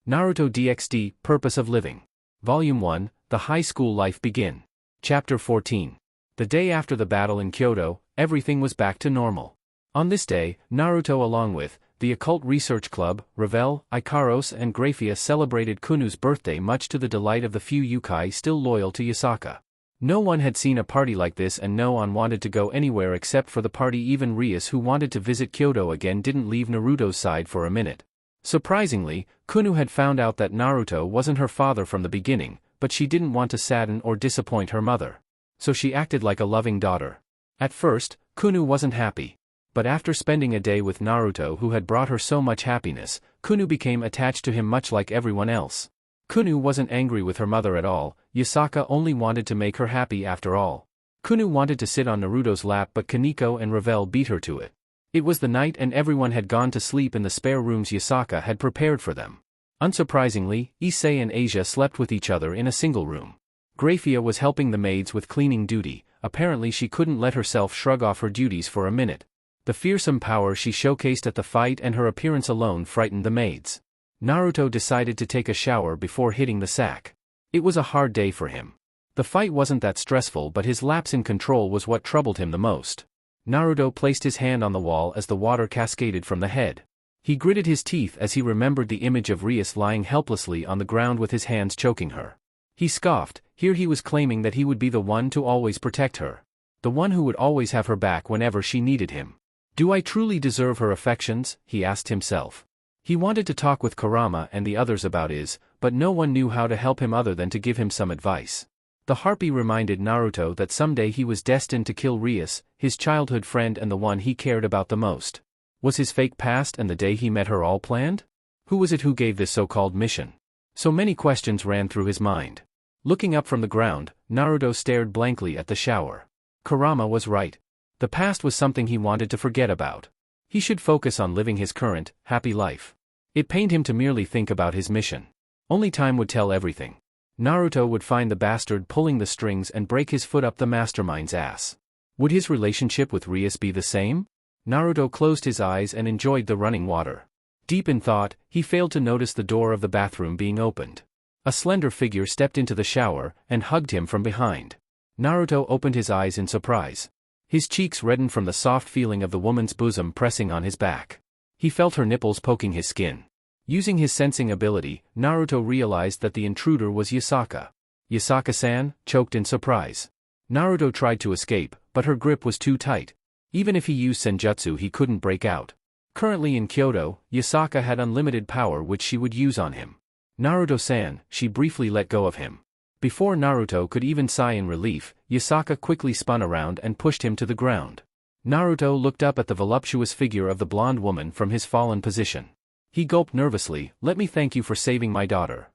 Naruto DxD, Purpose of Living. Volume 1, The High School Life Begin. Chapter 14. The day after the battle in Kyoto, everything was back to normal. On this day, Naruto along with the Occult Research Club, Revel, Ikaros and Grafia celebrated Kunu's birthday much to the delight of the few yokai still loyal to Yasaka. No one had seen a party like this and no one wanted to go anywhere except for the party. Even Rias, who wanted to visit Kyoto again, didn't leave Naruto's side for a minute. Surprisingly, Kunu had found out that Naruto wasn't her father from the beginning, but she didn't want to sadden or disappoint her mother. So she acted like a loving daughter. At first, Kunu wasn't happy. But after spending a day with Naruto, who had brought her so much happiness, Kunu became attached to him much like everyone else. Kunu wasn't angry with her mother at all. Yasaka only wanted to make her happy after all. Kunu wanted to sit on Naruto's lap, but Kaneko and Revel beat her to it. It was the night and everyone had gone to sleep in the spare rooms Yasaka had prepared for them. Unsurprisingly, Issei and Asia slept with each other in a single room. Grafia was helping the maids with cleaning duty. Apparently she couldn't let herself shrug off her duties for a minute. The fearsome power she showcased at the fight and her appearance alone frightened the maids. Naruto decided to take a shower before hitting the sack. It was a hard day for him. The fight wasn't that stressful, but his lapse in control was what troubled him the most. Naruto placed his hand on the wall as the water cascaded from the head. He gritted his teeth as he remembered the image of Rias lying helplessly on the ground with his hands choking her. He scoffed. Here he was claiming that he would be the one to always protect her. The one who would always have her back whenever she needed him. Do I truly deserve her affections? He asked himself. He wanted to talk with Kurama and the others about his, but no one knew how to help him other than to give him some advice. The harpy reminded Naruto that someday he was destined to kill Rias, his childhood friend and the one he cared about the most. Was his fake past and the day he met her all planned? Who was it who gave this so-called mission? So many questions ran through his mind. Looking up from the ground, Naruto stared blankly at the shower. Kurama was right. The past was something he wanted to forget about. He should focus on living his current, happy life. It pained him to merely think about his mission. Only time would tell everything. Naruto would find the bastard pulling the strings and break his foot up the mastermind's ass. Would his relationship with Rias be the same? Naruto closed his eyes and enjoyed the running water. Deep in thought, he failed to notice the door of the bathroom being opened. A slender figure stepped into the shower and hugged him from behind. Naruto opened his eyes in surprise. His cheeks reddened from the soft feeling of the woman's bosom pressing on his back. He felt her nipples poking his skin. Using his sensing ability, Naruto realized that the intruder was Yasaka. Yasaka-san, choked in surprise. Naruto tried to escape, but her grip was too tight. Even if he used senjutsu, he couldn't break out. Currently in Kyoto, Yasaka had unlimited power which she would use on him. Naruto-san, she briefly let go of him. Before Naruto could even sigh in relief, Yasaka quickly spun around and pushed him to the ground. Naruto looked up at the voluptuous figure of the blonde woman from his fallen position. He gulped nervously. Let me thank you for saving my daughter.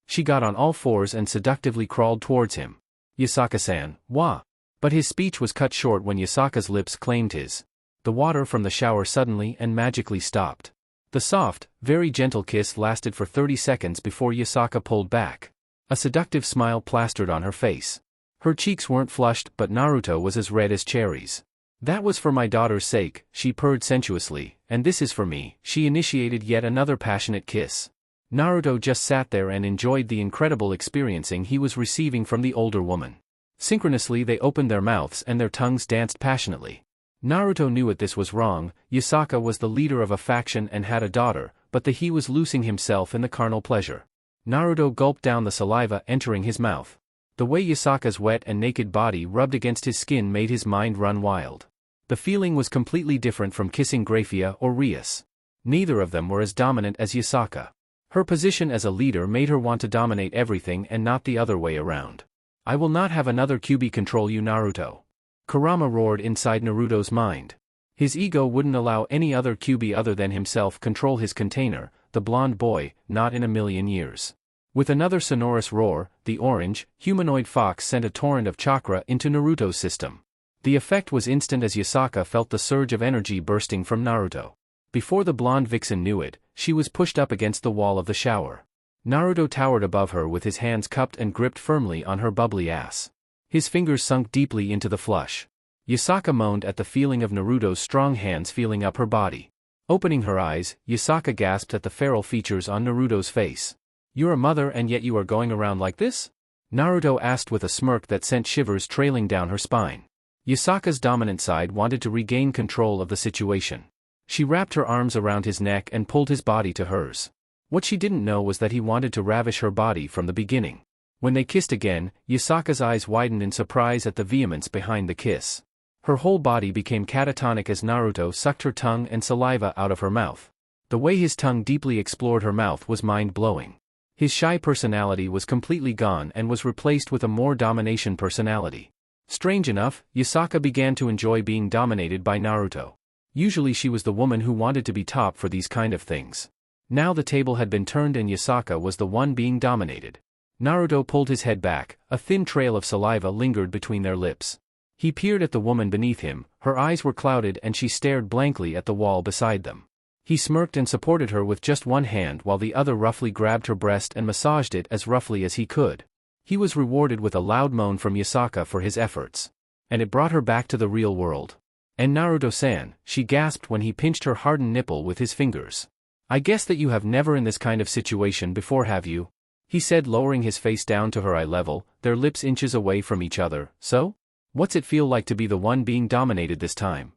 She got on all fours and seductively crawled towards him. Yasaka-san, wah. But his speech was cut short when Yasaka's lips claimed his. The water from the shower suddenly and magically stopped. The soft, very gentle kiss lasted for 30 seconds before Yasaka pulled back. A seductive smile plastered on her face. Her cheeks weren't flushed, but Naruto was as red as cherries. That was for my daughter's sake, she purred sensuously, and this is for me. She initiated yet another passionate kiss. Naruto just sat there and enjoyed the incredible experiencing he was receiving from the older woman. Synchronously they opened their mouths and their tongues danced passionately. Naruto knew that this was wrong. Yasaka was the leader of a faction and had a daughter, but he was losing himself in the carnal pleasure. Naruto gulped down the saliva entering his mouth. The way Yasaka's wet and naked body rubbed against his skin made his mind run wild. The feeling was completely different from kissing Grafia or Rias. Neither of them were as dominant as Yasaka. Her position as a leader made her want to dominate everything and not the other way around. I will not have another QB control you, Naruto. Kurama roared inside Naruto's mind. His ego wouldn't allow any other QB other than himself control his container, the blonde boy, not in a million years. With another sonorous roar, the orange, humanoid fox sent a torrent of chakra into Naruto's system. The effect was instant as Yasaka felt the surge of energy bursting from Naruto. Before the blonde vixen knew it, she was pushed up against the wall of the shower. Naruto towered above her with his hands cupped and gripped firmly on her bubbly ass. His fingers sunk deeply into the flush. Yasaka moaned at the feeling of Naruto's strong hands feeling up her body. Opening her eyes, Yasaka gasped at the feral features on Naruto's face. "You're a mother and yet you are going around like this?" Naruto asked with a smirk that sent shivers trailing down her spine. Yasaka's dominant side wanted to regain control of the situation. She wrapped her arms around his neck and pulled his body to hers. What she didn't know was that he wanted to ravish her body from the beginning. When they kissed again, Yasaka's eyes widened in surprise at the vehemence behind the kiss. Her whole body became catatonic as Naruto sucked her tongue and saliva out of her mouth. The way his tongue deeply explored her mouth was mind-blowing. His shy personality was completely gone and was replaced with a more domination personality. Strange enough, Yasaka began to enjoy being dominated by Naruto. Usually she was the woman who wanted to be top for these kind of things. Now the table had been turned and Yasaka was the one being dominated. Naruto pulled his head back, a thin trail of saliva lingered between their lips. He peered at the woman beneath him, her eyes were clouded and she stared blankly at the wall beside them. He smirked and supported her with just one hand while the other roughly grabbed her breast and massaged it as roughly as he could. He was rewarded with a loud moan from Yasaka for his efforts. And it brought her back to the real world. "And Naruto-san," she gasped when he pinched her hardened nipple with his fingers. "I guess that you have never in this kind of situation before, have you?" He said, lowering his face down to her eye level, their lips inches away from each other. "So? What's it feel like to be the one being dominated this time?"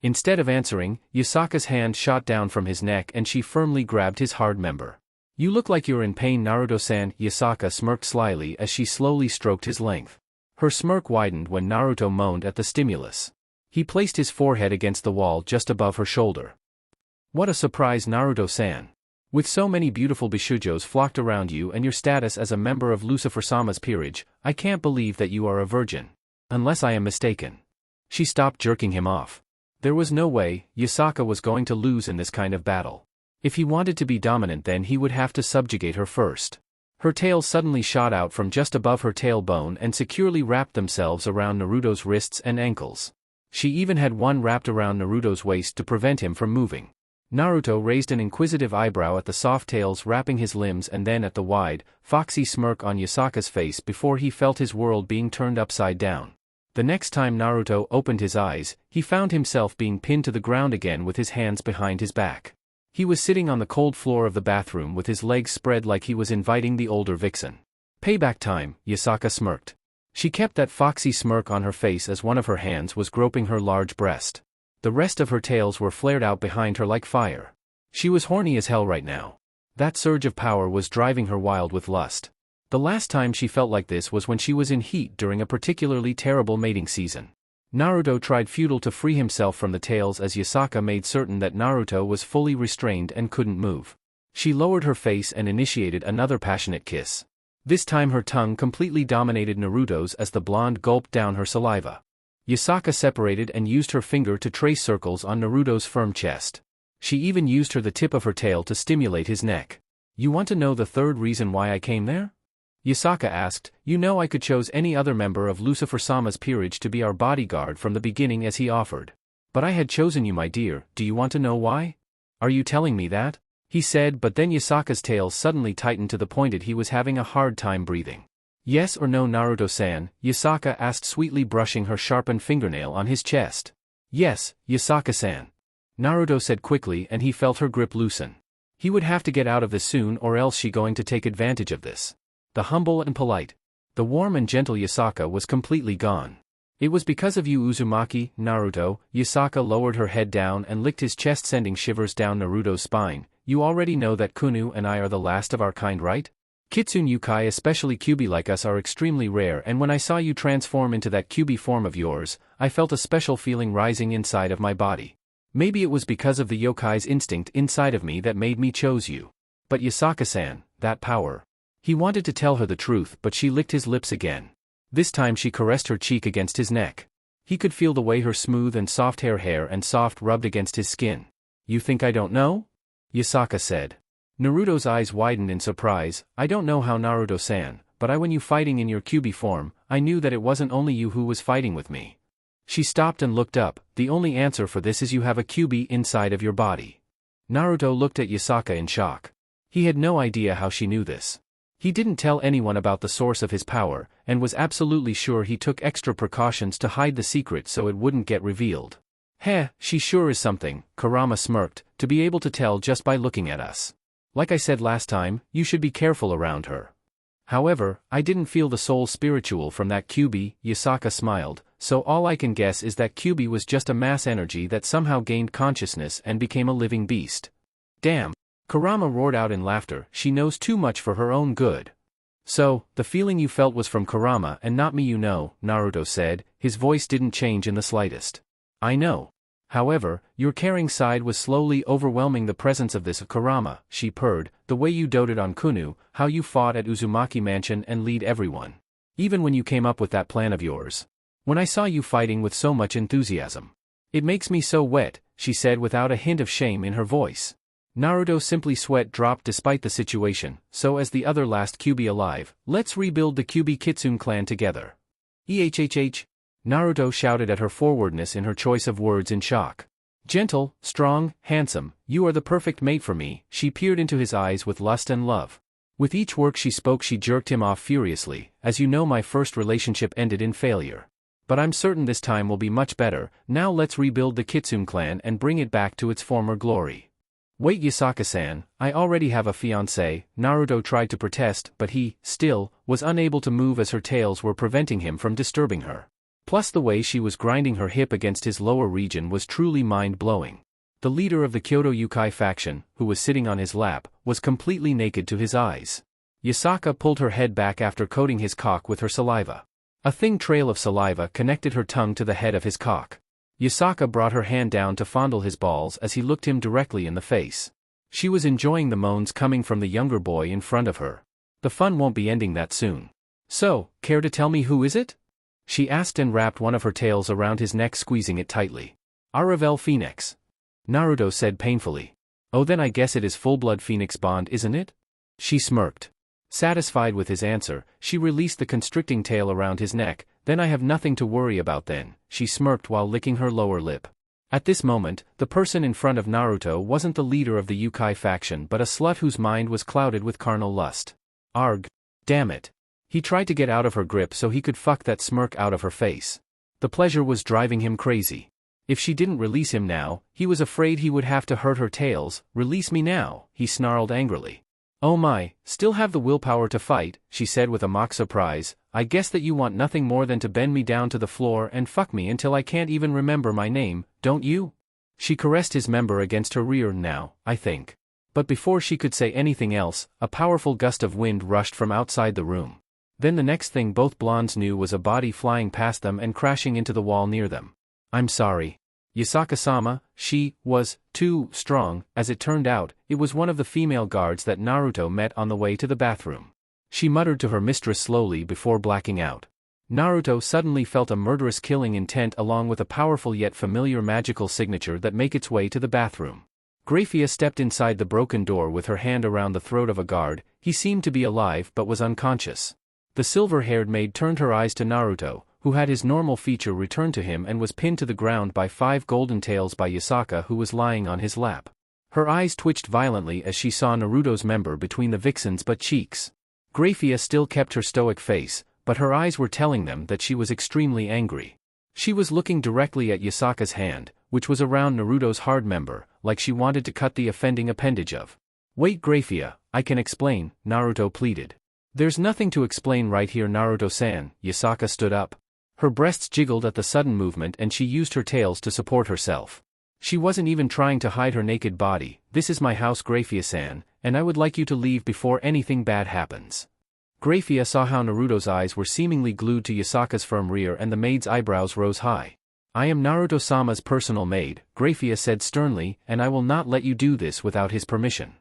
Instead of answering, Yasaka's hand shot down from his neck and she firmly grabbed his hard member. "You look like you're in pain, Naruto-san," Yasaka smirked slyly as she slowly stroked his length. Her smirk widened when Naruto moaned at the stimulus. He placed his forehead against the wall just above her shoulder. "What a surprise, Naruto-san. With so many beautiful bishujos flocked around you and your status as a member of Lucifer-sama's peerage, I can't believe that you are a virgin. Unless I am mistaken." She stopped jerking him off. There was no way Yasaka was going to lose in this kind of battle. If he wanted to be dominant, then he would have to subjugate her first. Her tail suddenly shot out from just above her tailbone and securely wrapped themselves around Naruto's wrists and ankles. She even had one wrapped around Naruto's waist to prevent him from moving. Naruto raised an inquisitive eyebrow at the soft tails wrapping his limbs and then at the wide, foxy smirk on Yasaka's face before he felt his world being turned upside down. The next time Naruto opened his eyes, he found himself being pinned to the ground again with his hands behind his back. He was sitting on the cold floor of the bathroom with his legs spread like he was inviting the older vixen. "Payback time," Yasaka smirked. She kept that foxy smirk on her face as one of her hands was groping her large breast. The rest of her tails were flared out behind her like fire. She was horny as hell right now. That surge of power was driving her wild with lust. The last time she felt like this was when she was in heat during a particularly terrible mating season. Naruto tried futile to free himself from the tails as Yasaka made certain that Naruto was fully restrained and couldn't move. She lowered her face and initiated another passionate kiss. This time her tongue completely dominated Naruto's as the blonde gulped down her saliva. Yasaka separated and used her finger to trace circles on Naruto's firm chest. She even used the tip of her tail to stimulate his neck. "You want to know the third reason why I came there?" Yasaka asked. "You know I could choose any other member of Lucifer-sama's peerage to be our bodyguard from the beginning as he offered. But I had chosen you, my dear. Do you want to know why?" "Are you telling me that?" he said, but then Yasaka's tail suddenly tightened to the point he was having a hard time breathing. "Yes or no, Naruto-san?" Yasaka asked sweetly, brushing her sharpened fingernail on his chest. "Yes, Yasaka-san," Naruto said quickly, and he felt her grip loosen. He would have to get out of this soon or else she going to take advantage of this. The humble and polite, the warm and gentle Yasaka was completely gone. "It was because of you, Uzumaki, Naruto." Yasaka lowered her head down and licked his chest, sending shivers down Naruto's spine. "You already know that Kunu and I are the last of our kind, right? Kitsune yukai, especially Kyubi like us, are extremely rare, and when I saw you transform into that Kyubi form of yours, I felt a special feeling rising inside of my body. Maybe it was because of the yokai's instinct inside of me that made me choose you. But Yasaka-san, that power." He wanted to tell her the truth, but she licked his lips again. This time she caressed her cheek against his neck. He could feel the way her smooth and soft hair and soft rubbed against his skin. "You think I don't know?" Yasaka said. Naruto's eyes widened in surprise. "I don't know how, Naruto-san, but when you fighting in your Kyubi form, I knew that it wasn't only you who was fighting with me." She stopped and looked up. "The only answer for this is you have a Kyubi inside of your body." Naruto looked at Yasaka in shock. He had no idea how she knew this. He didn't tell anyone about the source of his power, and was absolutely sure he took extra precautions to hide the secret so it wouldn't get revealed. Heh, she sure is something, Kurama smirked, to be able to tell just by looking at us. Like I said last time, you should be careful around her. However, I didn't feel the soul spiritual from that QB, Yasaka smiled, so all I can guess is that QB was just a mass energy that somehow gained consciousness and became a living beast. Damn! Kurama roared out in laughter, she knows too much for her own good. So, the feeling you felt was from Kurama and not me, you know, Naruto said, his voice didn't change in the slightest. I know. However, your caring side was slowly overwhelming the presence of this Kurama, she purred, the way you doted on Kunu, how you fought at Uzumaki Mansion and lead everyone. Even when you came up with that plan of yours. When I saw you fighting with so much enthusiasm. It makes me so wet, she said without a hint of shame in her voice. Naruto simply sweat dropped despite the situation, so as the other last QB alive, let's rebuild the QB Kitsune clan together. EHHH. Naruto shouted at her forwardness in her choice of words in shock. Gentle, strong, handsome, you are the perfect mate for me, she peered into his eyes with lust and love. With each word she spoke she jerked him off furiously, as you know my first relationship ended in failure. But I'm certain this time will be much better, now let's rebuild the Kitsune clan and bring it back to its former glory. Wait Yasaka-san, I already have a fiancé, Naruto tried to protest but he, still, was unable to move as her tails were preventing him from disturbing her. Plus the way she was grinding her hip against his lower region was truly mind-blowing. The leader of the Kyoto Yukai faction, who was sitting on his lap, was completely naked to his eyes. Yasaka pulled her head back after coating his cock with her saliva. A thin trail of saliva connected her tongue to the head of his cock. Yasaka brought her hand down to fondle his balls as he looked him directly in the face. She was enjoying the moans coming from the younger boy in front of her. The fun won't be ending that soon. So, care to tell me who is it? She asked and wrapped one of her tails around his neck, squeezing it tightly. Aravel Phoenix. Naruto said painfully. Oh, then I guess it is full-blood Phoenix Bond, isn't it? She smirked. Satisfied with his answer, she released the constricting tail around his neck. Then I have nothing to worry about then, she smirked while licking her lower lip. At this moment, the person in front of Naruto wasn't the leader of the Yukai faction but a slut whose mind was clouded with carnal lust. Arg. Damn it. He tried to get out of her grip so he could fuck that smirk out of her face. The pleasure was driving him crazy. If she didn't release him now, he was afraid he would have to hurt her tails. Release me now, he snarled angrily. Oh my, still have the willpower to fight, she said with a mock surprise. I guess that you want nothing more than to bend me down to the floor and fuck me until I can't even remember my name, don't you? She caressed his member against her rear now, I think. But before she could say anything else, a powerful gust of wind rushed from outside the room. Then the next thing both blondes knew was a body flying past them and crashing into the wall near them. I'm sorry. Yasaka-sama, she was too strong. As it turned out, it was one of the female guards that Naruto met on the way to the bathroom. She muttered to her mistress slowly before blacking out. Naruto suddenly felt a murderous killing intent along with a powerful yet familiar magical signature that make its way to the bathroom. Grafia stepped inside the broken door with her hand around the throat of a guard. He seemed to be alive but was unconscious. The silver-haired maid turned her eyes to Naruto, who had his normal feature return to him and was pinned to the ground by 5 golden tails by Yasaka, who was lying on his lap. Her eyes twitched violently as she saw Naruto's member between the vixen's butt cheeks. Grafia still kept her stoic face, but her eyes were telling them that she was extremely angry. She was looking directly at Yasaka's hand, which was around Naruto's hard member, like she wanted to cut the offending appendage of. Wait Grafia, I can explain, Naruto pleaded. There's nothing to explain right here Naruto-san. Yasaka stood up. Her breasts jiggled at the sudden movement and she used her tails to support herself. She wasn't even trying to hide her naked body. This is my house Grafia-san, and I would like you to leave before anything bad happens. Grafia saw how Naruto's eyes were seemingly glued to Yasaka's firm rear and the maid's eyebrows rose high. I am Naruto-sama's personal maid, Grafia said sternly, and I will not let you do this without his permission.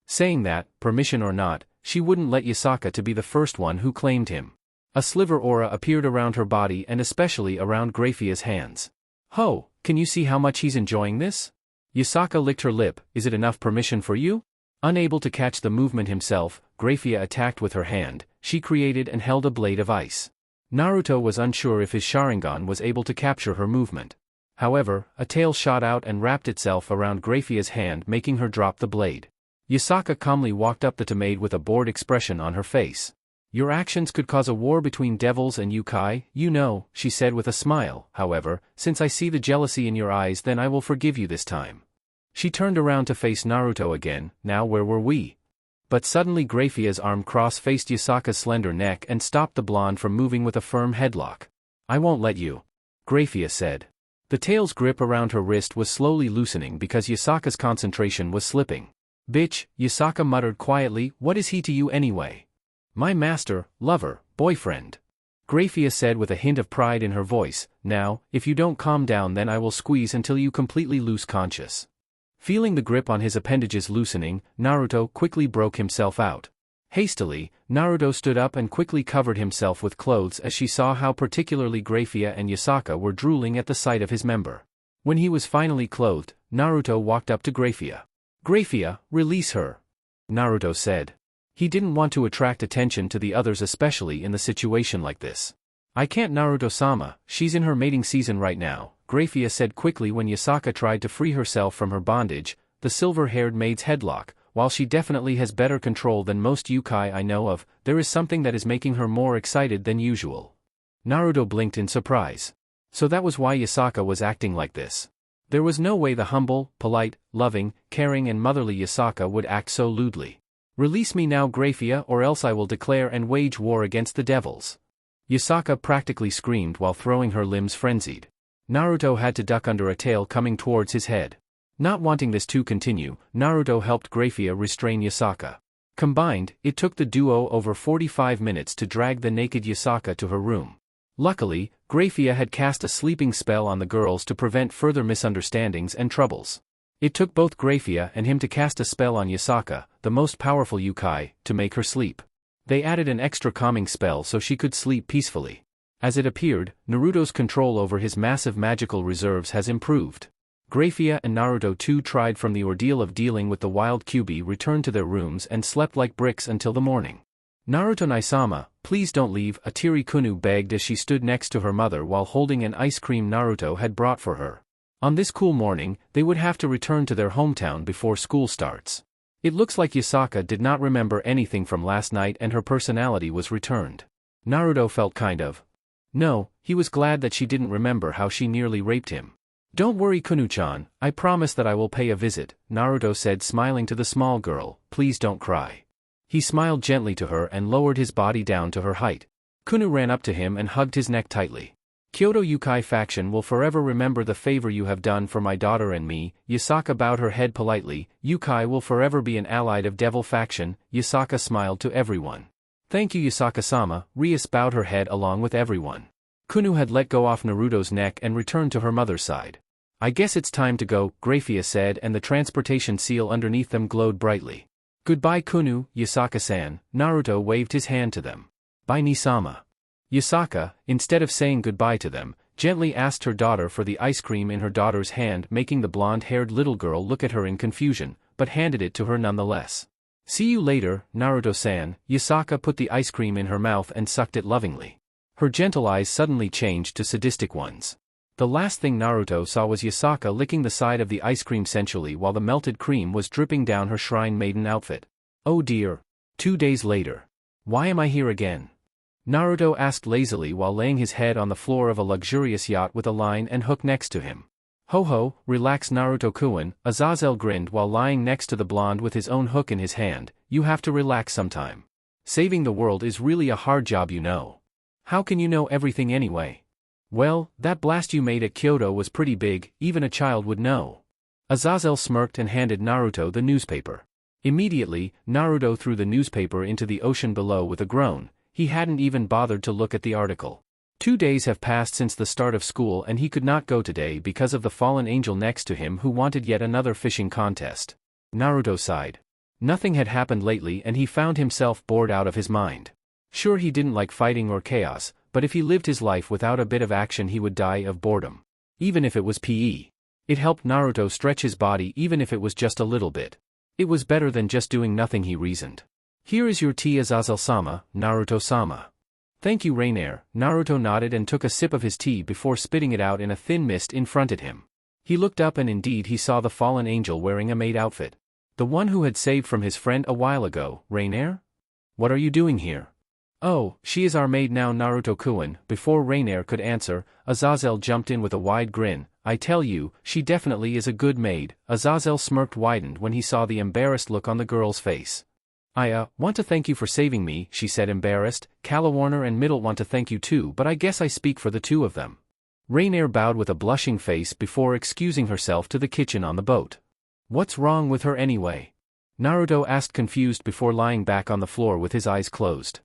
Saying that, permission or not, she wouldn't let Yasaka to be the first one who claimed him. A sliver aura appeared around her body and especially around Grafia's hands. Ho, can you see how much he's enjoying this? Yasaka licked her lip. Is it enough permission for you? Unable to catch the movement himself, Grafia attacked with her hand. She created and held a blade of ice. Naruto was unsure if his Sharingan was able to capture her movement. However, a tail shot out and wrapped itself around Grafia's hand, making her drop the blade. Yasaka calmly walked up to the maid with a bored expression on her face. Your actions could cause a war between devils and yokai, you know, she said with a smile. However, since I see the jealousy in your eyes, then I will forgive you this time. She turned around to face Naruto again. Now where were we? But suddenly Grafia's arm cross-faced Yasaka's slender neck and stopped the blonde from moving with a firm headlock. I won't let you, Grafia said. The tail's grip around her wrist was slowly loosening because Yasaka's concentration was slipping. Bitch, Yasaka muttered quietly, what is he to you anyway? My master, lover, boyfriend. Grafia said with a hint of pride in her voice. Now, if you don't calm down, then I will squeeze until you completely lose conscious. Feeling the grip on his appendages loosening, Naruto quickly broke himself out. Hastily, Naruto stood up and quickly covered himself with clothes as she saw how particularly Grafia and Yasaka were drooling at the sight of his member. When he was finally clothed, Naruto walked up to Grafia. Grafia, release her, Naruto said. He didn't want to attract attention to the others, especially in the situation like this. I can't, Naruto-sama, she's in her mating season right now, Grafia said quickly when Yasaka tried to free herself from her bondage, the silver-haired maid's headlock. While she definitely has better control than most yokai I know of, there is something that is making her more excited than usual. Naruto blinked in surprise. So that was why Yasaka was acting like this. There was no way the humble, polite, loving, caring and motherly Yasaka would act so lewdly. Release me now, Grafia, or else I will declare and wage war against the devils. Yasaka practically screamed while throwing her limbs frenzied. Naruto had to duck under a tail coming towards his head. Not wanting this to continue, Naruto helped Grafia restrain Yasaka. Combined, it took the duo over 45 minutes to drag the naked Yasaka to her room. Luckily, Grafia had cast a sleeping spell on the girls to prevent further misunderstandings and troubles. It took both Grafia and him to cast a spell on Yasaka, the most powerful yokai, to make her sleep. They added an extra calming spell so she could sleep peacefully. As it appeared, Naruto's control over his massive magical reserves has improved. Grafia and Naruto too tried from the ordeal of dealing with the wild Kyuubi, returned to their rooms and slept like bricks until the morning. Naruto-sama, please don't leave, Atiri Kunu begged as she stood next to her mother while holding an ice cream Naruto had brought for her. On this cool morning, they would have to return to their hometown before school starts. It looks like Yasaka did not remember anything from last night and her personality was returned. Naruto felt kind of. No, he was glad that she didn't remember how she nearly raped him. Don't worry, Kunu-chan, I promise that I will pay a visit, Naruto said, smiling to the small girl. Please don't cry. He smiled gently to her and lowered his body down to her height. Kunu ran up to him and hugged his neck tightly. Kyoto Yukai faction will forever remember the favor you have done for my daughter and me. Yasaka bowed her head politely. Yukai will forever be an ally of devil faction. Yasaka smiled to everyone. Thank you, Yasaka-sama. Rias bowed her head along with everyone. Kunu had let go off Naruto's neck and returned to her mother's side. I guess it's time to go, Grafia said, and the transportation seal underneath them glowed brightly. Goodbye, Kunu, Yasaka-san. Naruto waved his hand to them. Bye, Nisama. Yasaka, instead of saying goodbye to them, gently asked her daughter for the ice cream in her daughter's hand, making the blonde-haired little girl look at her in confusion, but handed it to her nonetheless. See you later, Naruto-san. Yasaka put the ice cream in her mouth and sucked it lovingly. Her gentle eyes suddenly changed to sadistic ones. The last thing Naruto saw was Yasaka licking the side of the ice cream sensually while the melted cream was dripping down her shrine maiden outfit. Oh dear. 2 days later. Why am I here again? Naruto asked lazily while laying his head on the floor of a luxurious yacht with a line and hook next to him. Ho ho, relax, Naruto-kun, Azazel grinned while lying next to the blonde with his own hook in his hand. You have to relax sometime. Saving the world is really a hard job, you know. How can you know everything anyway? Well, that blast you made at Kyoto was pretty big, even a child would know. Azazel smirked and handed Naruto the newspaper. Immediately, Naruto threw the newspaper into the ocean below with a groan. He hadn't even bothered to look at the article. 2 days have passed since the start of school and he could not go today because of the fallen angel next to him who wanted yet another fishing contest. Naruto sighed. Nothing had happened lately and he found himself bored out of his mind. Sure, he didn't like fighting or chaos, but if he lived his life without a bit of action he would die of boredom. Even if it was PE. It helped Naruto stretch his body even if it was just a little bit. It was better than just doing nothing, he reasoned. Here is your tea, Azazel-sama, Naruto-sama. Thank you, Rainier. Naruto nodded and took a sip of his tea before spitting it out in a thin mist in front of him. He looked up and indeed he saw the fallen angel wearing a maid outfit. The one who had saved from his friend a while ago. Rainier? What are you doing here? Oh, she is our maid now, Naruto-kun. Before Rainier could answer, Azazel jumped in with a wide grin. I tell you, she definitely is a good maid. Azazel smirked widened when he saw the embarrassed look on the girl's face. I want to thank you for saving me, she said embarrassed. Calawarner and Middle want to thank you too, but I guess I speak for the two of them. Rainier bowed with a blushing face before excusing herself to the kitchen on the boat. What's wrong with her anyway? Naruto asked confused before lying back on the floor with his eyes closed.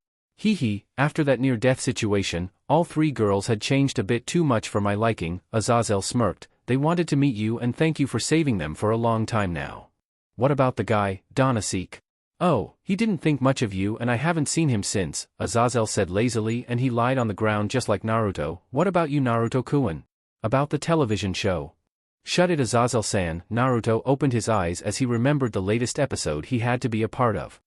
After that near-death situation, all three girls had changed a bit too much for my liking, Azazel smirked. They wanted to meet you and thank you for saving them for a long time now. What about the guy, Donasek? Oh, he didn't think much of you and I haven't seen him since, Azazel said lazily, and he lied on the ground just like Naruto. What about you, Naruto-kun? About the television show. Shut it, Azazel-san. Naruto opened his eyes as he remembered the latest episode he had to be a part of.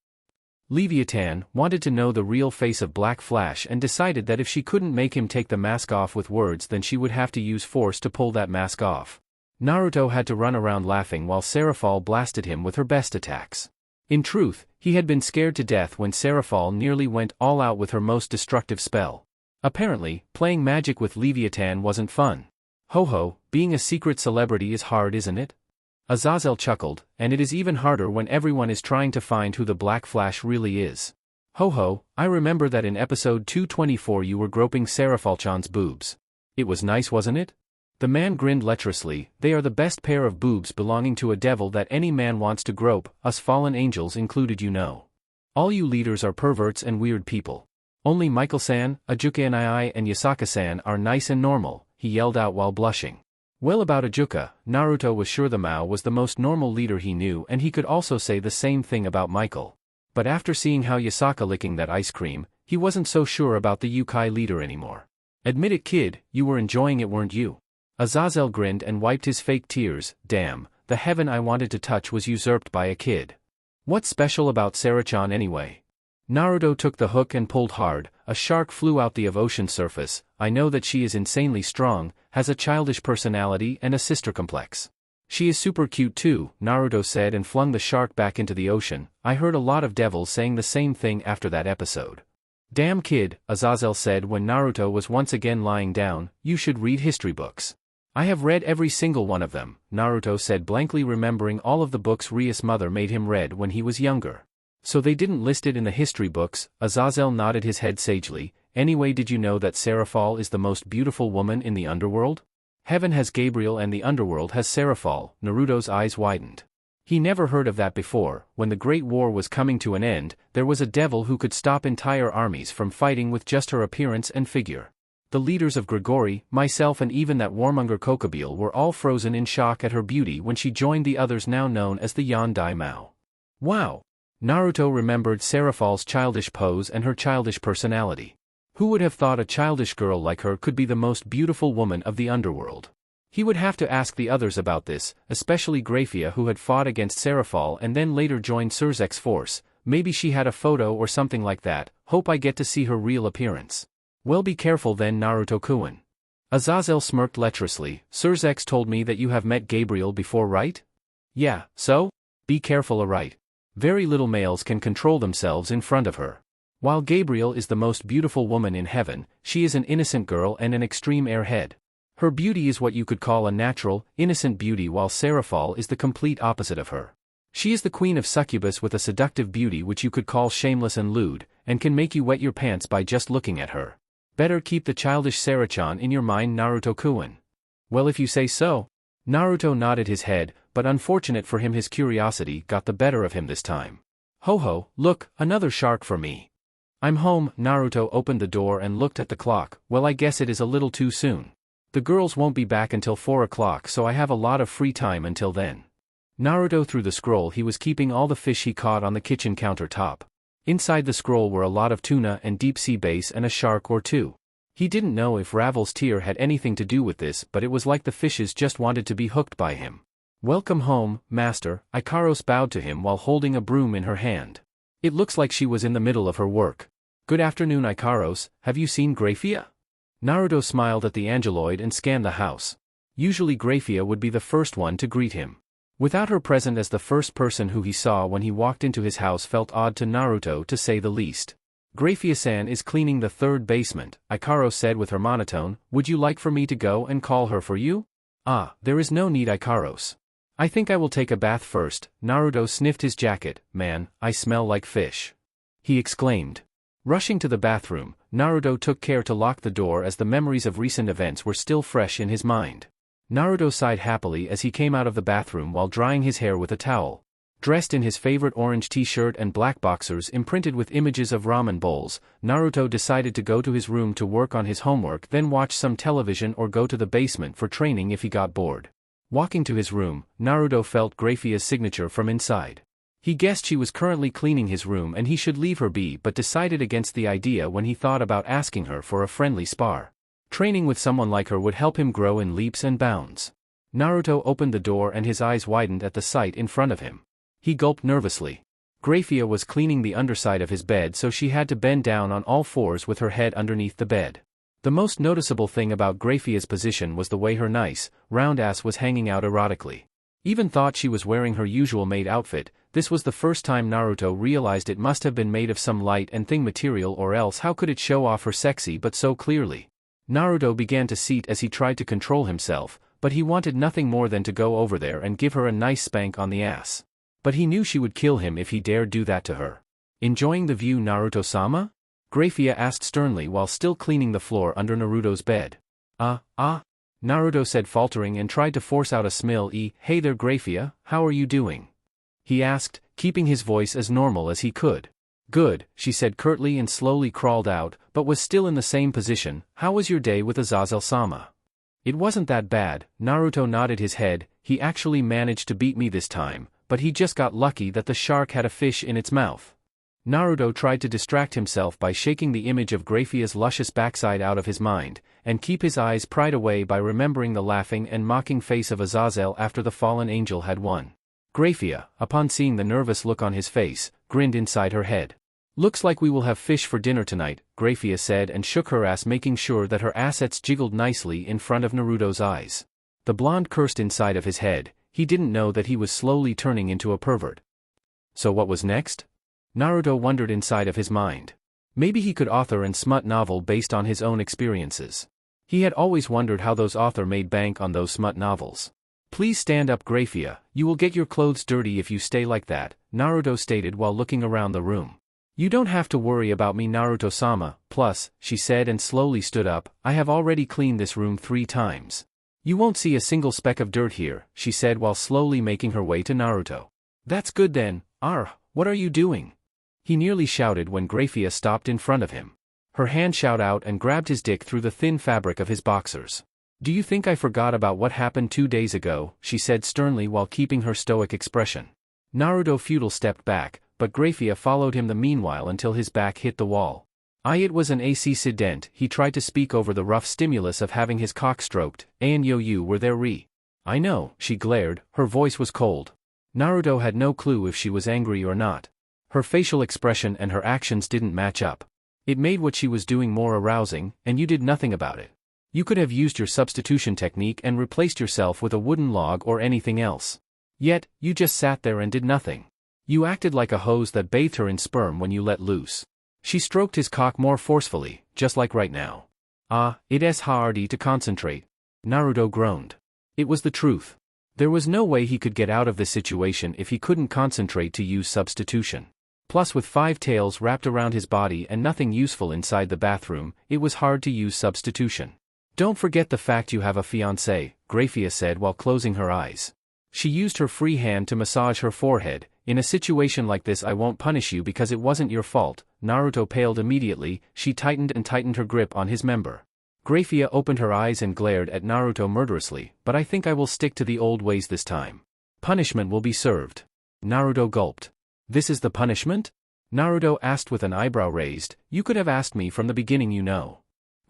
Leviathan wanted to know the real face of Black Flash and decided that if she couldn't make him take the mask off with words, then she would have to use force to pull that mask off. Naruto had to run around laughing while Seraphall blasted him with her best attacks. In truth, he had been scared to death when Seraphall nearly went all out with her most destructive spell. Apparently, playing magic with Leviathan wasn't fun. Ho, being a secret celebrity is hard, isn't it? Azazel chuckled, and it is even harder when everyone is trying to find who the Black Flash really is. Ho, I remember that in episode 224 you were groping Seraphall-chan's boobs. It was nice, wasn't it? The man grinned lecherously. They are the best pair of boobs belonging to a devil that any man wants to grope, us fallen angels included, you know. All you leaders are perverts and weird people. Only Michael-san, Ajuka and Yasaka-san are nice and normal, he yelled out while blushing. Well, about Ajuka, Naruto was sure the Mao was the most normal leader he knew, and he could also say the same thing about Michael. But after seeing how Yasaka licking that ice cream, he wasn't so sure about the Yukai leader anymore. Admit it, kid, you were enjoying it, weren't you? Azazel grinned and wiped his fake tears. Damn, the heaven I wanted to touch was usurped by a kid. What's special about Sarah-chan anyway? Naruto took the hook and pulled hard. A shark flew out the ocean surface. I know that she is insanely strong, has a childish personality and a sister complex. She is super cute too, Naruto said and flung the shark back into the ocean. I heard a lot of devils saying the same thing after that episode. Damn kid, Azazel said when Naruto was once again lying down, you should read history books. I have read every single one of them, Naruto said blankly remembering all of the books Rias' mother made him read when he was younger. So they didn't list it in the history books, Azazel nodded his head sagely. Anyway, did you know that Seraphall is the most beautiful woman in the underworld? Heaven has Gabriel and the underworld has Seraphall. Naruto's eyes widened. He never heard of that before. When the Great War was coming to an end, there was a devil who could stop entire armies from fighting with just her appearance and figure. The leaders of Grigori, myself and even that warmonger Kokobile were all frozen in shock at her beauty when she joined the others now known as the Yondai Mao. Wow! Naruto remembered Seraphall's childish pose and her childish personality. Who would have thought a childish girl like her could be the most beautiful woman of the underworld? He would have to ask the others about this, especially Grafia, who had fought against Seraphall and then later joined Surzek's force. Maybe she had a photo or something like that. Hope I get to see her real appearance. Well, be careful then, Naruto-kun. Azazel smirked lecherously. Surzek's told me that you have met Gabriel before, right? Yeah, so? Be careful, alright. Very little males can control themselves in front of her. While Gabriel is the most beautiful woman in heaven, she is an innocent girl and an extreme airhead. Her beauty is what you could call a natural, innocent beauty, while Seraphall is the complete opposite of her. She is the queen of succubus with a seductive beauty which you could call shameless and lewd, and can make you wet your pants by just looking at her. Better keep the childish Sarah-chan in your mind, Naruto-kun. Well, if you say so. Naruto nodded his head, but unfortunate for him his curiosity got the better of him this time. Ho, look, another shark for me. I'm home. Naruto opened the door and looked at the clock. Well, I guess it is a little too soon. The girls won't be back until 4 o'clock, so I have a lot of free time until then. Naruto threw the scroll he was keeping all the fish he caught on the kitchen countertop. Inside the scroll were a lot of tuna and deep-sea bass and a shark or two. He didn't know if Ravel's tear had anything to do with this, but it was like the fishes just wanted to be hooked by him. Welcome home, master. Ikaros bowed to him while holding a broom in her hand. It looks like she was in the middle of her work. Good afternoon, Ikaros. Have you seen Grafia? Naruto smiled at the angeloid and scanned the house. Usually Grafia would be the first one to greet him. Without her present as the first person who he saw when he walked into his house felt odd to Naruto, to say the least. Grafia-san is cleaning the third basement, Ikaro said with her monotone. Would you like for me to go and call her for you? Ah, there is no need, Ikaros. I think I will take a bath first. Naruto sniffed his jacket. Man, I smell like fish, he exclaimed. Rushing to the bathroom, Naruto took care to lock the door as the memories of recent events were still fresh in his mind. Naruto sighed happily as he came out of the bathroom while drying his hair with a towel. Dressed in his favorite orange t-shirt and black boxers imprinted with images of ramen bowls, Naruto decided to go to his room to work on his homework, then watch some television or go to the basement for training if he got bored. Walking to his room, Naruto felt Grafia's signature from inside. He guessed she was currently cleaning his room and he should leave her be, but decided against the idea when he thought about asking her for a friendly spar. Training with someone like her would help him grow in leaps and bounds. Naruto opened the door and his eyes widened at the sight in front of him. He gulped nervously. Grafia was cleaning the underside of his bed, so she had to bend down on all fours with her head underneath the bed. The most noticeable thing about Grafia's position was the way her nice, round ass was hanging out erotically. Even thought she was wearing her usual maid outfit. This was the first time Naruto realized it must have been made of some light and thing material, or else how could it show off her sexy but so clearly? Naruto began to seet as he tried to control himself, but he wanted nothing more than to go over there and give her a nice spank on the ass. But he knew she would kill him if he dared do that to her. Enjoying the view, Naruto-sama? Grafia asked sternly while still cleaning the floor under Naruto's bed. Naruto said faltering and tried to force out a smile. Hey there Grafia, how are you doing? He asked, keeping his voice as normal as he could. Good, she said curtly and slowly crawled out, but was still in the same position. How was your day with Azazel-sama? It wasn't that bad, Naruto nodded his head. He actually managed to beat me this time, but he just got lucky that the shark had a fish in its mouth. Naruto tried to distract himself by shaking the image of Grafia's luscious backside out of his mind, and keep his eyes pried away by remembering the laughing and mocking face of Azazel after the fallen angel had won. Grafia, upon seeing the nervous look on his face, grinned inside her head. Looks like we will have fish for dinner tonight, Grafia said and shook her ass, making sure that her assets jiggled nicely in front of Naruto's eyes. The blonde cursed inside of his head. He didn't know that he was slowly turning into a pervert. So what was next? Naruto wondered inside of his mind. Maybe he could author a smut novel based on his own experiences. He had always wondered how those authors made bank on those smut novels. Please stand up Grafia, you will get your clothes dirty if you stay like that, Naruto stated while looking around the room. You don't have to worry about me Naruto-sama, plus, she said and slowly stood up, I have already cleaned this room 3 times. You won't see a single speck of dirt here, she said while slowly making her way to Naruto. That's good then, what are you doing? He nearly shouted when Grafia stopped in front of him. Her hand shot out and grabbed his dick through the thin fabric of his boxers. Do you think I forgot about what happened 2 days ago, she said sternly while keeping her stoic expression. Naruto feudal stepped back, but Grafia followed him the meanwhile until his back hit the wall. It was an accident, he tried to speak over the rough stimulus of having his cock stroked. And you were there I know, she glared, her voice was cold. Naruto had no clue if she was angry or not. Her facial expression and her actions didn't match up. It made what she was doing more arousing, and you did nothing about it. You could have used your substitution technique and replaced yourself with a wooden log or anything else. Yet, you just sat there and did nothing. You acted like a hose that bathed her in sperm when you let loose. She stroked his cock more forcefully, just like right now. It's hard to concentrate. Naruto groaned. It was the truth. There was no way he could get out of this situation if he couldn't concentrate to use substitution. Plus with 5 tails wrapped around his body and nothing useful inside the bathroom, it was hard to use substitution. Don't forget the fact you have a fiancé, Grafia said while closing her eyes. She used her free hand to massage her forehead. In a situation like this I won't punish you because it wasn't your fault. Naruto paled immediately, she tightened her grip on his member. Grafia opened her eyes and glared at Naruto murderously, but I think I will stick to the old ways this time. Punishment will be served. Naruto gulped. This is the punishment? Naruto asked with an eyebrow raised, you could have asked me from the beginning you know.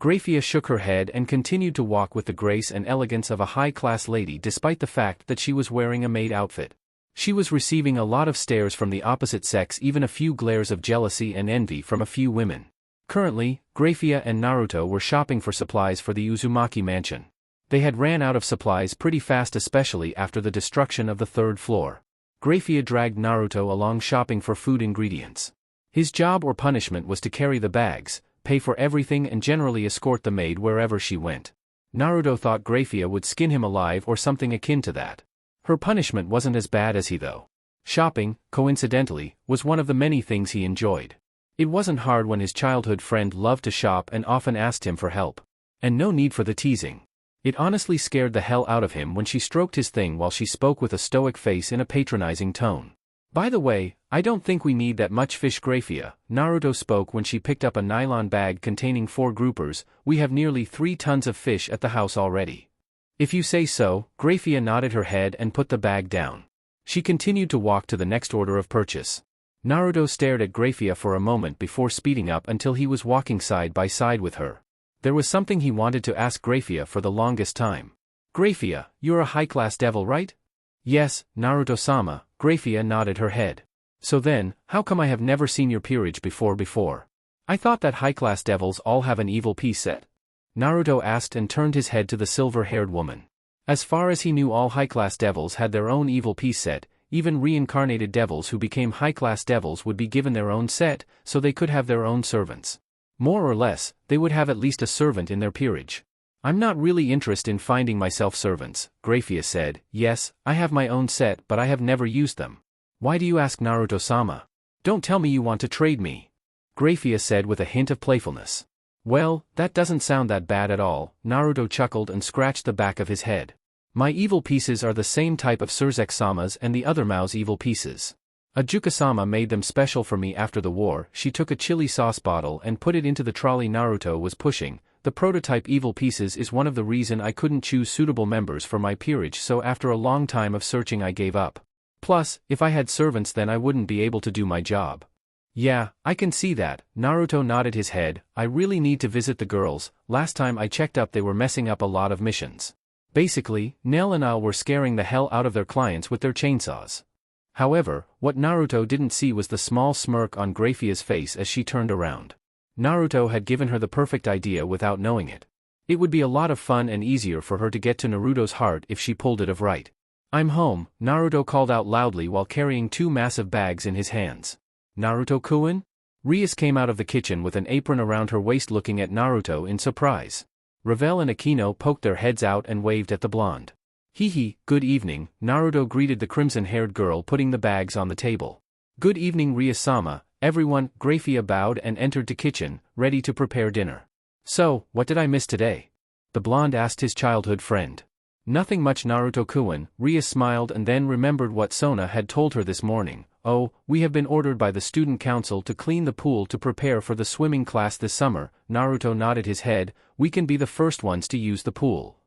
Grafia shook her head and continued to walk with the grace and elegance of a high-class lady despite the fact that she was wearing a maid outfit. She was receiving a lot of stares from the opposite sex, even a few glares of jealousy and envy from a few women. Currently, Grafia and Naruto were shopping for supplies for the Uzumaki mansion. They had ran out of supplies pretty fast, especially after the destruction of the 3rd floor. Grafia dragged Naruto along shopping for food ingredients. His job or punishment was to carry the bags, pay for everything and generally escort the maid wherever she went. Naruto thought Grafia would skin him alive or something akin to that. Her punishment wasn't as bad as he though. Shopping, coincidentally, was one of the many things he enjoyed. It wasn't hard when his childhood friend loved to shop and often asked him for help. And no need for the teasing. It honestly scared the hell out of him when she stroked his thing while she spoke with a stoic face in a patronizing tone. By the way, I don't think we need that much fish, Grafia, Naruto spoke when she picked up a nylon bag containing 4 groupers. We have nearly 3 tons of fish at the house already. If you say so, Grafia nodded her head and put the bag down. She continued to walk to the next order of purchase. Naruto stared at Grafia for a moment before speeding up until he was walking side by side with her. There was something he wanted to ask Grafia for the longest time. Grafia, you're a high-class devil, right? Yes, Naruto-sama, Grafia nodded her head. So then, how come I have never seen your peerage before? I thought that high-class devils all have an evil piece set. Naruto asked and turned his head to the silver-haired woman. As far as he knew, all high-class devils had their own evil piece set. Even reincarnated devils who became high-class devils would be given their own set, so they could have their own servants. More or less, they would have at least a servant in their peerage. I'm not really interested in finding myself servants, Grafia said. Yes, I have my own set but I have never used them. Why do you ask, Naruto-sama? Don't tell me you want to trade me. Grafia said with a hint of playfulness. Well, that doesn't sound that bad at all, Naruto chuckled and scratched the back of his head. My evil pieces are the same type of Surzek-sama's and the other Mao's evil pieces. Ajuka-sama made them special for me after the war. She took a chili sauce bottle and put it into the trolley Naruto was pushing. The prototype evil pieces is one of the reason I couldn't choose suitable members for my peerage, so after a long time of searching I gave up. Plus, if I had servants then I wouldn't be able to do my job. Yeah, I can see that, Naruto nodded his head. I really need to visit the girls. Last time I checked up they were messing up a lot of missions. Basically, Nell and Al were scaring the hell out of their clients with their chainsaws. However, what Naruto didn't see was the small smirk on Grafia's face as she turned around. Naruto had given her the perfect idea without knowing it. It would be a lot of fun and easier for her to get to Naruto's heart if she pulled it off right. I'm home, Naruto called out loudly while carrying 2 massive bags in his hands. Naruto-kun? Rias came out of the kitchen with an apron around her waist looking at Naruto in surprise. Ravel and Akino poked their heads out and waved at the blonde. Hee, good evening, Naruto greeted the crimson-haired girl putting the bags on the table. Good evening, Rias-sama, everyone. Grafia bowed and entered the kitchen, ready to prepare dinner. So, what did I miss today? The blonde asked his childhood friend. Nothing much, Naruto-kun. Rias smiled and then remembered what Sona had told her this morning. Oh, we have been ordered by the student council to clean the pool to prepare for the swimming class this summer. Naruto nodded his head. We can be the first ones to use the pool.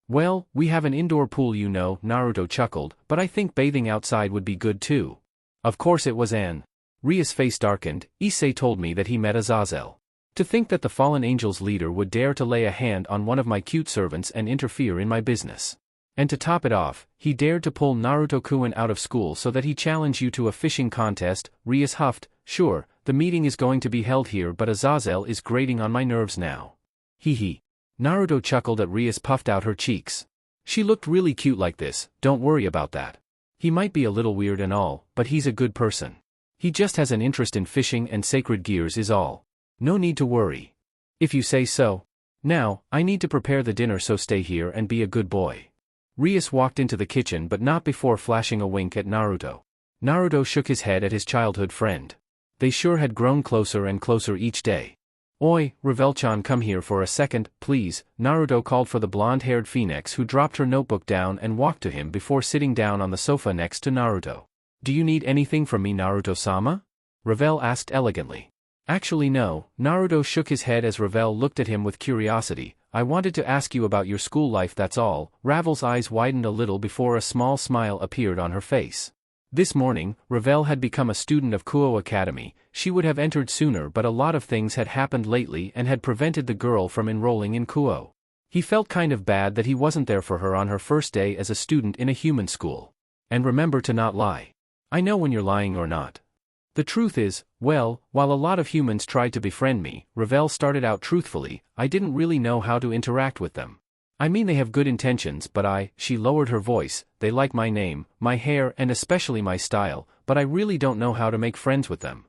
Well, we have an indoor pool, you know, Naruto chuckled, but I think bathing outside would be good too. Of course it was Anne. Rias' face darkened. Issei told me that he met Azazel. To think that the fallen angels leader would dare to lay a hand on one of my cute servants and interfere in my business. And to top it off, he dared to pull Naruto-kun out of school so that he challenged you to a fishing contest. Rias huffed. Sure, the meeting is going to be held here but Azazel is grating on my nerves now. Hee. Naruto chuckled at Rias puffed out her cheeks. She looked really cute like this, don't worry about that. He might be a little weird and all, but he's a good person. He just has an interest in fishing and sacred gears is all. No need to worry. If you say so. Now, I need to prepare the dinner so stay here and be a good boy. Rias walked into the kitchen but not before flashing a wink at Naruto. Naruto shook his head at his childhood friend. They sure had grown closer and closer each day. Oi, Ravel-chan, come here for a second, please, Naruto called for the blonde-haired phoenix who dropped her notebook down and walked to him before sitting down on the sofa next to Naruto. Do you need anything from me, Naruto-sama? Ravel asked elegantly. Actually no, Naruto shook his head as Ravel looked at him with curiosity. I wanted to ask you about your school life, that's all. Ravel's eyes widened a little before a small smile appeared on her face. This morning, Ravel had become a student of Kuo Academy. She would have entered sooner but a lot of things had happened lately and had prevented the girl from enrolling in Kuo. He felt kind of bad that he wasn't there for her on her first day as a student in a human school. And remember to not lie. I know when you're lying or not. The truth is, well, while a lot of humans tried to befriend me, Ravel started out truthfully, I didn't really know how to interact with them. I mean they have good intentions but she lowered her voice, they like my name, my hair and especially my style, but I really don't know how to make friends with them.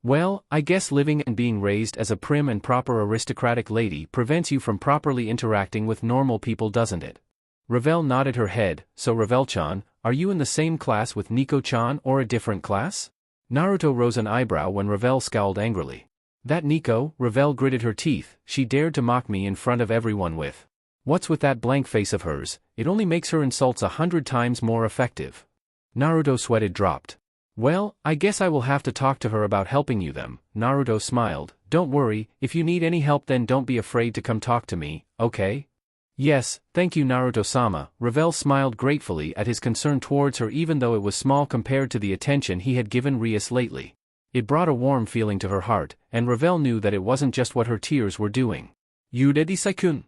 Well, I guess living and being raised as a prim and proper aristocratic lady prevents you from properly interacting with normal people, doesn't it? Ravel nodded her head. So Ravel-chan, are you in the same class with Nico-chan or a different class? Naruto rose an eyebrow when Ravel scowled angrily. That Nico? Ravel gritted her teeth. She dared to mock me in front of everyone with. What's with that blank face of hers? It only makes her insults 100 times more effective. Naruto sweated dropped. Well, I guess I will have to talk to her about helping you them. Naruto smiled. Don't worry, if you need any help then don't be afraid to come talk to me, okay? Yes, thank you Naruto-sama. Ravel smiled gratefully at his concern towards her even though it was small compared to the attention he had given Rias lately. It brought a warm feeling to her heart, and Ravel knew that it wasn't just what her tears were doing. Yuredi-saikun!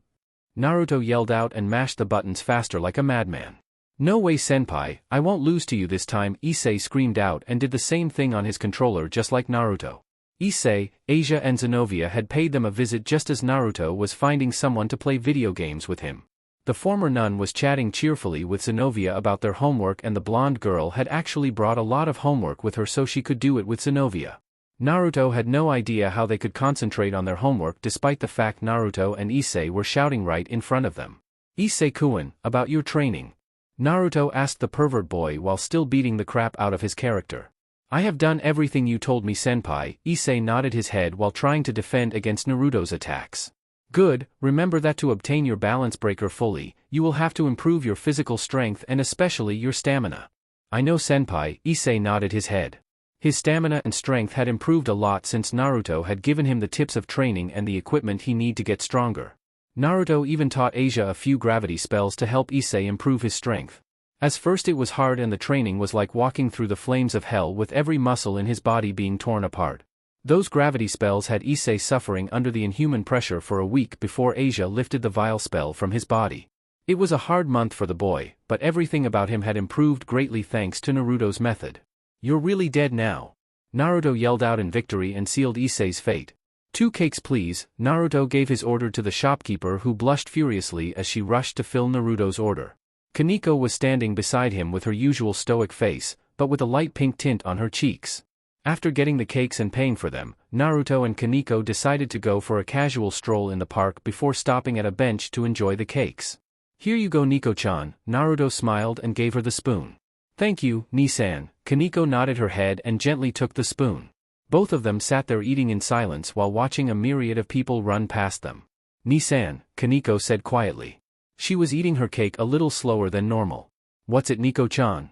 Naruto yelled out and mashed the buttons faster like a madman. No way senpai, I won't lose to you this time, Issei screamed out and did the same thing on his controller just like Naruto. Issei, Asia and Zenovia had paid them a visit just as Naruto was finding someone to play video games with him. The former nun was chatting cheerfully with Zenovia about their homework and the blonde girl had actually brought a lot of homework with her so she could do it with Zenovia. Naruto had no idea how they could concentrate on their homework despite the fact Naruto and Issei were shouting right in front of them. Issei-kun, about your training. Naruto asked the pervert boy while still beating the crap out of his character. I have done everything you told me senpai, Issei nodded his head while trying to defend against Naruto's attacks. Good, remember that to obtain your balance breaker fully, you will have to improve your physical strength and especially your stamina. I know senpai, Issei nodded his head. His stamina and strength had improved a lot since Naruto had given him the tips of training and the equipment he needed to get stronger. Naruto even taught Asia a few gravity spells to help Issei improve his strength. As first it was hard and the training was like walking through the flames of hell with every muscle in his body being torn apart. Those gravity spells had Issei suffering under the inhuman pressure for a week before Asia lifted the vile spell from his body. It was a hard month for the boy, but everything about him had improved greatly thanks to Naruto's method. You're really dead now. Naruto yelled out in victory and sealed Issei's fate. 2 cakes please, Naruto gave his order to the shopkeeper who blushed furiously as she rushed to fill Naruto's order. Kaneko was standing beside him with her usual stoic face, but with a light pink tint on her cheeks. After getting the cakes and paying for them, Naruto and Kaneko decided to go for a casual stroll in the park before stopping at a bench to enjoy the cakes. Here you go Nico-chan, Naruto smiled and gave her the spoon. Thank you, Ni-san, Kaneko nodded her head and gently took the spoon. Both of them sat there eating in silence while watching a myriad of people run past them. Ni-san, Kaneko said quietly. She was eating her cake a little slower than normal. What's it Nico-chan?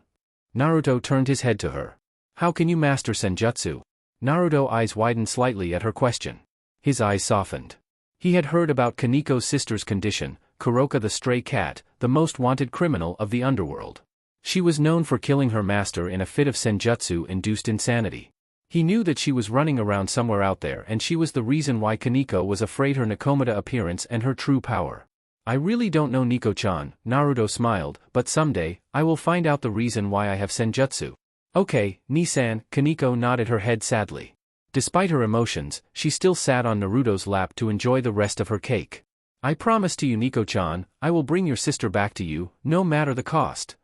Naruto turned his head to her. How can you master senjutsu? Naruto's eyes widened slightly at her question. His eyes softened. He had heard about Kaneko's sister's condition, Kuroka the stray cat, the most wanted criminal of the underworld. She was known for killing her master in a fit of senjutsu-induced insanity. He knew that she was running around somewhere out there and she was the reason why Kaneko was afraid her Nakomata appearance and her true power. I really don't know Nico-chan, Naruto smiled, but someday, I will find out the reason why I have senjutsu. Okay, Ni-san, Kaneko nodded her head sadly. Despite her emotions, she still sat on Naruto's lap to enjoy the rest of her cake. I promise to you Nico-chan, I will bring your sister back to you, no matter the cost.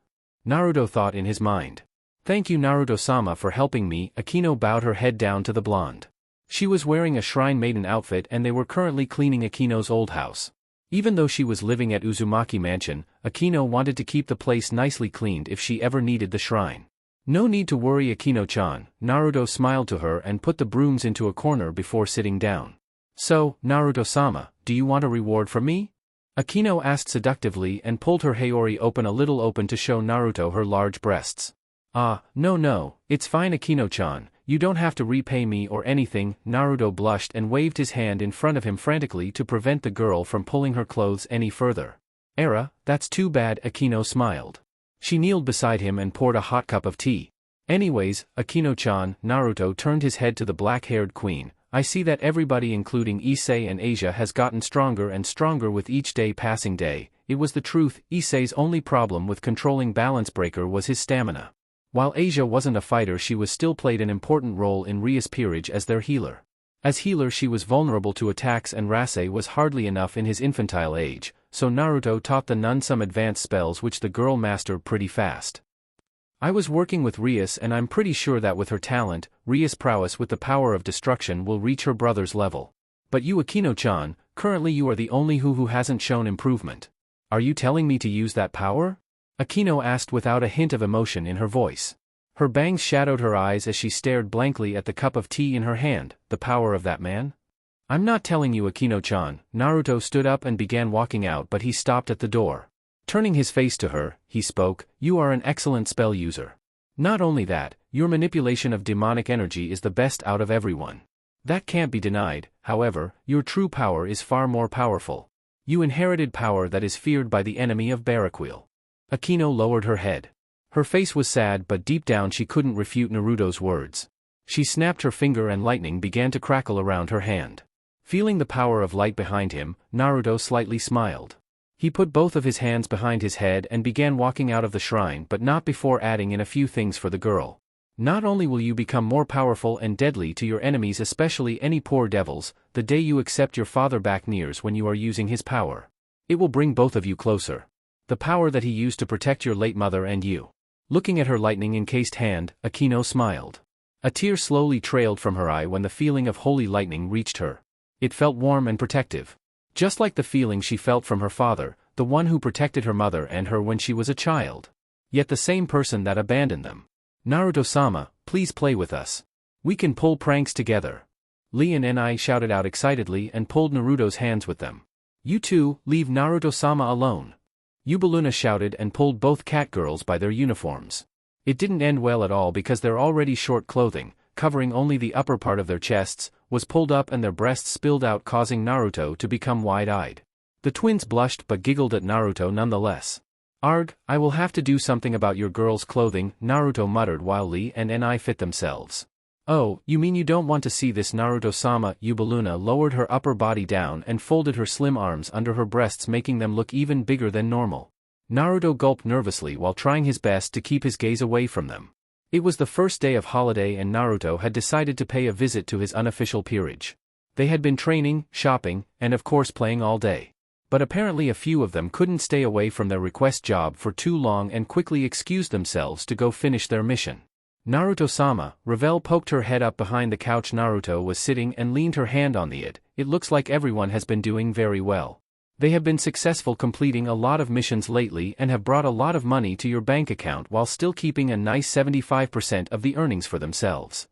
Naruto thought in his mind. Thank you Naruto-sama for helping me, Akino bowed her head down to the blonde. She was wearing a shrine maiden outfit and they were currently cleaning Akino's old house. Even though she was living at Uzumaki Mansion, Akino wanted to keep the place nicely cleaned if she ever needed the shrine. No need to worry Akino-chan, Naruto smiled to her and put the brooms into a corner before sitting down. So, Naruto-sama, do you want a reward from me? Akino asked seductively and pulled her haori open a little open to show Naruto her large breasts. No, it's fine Akino-chan, you don't have to repay me or anything, Naruto blushed and waved his hand in front of him frantically to prevent the girl from pulling her clothes any further. That's too bad, Akino smiled. She kneeled beside him and poured a hot cup of tea. Anyways, Akino-chan, Naruto turned his head to the black-haired queen, I see that everybody including Issei and Asia has gotten stronger and stronger with each day passing day. It was the truth, Issei's only problem with controlling balance breaker was his stamina. While Asia wasn't a fighter she was still played an important role in Rias' peerage as their healer. As healer she was vulnerable to attacks and Rasei was hardly enough in his infantile age, so Naruto taught the nun some advanced spells which the girl mastered pretty fast. I was working with Rias and I'm pretty sure that with her talent, Rias' prowess with the power of destruction will reach her brother's level. But you Akino-chan, currently you are the only who hasn't shown improvement. Are you telling me to use that power? Akino asked without a hint of emotion in her voice. Her bangs shadowed her eyes as she stared blankly at the cup of tea in her hand. The power of that man? I'm not telling you Akino-chan. Naruto stood up and began walking out, but he stopped at the door. Turning his face to her, he spoke, you are an excellent spell user. Not only that, your manipulation of demonic energy is the best out of everyone. That can't be denied. However, your true power is far more powerful. You inherited power that is feared by the enemy of Baraquil. Akino lowered her head. Her face was sad, but deep down she couldn't refute Naruto's words. She snapped her finger and lightning began to crackle around her hand. Feeling the power of light behind him, Naruto slightly smiled. He put both of his hands behind his head and began walking out of the shrine, but not before adding in a few things for the girl. Not only will you become more powerful and deadly to your enemies, especially any poor devils, the day you accept your father back nears when you are using his power. It will bring both of you closer. The power that he used to protect your late mother and you. Looking at her lightning-encased hand, Akino smiled. A tear slowly trailed from her eye when the feeling of holy lightning reached her. It felt warm and protective. Just like the feeling she felt from her father, the one who protected her mother and her when she was a child. Yet the same person that abandoned them. Naruto-sama, please play with us. We can pull pranks together. Lee and Ni shouted out excitedly and pulled Naruto's hands with them. You two, leave Naruto-sama alone. Yubaluna shouted and pulled both cat girls by their uniforms. It didn't end well at all because their already short clothing, covering only the upper part of their chests, was pulled up and their breasts spilled out, causing Naruto to become wide-eyed. The twins blushed but giggled at Naruto nonetheless. Arg, I will have to do something about your girls' clothing, Naruto muttered while Lee and Ni fit themselves. Oh, you mean you don't want to see this, Naruto-sama? Yubaluna lowered her upper body down and folded her slim arms under her breasts, making them look even bigger than normal. Naruto gulped nervously while trying his best to keep his gaze away from them. It was the first day of holiday and Naruto had decided to pay a visit to his unofficial peerage. They had been training, shopping, and of course playing all day. But apparently a few of them couldn't stay away from their request job for too long and quickly excused themselves to go finish their mission. Naruto-sama, Ravel poked her head up behind the couch Naruto was sitting and leaned her hand on it. It looks like everyone has been doing very well. They have been successful completing a lot of missions lately and have brought a lot of money to your bank account while still keeping a nice 75% of the earnings for themselves.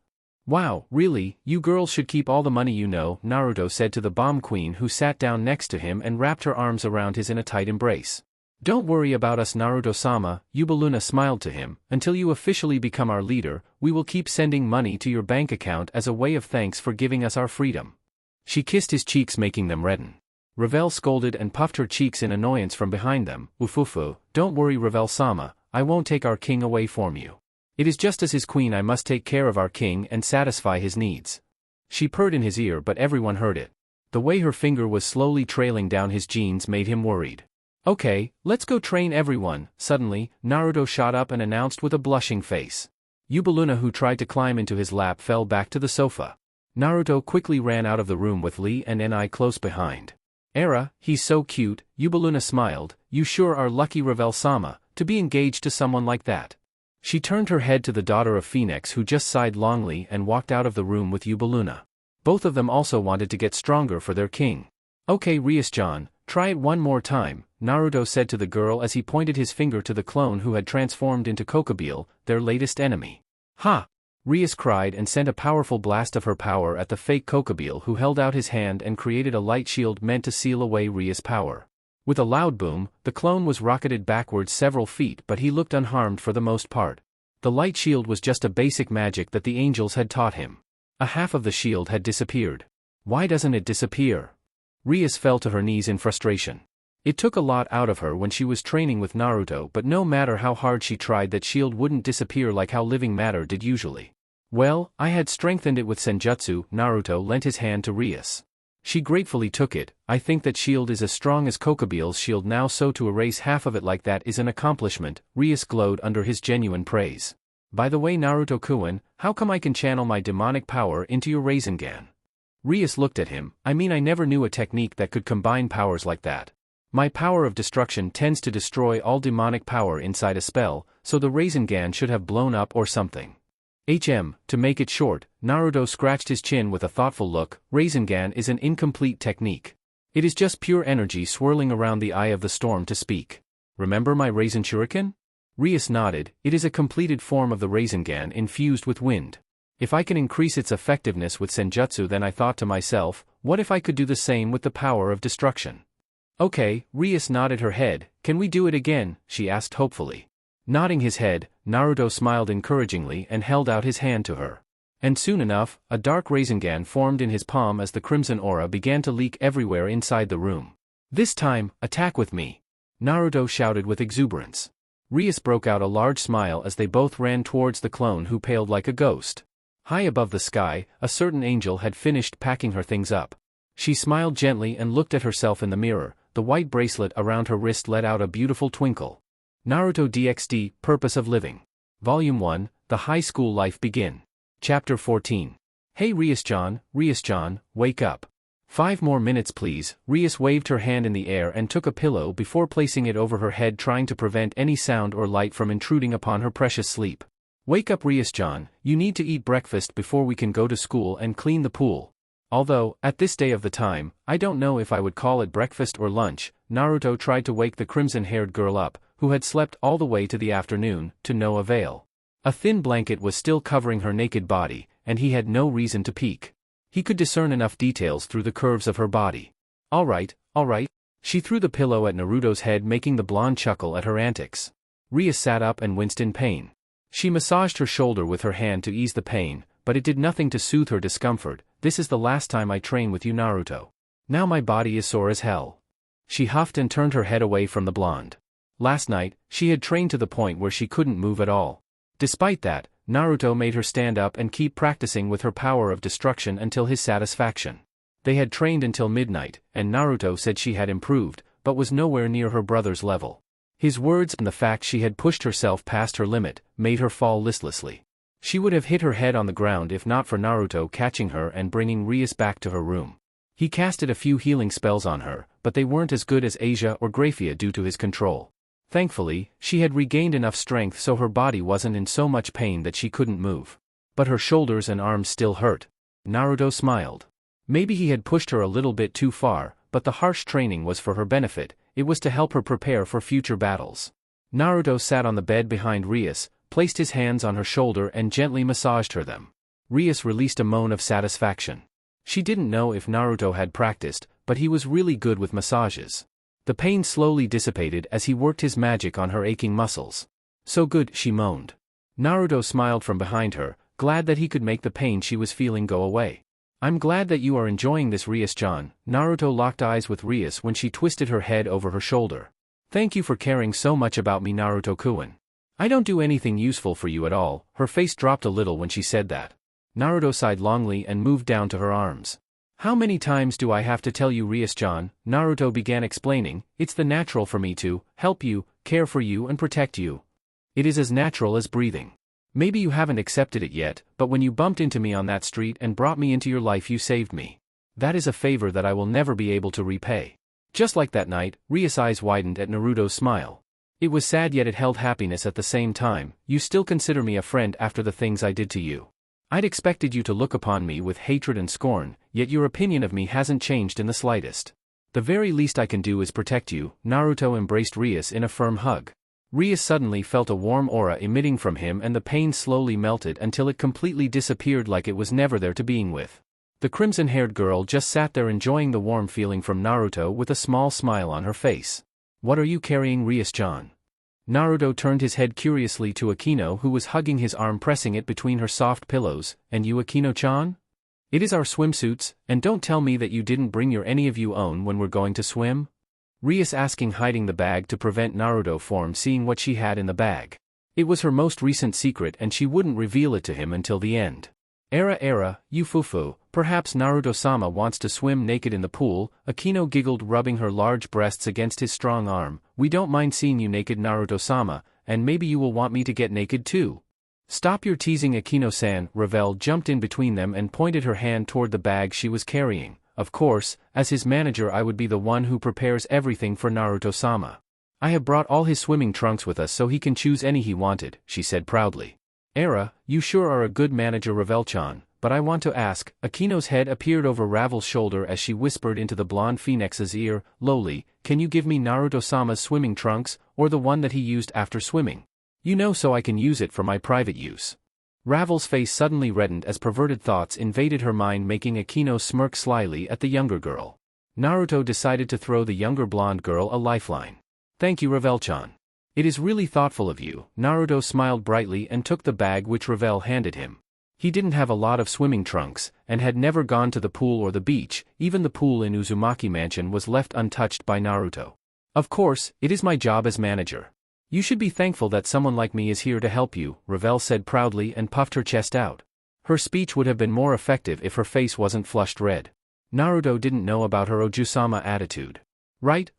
Wow, really, you girls should keep all the money you know, Naruto said to the bomb queen who sat down next to him and wrapped her arms around his in a tight embrace. Don't worry about us, Naruto-sama, Yubaluna smiled to him. Until you officially become our leader, we will keep sending money to your bank account as a way of thanks for giving us our freedom. She kissed his cheeks, making them redden. Ravel scolded and puffed her cheeks in annoyance from behind them. Ufufu, don't worry Ravel-sama, I won't take our king away from you. It is just as his queen I must take care of our king and satisfy his needs. She purred in his ear, but everyone heard it. The way her finger was slowly trailing down his jeans made him worried. Okay, let's go train everyone. Suddenly, Naruto shot up and announced with a blushing face. Yubaluna, who tried to climb into his lap, fell back to the sofa. Naruto quickly ran out of the room with Lee and Ni close behind. Era, he's so cute, Yubaluna smiled. You sure are lucky, Ravel-sama, to be engaged to someone like that. She turned her head to the daughter of Phoenix, who just sighed longly and walked out of the room with Yubaluna. Both of them also wanted to get stronger for their king. Okay, Rias-chan, try it one more time, Naruto said to the girl as he pointed his finger to the clone who had transformed into Kokobile, their latest enemy. Ha! Rias cried and sent a powerful blast of her power at the fake Kokobile, who held out his hand and created a light shield meant to seal away Rias' power. With a loud boom, the clone was rocketed backwards several feet, but he looked unharmed for the most part. The light shield was just a basic magic that the angels had taught him. A half of the shield had disappeared. Why doesn't it disappear? Rias fell to her knees in frustration. It took a lot out of her when she was training with Naruto, but no matter how hard she tried, that shield wouldn't disappear like how living matter did usually. Well, I had strengthened it with senjutsu. Naruto lent his hand to Rias. She gratefully took it. I think that shield is as strong as Kokobile's shield now, so to erase half of it like that is an accomplishment. Rias glowed under his genuine praise. By the way, Naruto-kun, how come I can channel my demonic power into your Rasengan? Rias looked at him. I mean, I never knew a technique that could combine powers like that. My power of destruction tends to destroy all demonic power inside a spell, so the Rasengan should have blown up or something. To make it short, Naruto scratched his chin with a thoughtful look. Rasengan is an incomplete technique. It is just pure energy swirling around the eye of the storm to speak. Remember my Rasen Shuriken? Rias nodded. It is a completed form of the Rasengan infused with wind. If I can increase its effectiveness with Senjutsu, then I thought to myself, what if I could do the same with the power of destruction? Okay, Rias nodded her head. Can we do it again? She asked hopefully. Nodding his head, Naruto smiled encouragingly and held out his hand to her. And soon enough, a dark Rasengan formed in his palm as the crimson aura began to leak everywhere inside the room. This time, attack with me! Naruto shouted with exuberance. Rias broke out a large smile as they both ran towards the clone who paled like a ghost. High above the sky, a certain angel had finished packing her things up. She smiled gently and looked at herself in the mirror. The white bracelet around her wrist let out a beautiful twinkle. Naruto DxD, Purpose of Living. Volume 1, The High School Life Begin. Chapter 14. Hey Rias-chan, wake up. 5 more minutes please. Rias waved her hand in the air and took a pillow before placing it over her head, trying to prevent any sound or light from intruding upon her precious sleep. Wake up Rias-chan, you need to eat breakfast before we can go to school and clean the pool. Although, at this day of the time, I don't know if I would call it breakfast or lunch. Naruto tried to wake the crimson-haired girl up, who had slept all the way to the afternoon, to no avail. A thin blanket was still covering her naked body, and he had no reason to peek. He could discern enough details through the curves of her body. All right. She threw the pillow at Naruto's head, making the blonde chuckle at her antics. Rias sat up and winced in pain. She massaged her shoulder with her hand to ease the pain, but it did nothing to soothe her discomfort. This is the last time I train with you, Naruto. Now my body is sore as hell. She huffed and turned her head away from the blonde. Last night, she had trained to the point where she couldn't move at all. Despite that, Naruto made her stand up and keep practicing with her power of destruction until his satisfaction. They had trained until midnight, and Naruto said she had improved, but was nowhere near her brother's level. His words and the fact she had pushed herself past her limit made her fall listlessly. She would have hit her head on the ground if not for Naruto catching her and bringing Rias back to her room. He casted a few healing spells on her, but they weren't as good as Asia or Grafia due to his control. Thankfully, she had regained enough strength so her body wasn't in so much pain that she couldn't move. But her shoulders and arms still hurt. Naruto smiled. Maybe he had pushed her a little bit too far, but the harsh training was for her benefit. It was to help her prepare for future battles. Naruto sat on the bed behind Rias, placed his hands on her shoulder and gently massaged her them. Rias released a moan of satisfaction. She didn't know if Naruto had practiced, but he was really good with massages. The pain slowly dissipated as he worked his magic on her aching muscles. So good, she moaned. Naruto smiled from behind her, glad that he could make the pain she was feeling go away. I'm glad that you are enjoying this, Rias-chan. Naruto locked eyes with Rias when she twisted her head over her shoulder. Thank you for caring so much about me, Naruto-kun. I don't do anything useful for you at all. Her face dropped a little when she said that. Naruto sighed longly and moved down to her arms. How many times do I have to tell you, Rias-chan? Naruto began explaining. It's the natural for me to help you, care for you and protect you. It is as natural as breathing. Maybe you haven't accepted it yet, but when you bumped into me on that street and brought me into your life, you saved me. That is a favor that I will never be able to repay. Just like that night, Rias' eyes widened at Naruto's smile. It was sad yet it held happiness at the same time. You still consider me a friend after the things I did to you. I'd expected you to look upon me with hatred and scorn, yet your opinion of me hasn't changed in the slightest. The very least I can do is protect you. Naruto embraced Rias in a firm hug. Rias suddenly felt a warm aura emitting from him and the pain slowly melted until it completely disappeared like it was never there to begin with. The crimson-haired girl just sat there enjoying the warm feeling from Naruto with a small smile on her face. What are you carrying, Rias-chan? Naruto turned his head curiously to Akino, who was hugging his arm, pressing it between her soft pillows. And you, Akino-chan? It is our swimsuits, and don't tell me that you didn't bring your any of you own when we're going to swim? Rias asking, hiding the bag to prevent Naruto from seeing what she had in the bag. It was her most recent secret and she wouldn't reveal it to him until the end. You fufu, perhaps Naruto-sama wants to swim naked in the pool. Akino giggled, rubbing her large breasts against his strong arm. We don't mind seeing you naked, Naruto-sama, and maybe you will want me to get naked too. Stop your teasing, Akino-san. Ravel jumped in between them and pointed her hand toward the bag she was carrying. Of course, as his manager I would be the one who prepares everything for Naruto-sama. I have brought all his swimming trunks with us so he can choose any he wanted, she said proudly. Era, you sure are a good manager Ravel-chan, but I want to ask, Akino's head appeared over Ravel's shoulder as she whispered into the blonde phoenix's ear, lowly, can you give me Naruto-sama's swimming trunks, or the one that he used after swimming? You know, so I can use it for my private use. Ravel's face suddenly reddened as perverted thoughts invaded her mind, making Akino smirk slyly at the younger girl. Naruto decided to throw the younger blonde girl a lifeline. Thank you Ravel-chan. It is really thoughtful of you. Naruto smiled brightly and took the bag which Ravel handed him. He didn't have a lot of swimming trunks, and had never gone to the pool or the beach. Even the pool in Uzumaki Mansion was left untouched by Naruto. Of course, it is my job as manager. You should be thankful that someone like me is here to help you, Ravel said proudly and puffed her chest out. Her speech would have been more effective if her face wasn't flushed red. Naruto didn't know about her Ojusama attitude. Right,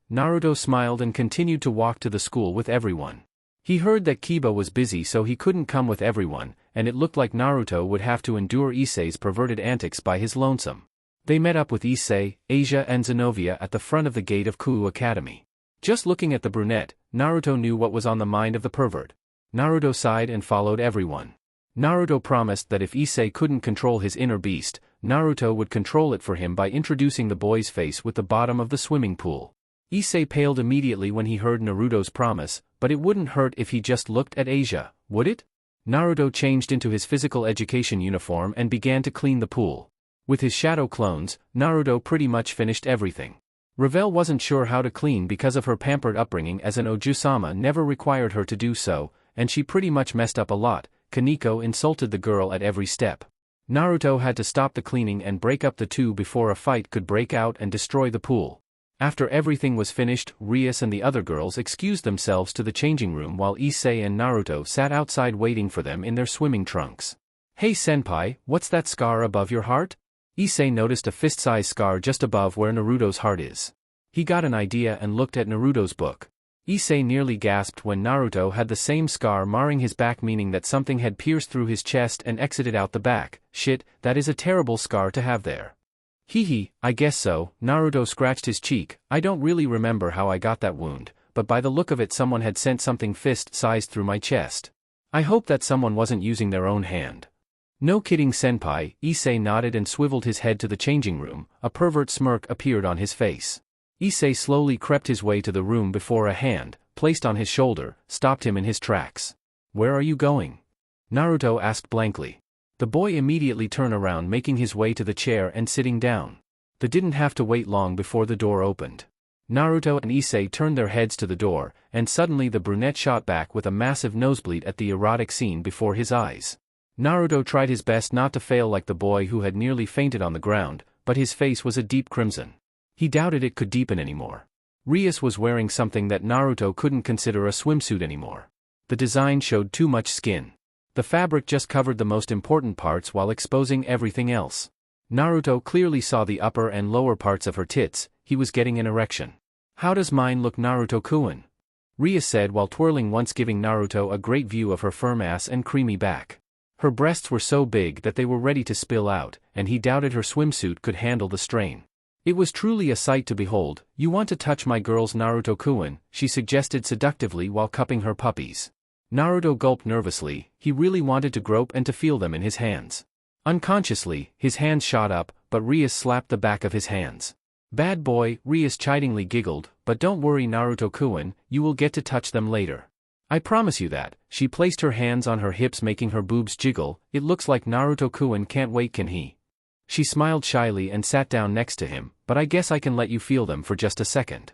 Naruto smiled and continued to walk to the school with everyone. He heard that Kiba was busy so he couldn't come with everyone, and it looked like Naruto would have to endure Issei's perverted antics by his lonesome. They met up with Issei, Asia and Zenovia at the front of the gate of Kuu Academy. Just looking at the brunette, Naruto knew what was on the mind of the pervert. Naruto sighed and followed everyone. Naruto promised that if Issei couldn't control his inner beast, Naruto would control it for him by introducing the boy's face with the bottom of the swimming pool. Issei paled immediately when he heard Naruto's promise, but it wouldn't hurt if he just looked at Asia, would it? Naruto changed into his physical education uniform and began to clean the pool. With his shadow clones, Naruto pretty much finished everything. Ravel wasn't sure how to clean because of her pampered upbringing, as an Ojusama never required her to do so, and she pretty much messed up a lot. Kaneko insulted the girl at every step. Naruto had to stop the cleaning and break up the two before a fight could break out and destroy the pool. After everything was finished, Rias and the other girls excused themselves to the changing room while Issei and Naruto sat outside waiting for them in their swimming trunks. Hey senpai, what's that scar above your heart? Issei noticed a fist-sized scar just above where Naruto's heart is. He got an idea and looked at Naruto's book. Issei nearly gasped when Naruto had the same scar marring his back, meaning that something had pierced through his chest and exited out the back. Shit, that is a terrible scar to have there. Hee, I guess so. Naruto scratched his cheek. I don't really remember how I got that wound, but by the look of it someone had sent something fist-sized through my chest. I hope that someone wasn't using their own hand. No kidding senpai, Issei nodded and swiveled his head to the changing room. A pervert smirk appeared on his face. Issei slowly crept his way to the room before a hand, placed on his shoulder, stopped him in his tracks. Where are you going? Naruto asked blankly. The boy immediately turned around, making his way to the chair and sitting down. They didn't have to wait long before the door opened. Naruto and Issei turned their heads to the door, and suddenly the brunette shot back with a massive nosebleed at the erotic scene before his eyes. Naruto tried his best not to fail like the boy who had nearly fainted on the ground, but his face was a deep crimson. He doubted it could deepen anymore. Rias was wearing something that Naruto couldn't consider a swimsuit anymore. The design showed too much skin. The fabric just covered the most important parts while exposing everything else. Naruto clearly saw the upper and lower parts of her tits. He was getting an erection. How does mine look, Naruto-kun? Rias said while twirling once, giving Naruto a great view of her firm ass and creamy back. Her breasts were so big that they were ready to spill out, and he doubted her swimsuit could handle the strain. It was truly a sight to behold. You want to touch my girls, Naruto-kun? She suggested seductively while cupping her puppies. Naruto gulped nervously. He really wanted to grope and to feel them in his hands. Unconsciously, his hands shot up, but Rias slapped the back of his hands. Bad boy, Rias chidingly giggled, but don't worry Naruto-kun, you will get to touch them later. I promise you that. She placed her hands on her hips, making her boobs jiggle. It looks like Naruto-kun can't wait, can he? She smiled shyly and sat down next to him, but I guess I can let you feel them for just a second.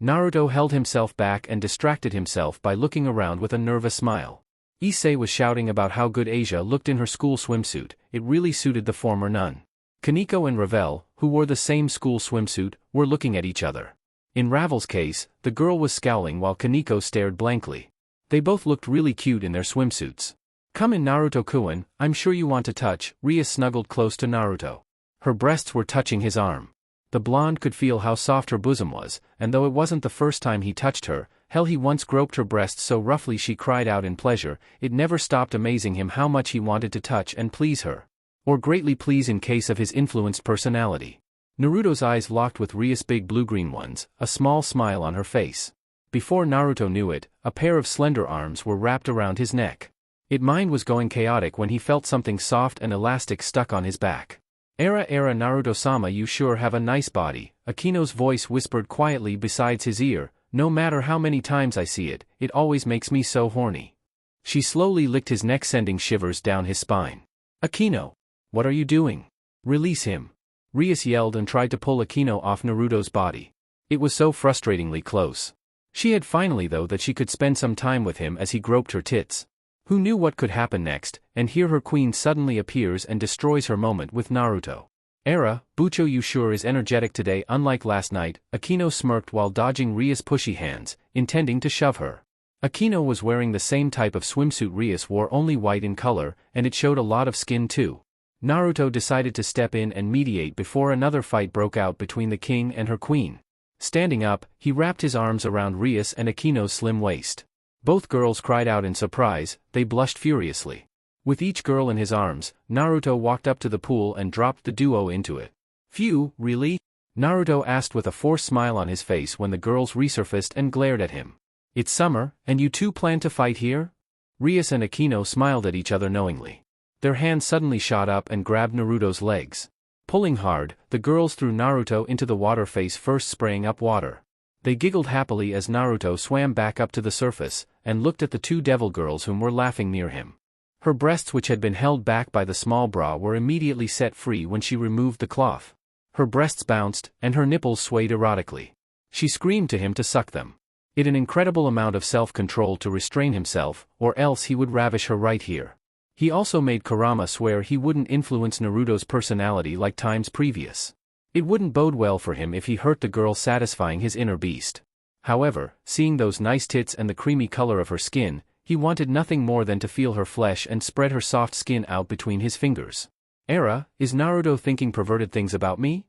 Naruto held himself back and distracted himself by looking around with a nervous smile. Issei was shouting about how good Asia looked in her school swimsuit. It really suited the former nun. Kaneko and Ravel, who wore the same school swimsuit, were looking at each other. In Ravel's case, the girl was scowling while Kaneko stared blankly. They both looked really cute in their swimsuits. Come in Naruto-kun, I'm sure you want to touch. Rias snuggled close to Naruto. Her breasts were touching his arm. The blonde could feel how soft her bosom was, and though it wasn't the first time he touched her, hell, he once groped her breasts so roughly she cried out in pleasure. It never stopped amazing him how much he wanted to touch and please her. Or greatly please in case of his influenced personality. Naruto's eyes locked with Rias' big blue-green ones, a small smile on her face. Before Naruto knew it, a pair of slender arms were wrapped around his neck. His mind was going chaotic when he felt something soft and elastic stuck on his back. Era Naruto-sama, you sure have a nice body, Akino's voice whispered quietly beside his ear. No matter how many times I see it, it always makes me so horny. She slowly licked his neck, sending shivers down his spine. Akino! What are you doing? Release him! Rias yelled and tried to pull Akino off Naruto's body. It was so frustratingly close. She had finally though that she could spend some time with him as he groped her tits. Who knew what could happen next, and here her queen suddenly appears and destroys her moment with Naruto. Era, Bucho, you sure is energetic today. Unlike last night, Akino smirked while dodging Rias' pushy hands, intending to shove her. Akino was wearing the same type of swimsuit Rias wore, only white in color, and it showed a lot of skin too. Naruto decided to step in and mediate before another fight broke out between the king and her queen. Standing up, he wrapped his arms around Rias and Akino's slim waist. Both girls cried out in surprise, they blushed furiously. With each girl in his arms, Naruto walked up to the pool and dropped the duo into it. Phew, really? Naruto asked with a forced smile on his face when the girls resurfaced and glared at him. It's summer, and you two plan to fight here? Rias and Akino smiled at each other knowingly. Their hands suddenly shot up and grabbed Naruto's legs. Pulling hard, the girls threw Naruto into the water, face first, spraying up water. They giggled happily as Naruto swam back up to the surface, and looked at the two devil girls whom were laughing near him. Her breasts, which had been held back by the small bra, were immediately set free when she removed the cloth. Her breasts bounced, and her nipples swayed erotically. She screamed to him to suck them. It an incredible amount of self-control to restrain himself, or else he would ravish her right here. He also made Kurama swear he wouldn't influence Naruto's personality like times previous. It wouldn't bode well for him if he hurt the girl, satisfying his inner beast. However, seeing those nice tits and the creamy color of her skin, he wanted nothing more than to feel her flesh and spread her soft skin out between his fingers. Era, is Naruto thinking perverted things about me?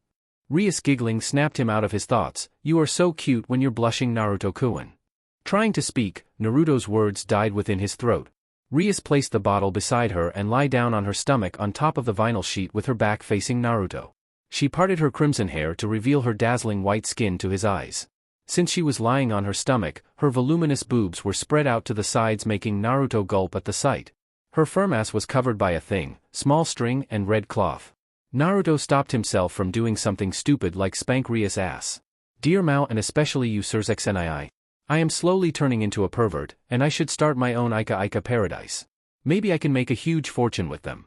Rias, giggling, snapped him out of his thoughts. You are so cute when you're blushing, Naruto-kun. Trying to speak, Naruto's words died within his throat. Rias placed the bottle beside her and lay down on her stomach on top of the vinyl sheet with her back facing Naruto. She parted her crimson hair to reveal her dazzling white skin to his eyes. Since she was lying on her stomach, her voluminous boobs were spread out to the sides, making Naruto gulp at the sight. Her firm ass was covered by a thin, small string and red cloth. Naruto stopped himself from doing something stupid like spank Rias' ass. Dear Mao, and especially you Sirs XNII. I am slowly turning into a pervert, and I should start my own Ika paradise. Maybe I can make a huge fortune with them.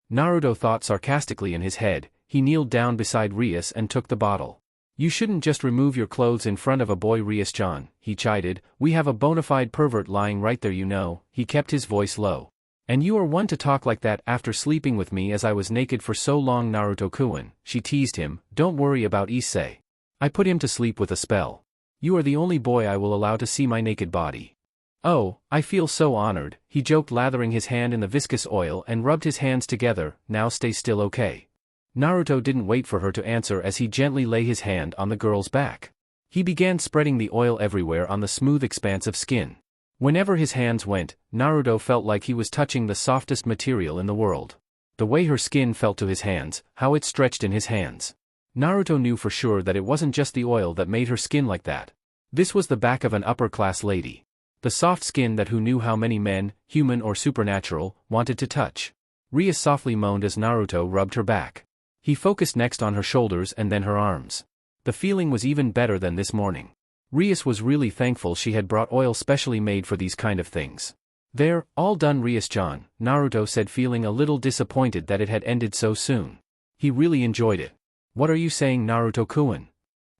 Naruto thought sarcastically in his head. He kneeled down beside Rias and took the bottle. You shouldn't just remove your clothes in front of a boy, Rias-chan, he chided. We have a bona fide pervert lying right there, you know. He kept his voice low. And you are one to talk like that after sleeping with me as I was naked for so long, Naruto-kun, she teased him. Don't worry about Issei. I put him to sleep with a spell. You are the only boy I will allow to see my naked body. Oh, I feel so honored, he joked, lathering his hand in the viscous oil and rubbed his hands together. Now stay still, okay? Naruto didn't wait for her to answer as he gently lay his hand on the girl's back. He began spreading the oil everywhere on the smooth expanse of skin. Whenever his hands went, Naruto felt like he was touching the softest material in the world. The way her skin felt to his hands, how it stretched in his hands. Naruto knew for sure that it wasn't just the oil that made her skin like that. This was the back of an upper-class lady. The soft skin that who knew how many men, human or supernatural, wanted to touch. Rias softly moaned as Naruto rubbed her back. He focused next on her shoulders and then her arms. The feeling was even better than this morning. Rias was really thankful she had brought oil specially made for these kind of things. There, all done, Rias-chan, Naruto said, feeling a little disappointed that it had ended so soon. He really enjoyed it. What are you saying, Naruto-kun?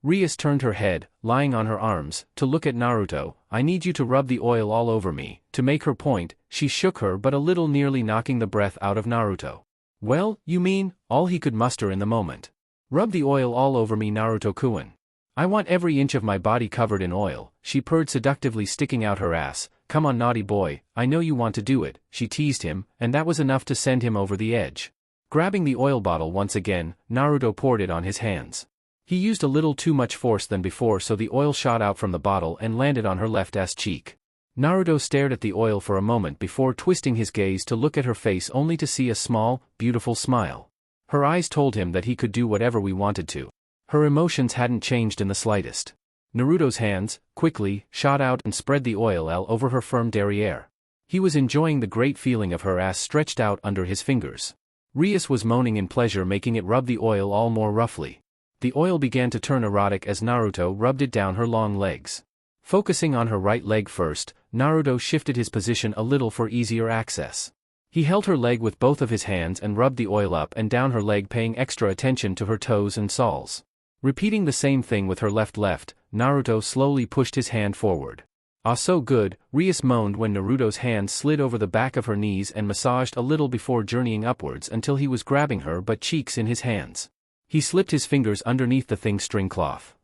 Rias turned her head, lying on her arms, to look at Naruto. I need you to rub the oil all over me. To make her point, she shook her but a little, nearly knocking the breath out of Naruto. Well, you mean, all he could muster in the moment. Rub the oil all over me, Naruto-kun. I want every inch of my body covered in oil, she purred seductively, sticking out her ass. Come on, naughty boy, I know you want to do it, she teased him, and that was enough to send him over the edge. Grabbing the oil bottle once again, Naruto poured it on his hands. He used a little too much force than before, so the oil shot out from the bottle and landed on her left ass cheek. Naruto stared at the oil for a moment before twisting his gaze to look at her face, only to see a small, beautiful smile. Her eyes told him that he could do whatever we wanted to. Her emotions hadn't changed in the slightest. Naruto's hands, quickly, shot out and spread the oil all over her firm derriere. He was enjoying the great feeling of her ass stretched out under his fingers. Rias was moaning in pleasure, making it rub the oil all more roughly. The oil began to turn erotic as Naruto rubbed it down her long legs. Focusing on her right leg first, Naruto shifted his position a little for easier access. He held her leg with both of his hands and rubbed the oil up and down her leg, paying extra attention to her toes and soles. Repeating the same thing with her left, Naruto slowly pushed his hand forward. "Ah, so good," Rias moaned when Naruto's hand slid over the back of her knees and massaged a little before journeying upwards until he was grabbing her butt cheeks in his hands. He slipped his fingers underneath the thin string cloth.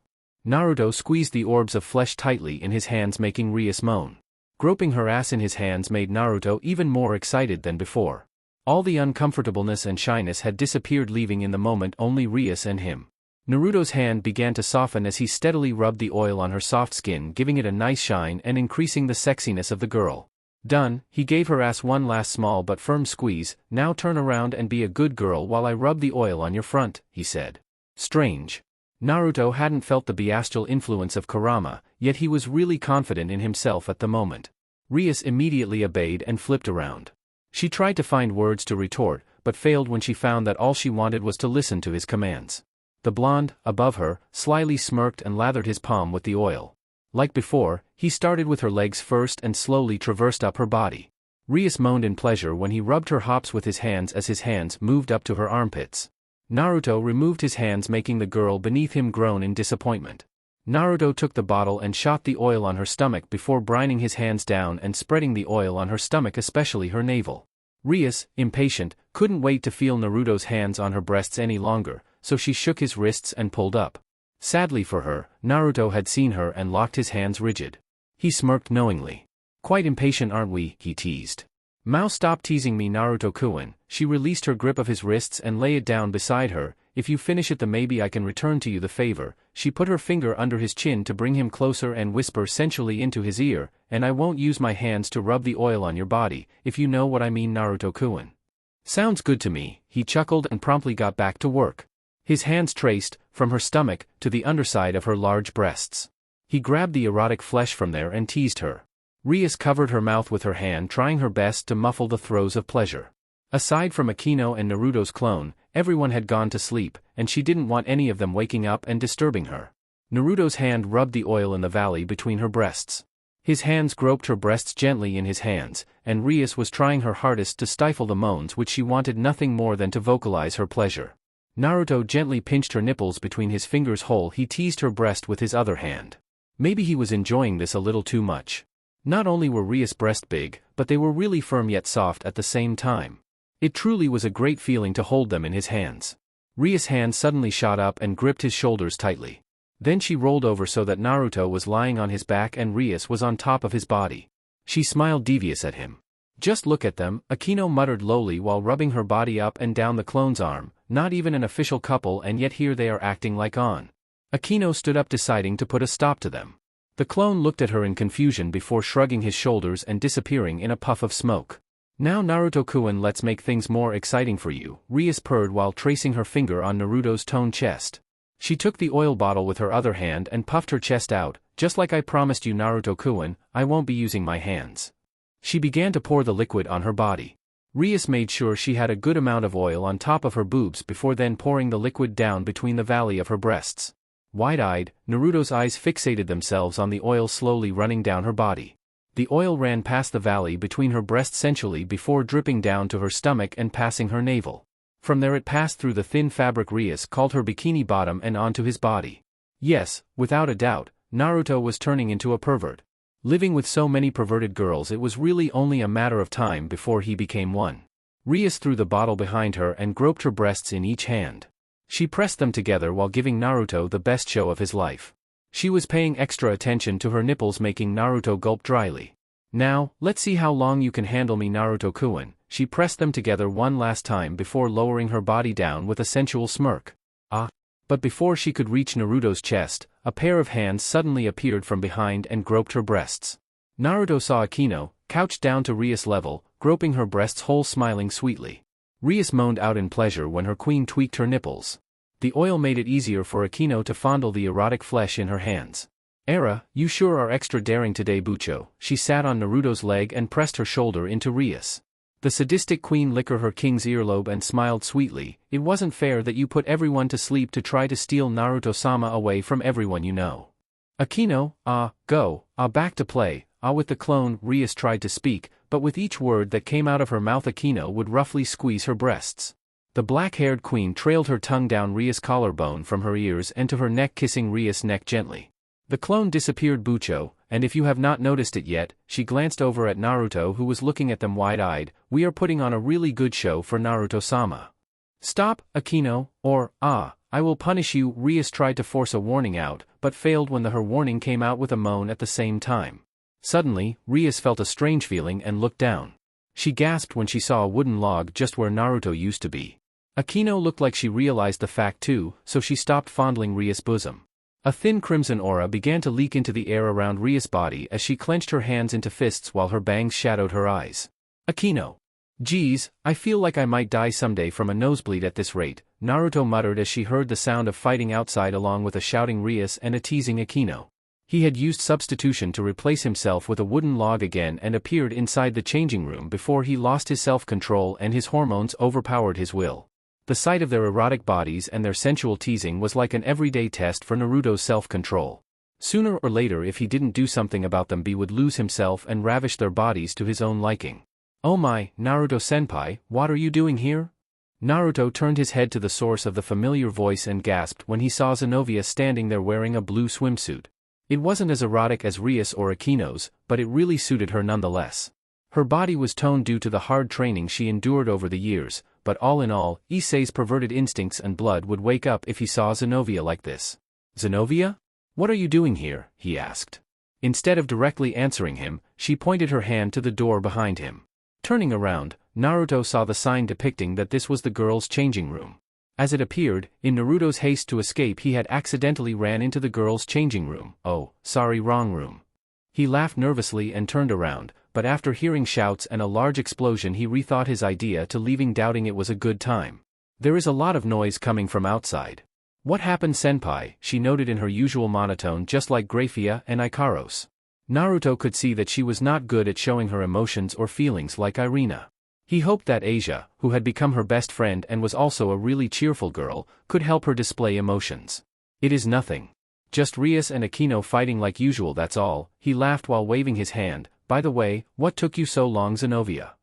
Naruto squeezed the orbs of flesh tightly in his hands, making Rias moan. Groping her ass in his hands made Naruto even more excited than before. All the uncomfortableness and shyness had disappeared, leaving in the moment only Rias and him. Naruto's hand began to soften as he steadily rubbed the oil on her soft skin, giving it a nice shine and increasing the sexiness of the girl. Done, he gave her ass one last small but firm squeeze. "Now turn around and be a good girl while I rub the oil on your front," he said. Strange. Naruto hadn't felt the bestial influence of Kurama, yet he was really confident in himself at the moment. Rias immediately obeyed and flipped around. She tried to find words to retort, but failed when she found that all she wanted was to listen to his commands. The blonde, above her, slyly smirked and lathered his palm with the oil. Like before, he started with her legs first and slowly traversed up her body. Rias moaned in pleasure when he rubbed her hops with his hands as his hands moved up to her armpits. Naruto removed his hands, making the girl beneath him groan in disappointment. Naruto took the bottle and shot the oil on her stomach before brining his hands down and spreading the oil on her stomach, especially her navel. Rias, impatient, couldn't wait to feel Naruto's hands on her breasts any longer, so she shook his wrists and pulled up. Sadly for her, Naruto had seen her and locked his hands rigid. He smirked knowingly. "Quite impatient, aren't we?" he teased. "Mao, stop teasing me, Naruto-kun." She released her grip of his wrists and lay it down beside her. "If you finish it, then maybe I can return to you the favor." She put her finger under his chin to bring him closer and whisper sensually into his ear, "And I won't use my hands to rub the oil on your body, if you know what I mean, Naruto-kun." "Sounds good to me," he chuckled and promptly got back to work. His hands traced, from her stomach, to the underside of her large breasts. He grabbed the erotic flesh from there and teased her. Rias covered her mouth with her hand, trying her best to muffle the throes of pleasure. Aside from Akino and Naruto's clone, everyone had gone to sleep, and she didn't want any of them waking up and disturbing her. Naruto's hand rubbed the oil in the valley between her breasts. His hands groped her breasts gently in his hands, and Rias was trying her hardest to stifle the moans which she wanted nothing more than to vocalize her pleasure. Naruto gently pinched her nipples between his fingers whole. He teased her breast with his other hand. Maybe he was enjoying this a little too much. Not only were Rias' breasts big, but they were really firm yet soft at the same time. It truly was a great feeling to hold them in his hands. Rias' hand suddenly shot up and gripped his shoulders tightly. Then she rolled over so that Naruto was lying on his back and Rias was on top of his body. She smiled devious at him. "Just look at them," Akino muttered lowly while rubbing her body up and down the clone's arm. "Not even an official couple, and yet here they are acting like on." Akino stood up, deciding to put a stop to them. The clone looked at her in confusion before shrugging his shoulders and disappearing in a puff of smoke. "Now Naruto-kun, let's make things more exciting for you," Rias purred while tracing her finger on Naruto's toned chest. She took the oil bottle with her other hand and puffed her chest out. "Just like I promised you, Naruto-kun, I won't be using my hands." She began to pour the liquid on her body. Rias made sure she had a good amount of oil on top of her boobs before then pouring the liquid down between the valley of her breasts. Wide-eyed, Naruto's eyes fixated themselves on the oil slowly running down her body. The oil ran past the valley between her breasts sensually before dripping down to her stomach and passing her navel. From there it passed through the thin fabric Rias called her bikini bottom and onto his body. Yes, without a doubt, Naruto was turning into a pervert. Living with so many perverted girls, it was really only a matter of time before he became one. Rias threw the bottle behind her and groped her breasts in each hand. She pressed them together while giving Naruto the best show of his life. She was paying extra attention to her nipples, making Naruto gulp dryly. "Now, let's see how long you can handle me, Naruto-kun." She pressed them together one last time before lowering her body down with a sensual smirk. "Ah!" But before she could reach Naruto's chest, a pair of hands suddenly appeared from behind and groped her breasts. Naruto saw Akino, couched down to Rias' level, groping her breasts whole, smiling sweetly. Rias moaned out in pleasure when her queen tweaked her nipples. The oil made it easier for Akino to fondle the erotic flesh in her hands. "Era, you sure are extra daring today, Bucho." She sat on Naruto's leg and pressed her shoulder into Rias. The sadistic queen licked her king's earlobe and smiled sweetly. "It wasn't fair that you put everyone to sleep to try to steal Naruto-sama away from everyone you know." Akino, go, back to play, with the clone." Rias tried to speak, but with each word that came out of her mouth Akino would roughly squeeze her breasts. The black-haired queen trailed her tongue down Rias' collarbone from her ears and to her neck, kissing Rias' neck gently. The clone disappeared, Bucho, and if you have not noticed it yet, she glanced over at Naruto, who was looking at them wide-eyed. "We are putting on a really good show for Naruto-sama." "Stop, Akino, or, I will punish you." Rias tried to force a warning out, but failed when her warning came out with a moan at the same time. Suddenly, Rias felt a strange feeling and looked down. She gasped when she saw a wooden log just where Naruto used to be. Akino looked like she realized the fact too, so she stopped fondling Rias' bosom. A thin crimson aura began to leak into the air around Rias' body as she clenched her hands into fists while her bangs shadowed her eyes. "Akino. Geez, I feel like I might die someday from a nosebleed at this rate," Naruto muttered as she heard the sound of fighting outside along with a shouting Rias and a teasing Akino. He had used substitution to replace himself with a wooden log again and appeared inside the changing room before he lost his self-control and his hormones overpowered his will. The sight of their erotic bodies and their sensual teasing was like an everyday test for Naruto's self-control. Sooner or later, if he didn't do something about them, he would lose himself and ravish their bodies to his own liking. "Oh my, Naruto-senpai, what are you doing here?" Naruto turned his head to the source of the familiar voice and gasped when he saw Zenovia standing there wearing a blue swimsuit. It wasn't as erotic as Rias or Akino's, but it really suited her nonetheless. Her body was toned due to the hard training she endured over the years, but all in all, Issei's perverted instincts and blood would wake up if he saw Zenovia like this. "Zenovia? What are you doing here?" he asked. Instead of directly answering him, she pointed her hand to the door behind him. Turning around, Naruto saw the sign depicting that this was the girls' changing room. As it appeared, in Naruto's haste to escape he had accidentally ran into the girls' changing room. "Oh, sorry, wrong room." He laughed nervously and turned around, but after hearing shouts and a large explosion he rethought his idea to leaving, doubting it was a good time. "There is a lot of noise coming from outside." "What happened, senpai?" she noted in her usual monotone, just like Grafia and Ikaros. Naruto could see that she was not good at showing her emotions or feelings like Irina. He hoped that Asia, who had become her best friend and was also a really cheerful girl, could help her display emotions. "It is nothing. Just Rias and Akino fighting like usual, that's all." He laughed while waving his hand. "By the way, what took you so long, Zenovia?"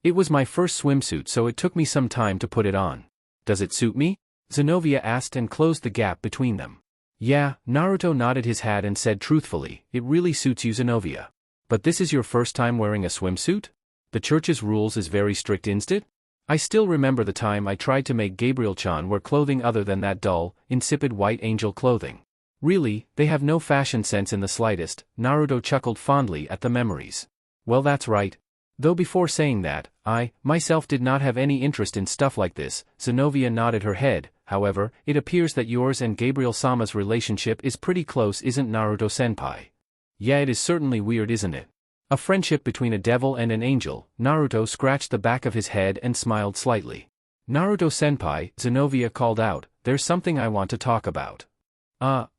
"It was my first swimsuit, so it took me some time to put it on." "Does it suit me?" Zenovia asked and closed the gap between them. "Yeah," Naruto nodded his head and said truthfully, "it really suits you, Zenovia. But this is your first time wearing a swimsuit? The church's rules is very strict, isn't it?" "I still remember the time I tried to make Gabriel-chan wear clothing other than that dull, insipid white angel clothing. Really, they have no fashion sense in the slightest." Naruto chuckled fondly at the memories. "Well, that's right. Though before saying that, I, myself did not have any interest in stuff like this." Zenovia nodded her head. "However, it appears that yours and Gabriel-sama's relationship is pretty close, isn't Naruto-senpai?" "Yeah, it is certainly weird, isn't it? A friendship between a devil and an angel." Naruto scratched the back of his head and smiled slightly. "Naruto-senpai," Zenovia called out, "there's something I want to talk about."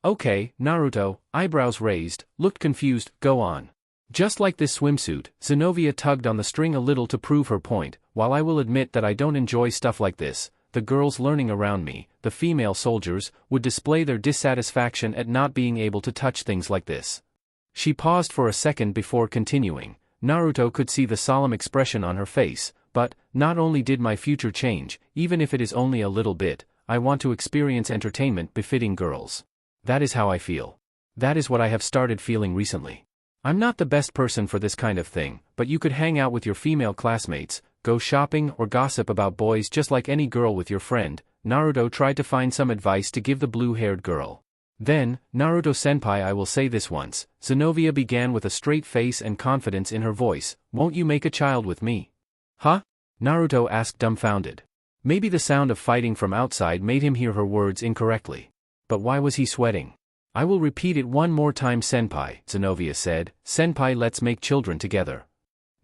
Okay." Naruto, eyebrows raised, looked confused. "Go on." "Just like this swimsuit," Zenovia tugged on the string a little to prove her point. "While I will admit that I don't enjoy stuff like this, the girls learning around me, the female soldiers, would display their dissatisfaction at not being able to touch things like this." She paused for a second before continuing. Naruto could see the solemn expression on her face. "But, not only did my future change, even if it is only a little bit, I want to experience entertainment befitting girls. That is how I feel. That is what I have started feeling recently. I'm not the best person for this kind of thing, but you could hang out with your female classmates, go shopping or gossip about boys just like any girl with your friend." Naruto tried to find some advice to give the blue-haired girl. "Then, Naruto-senpai, I will say this once," Zenovia began with a straight face and confidence in her voice, "won't you make a child with me?" "Huh?" Naruto asked, dumbfounded. Maybe the sound of fighting from outside made him hear her words incorrectly. But why was he sweating? "I will repeat it one more time, senpai," Zenovia said. "Senpai, let's make children together."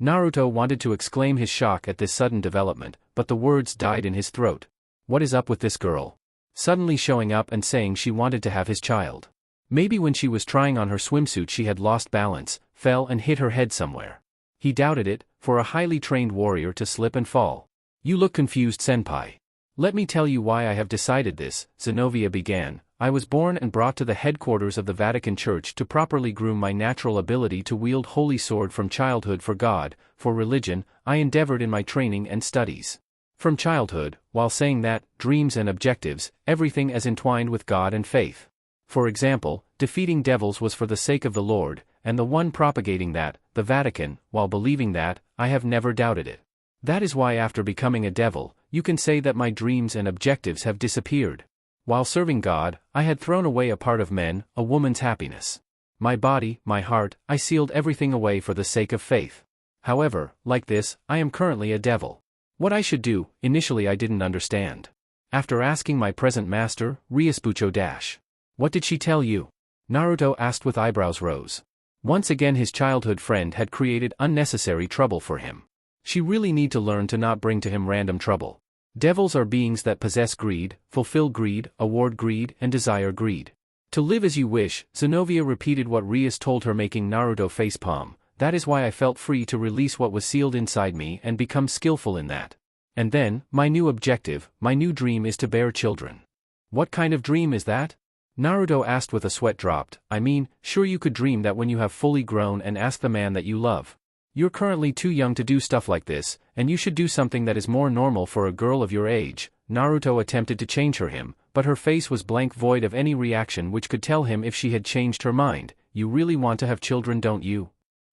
Naruto wanted to exclaim his shock at this sudden development, but the words died in his throat. What is up with this girl? suddenly showing up and saying she wanted to have his child. Maybe when she was trying on her swimsuit she had lost balance, fell and hit her head somewhere. He doubted it, for a highly trained warrior to slip and fall. You look confused, senpai. Let me tell you why I have decided this, Zenovia began. I was born and brought to the headquarters of the Vatican Church to properly groom my natural ability to wield holy sword from childhood for God, for religion, I endeavored in my training and studies. From childhood, while saying that, dreams and objectives, everything as entwined with God and faith. For example, defeating devils was for the sake of the Lord, and the one propagating that, the Vatican, while believing that, I have never doubted it. That is why after becoming a devil, you can say that my dreams and objectives have disappeared. While serving God, I had thrown away a part of men, a woman's happiness. My body, my heart, I sealed everything away for the sake of faith. However, like this, I am currently a devil. What I should do, initially I didn't understand. After asking my present master, Rias dash. What did she tell you? Naruto asked with eyebrows rose. Once again his childhood friend had created unnecessary trouble for him. She really need to learn to not bring to him random trouble. Devils are beings that possess greed, fulfill greed, award greed, and desire greed. To live as you wish, Zenovia repeated what Rias told her, making Naruto facepalm. That is why I felt free to release what was sealed inside me and become skillful in that. And then, my new objective, my new dream is to bear children. What kind of dream is that? Naruto asked with a sweat dropped. I mean, sure you could dream that when you have fully grown and ask the man that you love. You're currently too young to do stuff like this, and you should do something that is more normal for a girl of your age. Naruto attempted to change him, but her face was blank, void of any reaction which could tell him if she had changed her mind. You really want to have children, don't you?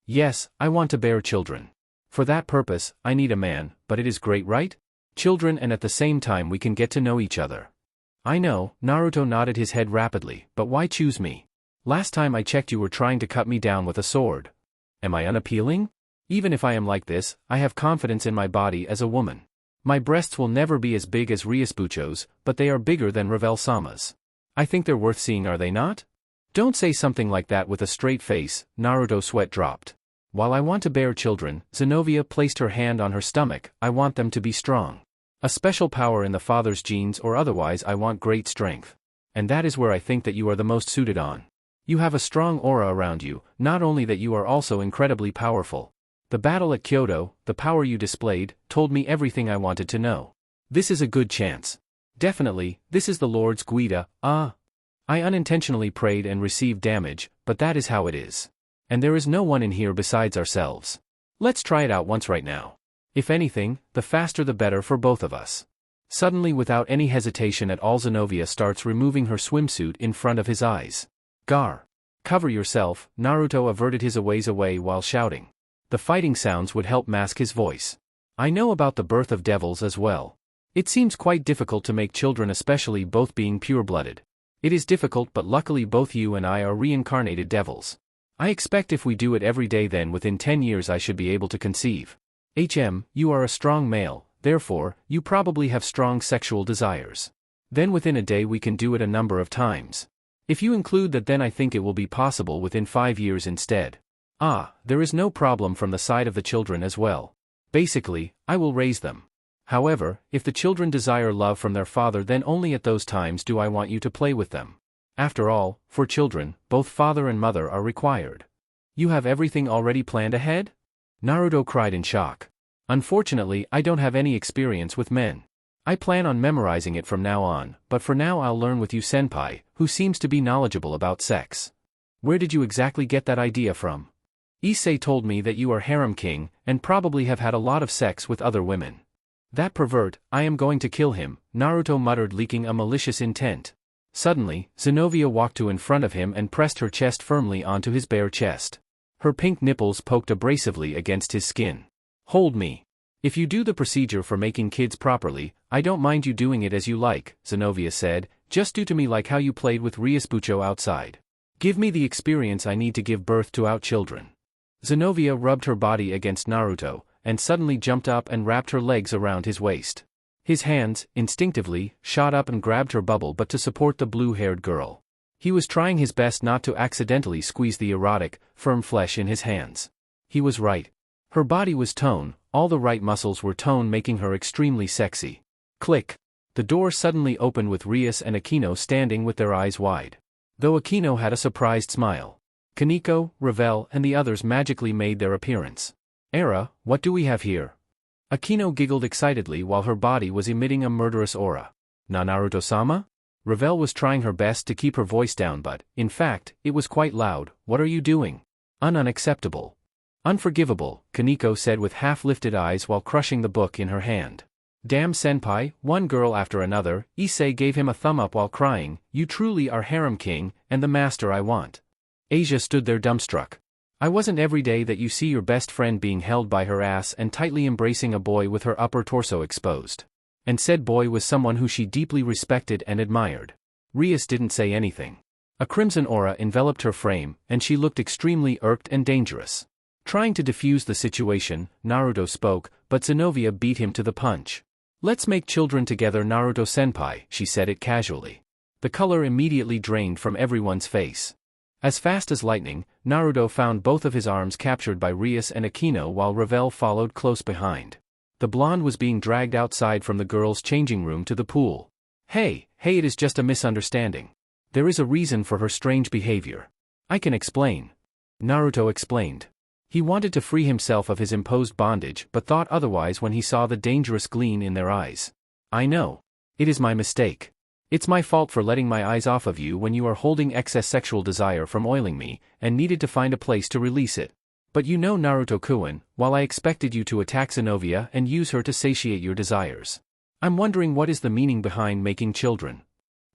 Yes, I want to bear children. For that purpose, I need a man, but it is great, right? Children, and at the same time we can get to know each other. I know, Naruto nodded his head rapidly, but why choose me? Last time I checked you were trying to cut me down with a sword. Am I unappealing? Even if I am like this, I have confidence in my body as a woman. My breasts will never be as big as Riasbucho's, but they are bigger than Revel-sama's. I think they're worth seeing, are they not? Don't say something like that with a straight face, Naruto sweat dropped. While I want to bear children, Zenovia placed her hand on her stomach, I want them to be strong. A special power in the father's genes, or otherwise I want great strength. And that is where I think that you are the most suited on. You have a strong aura around you, not only that you are also incredibly powerful. The battle at Kyoto, the power you displayed, told me everything I wanted to know. This is a good chance. Definitely, this is the Lord's Guida. I unintentionally prayed and received damage, but that is how it is. And there is no one in here besides ourselves. Let's try it out once right now. If anything, the faster the better for both of us. Suddenly, without any hesitation at all, Zenovia starts removing her swimsuit in front of his eyes. Gar. Cover yourself, Naruto averted his away while shouting. The fighting sounds would help mask his voice. I know about the birth of devils as well. It seems quite difficult to make children, especially both being pure-blooded. It is difficult, but luckily both you and I are reincarnated devils. I expect if we do it every day, then within 10 years I should be able to conceive. You are a strong male, therefore, you probably have strong sexual desires. Then within a day we can do it a number of times. If you include that, then I think it will be possible within 5 years instead. There is no problem from the side of the children as well. Basically, I will raise them. However, if the children desire love from their father, then only at those times do I want you to play with them. After all, for children, both father and mother are required. You have everything already planned ahead? Naruto cried in shock. Unfortunately, I don't have any experience with men. I plan on memorizing it from now on, but for now I'll learn with you, senpai, who seems to be knowledgeable about sex. Where did you exactly get that idea from? Issei told me that you are harem king, and probably have had a lot of sex with other women. That pervert, I am going to kill him, Naruto muttered, leaking a malicious intent. Suddenly, Zenovia walked to in front of him and pressed her chest firmly onto his bare chest. Her pink nipples poked abrasively against his skin. Hold me. If you do the procedure for making kids properly, I don't mind you doing it as you like, Zenovia said, just do to me like how you played with Riasbucho outside. Give me the experience I need to give birth to our children. Zenovia rubbed her body against Naruto, and suddenly jumped up and wrapped her legs around his waist. His hands, instinctively, shot up and grabbed her bubble butt to support the blue-haired girl. He was trying his best not to accidentally squeeze the erotic, firm flesh in his hands. He was right. Her body was tone, all the right muscles were tone, making her extremely sexy. Click. The door suddenly opened with Rias and Akino standing with their eyes wide. Though Akino had a surprised smile. Kaneko, Ravel, and the others magically made their appearance. Era, what do we have here? Akino giggled excitedly while her body was emitting a murderous aura. Na Naruto-sama? Ravel was trying her best to keep her voice down but, in fact, it was quite loud. What are you doing? Unacceptable. Unforgivable, Kaneko said with half-lifted eyes while crushing the book in her hand. Damn senpai, one girl after another, Issei gave him a thumb up while crying, you truly are harem king, and the master I want. Asia stood there dumbstruck. I wasn't every day that you see your best friend being held by her ass and tightly embracing a boy with her upper torso exposed. And said boy was someone who she deeply respected and admired. Rias didn't say anything. A crimson aura enveloped her frame, and she looked extremely irked and dangerous. Trying to defuse the situation, Naruto spoke, but Zenovia beat him to the punch. Let's make children together Naruto-senpai, she said it casually. The color immediately drained from everyone's face. As fast as lightning, Naruto found both of his arms captured by Rias and Akino while Ravel followed close behind. The blonde was being dragged outside from the girls' changing room to the pool. Hey, it is just a misunderstanding. There is a reason for her strange behavior. I can explain. Naruto explained. He wanted to free himself of his imposed bondage but thought otherwise when he saw the dangerous gleam in their eyes. I know. It is my mistake. It's my fault for letting my eyes off of you when you are holding excess sexual desire from oiling me, and needed to find a place to release it. But you know Naruto-kun, while I expected you to attack Zenovia and use her to satiate your desires. I'm wondering what is the meaning behind making children.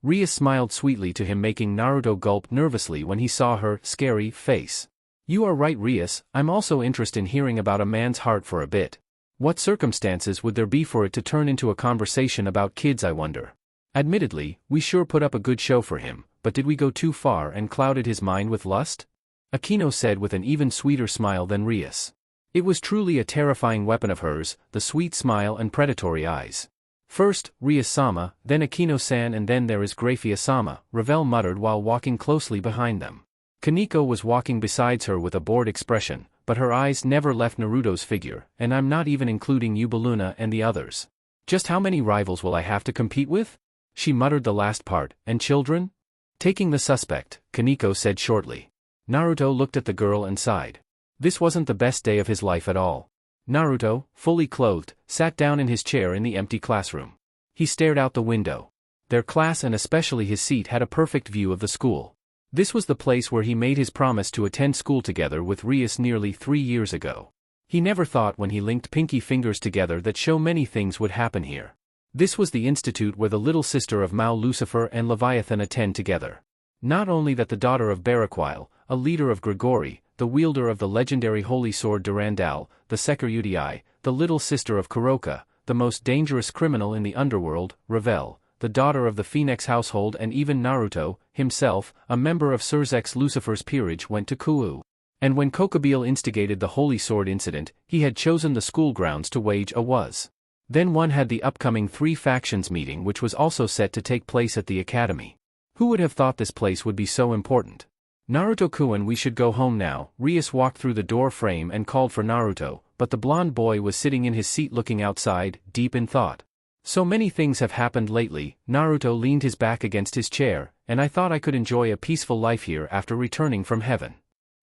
Rias smiled sweetly to him making Naruto gulp nervously when he saw her scary face. You are right Rias, I'm also interested in hearing about a man's heart for a bit. What circumstances would there be for it to turn into a conversation about kids I wonder? Admittedly, we sure put up a good show for him, but did we go too far and clouded his mind with lust? Akino said with an even sweeter smile than Rias. It was truly a terrifying weapon of hers, the sweet smile and predatory eyes. First, Rias-sama, then Akino-san and then there is Grafia-sama, Ravel muttered while walking closely behind them. Kaneko was walking besides her with a bored expression, but her eyes never left Naruto's figure, and I'm not even including Yubaluna and the others. Just how many rivals will I have to compete with? She muttered the last part, and children? Taking the suspect, Kaneko said shortly. Naruto looked at the girl and sighed. This wasn't the best day of his life at all. Naruto, fully clothed, sat down in his chair in the empty classroom. He stared out the window. Their class and especially his seat had a perfect view of the school. This was the place where he made his promise to attend school together with Rias nearly 3 years ago. He never thought when he linked pinky fingers together that so many things would happen here. This was the institute where the little sister of Mao Lucifer and Leviathan attend together. Not only that the daughter of Baraquile, a leader of Grigori, the wielder of the legendary holy sword Durandal, the Sekiryutai, the little sister of Kuroka, the most dangerous criminal in the underworld, Ravel, the daughter of the Phoenix household and even Naruto, himself, a member of Surzex Lucifer's peerage went to Kuu. And when Kokobile instigated the holy sword incident, he had chosen the school grounds to wage a was. Then one had the upcoming 3 factions meeting which was also set to take place at the academy. Who would have thought this place would be so important? Naruto-kun, we should go home now. Rias walked through the door frame and called for Naruto, but the blonde boy was sitting in his seat looking outside, deep in thought. So many things have happened lately. Naruto leaned his back against his chair, and I thought I could enjoy a peaceful life here after returning from heaven.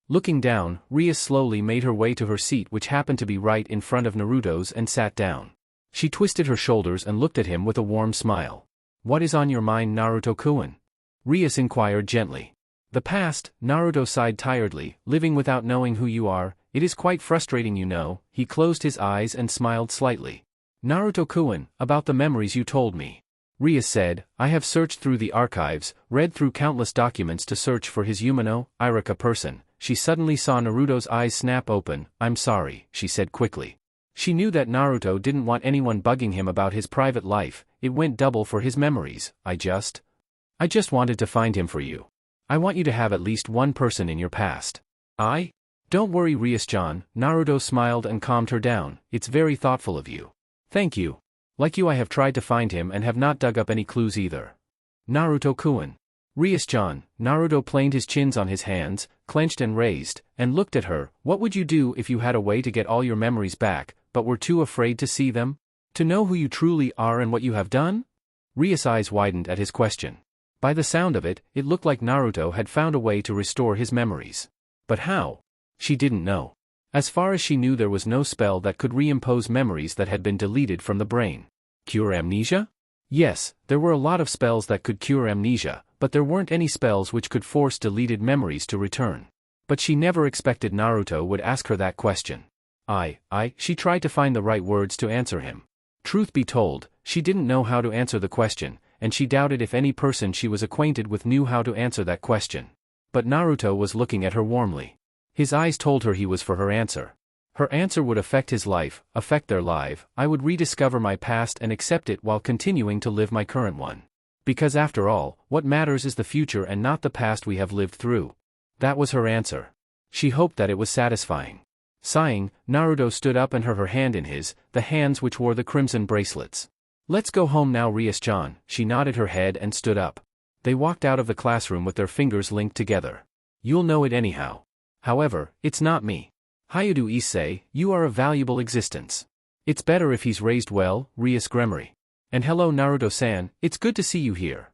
Looking down, Rias slowly made her way to her seat which happened to be right in front of Naruto's and sat down. She twisted her shoulders and looked at him with a warm smile. What is on your mind Naruto-kun? Rias inquired gently. The past, Naruto sighed tiredly, living without knowing who you are, it is quite frustrating you know. He closed his eyes and smiled slightly. Naruto-kun, about the memories you told me. Rias said, I have searched through the archives, read through countless documents to search for his Umino, Irika person. She suddenly saw Naruto's eyes snap open. I'm sorry, she said quickly. She knew that Naruto didn't want anyone bugging him about his private life, it went double for his memories. I just wanted to find him for you. I want you to have at least one person in your past. Don't worry Rias-chan, Naruto smiled and calmed her down, it's very thoughtful of you. Thank you. Like you I have tried to find him and have not dug up any clues either. Naruto-kun. Rias-chan, Naruto planed his chins on his hands, clenched and raised, and looked at her. What would you do if you had a way to get all your memories back, but were too afraid to see them? To know who you truly are and what you have done? Rias' eyes widened at his question. By the sound of it, it looked like Naruto had found a way to restore his memories. But how? She didn't know. As far as she knew, there was no spell that could reimpose memories that had been deleted from the brain. Cure amnesia? Yes, there were a lot of spells that could cure amnesia, but there weren't any spells which could force deleted memories to return. But she never expected Naruto would ask her that question. She tried to find the right words to answer him. Truth be told, she didn't know how to answer the question, and she doubted if any person she was acquainted with knew how to answer that question. But Naruto was looking at her warmly. His eyes told her he was for her answer. Her answer would affect his life, affect their life. I would rediscover my past and accept it while continuing to live my current one. Because after all, what matters is the future and not the past we have lived through. That was her answer. She hoped that it was satisfying. Sighing, Naruto stood up and her hand in his, the hands which wore the crimson bracelets. Let's go home now, Rias-chan. She nodded her head and stood up. They walked out of the classroom with their fingers linked together. You'll know it anyhow. However, it's not me. Hayudu Issei, you are a valuable existence. It's better if he's raised well, Rias Gremory. And hello Naruto-san, it's good to see you here.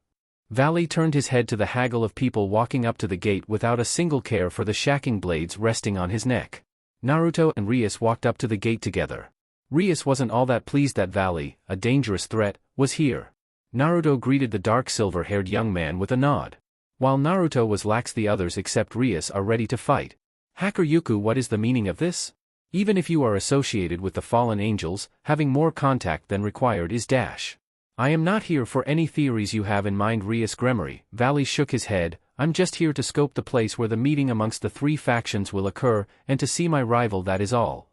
Vali turned his head to the haggle of people walking up to the gate without a single care for the shacking blades resting on his neck. Naruto and Rias walked up to the gate together. Rias wasn't all that pleased that Vali, a dangerous threat, was here. Naruto greeted the dark silver-haired young man with a nod. While Naruto was lax, the others except Rias are ready to fight. Hakuryuku, what is the meaning of this? Even if you are associated with the fallen angels, having more contact than required is dash. I am not here for any theories you have in mind, Rias Gremory. Vali shook his head. I'm just here to scope the place where the meeting amongst the three factions will occur, and to see my rival, that is all.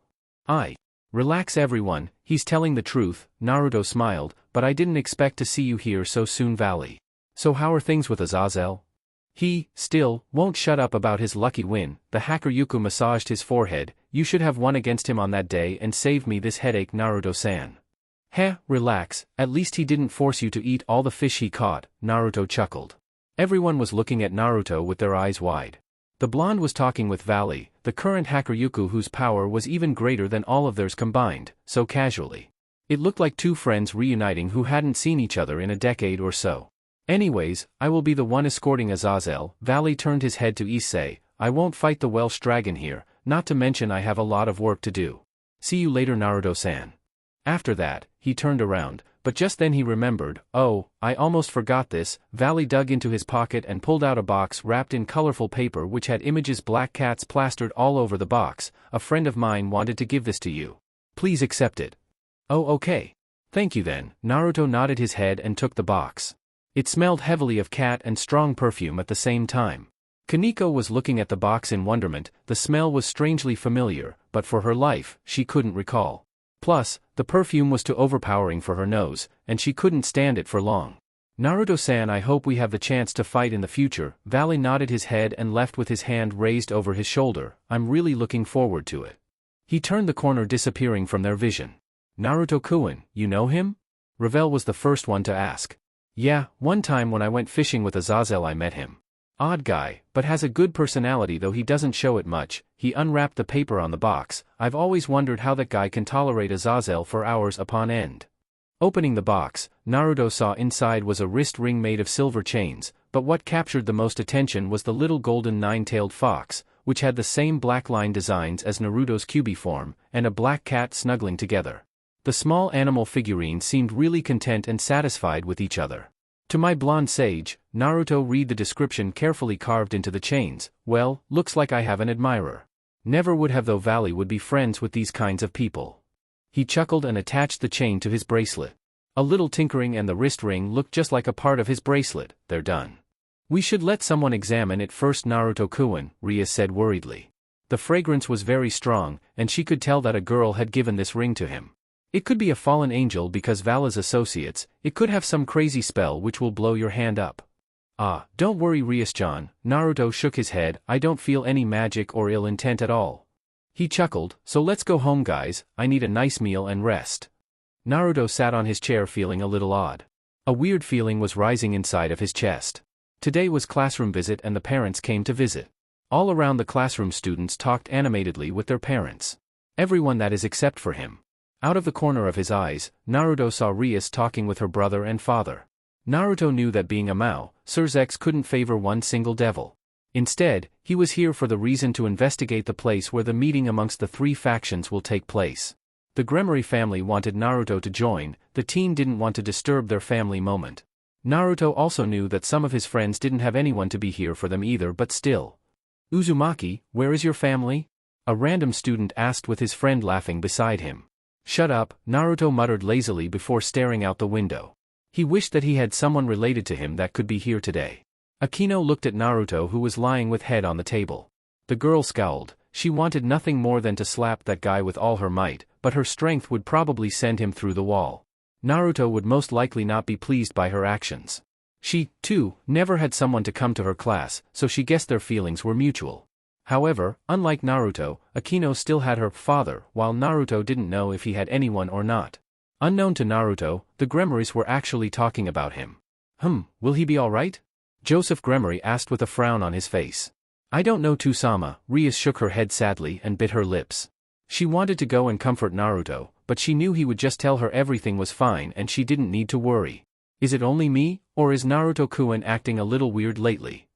Relax everyone, he's telling the truth, Naruto smiled, but I didn't expect to see you here so soon, Vali. So how are things with Azazel? He, still, won't shut up about his lucky win. The Hakuryuku massaged his forehead. You should have won against him on that day and saved me this headache, Naruto-san. Relax, at least he didn't force you to eat all the fish he caught, Naruto chuckled. Everyone was looking at Naruto with their eyes wide. The blonde was talking with Vali, the current Hakuryuku whose power was even greater than all of theirs combined, so casually. It looked like two friends reuniting who hadn't seen each other in a decade or so. Anyways, I will be the one escorting Azazel. Vali turned his head to Issei. I won't fight the Welsh dragon here, not to mention I have a lot of work to do. See you later, Naruto-san. After that, he turned around, but just then he remembered, oh, I almost forgot this. Vali dug into his pocket and pulled out a box wrapped in colorful paper which had images black cats plastered all over the box. A friend of mine wanted to give this to you. Please accept it. Oh, okay. Thank you then. Naruto nodded his head and took the box. It smelled heavily of cat and strong perfume at the same time. Kaneko was looking at the box in wonderment. The smell was strangely familiar, but for her life, she couldn't recall. Plus, the perfume was too overpowering for her nose, and she couldn't stand it for long. Naruto-san, I hope we have the chance to fight in the future. Vali nodded his head and left with his hand raised over his shoulder. I'm really looking forward to it. He turned the corner, disappearing from their vision. Naruto-kun, you know him? Ravel was the first one to ask. Yeah, one time when I went fishing with Azazel I met him. Odd guy, but has a good personality, though he doesn't show it much. He unwrapped the paper on the box. I've always wondered how that guy can tolerate Azazel for hours upon end. Opening the box, Naruto saw inside was a wrist ring made of silver chains, but what captured the most attention was the little golden nine-tailed fox, which had the same black line designs as Naruto's cubiform, and a black cat snuggling together. The small animal figurines seemed really content and satisfied with each other. To my blonde sage, Naruto read the description carefully carved into the chains. Well, looks like I have an admirer. Never would have, though. Vali would be friends with these kinds of people. He chuckled and attached the chain to his bracelet. A little tinkering and the wrist ring looked just like a part of his bracelet. They're done. We should let someone examine it first, Naruto-kun, Rias said worriedly. The fragrance was very strong, and she could tell that a girl had given this ring to him. It could be a fallen angel because Vala's associates. It could have some crazy spell which will blow your hand up. Don't worry, Rias-chan. Naruto shook his head. I don't feel any magic or ill intent at all. He chuckled. So let's go home, guys. I need a nice meal and rest. Naruto sat on his chair feeling a little odd. A weird feeling was rising inside of his chest. Today was classroom visit and the parents came to visit. All around the classroom, students talked animatedly with their parents. Everyone, that is, except for him. Out of the corner of his eyes, Naruto saw Rias talking with her brother and father. Naruto knew that being a Mao, Sirzex couldn't favor one single devil. Instead, he was here for the reason to investigate the place where the meeting amongst the three factions will take place. The Gremory family wanted Naruto to join, the teen didn't want to disturb their family moment. Naruto also knew that some of his friends didn't have anyone to be here for them either, but still. Uzumaki, where is your family? A random student asked with his friend laughing beside him. Shut up, Naruto muttered lazily before staring out the window. He wished that he had someone related to him that could be here today. Akino looked at Naruto, who was lying with head on the table. The girl scowled. She wanted nothing more than to slap that guy with all her might, but her strength would probably send him through the wall. Naruto would most likely not be pleased by her actions. She, too, never had someone to come to her class, so she guessed their feelings were mutual. However, unlike Naruto, Akino still had her father, while Naruto didn't know if he had anyone or not. Unknown to Naruto, the Gremories were actually talking about him. Will he be alright? Joseph Gremory asked with a frown on his face. I don't know Tusama. Rias shook her head sadly and bit her lips. She wanted to go and comfort Naruto, but she knew he would just tell her everything was fine and she didn't need to worry. Is it only me, or is Naruto-kun acting a little weird lately?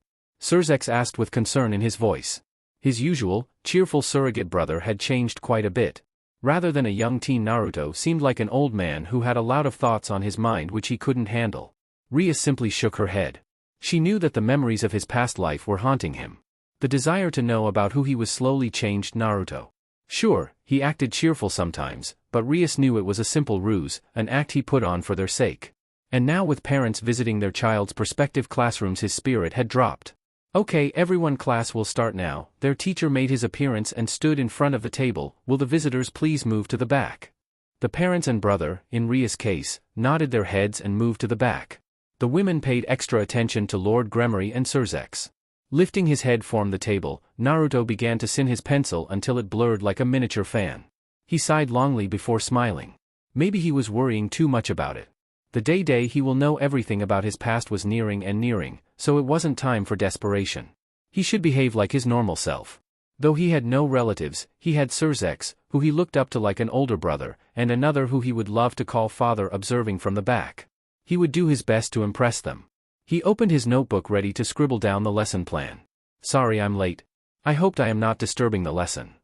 Sirzex asked with concern in his voice. His usual, cheerful surrogate brother had changed quite a bit. Rather than a young teen, Naruto seemed like an old man who had a lot of thoughts on his mind which he couldn't handle. Rias simply shook her head. She knew that the memories of his past life were haunting him. The desire to know about who he was slowly changed Naruto. Sure, he acted cheerful sometimes, but Rias knew it was a simple ruse, an act he put on for their sake. And now with parents visiting their child's prospective classrooms, his spirit had dropped. Okay, everyone, class will start now. Their teacher made his appearance and stood in front of the table. Will the visitors please move to the back? The parents and brother, in Rias' case, nodded their heads and moved to the back. The women paid extra attention to Lord Gremory and Sirzex. Lifting his head from the table, Naruto began to sin his pencil until it blurred like a miniature fan. He sighed longly before smiling. Maybe he was worrying too much about it. The day he will know everything about his past was nearing, so it wasn't time for desperation. He should behave like his normal self. Though he had no relatives, he had Sirzex, who he looked up to like an older brother, and another who he would love to call father, observing from the back. He would do his best to impress them. He opened his notebook ready to scribble down the lesson plan. Sorry I'm late. I hoped I am not disturbing the lesson.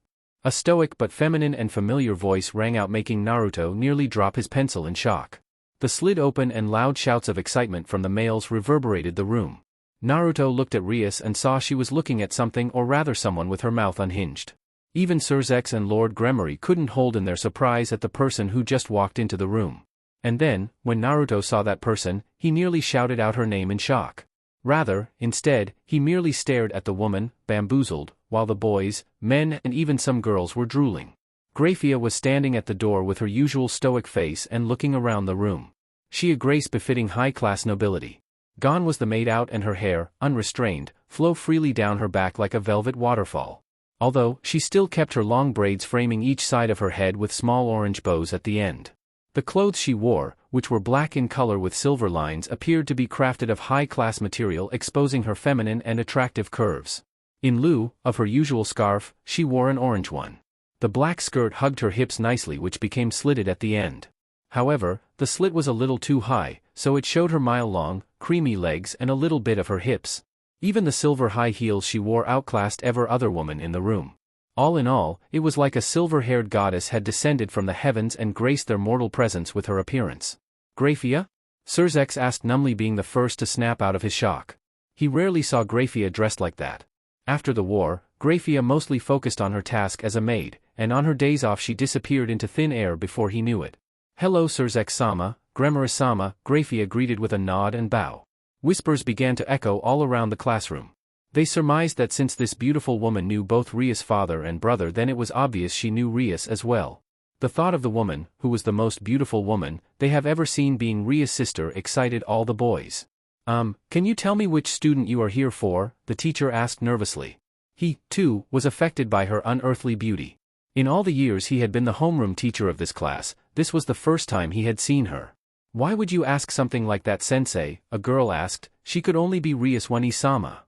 A stoic but feminine and familiar voice rang out, making Naruto nearly drop his pencil in shock. The slit opened and loud shouts of excitement from the males reverberated the room. Naruto looked at Rias and saw she was looking at something, or rather someone, with her mouth unhinged. Even Sirzex and Lord Gremory couldn't hold in their surprise at the person who just walked into the room. And then, when Naruto saw that person, he nearly shouted out her name in shock. Instead, he merely stared at the woman, bamboozled, while the boys, men, and even some girls were drooling. Grafia was standing at the door with her usual stoic face and looking around the room. She a grace befitting high-class nobility. Gone was the maid out, and her hair, unrestrained, flowed freely down her back like a velvet waterfall. Although, she still kept her long braids framing each side of her head with small orange bows at the end. The clothes she wore, which were black in color with silver lines, appeared to be crafted of high-class material, exposing her feminine and attractive curves. In lieu of her usual scarf, she wore an orange one. The black skirt hugged her hips nicely, which became slitted at the end. However, the slit was a little too high, so it showed her mile-long, creamy legs and a little bit of her hips. Even the silver high heels she wore outclassed every other woman in the room. All in all, it was like a silver-haired goddess had descended from the heavens and graced their mortal presence with her appearance. Grafia? Sirzex asked numbly, being the first to snap out of his shock. He rarely saw Grafia dressed like that. After the war, Grafia mostly focused on her task as a maid, and on her days off she disappeared into thin air before he knew it. Hello Sirzex-sama, Gremory-sama, Grafia greeted with a nod and bow. Whispers began to echo all around the classroom. They surmised that since this beautiful woman knew both Rias' father and brother, then it was obvious she knew Rias as well. The thought of the woman, who was the most beautiful woman they have ever seen, being Rias' sister, excited all the boys. Can you tell me which student you are here for? The teacher asked nervously. He, too, was affected by her unearthly beauty. In all the years he had been the homeroom teacher of this class, this was the first time he had seen her. Why would you ask something like that, sensei? A girl asked. She could only be Rias Wani-sama.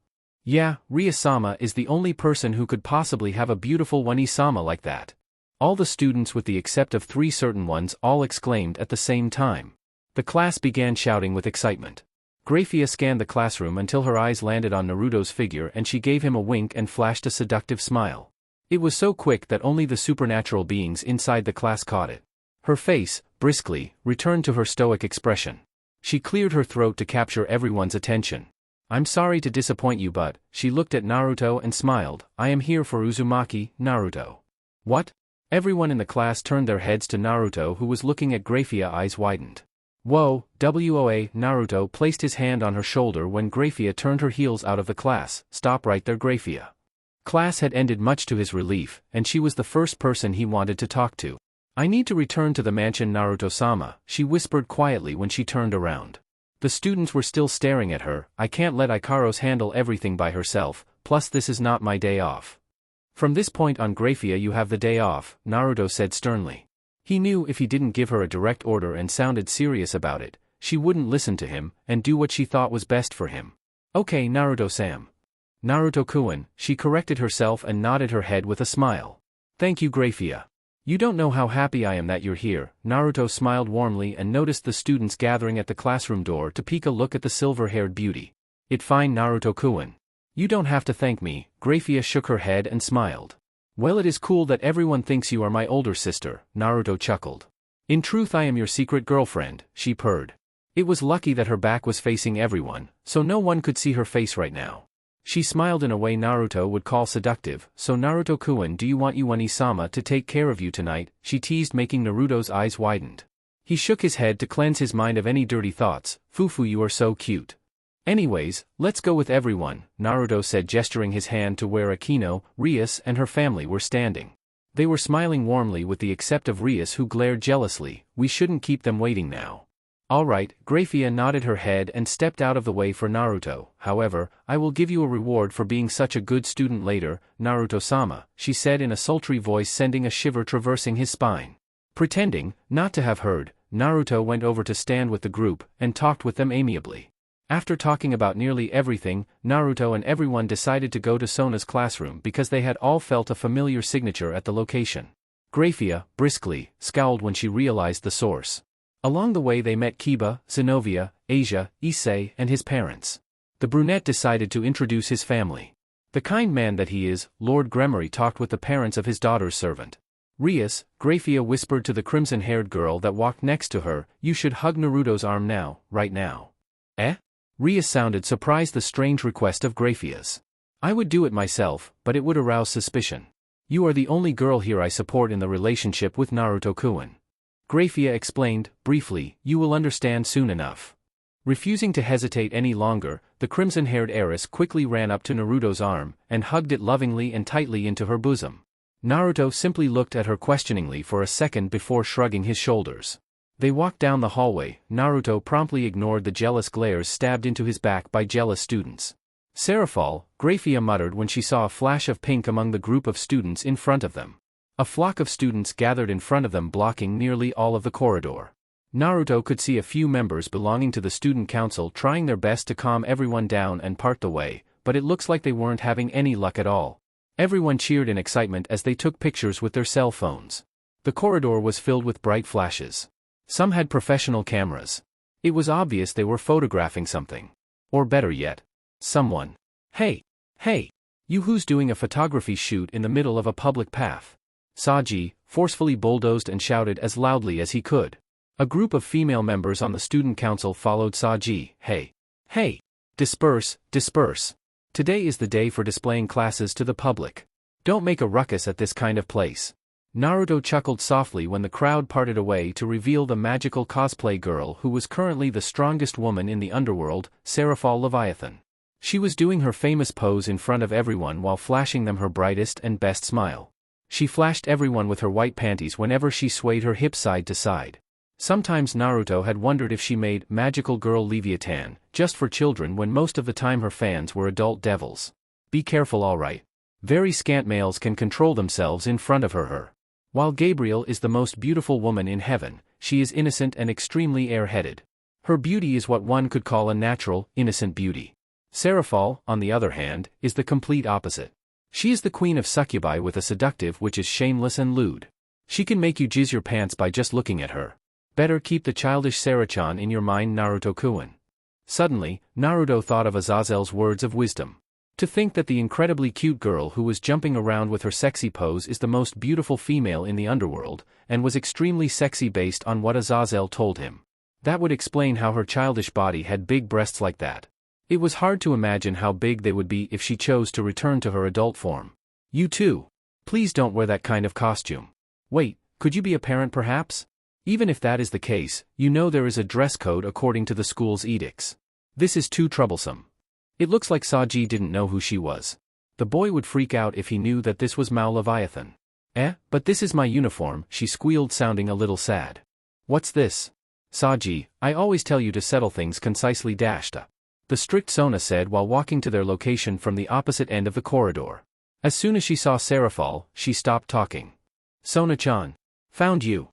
Yeah, Rias-sama is the only person who could possibly have a beautiful Wani-sama like that. All the students, with the except of 3 certain ones, all exclaimed at the same time. The class began shouting with excitement. Grafia scanned the classroom until her eyes landed on Naruto's figure and she gave him a wink and flashed a seductive smile. It was so quick that only the supernatural beings inside the class caught it. Her face, briskly, returned to her stoic expression. She cleared her throat to capture everyone's attention. "I'm sorry to disappoint you, but," she looked at Naruto and smiled, "I am here for Uzumaki, Naruto." "What?" Everyone in the class turned their heads to Naruto, who was looking at Grafia, eyes widened. "Whoa, WOA!" Naruto placed his hand on her shoulder when Grafia turned her heels out of the class. "Stop right there, Grafia." Class had ended much to his relief, and she was the first person he wanted to talk to. "I need to return to the mansion, Naruto-sama," she whispered quietly when she turned around. The students were still staring at her. "I can't let Ikaros handle everything by herself, plus this is not my day off." "From this point on, Grafia, you have the day off," Naruto said sternly. He knew if he didn't give her a direct order and sounded serious about it, she wouldn't listen to him and do what she thought was best for him. "Okay, Naruto-sam." "Naruto-kun," she corrected herself and nodded her head with a smile. "Thank you, Grafia. You don't know how happy I am that you're here." Naruto smiled warmly and noticed the students gathering at the classroom door to peek a look at the silver-haired beauty. "It's fine, Naruto-kun. You don't have to thank me." Grafia shook her head and smiled. "Well, it is cool that everyone thinks you are my older sister," Naruto chuckled. "In truth, I am your secret girlfriend," she purred. It was lucky that her back was facing everyone, so no one could see her face right now. She smiled in a way Naruto would call seductive. "So Naruto-kun, do you want Yuani-sama to take care of you tonight?" she teased, making Naruto's eyes widened. He shook his head to cleanse his mind of any dirty thoughts. "Fufu, you are so cute." "Anyways, let's go with everyone," Naruto said, gesturing his hand to where Akino, Rias and her family were standing. They were smiling warmly with the except of Rias, who glared jealously. "We shouldn't keep them waiting now." "All right," Grafia nodded her head and stepped out of the way for Naruto. "However, I will give you a reward for being such a good student later, Naruto-sama," she said in a sultry voice, sending a shiver traversing his spine. Pretending not to have heard, Naruto went over to stand with the group and talked with them amiably. After talking about nearly everything, Naruto and everyone decided to go to Sona's classroom because they had all felt a familiar signature at the location. Grafia, briskly, scowled when she realized the source. Along the way they met Kiba, Zenovia, Asia, Issei and his parents. The brunette decided to introduce his family. The kind man that he is, Lord Gremory talked with the parents of his daughter's servant. "Rias," Grafia whispered to the crimson-haired girl that walked next to her, "you should hug Naruto's arm now, right now." "Eh?" Rias sounded surprised the strange request of Grafia's. "I would do it myself, but it would arouse suspicion. You are the only girl here I support in the relationship with Naruto-kun." Grafia explained, briefly, "You will understand soon enough." Refusing to hesitate any longer, the crimson-haired heiress quickly ran up to Naruto's arm and hugged it lovingly and tightly into her bosom. Naruto simply looked at her questioningly for a second before shrugging his shoulders. They walked down the hallway. Naruto promptly ignored the jealous glares stabbed into his back by jealous students. "Seraphall," Grafia muttered when she saw a flash of pink among the group of students in front of them. A flock of students gathered in front of them, blocking nearly all of the corridor. Naruto could see a few members belonging to the student council trying their best to calm everyone down and part the way, but it looks like they weren't having any luck at all. Everyone cheered in excitement as they took pictures with their cell phones. The corridor was filled with bright flashes. Some had professional cameras. It was obvious they were photographing something. Or better yet, someone. Hey, you who's doing a photography shoot in the middle of a public path?" Saji forcefully bulldozed and shouted as loudly as he could. A group of female members on the student council followed Saji. Hey, disperse. Today is the day for displaying classes to the public. Don't make a ruckus at this kind of place." Naruto chuckled softly when the crowd parted away to reveal the magical cosplay girl who was currently the strongest woman in the underworld, Seraphall Leviathan. She was doing her famous pose in front of everyone while flashing them her brightest and best smile. She flashed everyone with her white panties whenever she swayed her hips side to side. Sometimes Naruto had wondered if she made Magical Girl Leviathan just for children when most of the time her fans were adult devils. Be careful, alright. Very scant males can control themselves in front of her. While Gabriel is the most beautiful woman in heaven, she is innocent and extremely airheaded. Her beauty is what one could call a natural, innocent beauty. Seraphall, on the other hand, is the complete opposite. She is the queen of succubi with a seductive which is shameless and lewd. She can make you jizz your pants by just looking at her. Better keep the childish Sarachan in your mind, Naruto-kun. Suddenly, Naruto thought of Azazel's words of wisdom. To think that the incredibly cute girl who was jumping around with her sexy pose is the most beautiful female in the underworld, and was extremely sexy based on what Azazel told him. That would explain how her childish body had big breasts like that. It was hard to imagine how big they would be if she chose to return to her adult form. You too. Please don't wear that kind of costume. Wait, could you be a parent perhaps? Even if that is the case, you know there is a dress code according to the school's edicts. This is too troublesome. It looks like Saji didn't know who she was. The boy would freak out if he knew that this was Mao Leviathan. But this is my uniform, she squealed, sounding a little sad. What's this? Saji, I always tell you to settle things concisely. The strict Sona said while walking to their location from the opposite end of the corridor. As soon as she saw Seraphall, she stopped talking. Sona-chan. Found you.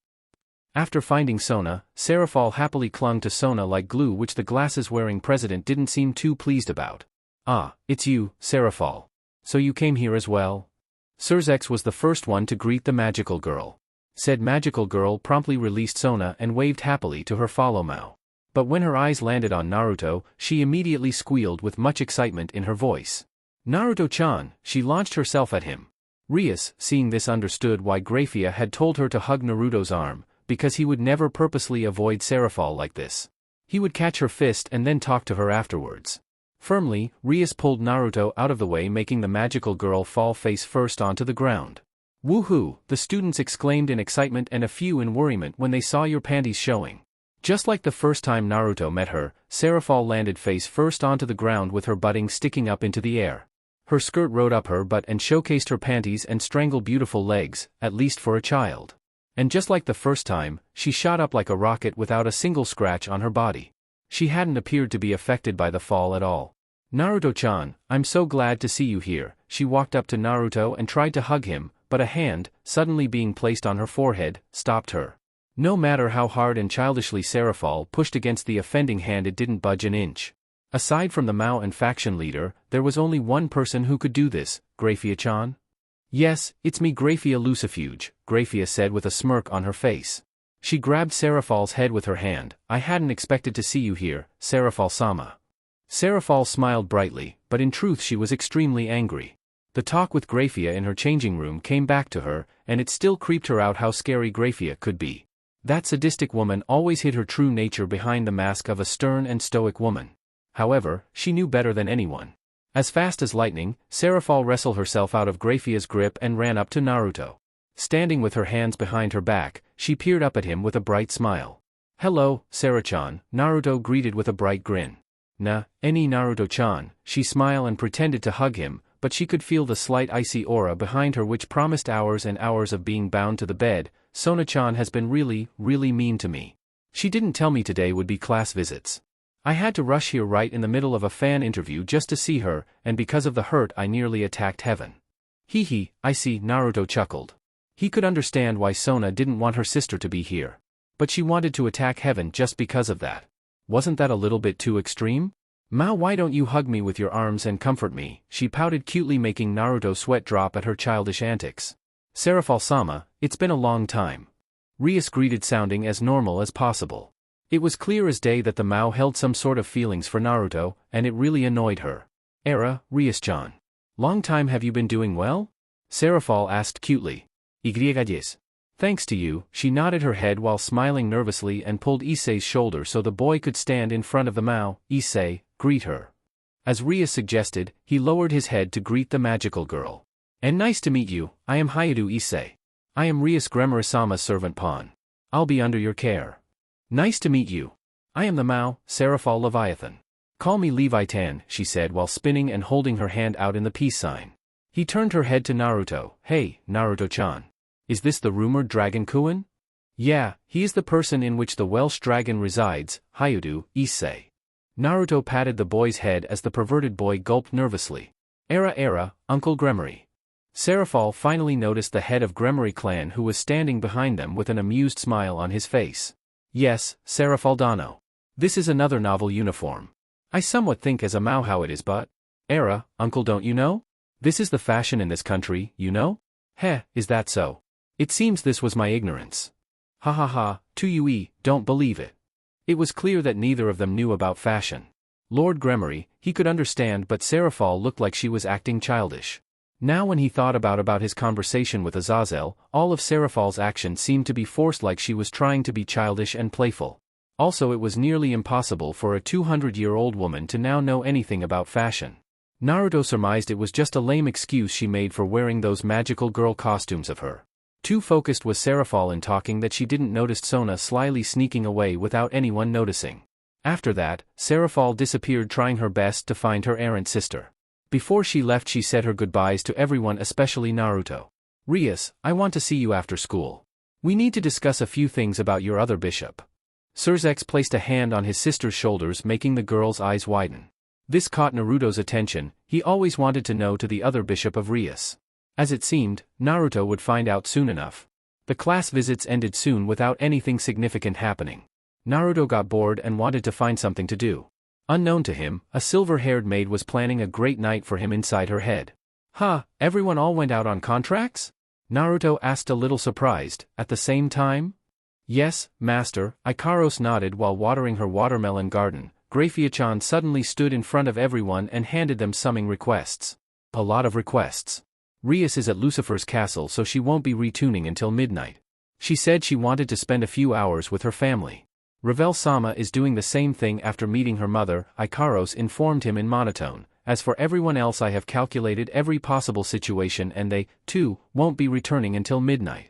After finding Sona, Seraphall happily clung to Sona like glue, which the glasses-wearing president didn't seem too pleased about. Ah, it's you, Seraphall. So you came here as well? Surzex was the first one to greet the magical girl. Said magical girl promptly released Sona and waved happily to her follow Mao. But when her eyes landed on Naruto, she immediately squealed with much excitement in her voice. Naruto-chan, she launched herself at him. Rias, seeing this, understood why Grafia had told her to hug Naruto's arm, because he would never purposely avoid Seraphall like this. He would catch her fist and then talk to her afterwards. Firmly, Rias pulled Naruto out of the way, making the magical girl fall face first onto the ground. Woohoo! The students exclaimed in excitement and a few in worriment when they saw your panties showing. Just like the first time Naruto met her, Seraphall landed face first onto the ground with her buttong sticking up into the air. Her skirt rode up her butt and showcased her panties and strangled beautiful legs, at least for a child. And just like the first time, she shot up like a rocket without a single scratch on her body. She hadn't appeared to be affected by the fall at all. Naruto-chan, I'm so glad to see you here. She walked up to Naruto and tried to hug him, but a hand, suddenly being placed on her forehead, stopped her. No matter how hard and childishly Seraphall pushed against the offending hand, it didn't budge an inch. Aside from the Mao and faction leader, there was only one person who could do this, Grafia-chan? Yes, it's me, Grafia Lucifuge, Grafia said with a smirk on her face. She grabbed Seraphall's head with her hand. I hadn't expected to see you here, Seraphall-sama. Seraphall smiled brightly, but in truth she was extremely angry. The talk with Grafia in her changing room came back to her, and it still creeped her out how scary Grafia could be. That sadistic woman always hid her true nature behind the mask of a stern and stoic woman. However, she knew better than anyone. As fast as lightning, Seraphall wrestled herself out of Grafia's grip and ran up to Naruto. Standing with her hands behind her back, she peered up at him with a bright smile. Hello, Sarachan, Naruto greeted with a bright grin. Any Naruto-chan, she smiled and pretended to hug him, but she could feel the slight icy aura behind her which promised hours and hours of being bound to the bed. Sona-chan has been really mean to me. She didn't tell me today would be class visits. I had to rush here right in the middle of a fan interview just to see her, and because of the hurt I nearly attacked heaven. Hee, I see, Naruto chuckled. He could understand why Sona didn't want her sister to be here. But she wanted to attack heaven just because of that. Wasn't that a little bit too extreme? Mao, why don't you hug me with your arms and comfort me? She pouted cutely, making Naruto sweat drop at her childish antics. Seraphall-sama, it's been a long time. Rias greeted, sounding as normal as possible. It was clear as day that the Mao held some sort of feelings for Naruto, and it really annoyed her. Rias-chan. Long time, have you been doing well? Seraphall asked cutely. Yes. Thanks to you, she nodded her head while smiling nervously and pulled Issei's shoulder so the boy could stand in front of the Mao. Issei, greet her. As Rias suggested, he lowered his head to greet the magical girl. And nice to meet you, I am Hayadu Issei. I am Rias Gremara-sama's servant pawn. I'll be under your care. Nice to meet you. I am the Mao, Seraphall Leviathan. Call me Levitan, she said while spinning and holding her hand out in the peace sign. He turned her head to Naruto. Hey, Naruto-chan. Is this the rumored Dragon Kuin? Yeah, he is the person in which the Welsh dragon resides, Hayadu, Issei. Naruto patted the boy's head as the perverted boy gulped nervously. Uncle Gremory. Seraphall finally noticed the head of Gremory clan who was standing behind them with an amused smile on his face. Yes, Seraphaldano. This is another novel uniform. I somewhat think as a Mao how it is, but... Uncle, don't you know? This is the fashion in this country, you know? Is that so? It seems this was my ignorance. Ha ha ha, 2UE, don't believe it. It was clear that neither of them knew about fashion. Lord Gremory, he could understand, but Seraphall looked like she was acting childish. Now when he thought about his conversation with Azazel, all of Seraphall's actions seemed to be forced, like she was trying to be childish and playful. Also, it was nearly impossible for a 200-year-old woman to now know anything about fashion. Naruto surmised it was just a lame excuse she made for wearing those magical girl costumes of her. Too focused was Seraphall in talking that she didn't notice Sona slyly sneaking away without anyone noticing. After that, Seraphall disappeared, trying her best to find her errant sister. Before she left, she said her goodbyes to everyone, especially Naruto. Rias, I want to see you after school. We need to discuss a few things about your other bishop. Surzex placed a hand on his sister's shoulders, making the girl's eyes widen. This caught Naruto's attention. He always wanted to know to the other bishop of Rias. As it seemed, Naruto would find out soon enough. The class visits ended soon without anything significant happening. Naruto got bored and wanted to find something to do. Unknown to him, a silver-haired maid was planning a great night for him inside her head. Huh, everyone all went out on contracts? Naruto asked, a little surprised. At the same time? Yes, master, Ikaros nodded while watering her watermelon garden. Grafia-chan suddenly stood in front of everyone and handed them some requests. A lot of requests. Rias is at Lucifer's castle, so she won't be retuning until midnight. She said she wanted to spend a few hours with her family. Revel-sama is doing the same thing after meeting her mother, Ikaros informed him in monotone. As for everyone else, I have calculated every possible situation and they, too, won't be returning until midnight.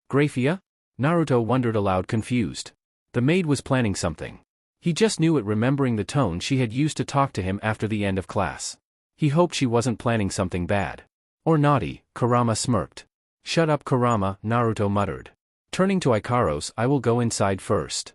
Grafia? Naruto wondered aloud, confused. The maid was planning something. He just knew it, remembering the tone she had used to talk to him after the end of class. He hoped she wasn't planning something bad. Or naughty, Kurama smirked. Shut up, Kurama, Naruto muttered. Turning to Ikaros, I will go inside first.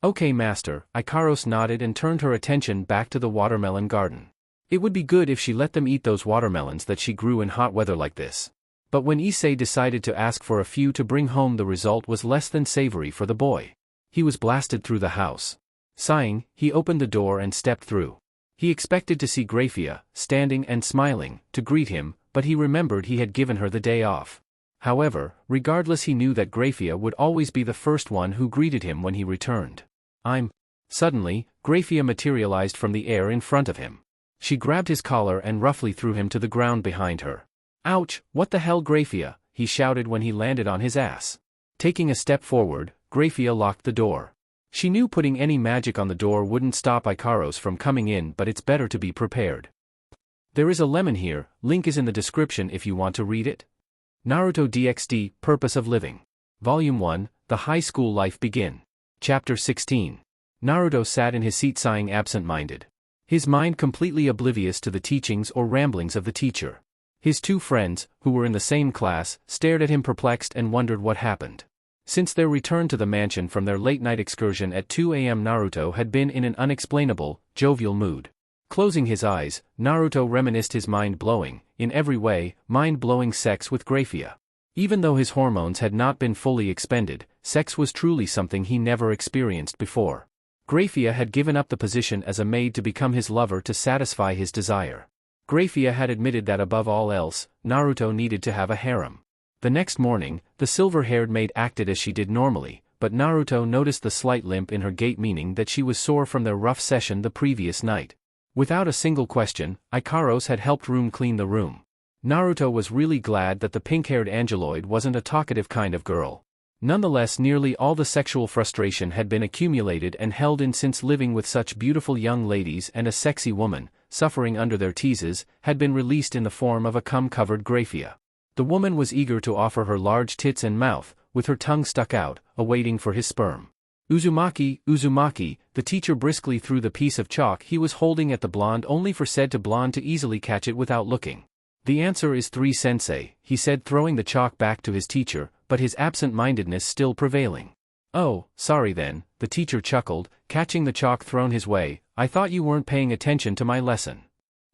Okay, master, Ikaros nodded and turned her attention back to the watermelon garden. It would be good if she let them eat those watermelons that she grew in hot weather like this. But when Issei decided to ask for a few to bring home, the result was less than savory for the boy. He was blasted through the house. Sighing, he opened the door and stepped through. He expected to see Grafia, standing and smiling, to greet him, but he remembered he had given her the day off. However, regardless, he knew that Grafia would always be the first one who greeted him when he returned. Suddenly, Grafia materialized from the air in front of him. She grabbed his collar and roughly threw him to the ground behind her. Ouch, what the hell, Grafia? He shouted when he landed on his ass. Taking a step forward, Grafia locked the door. She knew putting any magic on the door wouldn't stop Ikaros from coming in, but it's better to be prepared. There is a lemon here, link is in the description if you want to read it. Naruto DxD, Purpose of Living. Volume 1, The High School Life Begin. Chapter 16. Naruto sat in his seat sighing, absent-minded. His mind completely oblivious to the teachings or ramblings of the teacher. His two friends, who were in the same class, stared at him perplexed and wondered what happened. Since their return to the mansion from their late-night excursion at 2 a.m., Naruto had been in an unexplainable, jovial mood. Closing his eyes, Naruto reminisced his mind-blowing, in every way, mind-blowing sex with Grafia. Even though his hormones had not been fully expended, sex was truly something he never experienced before. Grafia had given up the position as a maid to become his lover to satisfy his desire. Grafia had admitted that above all else, Naruto needed to have a harem. The next morning, the silver-haired maid acted as she did normally, but Naruto noticed the slight limp in her gait, meaning that she was sore from their rough session the previous night. Without a single question, Ikaros had helped clean the room. Naruto was really glad that the pink-haired angeloid wasn't a talkative kind of girl. Nonetheless, nearly all the sexual frustration had been accumulated and held in since living with such beautiful young ladies, and a sexy woman, suffering under their teases, had been released in the form of a cum-covered Grafia. The woman was eager to offer her large tits and mouth, with her tongue stuck out, awaiting for his sperm. Uzumaki, Uzumaki, the teacher briskly threw the piece of chalk he was holding at the blonde, only for said to blonde to easily catch it without looking. The answer is 3, sensei, he said, throwing the chalk back to his teacher, but his absent-mindedness still prevailing. Oh, sorry then, the teacher chuckled, catching the chalk thrown his way, I thought you weren't paying attention to my lesson.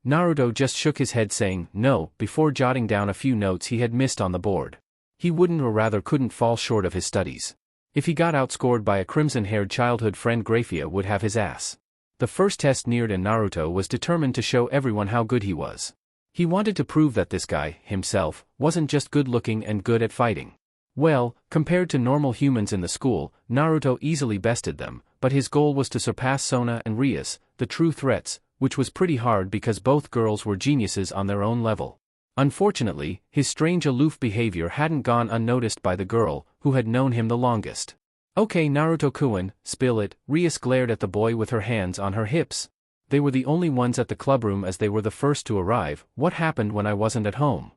Naruto just shook his head saying no, before jotting down a few notes he had missed on the board. He wouldn't, or rather couldn't, fall short of his studies. If he got outscored by a crimson-haired childhood friend, Grafia would have his ass. The first test neared and Naruto was determined to show everyone how good he was. He wanted to prove that this guy, himself, wasn't just good-looking and good at fighting. Well, compared to normal humans in the school, Naruto easily bested them, but his goal was to surpass Sona and Rias, the true threats, which was pretty hard because both girls were geniuses on their own level. Unfortunately, his strange aloof behavior hadn't gone unnoticed by the girl, who had known him the longest. "Okay, Naruto-kun, spill it." Rias glared at the boy with her hands on her hips. They were the only ones at the clubroom as they were the first to arrive. "What happened when I wasn't at home?"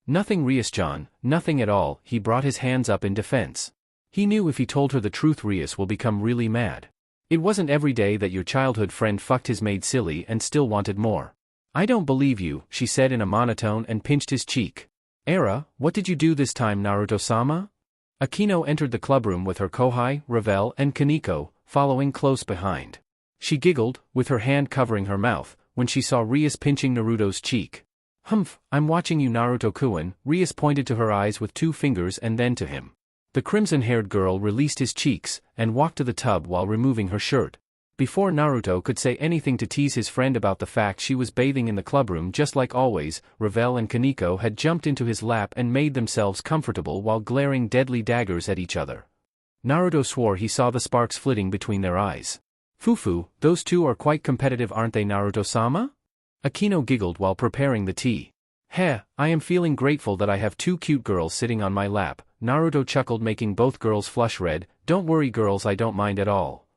"Nothing, Rias-chan, nothing at all." He brought his hands up in defense. He knew if he told her the truth Rias will become really mad. It wasn't every day that your childhood friend fucked his maid silly and still wanted more. "I don't believe you," she said in a monotone and pinched his cheek. "Era, what did you do this time, Naruto-sama?" Akino entered the clubroom with her Kohai, Ravel and Kaneko, following close behind. She giggled, with her hand covering her mouth, when she saw Rias pinching Naruto's cheek. "Humph, I'm watching you, Naruto-kun." Rias pointed to her eyes with 2 fingers and then to him. The crimson-haired girl released his cheeks, and walked to the tub while removing her shirt. Before Naruto could say anything to tease his friend about the fact she was bathing in the clubroom just like always, Ravel and Kaneko had jumped into his lap and made themselves comfortable while glaring deadly daggers at each other. Naruto swore he saw the sparks flitting between their eyes. "Fufu, those two are quite competitive, aren't they, Naruto-sama?" Akino giggled while preparing the tea. "Heh, I am feeling grateful that I have 2 cute girls sitting on my lap." Naruto chuckled, making both girls flush red. "Don't worry girls, I don't mind at all."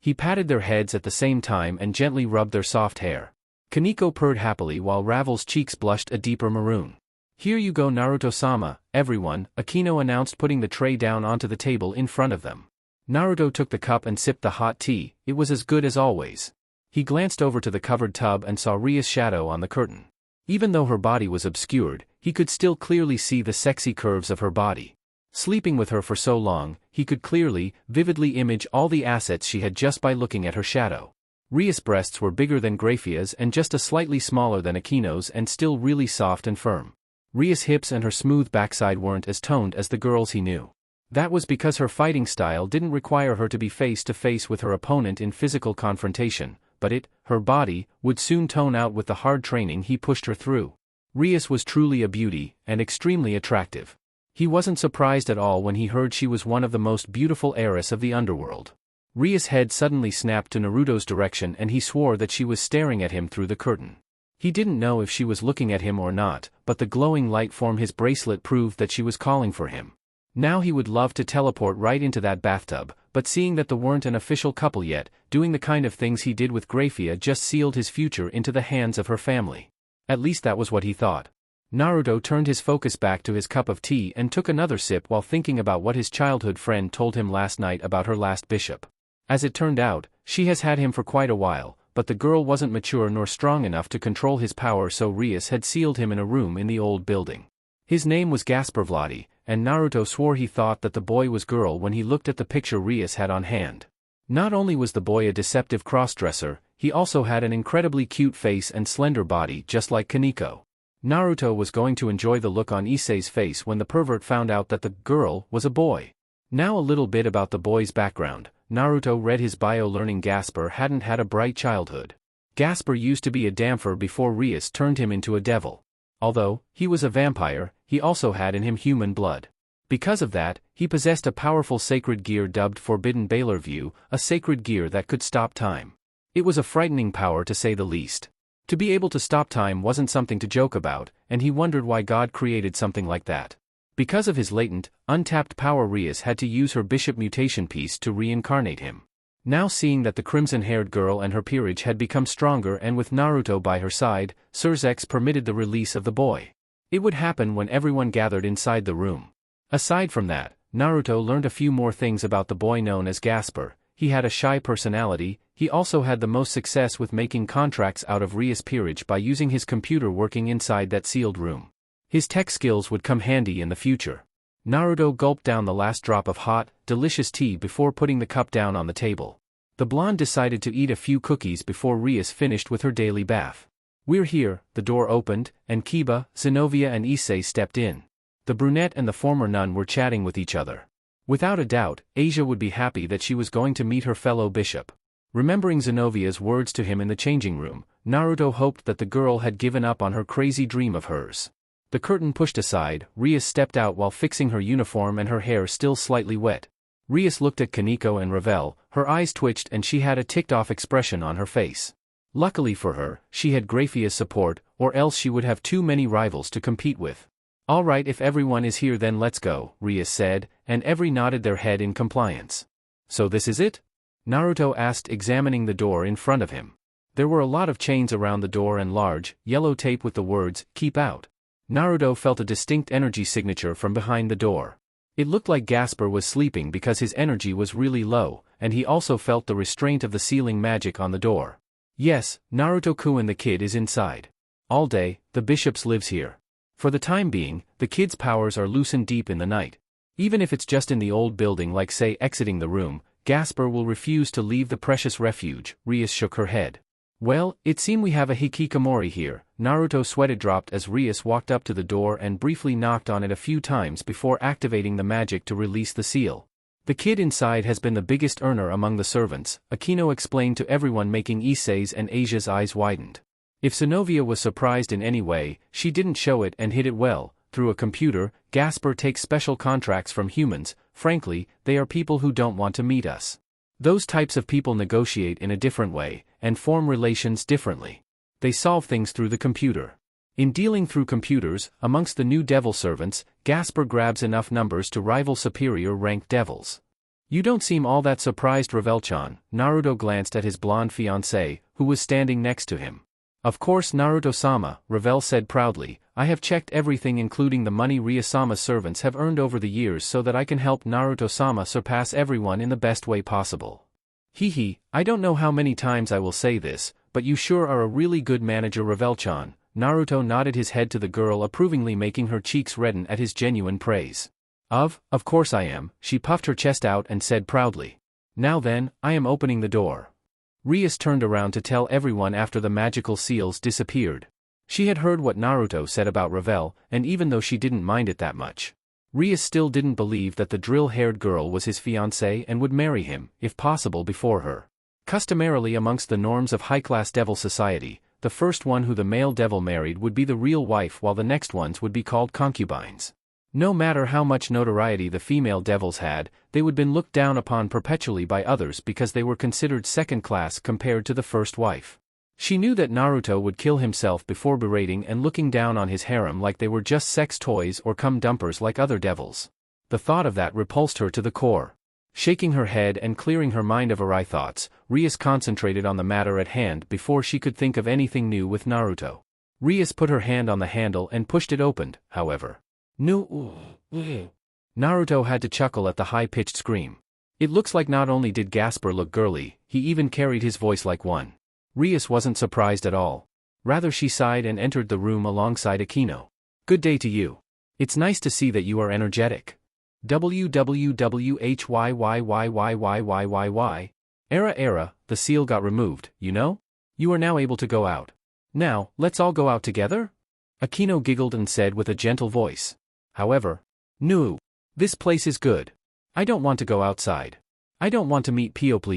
He patted their heads at the same time and gently rubbed their soft hair. Kaneko purred happily while Ravel's cheeks blushed a deeper maroon. "Here you go, Naruto-sama, everyone," Akino announced, putting the tray down onto the table in front of them. Naruto took the cup and sipped the hot tea. It was as good as always. He glanced over to the covered tub and saw Ria's shadow on the curtain. Even though her body was obscured, he could still clearly see the sexy curves of her body. Sleeping with her for so long, he could clearly, vividly image all the assets she had just by looking at her shadow. Ria's breasts were bigger than Grafia's and just a slightly smaller than Akino's and still really soft and firm. Ria's hips and her smooth backside weren't as toned as the girls he knew. That was because her fighting style didn't require her to be face to face with her opponent in physical confrontation, but her body, would soon tone out with the hard training he pushed her through. Rias was truly a beauty, and extremely attractive. He wasn't surprised at all when he heard she was one of the most beautiful heiress of the underworld. Ria's head suddenly snapped to Naruto's direction and he swore that she was staring at him through the curtain. He didn't know if she was looking at him or not, but the glowing light from his bracelet proved that she was calling for him. Now he would love to teleport right into that bathtub, but seeing that they weren't an official couple yet, doing the kind of things he did with Grafia just sealed his future into the hands of her family. At least that was what he thought. Naruto turned his focus back to his cup of tea and took another sip while thinking about what his childhood friend told him last night about her last bishop. As it turned out, she has had him for quite a while, but the girl wasn't mature nor strong enough to control his power, so Rias had sealed him in a room in the old building. His name was Gasper Vali, and Naruto swore he thought that the boy was girl when he looked at the picture Rias had on hand. Not only was the boy a deceptive crossdresser, he also had an incredibly cute face and slender body just like Kaneko. Naruto was going to enjoy the look on Issei's face when the pervert found out that the girl was a boy. Now a little bit about the boy's background. Naruto read his bio learning Gasper hadn't had a bright childhood. Gasper used to be a damper before Rias turned him into a devil. Although he was a vampire, he also had in him human blood. Because of that, he possessed a powerful sacred gear dubbed Forbidden Baler View, a sacred gear that could stop time. It was a frightening power to say the least. To be able to stop time wasn't something to joke about, and he wondered why God created something like that. Because of his latent, untapped power, Rias had to use her bishop mutation piece to reincarnate him. Now seeing that the crimson-haired girl and her peerage had become stronger and with Naruto by her side, Surzex permitted the release of the boy. It would happen when everyone gathered inside the room. Aside from that, Naruto learned a few more things about the boy known as Gasper. He had a shy personality. He also had the most success with making contracts out of Rias' peerage by using his computer working inside that sealed room. His tech skills would come handy in the future. Naruto gulped down the last drop of hot, delicious tea before putting the cup down on the table. The blonde decided to eat a few cookies before Rias finished with her daily bath. "We're here." The door opened, and Kiba, Zenovia and Issei stepped in. The brunette and the former nun were chatting with each other. Without a doubt, Asia would be happy that she was going to meet her fellow bishop. Remembering Zenovia's words to him in the changing room, Naruto hoped that the girl had given up on her crazy dream of hers. The curtain pushed aside, Rias stepped out while fixing her uniform and her hair still slightly wet. Rias looked at Kaneko and Ravel, her eyes twitched and she had a ticked-off expression on her face. Luckily for her, she had Grafia's support, or else she would have too many rivals to compete with. "Alright, if everyone is here then let's go," Rias said, and every nodded their head in compliance. "So this is it?" Naruto asked, examining the door in front of him. There were a lot of chains around the door and large, yellow tape with the words, "Keep out." Naruto felt a distinct energy signature from behind the door. It looked like Gasper was sleeping because his energy was really low, and he also felt the restraint of the sealing magic on the door. Yes, Naruto-kun the kid is inside. All day, the bishops lives here. For the time being, the kid's powers are loosened deep in the night. Even if it's just in the old building like say exiting the room, Gasper will refuse to leave the precious refuge. Rias shook her head. Well, it seems we have a hikikomori here. Naruto sweated dropped as Rias walked up to the door and briefly knocked on it a few times before activating the magic to release the seal. The kid inside has been the biggest earner among the servants, Akino explained to everyone, making Issei's and Asia's eyes widened. If Zenovia was surprised in any way, she didn't show it and hid it well. Through a computer, Gasper takes special contracts from humans. Frankly, they are people who don't want to meet us. Those types of people negotiate in a different way, and form relations differently. They solve things through the computer. In dealing through computers, amongst the new devil servants, Gasper grabs enough numbers to rival superior-ranked devils. You don't seem all that surprised, Ravel-chan. Naruto glanced at his blonde fiancée, who was standing next to him. Of course, Naruto-sama, Ravel said proudly, I have checked everything including the money Rias-sama's servants have earned over the years so that I can help Naruto-sama surpass everyone in the best way possible. Hehe, I don't know how many times I will say this, but you sure are a really good manager, Ravel-chan. Naruto nodded his head to the girl approvingly, making her cheeks redden at his genuine praise. Of course I am, she puffed her chest out and said proudly. Now then, I am opening the door. Rias turned around to tell everyone after the magical seals disappeared. She had heard what Naruto said about Ravel, and even though she didn't mind it that much, Rias still didn't believe that the drill-haired girl was his fiancée and would marry him, if possible before her. Customarily amongst the norms of high-class devil society, the first one who the male devil married would be the real wife while the next ones would be called concubines. No matter how much notoriety the female devils had, they would been looked down upon perpetually by others because they were considered second-class compared to the first wife. She knew that Naruto would kill himself before berating and looking down on his harem like they were just sex toys or cum-dumpers like other devils. The thought of that repulsed her to the core. Shaking her head and clearing her mind of awry thoughts, Rias concentrated on the matter at hand before she could think of anything new with Naruto. Rias put her hand on the handle and pushed it open, however. No. Naruto had to chuckle at the high-pitched scream. It looks like not only did Gasper look girly, he even carried his voice like one. Rias wasn't surprised at all. Rather, she sighed and entered the room alongside Akino. Good day to you. It's nice to see that you are energetic. WWWHYYYYYYYYY. Era, the seal got removed, you know? You are now able to go out. Now, let's all go out together? Akino giggled and said with a gentle voice. However, no. This place is good. I don't want to go outside. I don't want to meet People.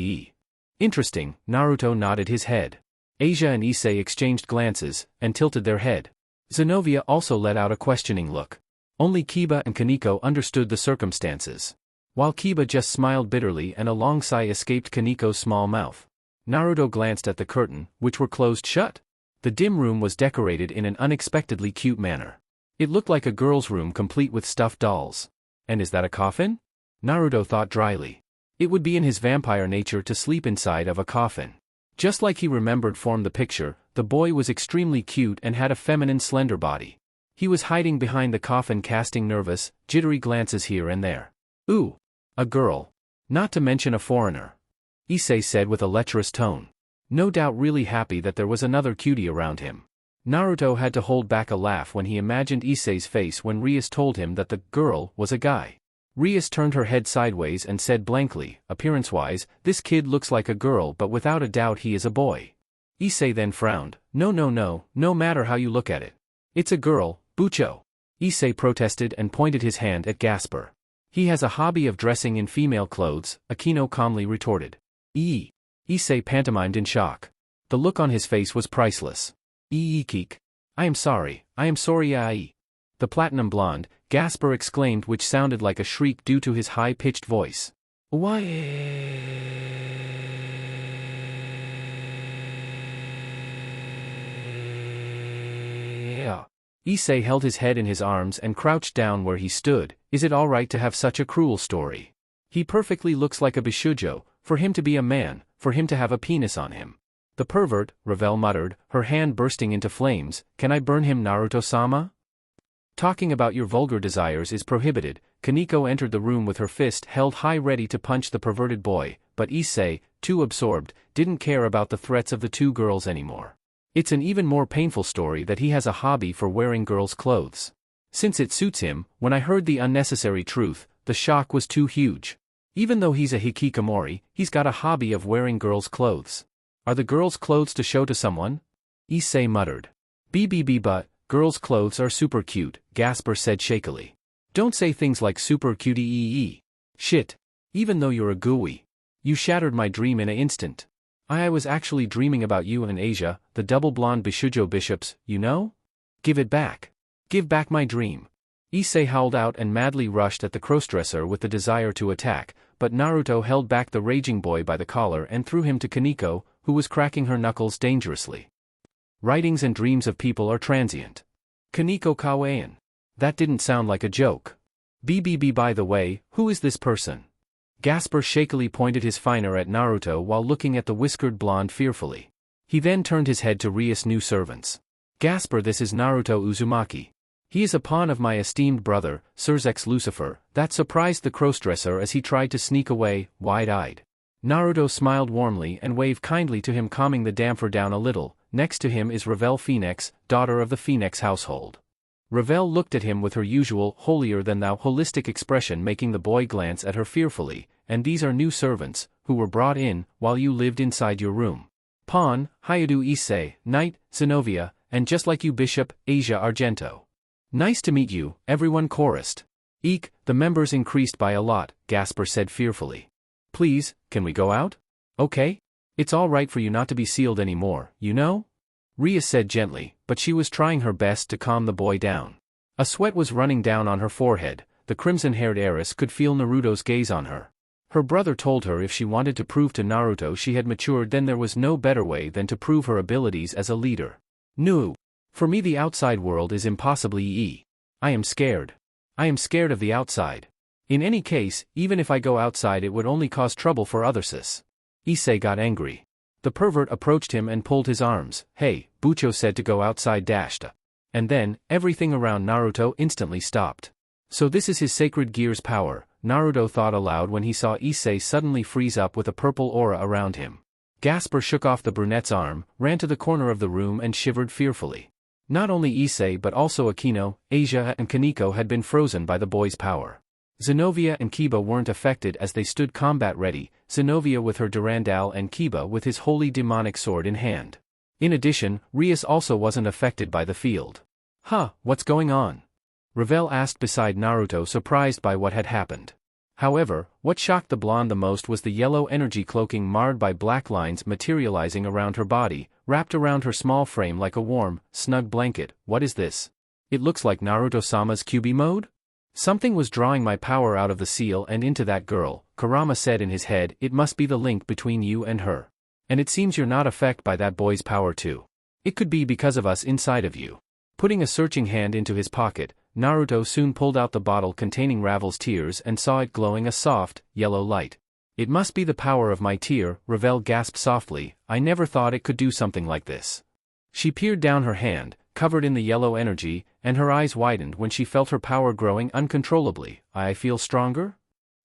Interesting, Naruto nodded his head. Asia and Issei exchanged glances, and tilted their head. Zenovia also let out a questioning look. Only Kiba and Kaneko understood the circumstances. While Kiba just smiled bitterly and a long sigh escaped Kaneko's small mouth. Naruto glanced at the curtain, which were closed shut. The dim room was decorated in an unexpectedly cute manner. It looked like a girl's room complete with stuffed dolls. And is that a coffin? Naruto thought dryly. It would be in his vampire nature to sleep inside of a coffin. Just like he remembered from the picture, the boy was extremely cute and had a feminine slender body. He was hiding behind the coffin, casting nervous, jittery glances here and there. Ooh, a girl. Not to mention a foreigner. Issei said with a lecherous tone. No doubt really happy that there was another cutie around him. Naruto had to hold back a laugh when he imagined Issei's face when Rias told him that the girl was a guy. Rias turned her head sideways and said blankly, appearance-wise, this kid looks like a girl, but without a doubt he is a boy. Issei then frowned. No matter how you look at it. It's a girl, Bucho. Issei protested and pointed his hand at Gasper. He has a hobby of dressing in female clothes, Akino calmly retorted. Issei pantomimed in shock. The look on his face was priceless. Keek. I am sorry, ai. The platinum blonde, Gasper exclaimed, which sounded like a shriek due to his high-pitched voice. Why? Issei held his head in his arms and crouched down where he stood. Is it all right to have such a cruel story? He perfectly looks like a Bishujo, for him to be a man, for him to have a penis on him. The pervert, Revel muttered, her hand bursting into flames. Can I burn him, Naruto-sama? Talking about your vulgar desires is prohibited. Kaneko entered the room with her fist held high ready to punch the perverted boy, but Issei, too absorbed, didn't care about the threats of the two girls anymore. It's an even more painful story that he has a hobby for wearing girls' clothes. Since it suits him, when I heard the unnecessary truth, the shock was too huge. Even though he's a hikikomori, he's got a hobby of wearing girls' clothes. Are the girls' clothes to show to someone? Issei muttered. But, girls' clothes are super cute, Gasper said shakily. Don't say things like super cutie. Shit. Even though you're a gooey. You shattered my dream in an instant. I was actually dreaming about you and Asia, the double blonde Bishujo bishops, you know? Give it back. Give back my dream. Issei howled out and madly rushed at the crossdresser with the desire to attack, but Naruto held back the raging boy by the collar and threw him to Kaneko, who was cracking her knuckles dangerously. Writings and dreams of people are transient. Kaneko Kawayan. That didn't sound like a joke. By the way, who is this person? Gasper shakily pointed his finger at Naruto while looking at the whiskered blonde fearfully. He then turned his head to Rias' new servants. Gasper, this is Naruto Uzumaki. He is a pawn of my esteemed brother, Sirzex Lucifer. That surprised the crossdresser as he tried to sneak away, wide-eyed. Naruto smiled warmly and waved kindly to him, calming the damper down a little. Next to him is Revel Phoenix, daughter of the Phoenix household. Revel looked at him with her usual holier-than-thou holistic expression, making the boy glance at her fearfully. And these are new servants, who were brought in, while you lived inside your room. Pawn, Hayadu Issei, Knight, Zenovia, and just like you Bishop, Asia Argento. Nice to meet you, everyone chorused. Eek, the members increased by a lot, Gasper said fearfully. Please, can we go out? Okay? It's all right for you not to be sealed anymore, you know? Rias said gently, but she was trying her best to calm the boy down. A sweat was running down on her forehead. The crimson-haired heiress could feel Naruto's gaze on her. Her brother told her if she wanted to prove to Naruto she had matured, then there was no better way than to prove her abilities as a leader. No. For me the outside world is impossibly I am scared. I am scared of the outside. In any case, even if I go outside it would only cause trouble for others. Issei got angry. The pervert approached him and pulled his arms. Hey, Bucho said to go outside dashed. And then, everything around Naruto instantly stopped. So this is his sacred gear's power, Naruto thought aloud when he saw Issei suddenly freeze up with a purple aura around him. Gasper shook off the brunette's arm, ran to the corner of the room and shivered fearfully. Not only Issei but also Akino, Asia and Kaneko had been frozen by the boy's power. Zenovia and Kiba weren't affected as they stood combat ready, Zenovia with her Durandal and Kiba with his holy demonic sword in hand. In addition, Rias also wasn't affected by the field. What's going on? Revel asked beside Naruto, surprised by what had happened. However, what shocked the blonde the most was the yellow energy cloaking marred by black lines materializing around her body, wrapped around her small frame like a warm, snug blanket. What is this? It looks like Naruto-sama's QB mode? Something was drawing my power out of the seal and into that girl, Kurama said in his head. It must be the link between you and her. And it seems you're not affected by that boy's power too. It could be because of us inside of you. Putting a searching hand into his pocket, Naruto soon pulled out the bottle containing Ravel's tears and saw it glowing a soft, yellow light. It must be the power of my tear, Revel gasped softly. I never thought it could do something like this. She peered down her hand, covered in the yellow energy, and her eyes widened when she felt her power growing uncontrollably. I feel stronger?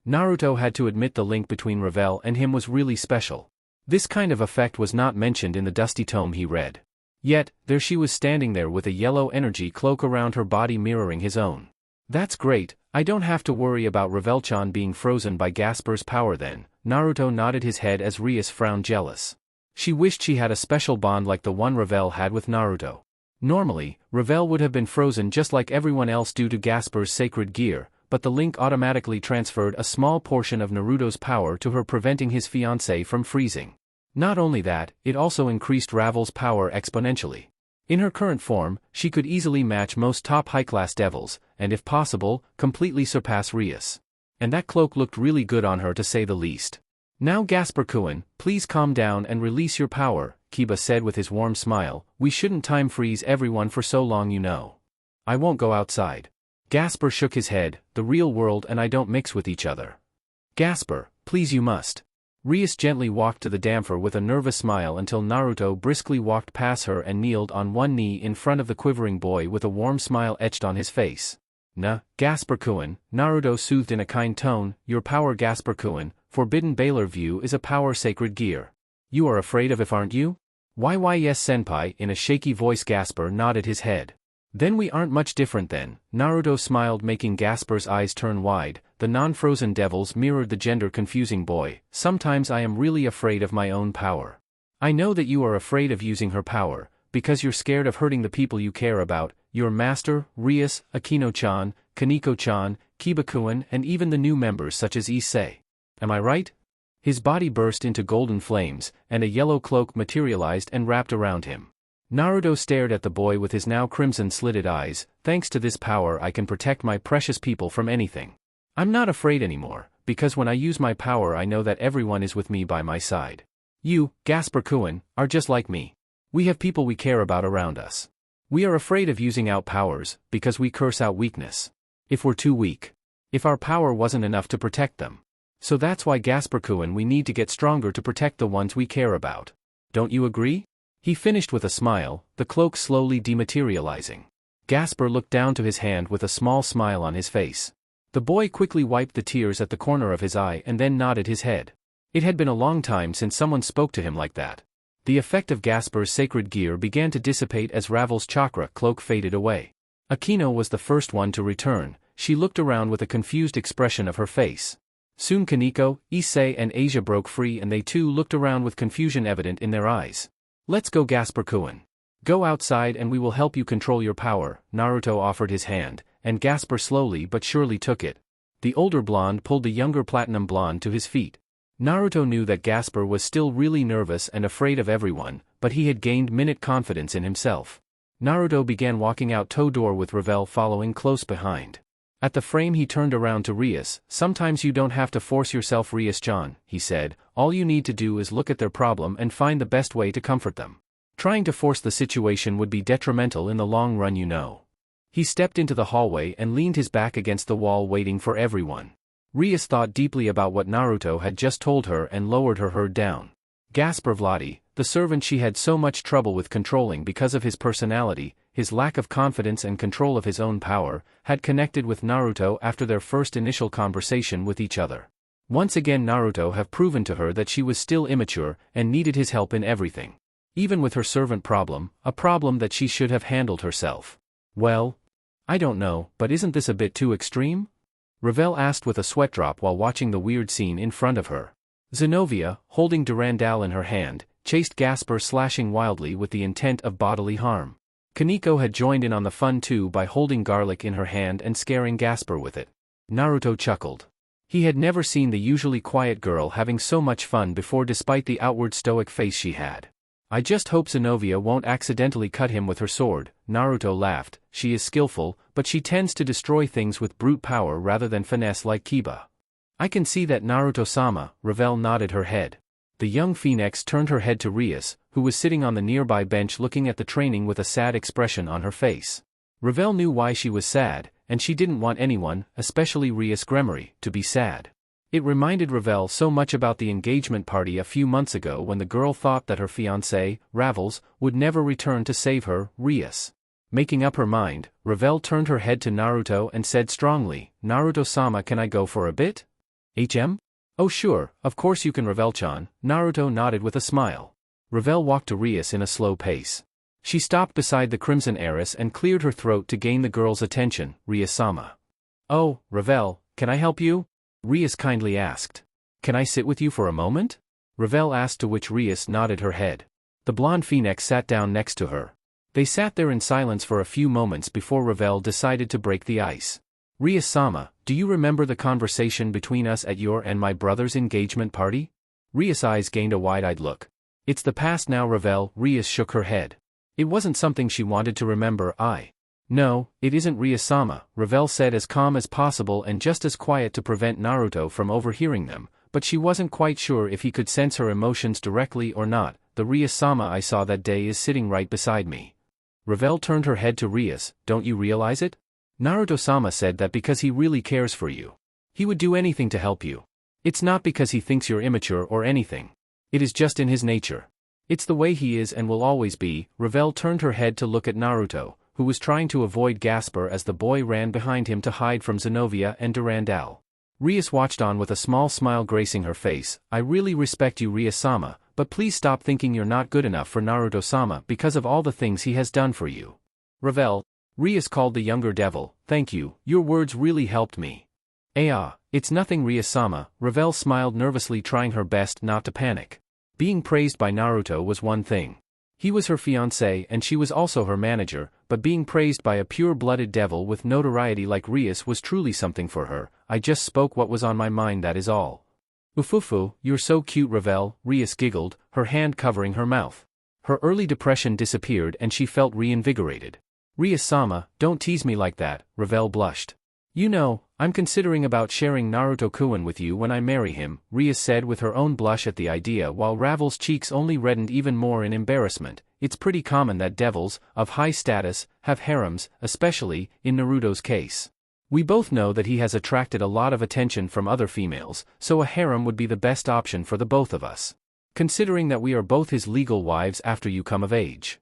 Naruto had to admit the link between Revel and him was really special. This kind of effect was not mentioned in the dusty tome he read. Yet, there she was standing there with a yellow energy cloak around her body mirroring his own. That's great, I don't have to worry about Revel-chan being frozen by Gasper's power then. Naruto nodded his head as Rias frowned jealous. She wished she had a special bond like the one Revel had with Naruto. Normally, Revel would have been frozen just like everyone else due to Gasper's sacred gear, but the link automatically transferred a small portion of Naruto's power to her, preventing his fiancé from freezing. Not only that, it also increased Ravel's power exponentially. In her current form, she could easily match most top high-class devils, and if possible, completely surpass Rias. And that cloak looked really good on her to say the least. Now Gasper-kun, please calm down and release your power, Kiba said with his warm smile. We shouldn't time freeze everyone for so long, you know. I won't go outside. Gasper shook his head. The real world and I don't mix with each other. Gasper, please, you must. Rias gently walked to the damper with a nervous smile until Naruto briskly walked past her and kneeled on one knee in front of the quivering boy with a warm smile etched on his face. Nah, Gasper-kun, Naruto soothed in a kind tone, your power Gasper-kun, Forbidden Baylor View is a power sacred gear. You are afraid of it, aren't you? Why yes senpai, in a shaky voice. Gasper nodded his head. Then we aren't much different then, Naruto smiled, making Gasper's eyes turn wide. The non-frozen devils mirrored the gender-confusing boy. Sometimes I am really afraid of my own power. I know that you are afraid of using her power, because you're scared of hurting the people you care about, your master, Rias, Akino-chan, Kaneko-chan, Kiba-kun, and even the new members such as Issei. Am I right? His body burst into golden flames, and a yellow cloak materialized and wrapped around him. Naruto stared at the boy with his now crimson-slitted eyes. Thanks to this power I can protect my precious people from anything. I'm not afraid anymore, because when I use my power I know that everyone is with me by my side. You, Gasper-kun, are just like me. We have people we care about around us. We are afraid of using out powers, because we curse out weakness. If we're too weak. If our power wasn't enough to protect them. So that's why Gasper-kun, we need to get stronger to protect the ones we care about. Don't you agree? He finished with a smile, the cloak slowly dematerializing. Gasper looked down to his hand with a small smile on his face. The boy quickly wiped the tears at the corner of his eye and then nodded his head. It had been a long time since someone spoke to him like that. The effect of Gasper's sacred gear began to dissipate as Ravel's chakra cloak faded away. Akino was the first one to return. She looked around with a confused expression of her face. Soon Kaneko, Issei and Asia broke free and they too looked around with confusion evident in their eyes. Let's go, Gasper-kun. Go outside and we will help you control your power. Naruto offered his hand, and Gasper slowly but surely took it. The older blonde pulled the younger platinum blonde to his feet. Naruto knew that Gasper was still really nervous and afraid of everyone, but he had gained minute confidence in himself. Naruto began walking out door with Ravel following close behind. At the frame he turned around to Rias. Sometimes you don't have to force yourself, Rias-chan, he said. All you need to do is look at their problem and find the best way to comfort them. Trying to force the situation would be detrimental in the long run, you know. He stepped into the hallway and leaned his back against the wall waiting for everyone. Rias thought deeply about what Naruto had just told her and lowered her head down. Gasper Vali, the servant she had so much trouble with controlling because of his personality, his lack of confidence and control of his own power, had connected with Naruto after their first initial conversation with each other. Once again Naruto had proven to her that she was still immature and needed his help in everything. Even with her servant problem, a problem that she should have handled herself. Well, I don't know, but isn't this a bit too extreme? Ravel asked with a sweat drop while watching the weird scene in front of her. Zenovia, holding Durandal in her hand, chased Gasper slashing wildly with the intent of bodily harm. Kaneko had joined in on the fun too by holding garlic in her hand and scaring Gasper with it. Naruto chuckled. He had never seen the usually quiet girl having so much fun before despite the outward stoic face she had. I just hope Zenovia won't accidentally cut him with her sword, Naruto laughed. She is skillful, but she tends to destroy things with brute power rather than finesse like Kiba. I can see that, Naruto-sama. Ravel nodded her head. The young phoenix turned her head to Rias, who was sitting on the nearby bench looking at the training with a sad expression on her face. Ravel knew why she was sad, and she didn't want anyone, especially Rias Gremory, to be sad. It reminded Ravel so much about the engagement party a few months ago when the girl thought that her fiancé, Ravels, would never return to save her, Rias. Making up her mind, Ravel turned her head to Naruto and said strongly, Naruto-sama, can I go for a bit? Oh sure, of course you can, Ravel-chan. Naruto nodded with a smile. Ravel walked to Rias in a slow pace. She stopped beside the Crimson Heiress and cleared her throat to gain the girl's attention. Rias-sama. Oh, Ravel, can I help you? Rias kindly asked. Can I sit with you for a moment? Ravel asked, to which Rias nodded her head. The blonde phoenix sat down next to her. They sat there in silence for a few moments before Ravel decided to break the ice. Rias-sama, do you remember the conversation between us at your and my brother's engagement party? Rias' eyes gained a wide-eyed look. It's the past now, Ravel. Rias shook her head. It wasn't something she wanted to remember. No, it isn't Rias-sama, Revel said as calm as possible and just as quiet to prevent Naruto from overhearing them, but she wasn't quite sure if he could sense her emotions directly or not. The Rias-sama I saw that day is sitting right beside me. Revel turned her head to Rias. Don't you realize it? Naruto-sama said that because he really cares for you. He would do anything to help you. It's not because he thinks you're immature or anything. It is just in his nature. It's the way he is and will always be. Revel turned her head to look at Naruto, who was trying to avoid Gasper as the boy ran behind him to hide from Zenovia and Durandal. Rias watched on with a small smile gracing her face. I really respect you, Rias-sama, but please stop thinking you're not good enough for Naruto-sama because of all the things he has done for you. Revel, Rias called the younger devil. Thank you, your words really helped me. It's nothing, Rias-sama. Revel smiled nervously, trying her best not to panic. Being praised by Naruto was one thing. He was her fiancé and she was also her manager, but being praised by a pure-blooded devil with notoriety like Rias was truly something for her. I just spoke what was on my mind, that is all. Ufufu, you're so cute, Revel, Rias giggled, her hand covering her mouth. Her early depression disappeared and she felt reinvigorated. Rias-sama, don't tease me like that, Revel blushed. You know, I'm considering about sharing Naruto-kun with you when I marry him, Rias said with her own blush at the idea while Ravel's cheeks only reddened even more in embarrassment. It's pretty common that devils, of high status, have harems, especially, in Naruto's case. We both know that he has attracted a lot of attention from other females, so a harem would be the best option for the both of us. Considering that we are both his legal wives after you come of age.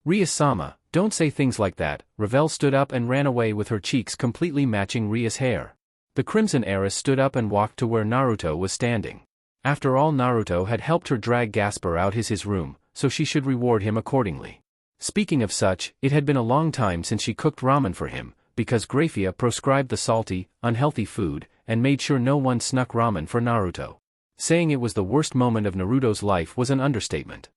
Rias-sama, don't say things like that. Revel stood up and ran away with her cheeks completely matching Rias' hair. The Crimson Heiress stood up and walked to where Naruto was standing. After all, Naruto had helped her drag Gasper out his room, so she should reward him accordingly. Speaking of such, it had been a long time since she cooked ramen for him, because Grafia proscribed the salty, unhealthy food, and made sure no one snuck ramen for Naruto. Saying it was the worst moment of Naruto's life was an understatement.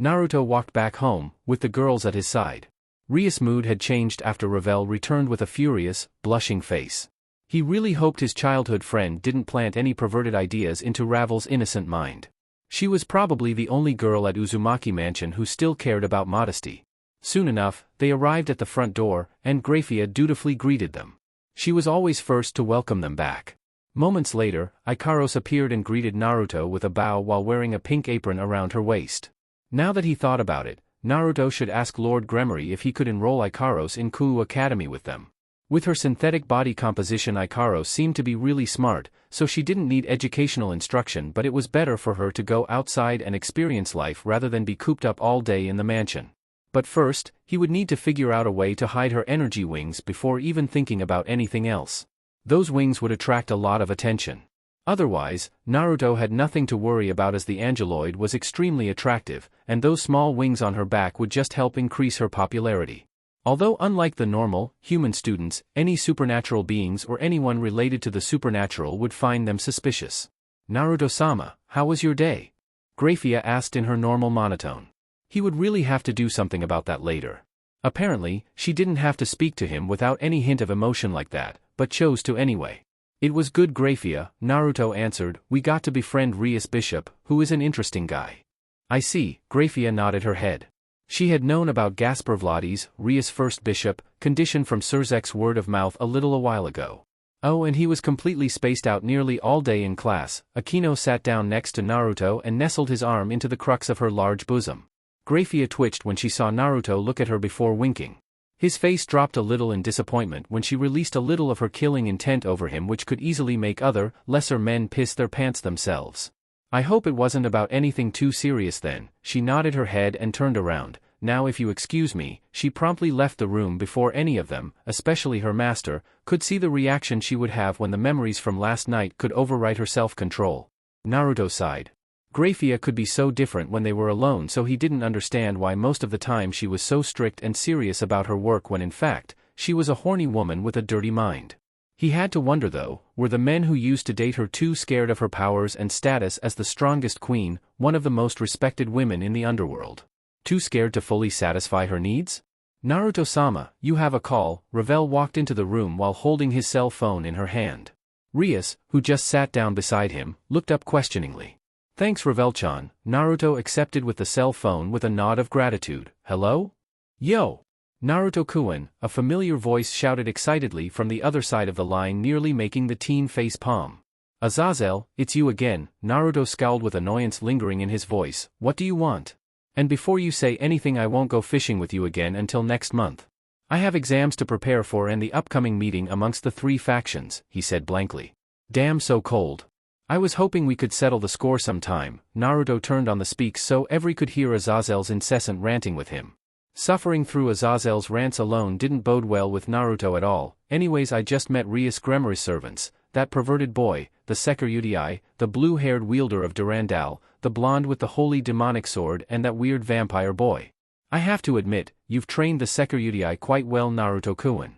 Naruto walked back home, with the girls at his side. Rias' mood had changed after Revel returned with a furious, blushing face. He really hoped his childhood friend didn't plant any perverted ideas into Ravel's innocent mind. She was probably the only girl at Uzumaki Mansion who still cared about modesty. Soon enough, they arrived at the front door, and Grafia dutifully greeted them. She was always first to welcome them back. Moments later, Ikaros appeared and greeted Naruto with a bow while wearing a pink apron around her waist. Now that he thought about it, Naruto should ask Lord Gremory if he could enroll Ikaros in Kuu Academy with them. With her synthetic body composition, Ikaros seemed to be really smart, so she didn't need educational instruction, but it was better for her to go outside and experience life rather than be cooped up all day in the mansion. But first, he would need to figure out a way to hide her energy wings before even thinking about anything else. Those wings would attract a lot of attention. Otherwise, Naruto had nothing to worry about as the angeloid was extremely attractive, and those small wings on her back would just help increase her popularity. Although unlike the normal, human students, any supernatural beings or anyone related to the supernatural would find them suspicious. Naruto-sama, how was your day? Grafia asked in her normal monotone. He would really have to do something about that later. Apparently, she didn't have to speak to him without any hint of emotion like that, but chose to anyway. It was good, Grafia, Naruto answered. We got to befriend Rias Bishop, who is an interesting guy. I see, Grafia nodded her head. She had known about Gasper Vladi's, Rias' first bishop, condition from Surzek's word of mouth a while ago. Oh, and he was completely spaced out nearly all day in class. Akino sat down next to Naruto and nestled his arm into the crux of her large bosom. Grafia twitched when she saw Naruto look at her before winking. His face dropped a little in disappointment when she released a little of her killing intent over him, which could easily make other, lesser men piss their pants themselves. I hope it wasn't about anything too serious then. She nodded her head and turned around. Now if you excuse me, she promptly left the room before any of them, especially her master, could see the reaction she would have when the memories from last night could override her self-control. Naruto sighed. Grafia could be so different when they were alone, so he didn't understand why most of the time she was so strict and serious about her work when in fact, she was a horny woman with a dirty mind. He had to wonder though, were the men who used to date her too scared of her powers and status as the strongest queen, one of the most respected women in the underworld? Too scared to fully satisfy her needs? Naruto-sama, you have a call. Revel walked into the room while holding his cell phone in her hand. Rias, who just sat down beside him, looked up questioningly. Thanks, Revel-chan. Naruto accepted with the cell phone with a nod of gratitude. Hello? Yo! Naruto-kun, a familiar voice shouted excitedly from the other side of the line, nearly making the teen face palm. Azazel, it's you again, Naruto scowled with annoyance lingering in his voice. What do you want? And before you say anything, I won't go fishing with you again until next month. I have exams to prepare for and the upcoming meeting amongst the three factions, he said blankly. Damn, so cold. I was hoping we could settle the score sometime. Naruto turned on the speaks so everyone could hear Azazel's incessant ranting with him. Suffering through Azazel's rants alone didn't bode well with Naruto at all. Anyways, I just met Rias Gremmer's servants, that perverted boy, the Security, the blue-haired wielder of Durandal, the blonde with the holy demonic sword, and that weird vampire boy. I have to admit, you've trained the Security quite well, Naruto-kun.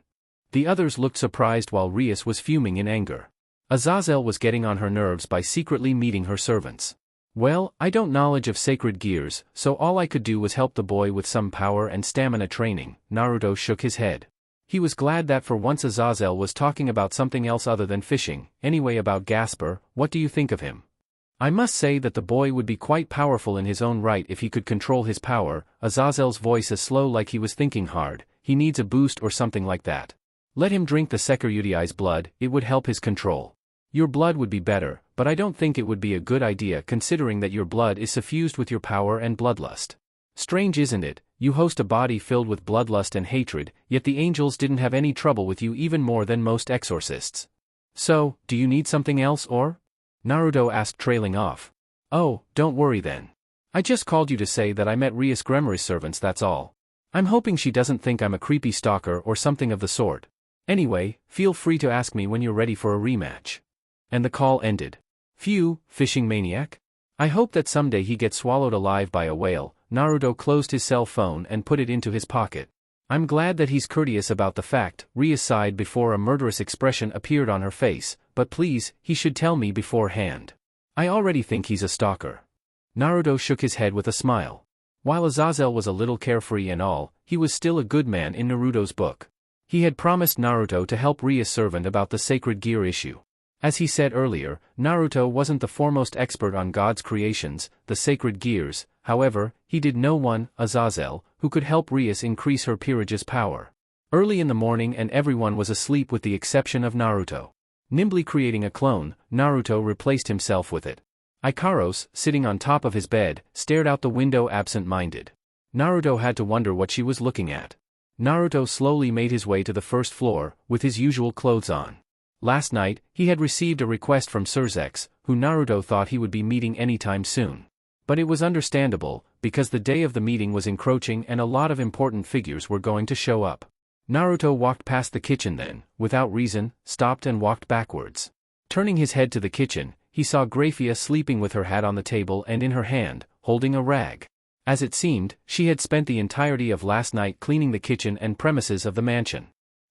The others looked surprised while Rias was fuming in anger. Azazel was getting on her nerves by secretly meeting her servants. Well, I don't knowledge of sacred gears, so all I could do was help the boy with some power and stamina training. Naruto shook his head. He was glad that for once Azazel was talking about something else other than fishing. Anyway, about Gasper, what do you think of him? I must say that the boy would be quite powerful in his own right if he could control his power. Azazel's voice is slow, like he was thinking hard. He needs a boost or something like that. Let him drink the Security's blood, it would help his control. Your blood would be better, but I don't think it would be a good idea considering that your blood is suffused with your power and bloodlust. Strange, isn't it? You host a body filled with bloodlust and hatred, yet the angels didn't have any trouble with you even more than most exorcists. So, do you need something else or? Naruto asked, trailing off. Oh, don't worry then. I just called you to say that I met Rias Gremmer's servants, that's all. I'm hoping she doesn't think I'm a creepy stalker or something of the sort. Anyway, feel free to ask me when you're ready for a rematch. And the call ended. Phew, fishing maniac? I hope that someday he gets swallowed alive by a whale. Naruto closed his cell phone and put it into his pocket. I'm glad that he's courteous about the fact, Rias sighed before a murderous expression appeared on her face, but please, he should tell me beforehand. I already think he's a stalker. Naruto shook his head with a smile. While Azazel was a little carefree and all, he was still a good man in Naruto's book. He had promised Naruto to help Rias' servant about the sacred gear issue. As he said earlier, Naruto wasn't the foremost expert on God's creations, the sacred gears. However, he did know one, Azazel, who could help Rias increase her peerage's power. Early in the morning and everyone was asleep with the exception of Naruto. Nimbly creating a clone, Naruto replaced himself with it. Ikaros, sitting on top of his bed, stared out the window absent-minded. Naruto had to wonder what she was looking at. Naruto slowly made his way to the first floor, with his usual clothes on. Last night, he had received a request from Surzex, who Naruto thought he would be meeting anytime soon. But it was understandable, because the day of the meeting was encroaching and a lot of important figures were going to show up. Naruto walked past the kitchen then, without reason, stopped and walked backwards. Turning his head to the kitchen, he saw Grafia sleeping with her hat on the table and in her hand, holding a rag. As it seemed, she had spent the entirety of last night cleaning the kitchen and premises of the mansion.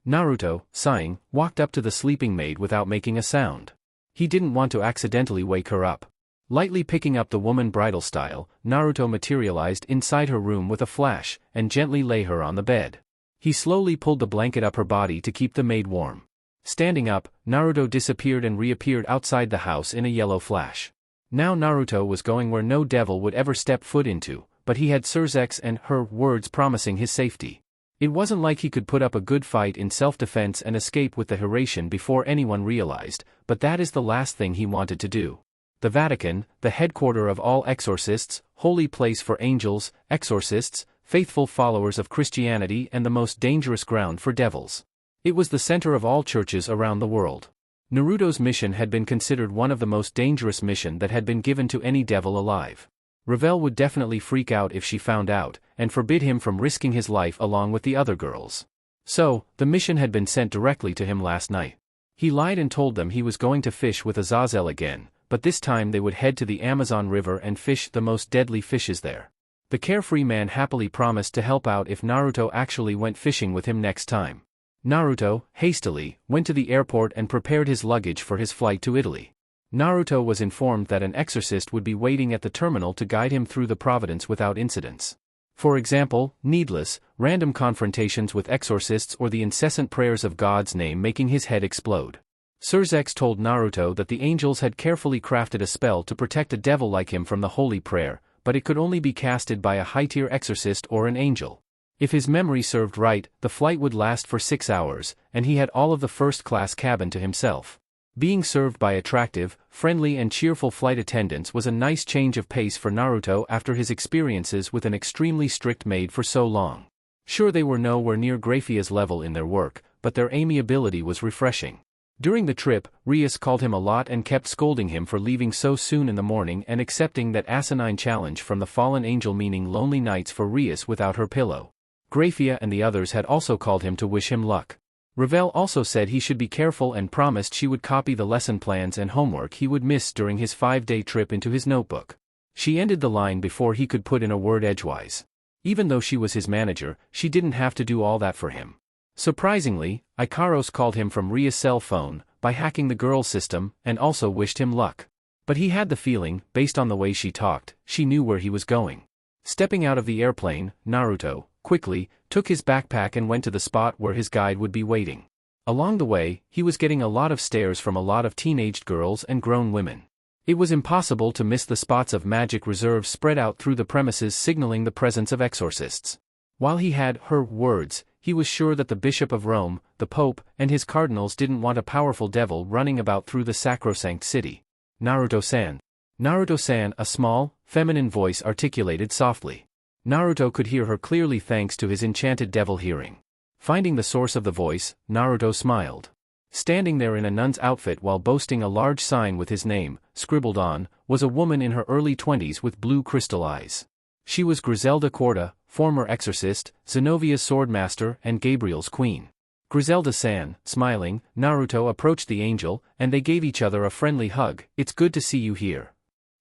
Naruto, sighing, walked up to the sleeping maid without making a sound. He didn't want to accidentally wake her up. Lightly picking up the woman bridal style, Naruto materialized inside her room with a flash, and gently lay her on the bed. He slowly pulled the blanket up her body to keep the maid warm. Standing up, Naruto disappeared and reappeared outside the house in a yellow flash. Now Naruto was going where no devil would ever step foot into, but he had Surzex and her words promising his safety. It wasn't like he could put up a good fight in self-defense and escape with the Hiration before anyone realized, but that is the last thing he wanted to do. The Vatican, the headquarters of all exorcists, holy place for angels, exorcists, faithful followers of Christianity and the most dangerous ground for devils. It was the center of all churches around the world. Naruto's mission had been considered one of the most dangerous missions that had been given to any devil alive. Ravel would definitely freak out if she found out, and forbid him from risking his life along with the other girls. So, the mission had been sent directly to him last night. He lied and told them he was going to fish with Azazel again, but this time they would head to the Amazon River and fish the most deadly fishes there. The carefree man happily promised to help out if Naruto actually went fishing with him next time. Naruto, hastily, went to the airport and prepared his luggage for his flight to Italy. Naruto was informed that an exorcist would be waiting at the terminal to guide him through the Providence without incidents. For example, needless, random confrontations with exorcists or the incessant prayers of God's name making his head explode. Surzex told Naruto that the angels had carefully crafted a spell to protect a devil like him from the holy prayer, but it could only be casted by a high-tier exorcist or an angel. If his memory served right, the flight would last for 6 hours, and he had all of the first-class cabin to himself. Being served by attractive, friendly and cheerful flight attendants was a nice change of pace for Naruto after his experiences with an extremely strict maid for so long. Sure, they were nowhere near Grafia's level in their work, but their amiability was refreshing. During the trip, Rias called him a lot and kept scolding him for leaving so soon in the morning and accepting that asinine challenge from the fallen angel, meaning lonely nights for Rias without her pillow. Grafia and the others had also called him to wish him luck. Ravel also said he should be careful and promised she would copy the lesson plans and homework he would miss during his 5-day trip into his notebook. She ended the line before he could put in a word edgewise. Even though she was his manager, she didn't have to do all that for him. Surprisingly, Ikaros called him from Ria's cell phone, by hacking the girl's system, and also wished him luck. But he had the feeling, based on the way she talked, she knew where he was going. Stepping out of the airplane, Naruto, quickly, took his backpack and went to the spot where his guide would be waiting. Along the way, he was getting a lot of stares from a lot of teenaged girls and grown women. It was impossible to miss the spots of magic reserves spread out through the premises signaling the presence of exorcists. While he had her words, he was sure that the Bishop of Rome, the Pope, and his cardinals didn't want a powerful devil running about through the sacrosanct city. Naruto-san. Naruto-san, a small, feminine voice articulated softly. Naruto could hear her clearly thanks to his enchanted devil hearing. Finding the source of the voice, Naruto smiled. Standing there in a nun's outfit while boasting a large sign with his name, scribbled on, was a woman in her early 20s with blue crystal eyes. She was Griselda Quarta, former exorcist, Zenovia's swordmaster and Gabriel's queen. Griselda-san, smiling, Naruto approached the angel, and they gave each other a friendly hug. "It's good to see you here."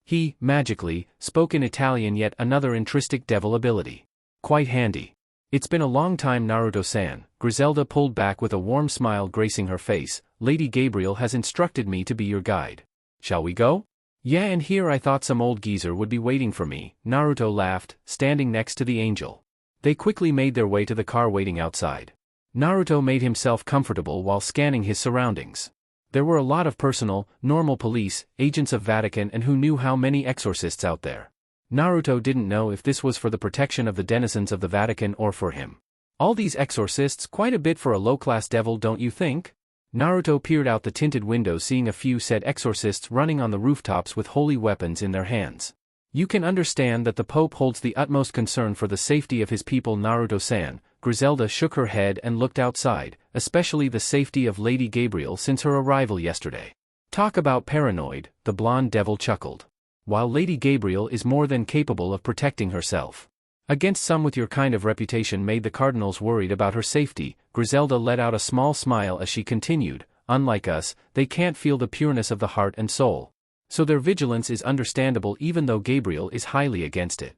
He, magically, spoke in Italian, yet another intrinsic devil ability. "Quite handy. It's been a long time, Naruto-san." Griselda pulled back with a warm smile gracing her face. "Lady Gabriel has instructed me to be your guide. Shall we go?" "Yeah, and here I thought some old geezer would be waiting for me," Naruto laughed, standing next to the angel. They quickly made their way to the car waiting outside. Naruto made himself comfortable while scanning his surroundings. There were a lot of personal, normal police, agents of Vatican, and who knew how many exorcists out there. Naruto didn't know if this was for the protection of the denizens of the Vatican or for him. All these exorcists, quite a bit for a low-class devil, don't you think? Naruto peered out the tinted window, seeing a few said exorcists running on the rooftops with holy weapons in their hands. "You can understand that the Pope holds the utmost concern for the safety of his people, Naruto-san." Griselda shook her head and looked outside, "especially the safety of Lady Gabriel since her arrival yesterday." "Talk about paranoid," the blonde devil chuckled. "While Lady Gabriel is more than capable of protecting herself against some with your kind of reputation made the cardinals worried about her safety." Griselda let out a small smile as she continued, "Unlike us, they can't feel the pureness of the heart and soul. So their vigilance is understandable even though Gabriel is highly against it."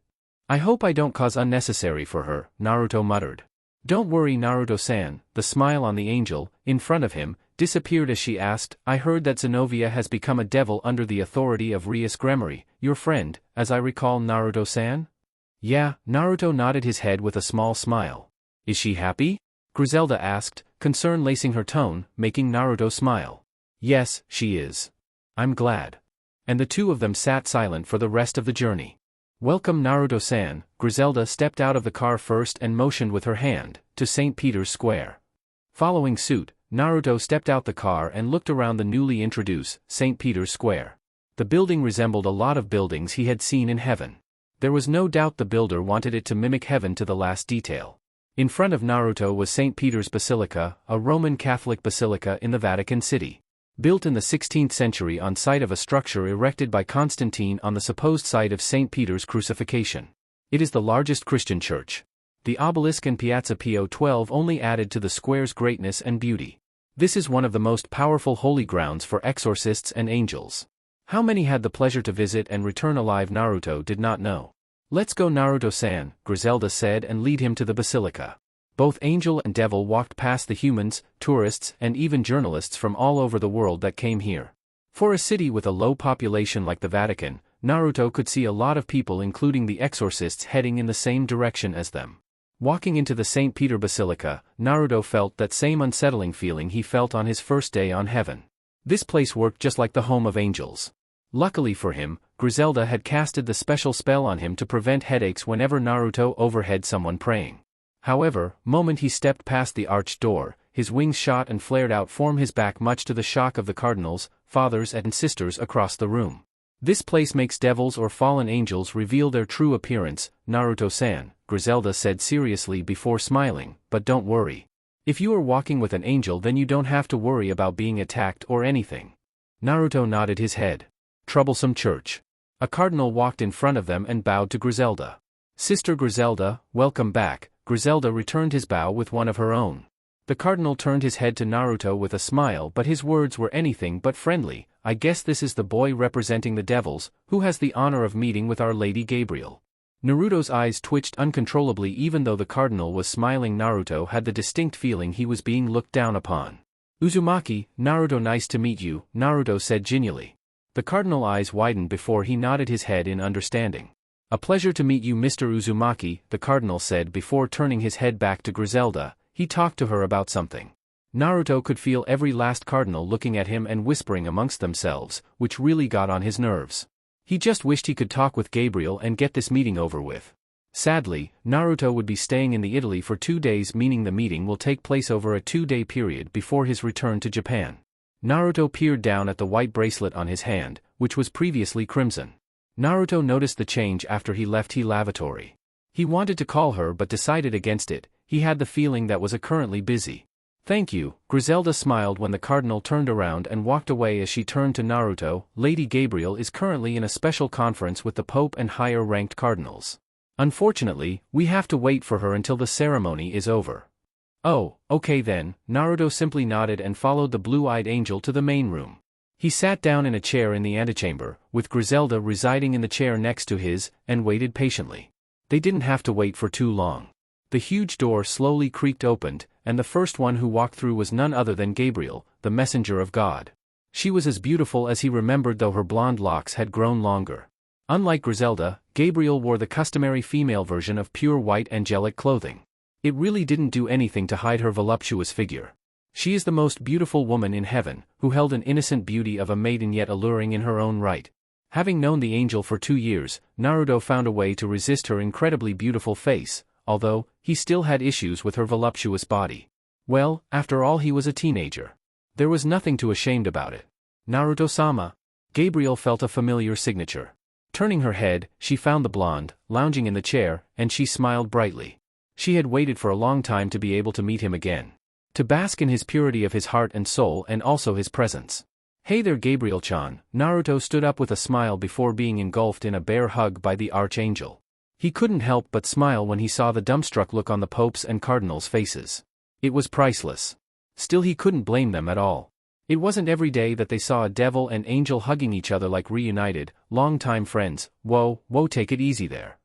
"I hope I don't cause unnecessary for her," Naruto muttered. "Don't worry, Naruto-san." The smile on the angel, in front of him, disappeared as she asked, "I heard that Zenovia has become a devil under the authority of Rias Grammary, your friend, as I recall, Naruto-san?" "Yeah," Naruto nodded his head with a small smile. "Is she happy?" Griselda asked, concern lacing her tone, making Naruto smile. "Yes, she is. I'm glad." And the two of them sat silent for the rest of the journey. "Welcome, Naruto-san." Griselda stepped out of the car first and motioned with her hand, to St. Peter's Square. Following suit, Naruto stepped out the car and looked around the newly introduced St. Peter's Square. The building resembled a lot of buildings he had seen in heaven. There was no doubt the builder wanted it to mimic heaven to the last detail. In front of Naruto was St. Peter's Basilica, a Roman Catholic basilica in the Vatican City. Built in the 16th century on site of a structure erected by Constantine on the supposed site of St. Peter's crucifixion. It is the largest Christian church. The obelisk and Piazza Pio XII only added to the square's greatness and beauty. This is one of the most powerful holy grounds for exorcists and angels. How many had the pleasure to visit and return alive Naruto did not know. "Let's go, Naruto-san," Griselda said, and lead him to the basilica. Both angel and devil walked past the humans, tourists, and even journalists from all over the world that came here. For a city with a low population like the Vatican, Naruto could see a lot of people, including the exorcists, heading in the same direction as them. Walking into the St. Peter Basilica, Naruto felt that same unsettling feeling he felt on his first day on heaven. This place worked just like the home of angels. Luckily for him, Griselda had casted the special spell on him to prevent headaches whenever Naruto overheard someone praying. However, moment he stepped past the arched door, his wings shot and flared out from his back, much to the shock of the cardinals, fathers and sisters across the room. This place makes devils or fallen angels reveal their true appearance, Naruto-san, Griselda said seriously before smiling, but don't worry. If you are walking with an angel, then you don't have to worry about being attacked or anything. Naruto nodded his head. Troublesome church. A cardinal walked in front of them and bowed to Griselda. Sister Griselda, welcome back. Griselda returned his bow with one of her own. The cardinal turned his head to Naruto with a smile, but his words were anything but friendly. I guess this is the boy representing the devils, who has the honor of meeting with Our Lady Gabriel. Naruto's eyes twitched uncontrollably. Even though the cardinal was smiling, Naruto had the distinct feeling he was being looked down upon. Uzumaki, Naruto, nice to meet you, Naruto said genially. The cardinal eyes widened before he nodded his head in understanding. A pleasure to meet you, Mr. Uzumaki, the cardinal said before turning his head back to Griselda. He talked to her about something. Naruto could feel every last cardinal looking at him and whispering amongst themselves, which really got on his nerves. He just wished he could talk with Gabriel and get this meeting over with. Sadly, Naruto would be staying in the Italy for 2 days, meaning the meeting will take place over a 2-day period before his return to Japan. Naruto peered down at the white bracelet on his hand, which was previously crimson. Naruto noticed the change after he left the lavatory. He wanted to call her but decided against it. He had the feeling that was currently busy. Thank you, Griselda smiled when the cardinal turned around and walked away. As she turned to Naruto, Lady Gabriel is currently in a special conference with the Pope and higher-ranked cardinals. Unfortunately, we have to wait for her until the ceremony is over. Oh, okay then, Naruto simply nodded and followed the blue-eyed angel to the main room. He sat down in a chair in the antechamber, with Griselda residing in the chair next to his, and waited patiently. They didn't have to wait for too long. The huge door slowly creaked open, and the first one who walked through was none other than Gabriel, the messenger of God. She was as beautiful as he remembered, though her blonde locks had grown longer. Unlike Griselda, Gabriel wore the customary female version of pure white angelic clothing. It really didn't do anything to hide her voluptuous figure. She is the most beautiful woman in heaven, who held an innocent beauty of a maiden yet alluring in her own right. Having known the angel for 2 years, Naruto found a way to resist her incredibly beautiful face, although he still had issues with her voluptuous body. Well, after all, he was a teenager. There was nothing too ashamed about it. Naruto-sama. Gabriel felt a familiar signature. Turning her head, she found the blonde, lounging in the chair, and she smiled brightly. She had waited for a long time to be able to meet him again. To bask in his purity of his heart and soul and also his presence. Hey there, Gabriel-chan. Naruto stood up with a smile before being engulfed in a bear hug by the Archangel. He couldn't help but smile when he saw the dumbstruck look on the Pope's and Cardinals' faces. It was priceless. Still, he couldn't blame them at all. It wasn't every day that they saw a devil and angel hugging each other like reunited, long-time friends. Whoa, take it easy there.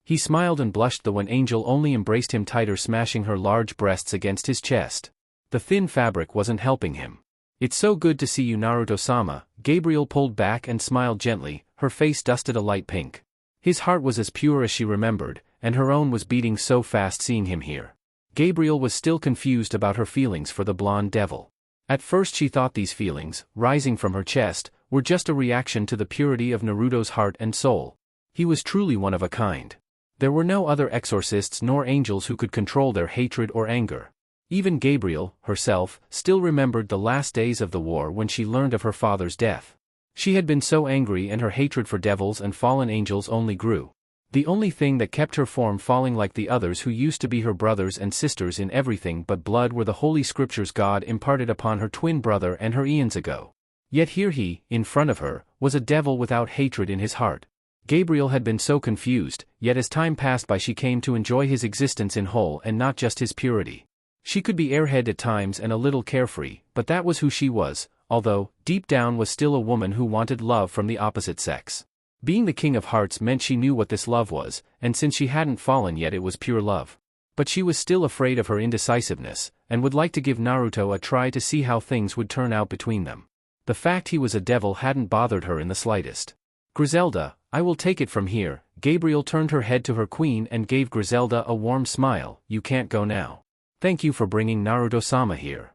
He smiled and blushed when Angel only embraced him tighter, smashing her large breasts against his chest. The thin fabric wasn't helping him. It's so good to see you, Naruto-sama. Gabriel pulled back and smiled gently, her face dusted a light pink. His heart was as pure as she remembered, and her own was beating so fast seeing him here. Gabriel was still confused about her feelings for the blonde devil. At first she thought these feelings, rising from her chest, were just a reaction to the purity of Naruto's heart and soul. He was truly one of a kind. There were no other exorcists nor angels who could control their hatred or anger. Even Gabriel, herself, still remembered the last days of the war when she learned of her father's death. She had been so angry, and her hatred for devils and fallen angels only grew. The only thing that kept her from falling like the others who used to be her brothers and sisters in everything but blood were the holy scriptures God imparted upon her twin brother and her eons ago. Yet here he, in front of her, was a devil without hatred in his heart. Gabriel had been so confused, yet as time passed by she came to enjoy his existence in whole and not just his purity. She could be airhead at times and a little carefree, but that was who she was, although, deep down, was still a woman who wanted love from the opposite sex. Being the King of Hearts meant she knew what this love was, and since she hadn't fallen yet, it was pure love. But she was still afraid of her indecisiveness, and would like to give Naruto a try to see how things would turn out between them. The fact he was a devil hadn't bothered her in the slightest. Griselda, I will take it from here. Gabriel turned her head to her queen and gave Griselda a warm smile. You can't go now. Thank you for bringing Naruto-sama here.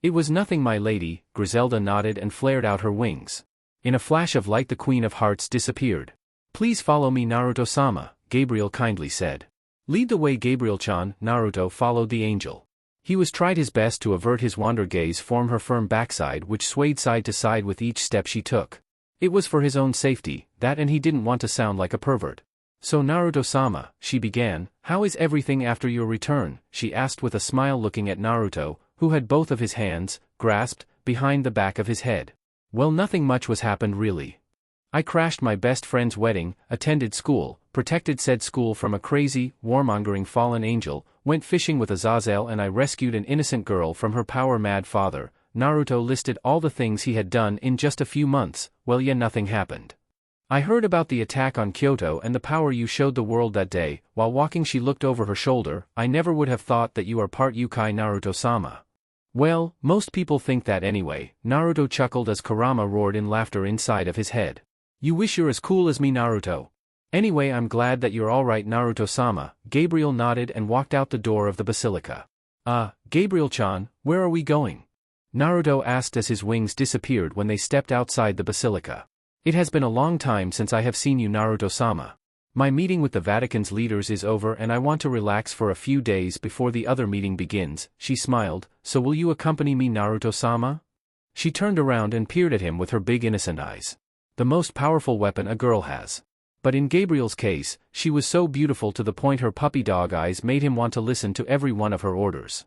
It was nothing, my lady. Griselda nodded and flared out her wings. In a flash of light the Queen of Hearts disappeared. Please follow me, Naruto-sama, Gabriel kindly said. Lead the way, Gabriel-chan. Naruto followed the angel. He was tried his best to avert his wander gaze from her firm backside which swayed side to side with each step she took. It was for his own safety, that, and he didn't want to sound like a pervert. So Naruto-sama, she began, how is everything after your return? She asked with a smile looking at Naruto, who had both of his hands, grasped, behind the back of his head. Well, nothing much was happened really. I crashed my best friend's wedding, attended school, protected said school from a crazy, warmongering fallen angel, went fishing with Azazel, and I rescued an innocent girl from her power-mad father. Naruto listed all the things he had done in just a few months. Well, yeah, nothing happened. I heard about the attack on Kyoto and the power you showed the world that day. While walking she looked over her shoulder. I never would have thought that you are part Yukai, Naruto-sama. Well, most people think that anyway. Naruto chuckled as Kurama roared in laughter inside of his head. You wish you're as cool as me, Naruto. Anyway, I'm glad that you're alright, Naruto-sama. Gabriel nodded and walked out the door of the basilica. Gabriel-chan, where are we going? Naruto asked as his wings disappeared when they stepped outside the basilica. It has been a long time since I have seen you, Naruto-sama. My meeting with the Vatican's leaders is over and I want to relax for a few days before the other meeting begins. She smiled. So will you accompany me, Naruto-sama? She turned around and peered at him with her big innocent eyes. The most powerful weapon a girl has. But in Gabriel's case, she was so beautiful to the point her puppy dog eyes made him want to listen to every one of her orders.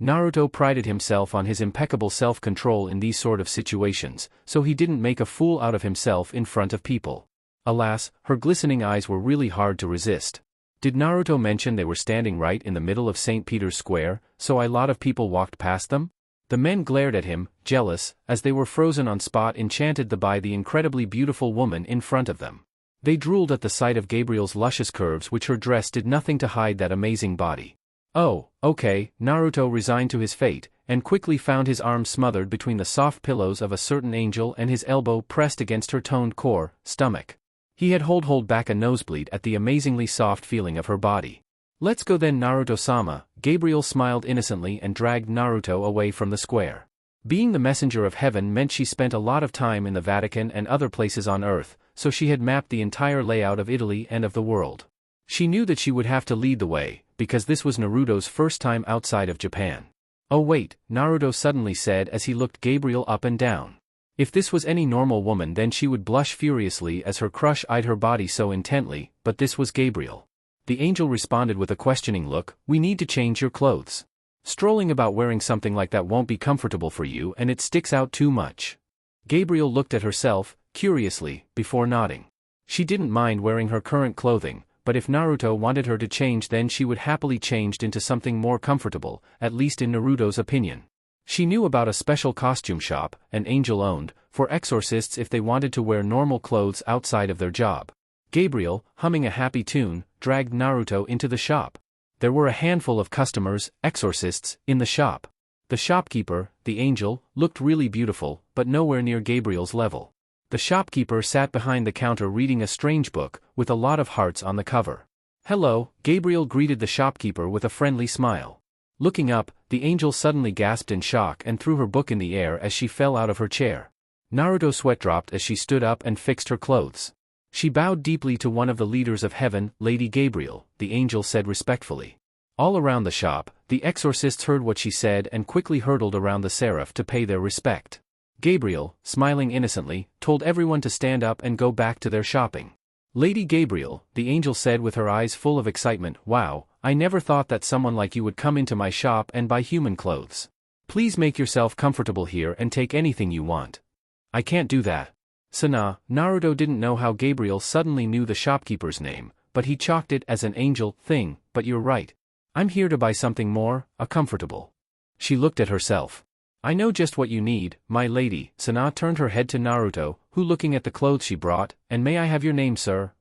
Naruto prided himself on his impeccable self-control in these sort of situations, so he didn't make a fool out of himself in front of people. Alas, her glistening eyes were really hard to resist. Did Naruto mention they were standing right in the middle of St. Peter's Square, so a lot of people walked past them? The men glared at him, jealous, as they were frozen on spot, enchanted by the incredibly beautiful woman in front of them. They drooled at the sight of Gabriel's luscious curves, which her dress did nothing to hide that amazing body. Oh, okay, Naruto resigned to his fate, and quickly found his arms smothered between the soft pillows of a certain angel and his elbow pressed against her toned core, stomach. He had hold back a nosebleed at the amazingly soft feeling of her body. Let's go then, Naruto-sama. Gabriel smiled innocently and dragged Naruto away from the square. Being the messenger of heaven meant she spent a lot of time in the Vatican and other places on Earth, so she had mapped the entire layout of Italy and of the world. She knew that she would have to lead the way, because this was Naruto's first time outside of Japan. Oh wait, Naruto suddenly said as he looked Gabriel up and down. If this was any normal woman then she would blush furiously as her crush eyed her body so intently, but this was Gabriel. The angel responded with a questioning look, we need to change your clothes. Strolling about wearing something like that won't be comfortable for you and it sticks out too much. Gabriel looked at herself, curiously, before nodding. She didn't mind wearing her current clothing, but if Naruto wanted her to change then she would happily change into something more comfortable, at least in Naruto's opinion. She knew about a special costume shop, an angel owned, for exorcists if they wanted to wear normal clothes outside of their job. Gabriel, humming a happy tune, dragged Naruto into the shop. There were a handful of customers, exorcists, in the shop. The shopkeeper, the angel, looked really beautiful, but nowhere near Gabriel's level. The shopkeeper sat behind the counter reading a strange book, with a lot of hearts on the cover. Hello, Gabriel greeted the shopkeeper with a friendly smile. Looking up, the angel suddenly gasped in shock and threw her book in the air as she fell out of her chair. Naruto's sweat dropped as she stood up and fixed her clothes. She bowed deeply to one of the leaders of heaven, Lady Gabriel, the angel said respectfully. All around the shop, the exorcists heard what she said and quickly hurtled around the seraph to pay their respect. Gabriel, smiling innocently, told everyone to stand up and go back to their shopping. Lady Gabriel, the angel said with her eyes full of excitement, wow, I never thought that someone like you would come into my shop and buy human clothes. Please make yourself comfortable here and take anything you want. I can't do that. Sona, Naruto didn't know how Gabriel suddenly knew the shopkeeper's name, but he chalked it as an angel thing, but you're right. I'm here to buy something more, comfortable. She looked at herself. I know just what you need, my lady. Sona turned her head to Naruto, who looking at the clothes she brought, and may I have your name, sir?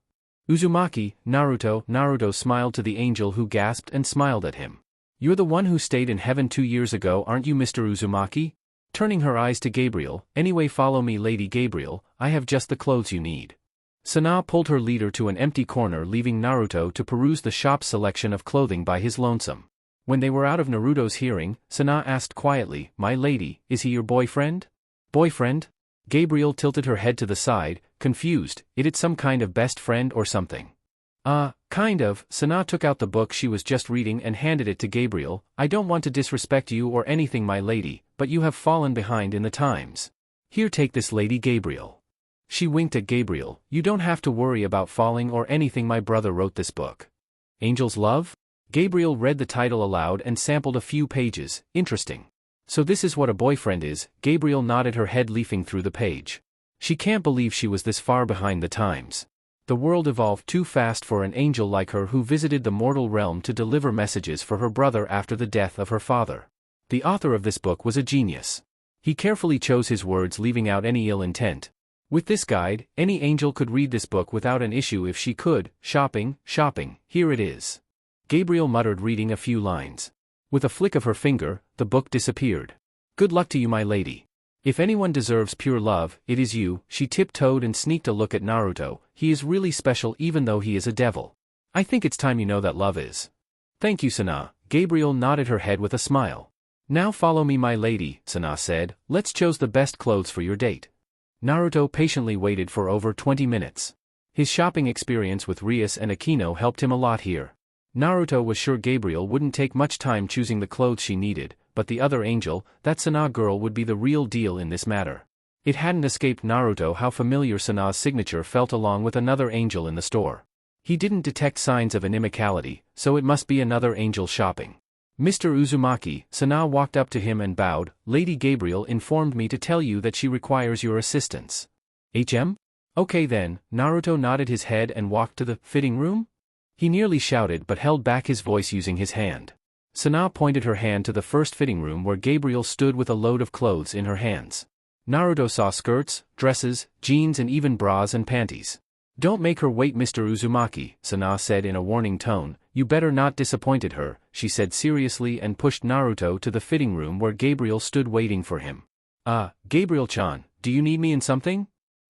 Uzumaki, Naruto. Naruto smiled to the angel who gasped and smiled at him. You're the one who stayed in heaven 2 years ago, aren't you, Mr. Uzumaki? Turning her eyes to Gabriel, anyway follow me, Lady Gabriel, I have just the clothes you need. Sona pulled her leader to an empty corner, leaving Naruto to peruse the shop's selection of clothing by his lonesome. When they were out of Naruto's hearing, Sona asked quietly, my lady, is he your boyfriend? Boyfriend? Gabriel tilted her head to the side, confused, it's some kind of best friend or something. Kind of. Sona took out the book she was just reading and handed it to Gabriel. I don't want to disrespect you or anything, my lady, but you have fallen behind in the times. Here, take this, Lady Gabriel. She winked at Gabriel. You don't have to worry about falling or anything, my brother wrote this book. Angel's Love? Gabriel read the title aloud and sampled a few pages. Interesting. So this is what a boyfriend is. Gabriel nodded her head, leafing through the page. She can't believe she was this far behind the times. The world evolved too fast for an angel like her who visited the mortal realm to deliver messages for her brother after the death of her father. The author of this book was a genius. He carefully chose his words, leaving out any ill intent. With this guide, any angel could read this book without an issue if she could. Shopping, here it is. Gabriel muttered, reading a few lines. With a flick of her finger, the book disappeared. Good luck to you, my lady. If anyone deserves pure love, it is you. She tiptoed and sneaked a look at Naruto. He is really special even though he is a devil. I think it's time you know that love is. Thank you, Sona. Gabriel nodded her head with a smile. Now follow me, my lady, Sona said. Let's choose the best clothes for your date. Naruto patiently waited for over 20 minutes. His shopping experience with Rias and Akino helped him a lot here. Naruto was sure Gabriel wouldn't take much time choosing the clothes she needed, but the other angel, that Sona girl, would be the real deal in this matter. It hadn't escaped Naruto how familiar Sona's signature felt along with another angel in the store. He didn't detect signs of inimicality, so it must be another angel shopping. Mr. Uzumaki, Sona walked up to him and bowed. Lady Gabriel informed me to tell you that she requires your assistance. Okay then, Naruto nodded his head and walked to the fitting room? He nearly shouted but held back his voice using his hand. Sona pointed her hand to the first fitting room where Gabriel stood with a load of clothes in her hands. Naruto saw skirts, dresses, jeans and even bras and panties. Don't make her wait, Mr. Uzumaki, Sona said in a warning tone. You better not disappoint her, she said seriously and pushed Naruto to the fitting room where Gabriel stood waiting for him. Gabriel-chan, do you need me in something?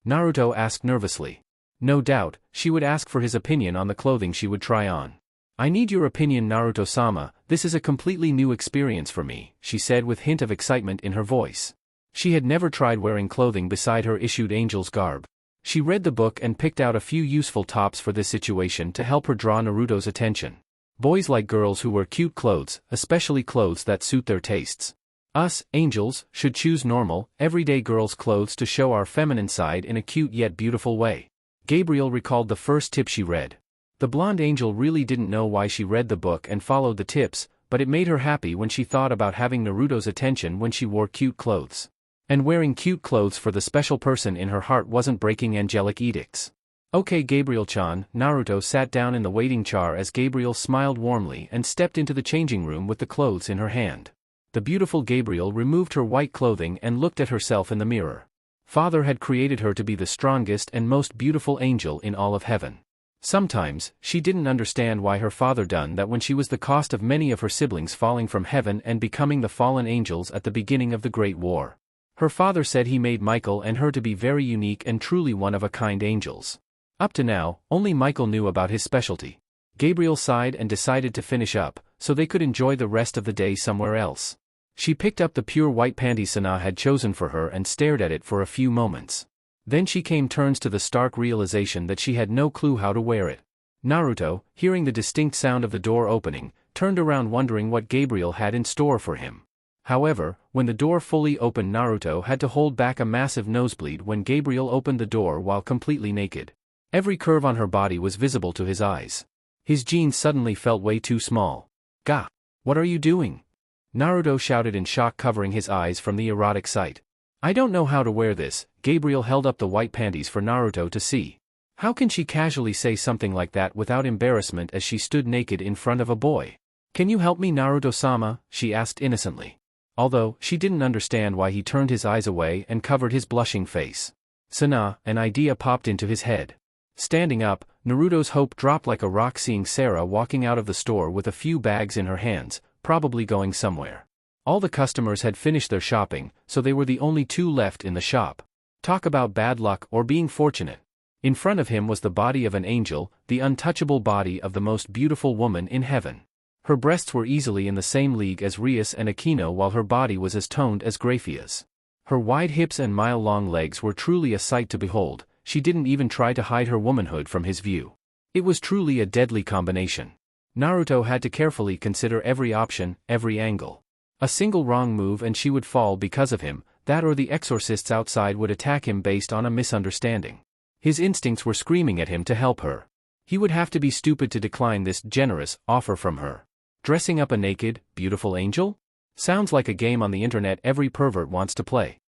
Naruto asked nervously. No doubt, she would ask for his opinion on the clothing she would try on. I need your opinion, Naruto-sama. This is a completely new experience for me, she said with hint of excitement in her voice. She had never tried wearing clothing beside her issued angel's garb. She read the book and picked out a few useful tops for this situation to help her draw Naruto's attention. Boys like girls who wear cute clothes, especially clothes that suit their tastes. Us, angels, should choose normal, everyday girls' clothes to show our feminine side in a cute yet beautiful way. Gabriel recalled the first tip she read. The blonde angel really didn't know why she read the book and followed the tips, but it made her happy when she thought about having Naruto's attention when she wore cute clothes. And wearing cute clothes for the special person in her heart wasn't breaking angelic edicts. Okay, Gabriel-chan. Naruto sat down in the waiting chair as Gabriel smiled warmly and stepped into the changing room with the clothes in her hand. The beautiful Gabriel removed her white clothing and looked at herself in the mirror. Father had created her to be the strongest and most beautiful angel in all of heaven. Sometimes, she didn't understand why her father done that when she was the cost of many of her siblings falling from heaven and becoming the fallen angels at the beginning of the Great War. Her father said he made Michael and her to be very unique and truly one-of-a-kind angels. Up to now, only Michael knew about his specialty. Gabriel sighed and decided to finish up, so they could enjoy the rest of the day somewhere else. She picked up the pure white panty Sona had chosen for her and stared at it for a few moments. Then she came to the stark realization that she had no clue how to wear it. Naruto, hearing the distinct sound of the door opening, turned around wondering what Gabriel had in store for him. However, when the door fully opened, Naruto had to hold back a massive nosebleed when Gabriel opened the door while completely naked. Every curve on her body was visible to his eyes. His jeans suddenly felt way too small. Gah! What are you doing? Naruto shouted in shock, covering his eyes from the erotic sight. I don't know how to wear this. Gabriel held up the white panties for Naruto to see. How can she casually say something like that without embarrassment as she stood naked in front of a boy? Can you help me, Naruto-sama? She asked innocently. Although, she didn't understand why he turned his eyes away and covered his blushing face. Sona, an idea popped into his head. Standing up, Naruto's hope dropped like a rock seeing Sarah walking out of the store with a few bags in her hands, probably going somewhere. All the customers had finished their shopping, so they were the only two left in the shop. Talk about bad luck or being fortunate. In front of him was the body of an angel, the untouchable body of the most beautiful woman in heaven. Her breasts were easily in the same league as Rias and Akino, while her body was as toned as Grafia's. Her wide hips and mile-long legs were truly a sight to behold. She didn't even try to hide her womanhood from his view. It was truly a deadly combination. Naruto had to carefully consider every option, every angle. A single wrong move and she would fall because of him, that or the exorcists outside would attack him based on a misunderstanding. His instincts were screaming at him to help her. He would have to be stupid to decline this generous offer from her. Dressing up a naked, beautiful angel? Sounds like a game on the internet every pervert wants to play.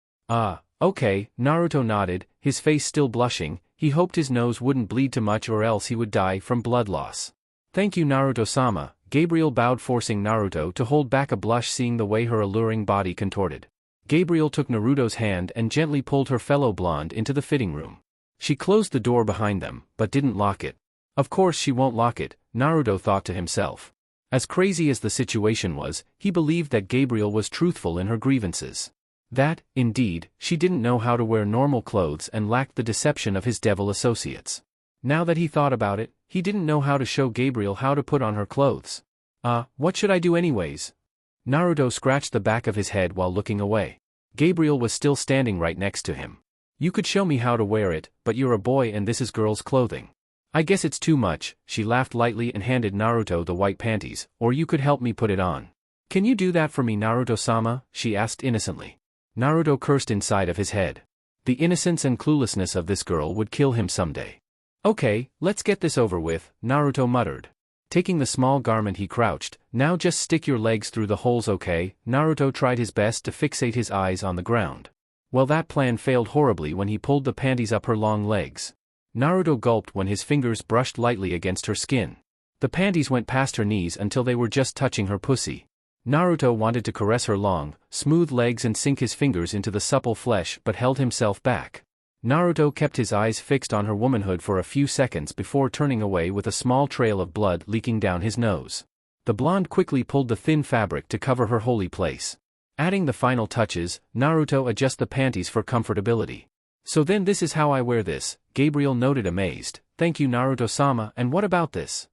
Okay, Naruto nodded, his face still blushing. He hoped his nose wouldn't bleed too much or else he would die from blood loss. Thank you Naruto-sama, Gabriel bowed, forcing Naruto to hold back a blush seeing the way her alluring body contorted. Gabriel took Naruto's hand and gently pulled her fellow blonde into the fitting room. She closed the door behind them, but didn't lock it. Of course she won't lock it, Naruto thought to himself. As crazy as the situation was, he believed that Gabriel was truthful in her grievances. That, indeed, she didn't know how to wear normal clothes and lacked the deception of his devil associates. Now that he thought about it, he didn't know how to show Gabriel how to put on her clothes. What should I do anyways? Naruto scratched the back of his head while looking away. Gabriel was still standing right next to him. You could show me how to wear it, but you're a boy and this is girls' clothing. I guess it's too much, she laughed lightly and handed Naruto the white panties, or you could help me put it on. Can you do that for me Naruto-sama? She asked innocently. Naruto cursed inside of his head. The innocence and cluelessness of this girl would kill him someday. Okay, let's get this over with, Naruto muttered. Taking the small garment he crouched, now just stick your legs through the holes okay? Naruto tried his best to fixate his eyes on the ground. Well, that plan failed horribly when he pulled the panties up her long legs. Naruto gulped when his fingers brushed lightly against her skin. The panties went past her knees until they were just touching her pussy. Naruto wanted to caress her long, smooth legs and sink his fingers into the supple flesh but held himself back. Naruto kept his eyes fixed on her womanhood for a few seconds before turning away with a small trail of blood leaking down his nose. The blonde quickly pulled the thin fabric to cover her holy place. Adding the final touches, Naruto adjusted the panties for comfortability. So then this is how I wear this, Gabriel noted amazed. Thank you Naruto-sama, and what about this?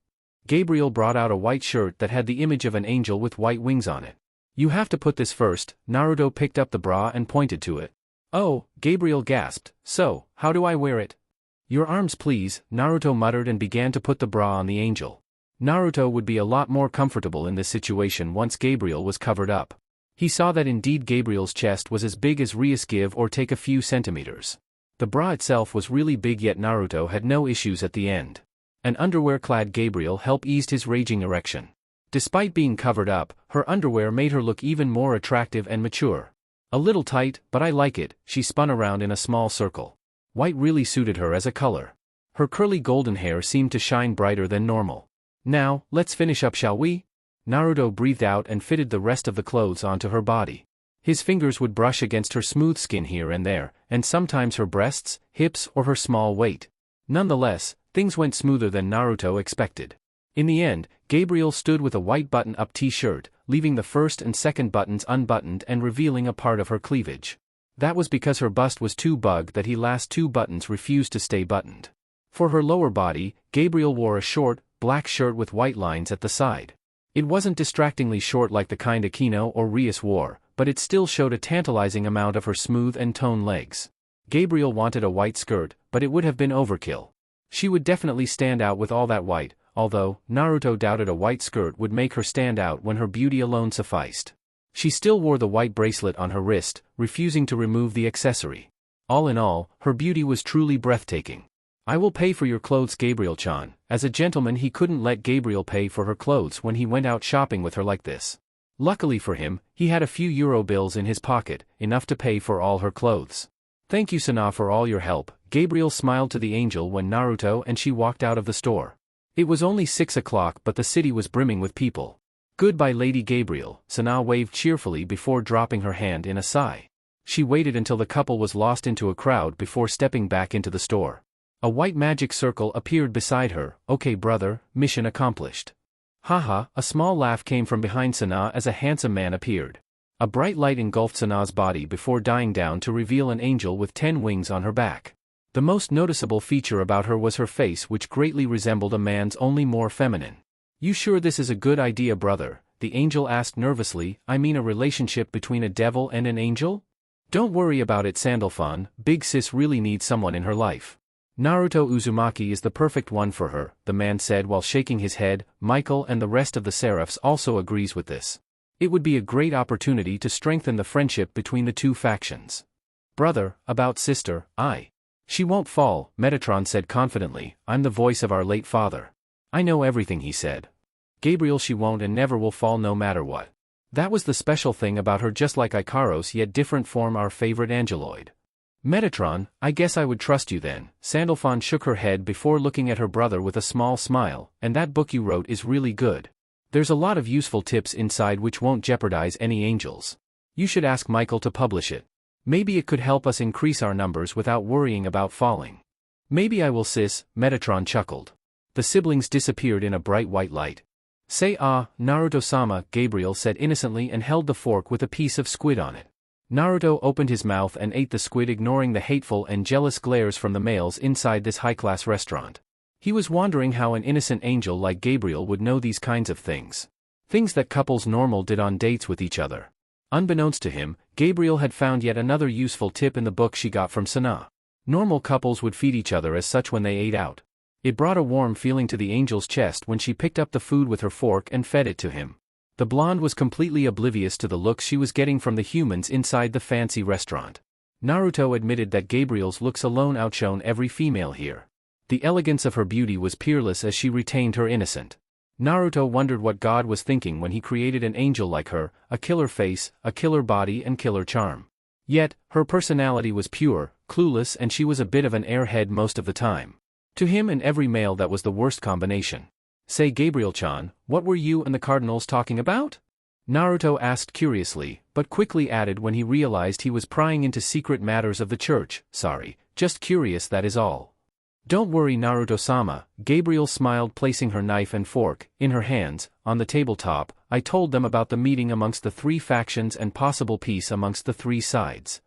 Gabriel brought out a white shirt that had the image of an angel with white wings on it. You have to put this first. Naruto picked up the bra and pointed to it. Oh, Gabriel gasped, so, how do I wear it? Your arms please, Naruto muttered and began to put the bra on the angel. Naruto would be a lot more comfortable in this situation once Gabriel was covered up. He saw that indeed Gabriel's chest was as big as Rias give or take a few centimeters. The bra itself was really big yet Naruto had no issues at the end. An underwear-clad Gabriel helped ease his raging erection. Despite being covered up, her underwear made her look even more attractive and mature. A little tight, but I like it, she spun around in a small circle. White really suited her as a color. Her curly golden hair seemed to shine brighter than normal. Now, let's finish up shall we? Naruto breathed out and fitted the rest of the clothes onto her body. His fingers would brush against her smooth skin here and there, and sometimes her breasts, hips or her small weight. Nonetheless, things went smoother than Naruto expected. In the end, Gabriel stood with a white button-up t-shirt, leaving the first and second buttons unbuttoned and revealing a part of her cleavage. That was because her bust was too big that the last two buttons refused to stay buttoned. For her lower body, Gabriel wore a short, black shirt with white lines at the side. It wasn't distractingly short like the kind Akino or Rias wore, but it still showed a tantalizing amount of her smooth and toned legs. Gabriel wanted a white skirt, but it would have been overkill. She would definitely stand out with all that white, although Naruto doubted a white skirt would make her stand out when her beauty alone sufficed. She still wore the white bracelet on her wrist, refusing to remove the accessory. All in all, her beauty was truly breathtaking. I will pay for your clothes Gabriel-chan. As a gentleman he couldn't let Gabriel pay for her clothes when he went out shopping with her like this. Luckily for him, he had a few euro bills in his pocket, enough to pay for all her clothes. Thank you Sona for all your help, Gabriel smiled to the angel when Naruto and she walked out of the store. It was only 6 o'clock but the city was brimming with people. Goodbye Lady Gabriel, Sona waved cheerfully before dropping her hand in a sigh. She waited until the couple was lost into a crowd before stepping back into the store. A white magic circle appeared beside her. Okay brother, mission accomplished. Haha, a small laugh came from behind Sona as a handsome man appeared. A bright light engulfed Sona's body before dying down to reveal an angel with 10 wings on her back. The most noticeable feature about her was her face, which greatly resembled a man's, only more feminine. You sure this is a good idea brother? The angel asked nervously. I mean a relationship between a devil and an angel? Don't worry about it Sandalphon, Big Sis really needs someone in her life. Naruto Uzumaki is the perfect one for her, the man said while shaking his head. Michael and the rest of the Seraphs also agrees with this. It would be a great opportunity to strengthen the friendship between the two factions. Brother, about sister, She won't fall, Metatron said confidently. I'm the voice of our late father. I know everything, he said. Gabriel, she won't and never will fall no matter what. That was the special thing about her, just like Ikaros, yet different from our favorite angeloid. Metatron, I guess I would trust you then. Sandalphon shook her head before looking at her brother with a small smile. And that book you wrote is really good. There's a lot of useful tips inside which won't jeopardize any angels. You should ask Michael to publish it. Maybe it could help us increase our numbers without worrying about falling. Maybe I will, sis, Metatron chuckled. The siblings disappeared in a bright white light. Say Naruto-sama, Gabriel said innocently and held the fork with a piece of squid on it. Naruto opened his mouth and ate the squid, ignoring the hateful and jealous glares from the males inside this high-class restaurant. He was wondering how an innocent angel like Gabriel would know these kinds of things. Things that couples normal did on dates with each other. Unbeknownst to him, Gabriel had found yet another useful tip in the book she got from Sona. Normal couples would feed each other as such when they ate out. It brought a warm feeling to the angel's chest when she picked up the food with her fork and fed it to him. The blonde was completely oblivious to the looks she was getting from the humans inside the fancy restaurant. Naruto admitted that Gabriel's looks alone outshone every female here. The elegance of her beauty was peerless as she retained her innocence. Naruto wondered what God was thinking when he created an angel like her, a killer face, a killer body and killer charm. Yet, her personality was pure, clueless, and she was a bit of an airhead most of the time. To him and every male that was the worst combination. Say, Gabriel-chan, what were you and the cardinals talking about? Naruto asked curiously, but quickly added when he realized he was prying into secret matters of the church. Sorry, just curious, that is all. Don't worry, Naruto-sama, Gabriel smiled, placing her knife and fork, in her hands, on the tabletop. I told them about the meeting amongst the three factions and possible peace amongst the three sides.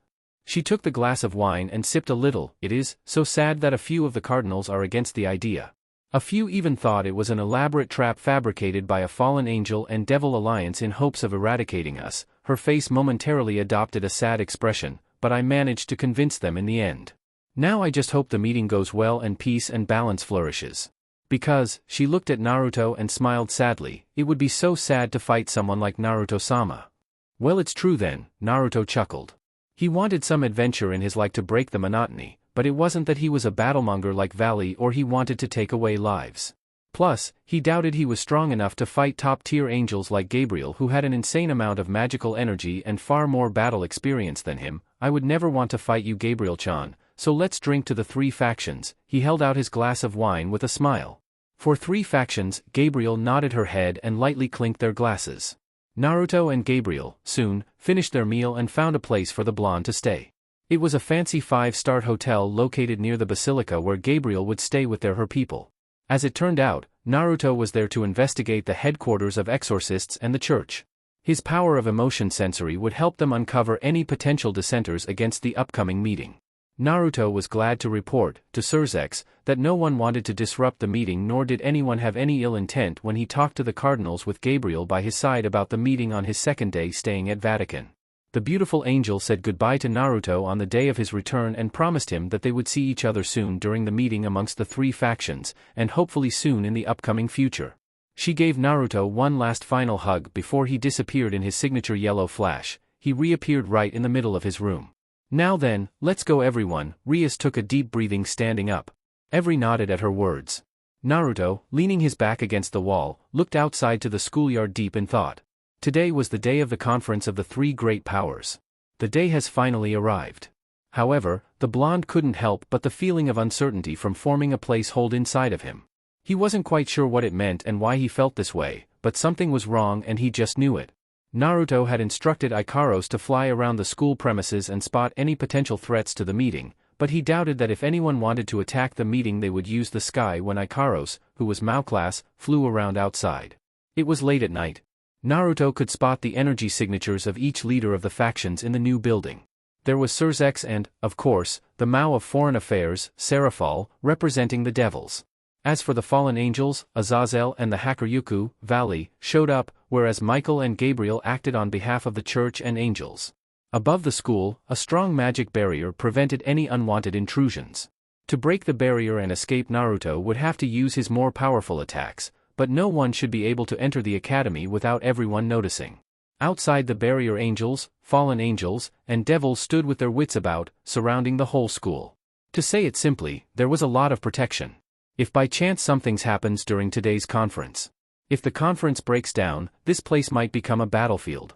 She took the glass of wine and sipped a little. It is so sad that a few of the cardinals are against the idea. A few even thought it was an elaborate trap fabricated by a fallen angel and devil alliance in hopes of eradicating us. Her face momentarily adopted a sad expression, but I managed to convince them in the end. Now I just hope the meeting goes well and peace and balance flourishes. Because, she looked at Naruto and smiled sadly, it would be so sad to fight someone like Naruto-sama. Well, it's true then, Naruto chuckled. He wanted some adventure in his life to break the monotony, but it wasn't that he was a battlemonger like Vali or he wanted to take away lives. Plus, he doubted he was strong enough to fight top-tier angels like Gabriel, who had an insane amount of magical energy and far more battle experience than him. I would never want to fight you, Gabriel-chan, so let's drink to the three factions. He held out his glass of wine with a smile. For three factions, Gabriel nodded her head and lightly clinked their glasses. Naruto and Gabriel, soon, finished their meal and found a place for the blonde to stay. It was a fancy 5-star hotel located near the basilica where Gabriel would stay with her people. As it turned out, Naruto was there to investigate the headquarters of exorcists and the church. His power of emotion sensory would help them uncover any potential dissenters against the upcoming meeting. Naruto was glad to report, to Surzex, that no one wanted to disrupt the meeting, nor did anyone have any ill intent when he talked to the cardinals with Gabriel by his side about the meeting on his second day staying at Vatican. The beautiful angel said goodbye to Naruto on the day of his return and promised him that they would see each other soon during the meeting amongst the three factions, and hopefully soon in the upcoming future. She gave Naruto one last final hug before he disappeared in his signature yellow flash. He reappeared right in the middle of his room. Now then, let's go everyone. Rias took a deep breathing, standing up. Every nodded at her words. Naruto, leaning his back against the wall, looked outside to the schoolyard deep in thought. Today was the day of the conference of the three great powers. The day has finally arrived. However, the blonde couldn't help but the feeling of uncertainty from forming a placehold inside of him. He wasn't quite sure what it meant and why he felt this way, but something was wrong and he just knew it. Naruto had instructed Ikaros to fly around the school premises and spot any potential threats to the meeting, but he doubted that if anyone wanted to attack the meeting they would use the sky when Ikaros, who was Mao-class, flew around outside. It was late at night. Naruto could spot the energy signatures of each leader of the factions in the new building. There was Surzex and, of course, the Mao of Foreign Affairs, Seraphall, representing the devils. As for the fallen angels, Azazel and the Hakuryuku, Vali, showed up, whereas Michael and Gabriel acted on behalf of the church and angels. Above the school, a strong magic barrier prevented any unwanted intrusions. To break the barrier and escape, Naruto would have to use his more powerful attacks, but no one should be able to enter the academy without everyone noticing. Outside the barrier, angels, fallen angels, and devils stood with their wits about, surrounding the whole school. To say it simply, there was a lot of protection. If by chance something happens during today's conference, if the conference breaks down, this place might become a battlefield.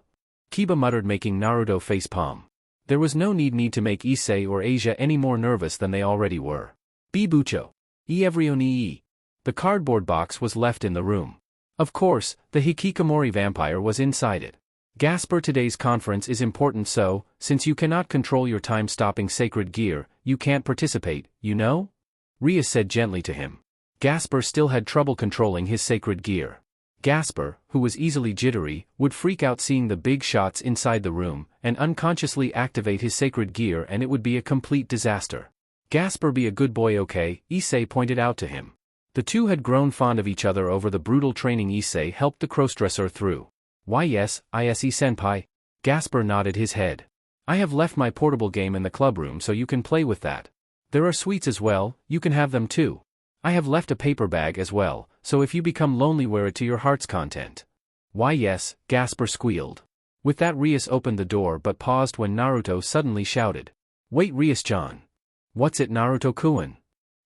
Kiba muttered, making Naruto facepalm. There was no need to make Issei or Asia any more nervous than they already were. Bibucho. Ievrioni. The cardboard box was left in the room. Of course, the Hikikomori vampire was inside it. Gasper, today's conference is important, so, since you cannot control your time-stopping sacred gear, you can't participate, you know? Rias said gently to him. Gasper still had trouble controlling his sacred gear. Gasper, who was easily jittery, would freak out seeing the big shots inside the room, and unconsciously activate his sacred gear, and it would be a complete disaster. Gasper, be a good boy, okay? Issei pointed out to him. The two had grown fond of each other over the brutal training Issei helped the crossdresser through. Why yes, Ise-senpai. Gasper nodded his head. I have left my portable game in the clubroom so you can play with that. There are sweets as well, you can have them too. I have left a paper bag as well, so if you become lonely wear it to your heart's content. Why yes, Gasper squealed. With that Rias opened the door but paused when Naruto suddenly shouted. Wait, Rias-chan. What's it, Naruto-kun?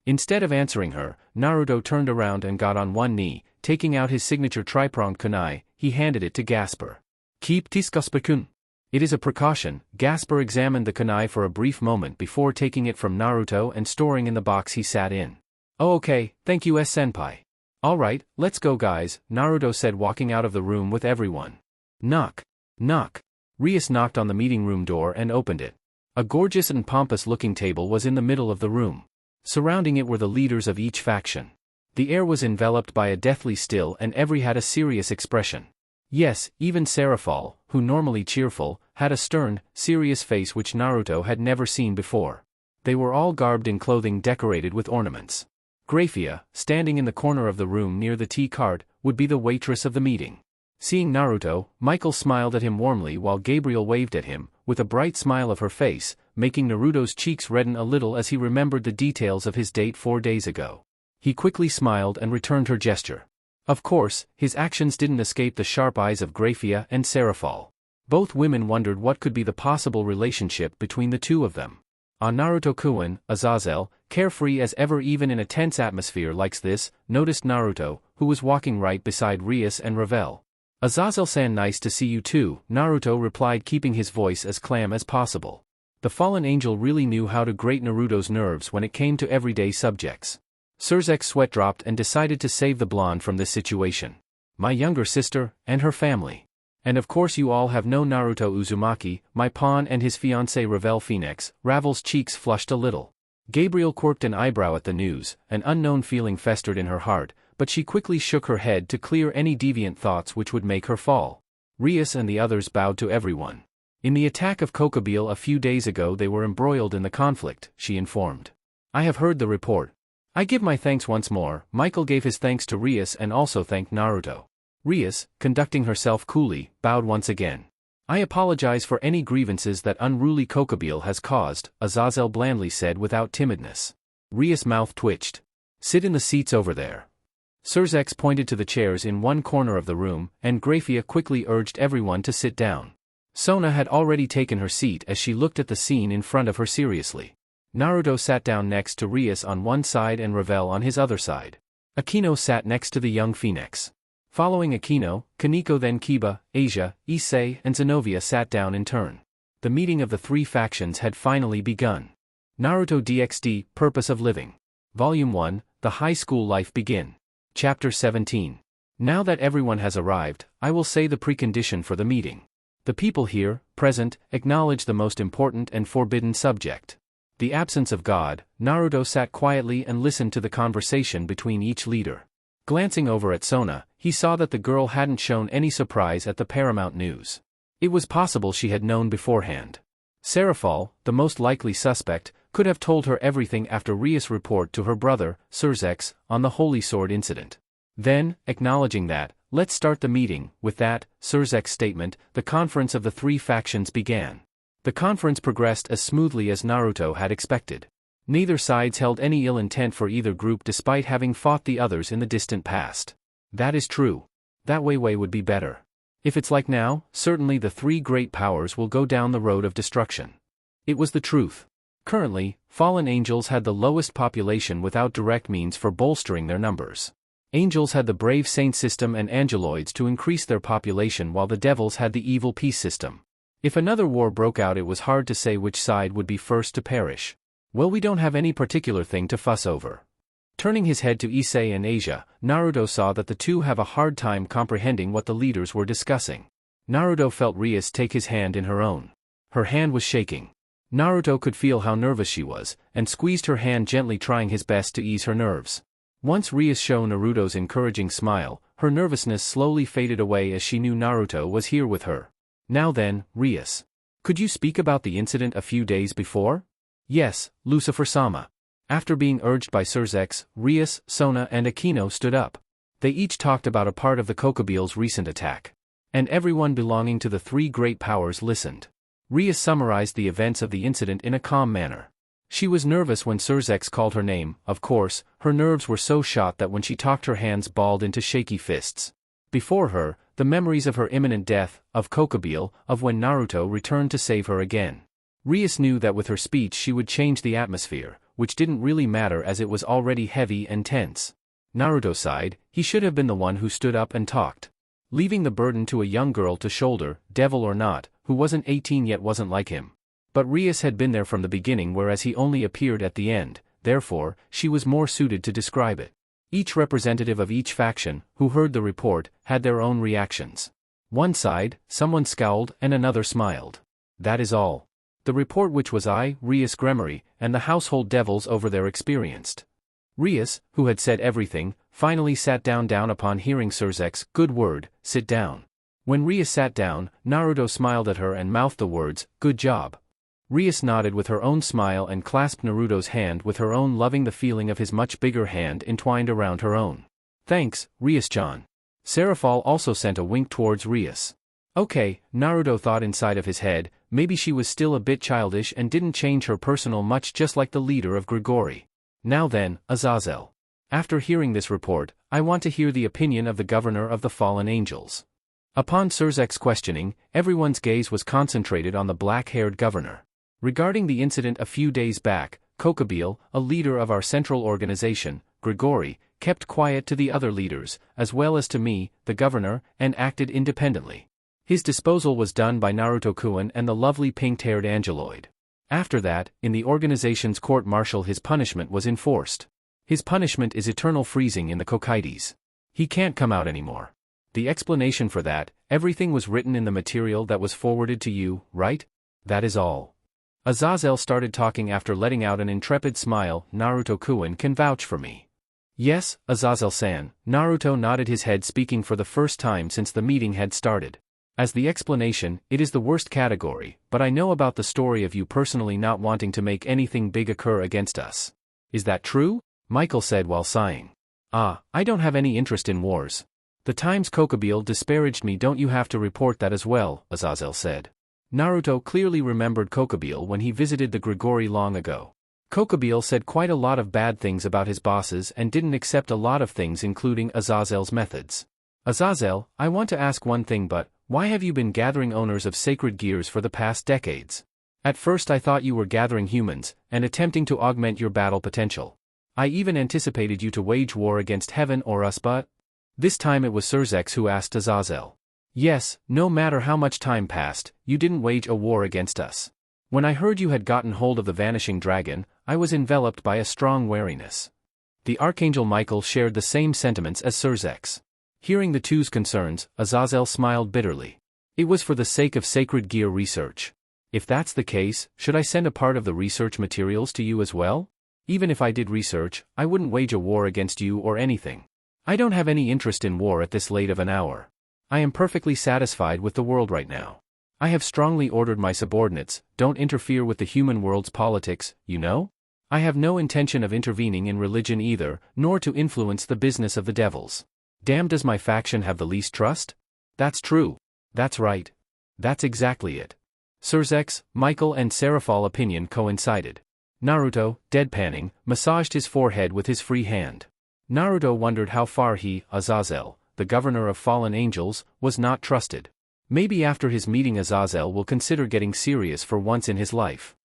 Instead of answering her, Naruto turned around and got on one knee, taking out his signature tri-pronged kunai, he handed it to Gasper. Keep this, Gasper-kun. It is a precaution. Gasper examined the kunai for a brief moment before taking it from Naruto and storing in the box he sat in. Oh okay, thank you senpai. Alright, let's go guys, Naruto said, walking out of the room with everyone. Knock. Knock. Rias knocked on the meeting room door and opened it. A gorgeous and pompous-looking table was in the middle of the room. Surrounding it were the leaders of each faction. The air was enveloped by a deathly still and every had a serious expression. Yes, even Seraphall, who normally cheerful, had a stern, serious face which Naruto had never seen before. They were all garbed in clothing decorated with ornaments. Grafia, standing in the corner of the room near the tea cart, would be the waitress of the meeting. Seeing Naruto, Michael smiled at him warmly while Gabriel waved at him, with a bright smile of her face, making Naruto's cheeks redden a little as he remembered the details of his date 4 days ago. He quickly smiled and returned her gesture. Of course, his actions didn't escape the sharp eyes of Grafia and Seraphall. Both women wondered what could be the possible relationship between the two of them. Naruto-kun, Azazel, carefree as ever even in a tense atmosphere like this, noticed Naruto, who was walking right beside Rias and Ravel. Azazel-san, nice to see you too, Naruto replied, keeping his voice as calm as possible. The fallen angel really knew how to grate Naruto's nerves when it came to everyday subjects. Surzek's sweat dropped and decided to save the blonde from this situation. My younger sister, and her family. And of course you all have known Naruto Uzumaki, my pawn, and his fiancée Ravel Phoenix. Ravel's cheeks flushed a little. Gabriel quirked an eyebrow at the news, an unknown feeling festered in her heart, but she quickly shook her head to clear any deviant thoughts which would make her fall. Rias and the others bowed to everyone. In the attack of Kokobile a few days ago they were embroiled in the conflict, she informed. I have heard the report. I give my thanks once more. Michael gave his thanks to Rias and also thanked Naruto. Rias, conducting herself coolly, bowed once again. I apologize for any grievances that unruly Kokobile has caused, Azazel blandly said without timidness. Rias' mouth twitched. Sit in the seats over there. Surzek pointed to the chairs in one corner of the room, and Grafia quickly urged everyone to sit down. Sona had already taken her seat as she looked at the scene in front of her seriously. Naruto sat down next to Rias on one side and Ravel on his other side. Akino sat next to the young phoenix. Following Akino, Kaneko, then Kiba, Asia, Issei, and Zenovia sat down in turn. The meeting of the three factions had finally begun. Naruto DxD, Purpose of Living. Volume 1, The High School Life Begin. Chapter 17. Now that everyone has arrived, I will say the precondition for the meeting. The people here, present, acknowledge the most important and forbidden subject. The absence of God. Naruto sat quietly and listened to the conversation between each leader. Glancing over at Sona, he saw that the girl hadn't shown any surprise at the paramount news. It was possible she had known beforehand. Seraphall, the most likely suspect, could have told her everything after Rias' report to her brother, Surzek, on the Holy Sword incident. Then, acknowledging that, let's start the meeting. With that, Surzek's statement, the conference of the three factions began. The conference progressed as smoothly as Naruto had expected. Neither sides held any ill intent for either group despite having fought the others in the distant past. That is true. That way would be better. If it's like now, certainly the three great powers will go down the road of destruction. It was the truth. Currently, fallen angels had the lowest population without direct means for bolstering their numbers. Angels had the brave saint system and angeloids to increase their population while the devils had the evil peace system. If another war broke out, it was hard to say which side would be first to perish. Well, we don't have any particular thing to fuss over. Turning his head to Issei and Asia, Naruto saw that the two have a hard time comprehending what the leaders were discussing. Naruto felt Rias take his hand in her own. Her hand was shaking. Naruto could feel how nervous she was, and squeezed her hand gently, trying his best to ease her nerves. Once Rias showed Naruto's encouraging smile, her nervousness slowly faded away as she knew Naruto was here with her. Now then, Rias. Could you speak about the incident a few days before? Yes, Lucifer-sama. After being urged by Surzex, Rias, Sona and Akino stood up. They each talked about a part of the Kokobil's recent attack. And everyone belonging to the three great powers listened. Rias summarized the events of the incident in a calm manner. She was nervous when Surzex called her name. Of course, her nerves were so shot that when she talked her hands balled into shaky fists. Before her, the memories of her imminent death, of Kokobil, of when Naruto returned to save her again. Rias knew that with her speech she would change the atmosphere, which didn't really matter as it was already heavy and tense. Naruto sighed. He should have been the one who stood up and talked. Leaving the burden to a young girl to shoulder, devil or not, who wasn't 18 yet wasn't like him. But Rias had been there from the beginning, whereas he only appeared at the end, therefore, she was more suited to describe it. Each representative of each faction, who heard the report, had their own reactions. One sighed, someone scowled, and another smiled. That is all. The report which was I, Rias Gremory, and the household devils over there experienced. Rias, who had said everything, finally sat down upon hearing Surzek's good word, sit down. When Rias sat down, Naruto smiled at her and mouthed the words, good job. Rias nodded with her own smile and clasped Naruto's hand with her own, loving the feeling of his much bigger hand entwined around her own. Thanks, Rias-chan. Seraphall also sent a wink towards Rias. Okay, Naruto thought inside of his head, maybe she was still a bit childish and didn't change her personal much, just like the leader of Grigori. Now then, Azazel. After hearing this report, I want to hear the opinion of the governor of the fallen angels. Upon Surzek's questioning, everyone's gaze was concentrated on the black-haired governor. Regarding the incident a few days back, Kokobil, a leader of our central organization, Grigori, kept quiet to the other leaders, as well as to me, the governor, and acted independently. His disposal was done by Naruto-kun and the lovely pink-haired Angeloid. After that, in the organization's court-martial, his punishment was enforced. His punishment is eternal freezing in the Kokaides. He can't come out anymore. The explanation for that, everything was written in the material that was forwarded to you, right? That is all. Azazel started talking after letting out an intrepid smile. Naruto-kun can vouch for me. Yes, Azazel-san. Naruto nodded his head, speaking for the first time since the meeting had started. As the explanation, it is the worst category, but I know about the story of you personally not wanting to make anything big occur against us. Is that true? Michael said while sighing. I don't have any interest in wars. The times Kokobil disparaged me, don't you have to report that as well, Azazel said. Naruto clearly remembered Kokobil when he visited the Grigori long ago. Kokobil said quite a lot of bad things about his bosses and didn't accept a lot of things, including Azazel's methods. Azazel, I want to ask one thing, but why have you been gathering owners of sacred gears for the past decades? At first I thought you were gathering humans, and attempting to augment your battle potential. I even anticipated you to wage war against heaven or us, but... This time it was Surzex who asked Azazel. Yes, no matter how much time passed, you didn't wage a war against us. When I heard you had gotten hold of the vanishing dragon, I was enveloped by a strong wariness. The Archangel Michael shared the same sentiments as Surzex. Hearing the two's concerns, Azazel smiled bitterly. It was for the sake of sacred gear research. If that's the case, should I send a part of the research materials to you as well? Even if I did research, I wouldn't wage a war against you or anything. I don't have any interest in war at this late of an hour. I am perfectly satisfied with the world right now. I have strongly ordered my subordinates, don't interfere with the human world's politics, you know? I have no intention of intervening in religion either, nor to influence the business of the devils. Damn, does my faction have the least trust? That's true. That's right. That's exactly it. Surzex, Michael and Seraphall opinion coincided. Naruto, deadpanning, massaged his forehead with his free hand. Naruto wondered how far he, Azazel, the governor of fallen angels, was not trusted. Maybe after his meeting Azazel will consider getting serious for once in his life.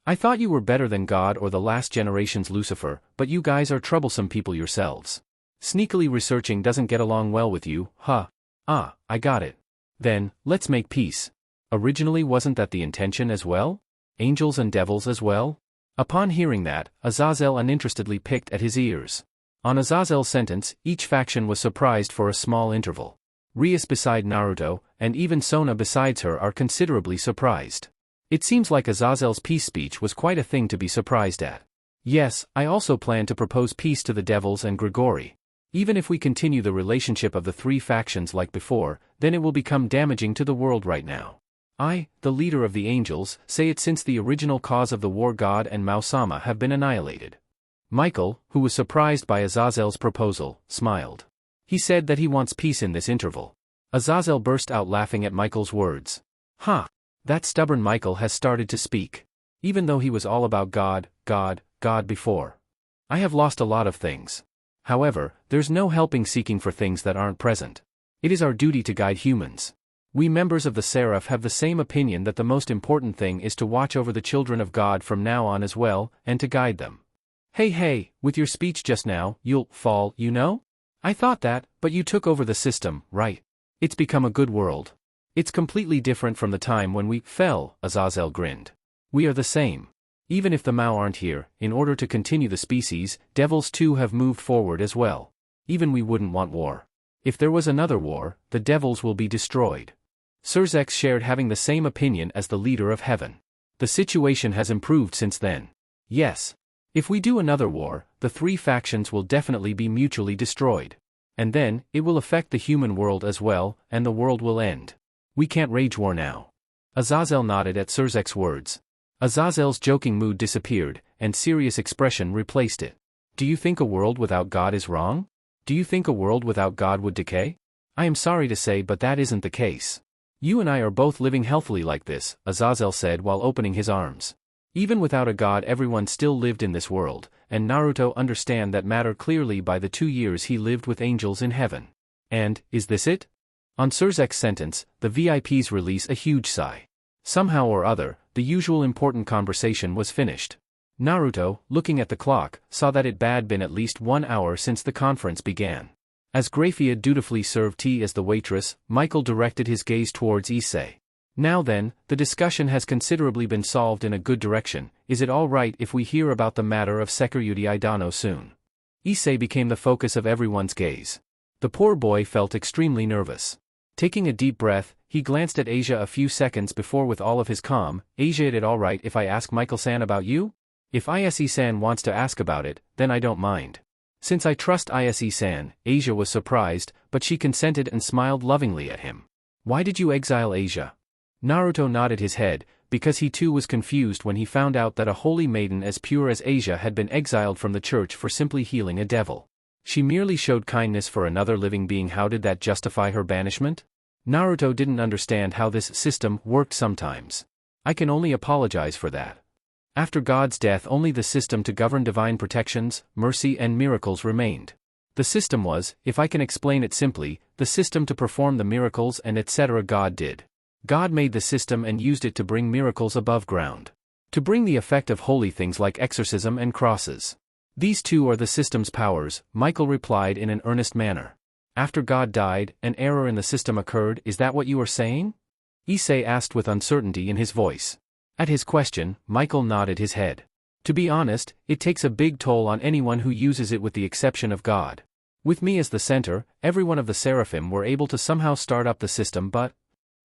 I thought you were better than God or the last generation's Lucifer, but you guys are troublesome people yourselves. Sneakily researching doesn't get along well with you, huh? Ah, I got it. Then, let's make peace. Originally wasn't that the intention as well? Angels and devils as well? Upon hearing that, Azazel uninterestedly picked at his ears. On Azazel's sentence, each faction was surprised for a small interval. Rias beside Naruto, and even Sona besides her are considerably surprised. It seems like Azazel's peace speech was quite a thing to be surprised at. Yes, I also plan to propose peace to the devils and Grigori. Even if we continue the relationship of the three factions like before, then it will become damaging to the world right now. I, the leader of the angels, say it since the original cause of the war god and Mausama have been annihilated. Michael, who was surprised by Azazel's proposal, smiled. He said that he wants peace in this interval. Azazel burst out laughing at Michael's words. Ha! That stubborn Michael has started to speak. Even though he was all about God before. I have lost a lot of things. However, there's no helping seeking for things that aren't present. It is our duty to guide humans. We members of the Seraph have the same opinion that the most important thing is to watch over the children of God from now on as well, and to guide them. Hey, with your speech just now, you'll fall, you know? I thought that, but you took over the system, right? It's become a good world. It's completely different from the time when we fell, Azazel grinned. We are the same. Even if the Mao aren't here, in order to continue the species, devils too have moved forward as well. Even we wouldn't want war. If there was another war, the devils will be destroyed. Serzex shared having the same opinion as the leader of heaven. The situation has improved since then. Yes. If we do another war, the three factions will definitely be mutually destroyed. And then, it will affect the human world as well, and the world will end. We can't wage war now. Azazel nodded at Serzex's words. Azazel's joking mood disappeared, and serious expression replaced it. Do you think a world without God is wrong? Do you think a world without God would decay? I am sorry to say, but that isn't the case. You and I are both living healthily like this, Azazel said while opening his arms. Even without a god everyone still lived in this world, and Naruto understand that matter clearly by the 2 years he lived with angels in heaven. And, is this it? On Serzex's sentence, the VIPs release a huge sigh. Somehow or other, the usual important conversation was finished. Naruto, looking at the clock, saw that it had been at least 1 hour since the conference began. As Grafia dutifully served tea as the waitress, Michael directed his gaze towards Issei. Now then, the discussion has considerably been solved in a good direction. Is it all right if we hear about the matter of Sekiryu Idano soon? Issei became the focus of everyone's gaze. The poor boy felt extremely nervous. Taking a deep breath, he glanced at Asia a few seconds before with all of his calm. Asia, is it all right if I ask Michael-san about you? If Ise-san wants to ask about it, then I don't mind. Since I trust Ise-san, Asia was surprised, but she consented and smiled lovingly at him. Why did you exile Asia? Naruto nodded his head, because he too was confused when he found out that a holy maiden as pure as Asia had been exiled from the church for simply healing a devil. She merely showed kindness for another living being. How did that justify her banishment? Naruto didn't understand how this system worked sometimes. I can only apologize for that. After God's death only the system to govern divine protections, mercy and miracles remained. The system was, if I can explain it simply, the system to perform the miracles and etc. God did. God made the system and used it to bring miracles above ground. To bring the effect of holy things like exorcism and crosses. These two are the system's powers, Michael replied in an earnest manner. After God died, an error in the system occurred, is that what you are saying? Issei asked with uncertainty in his voice. At his question, Michael nodded his head. To be honest, it takes a big toll on anyone who uses it with the exception of God. With me as the center, every one of the seraphim were able to somehow start up the system, but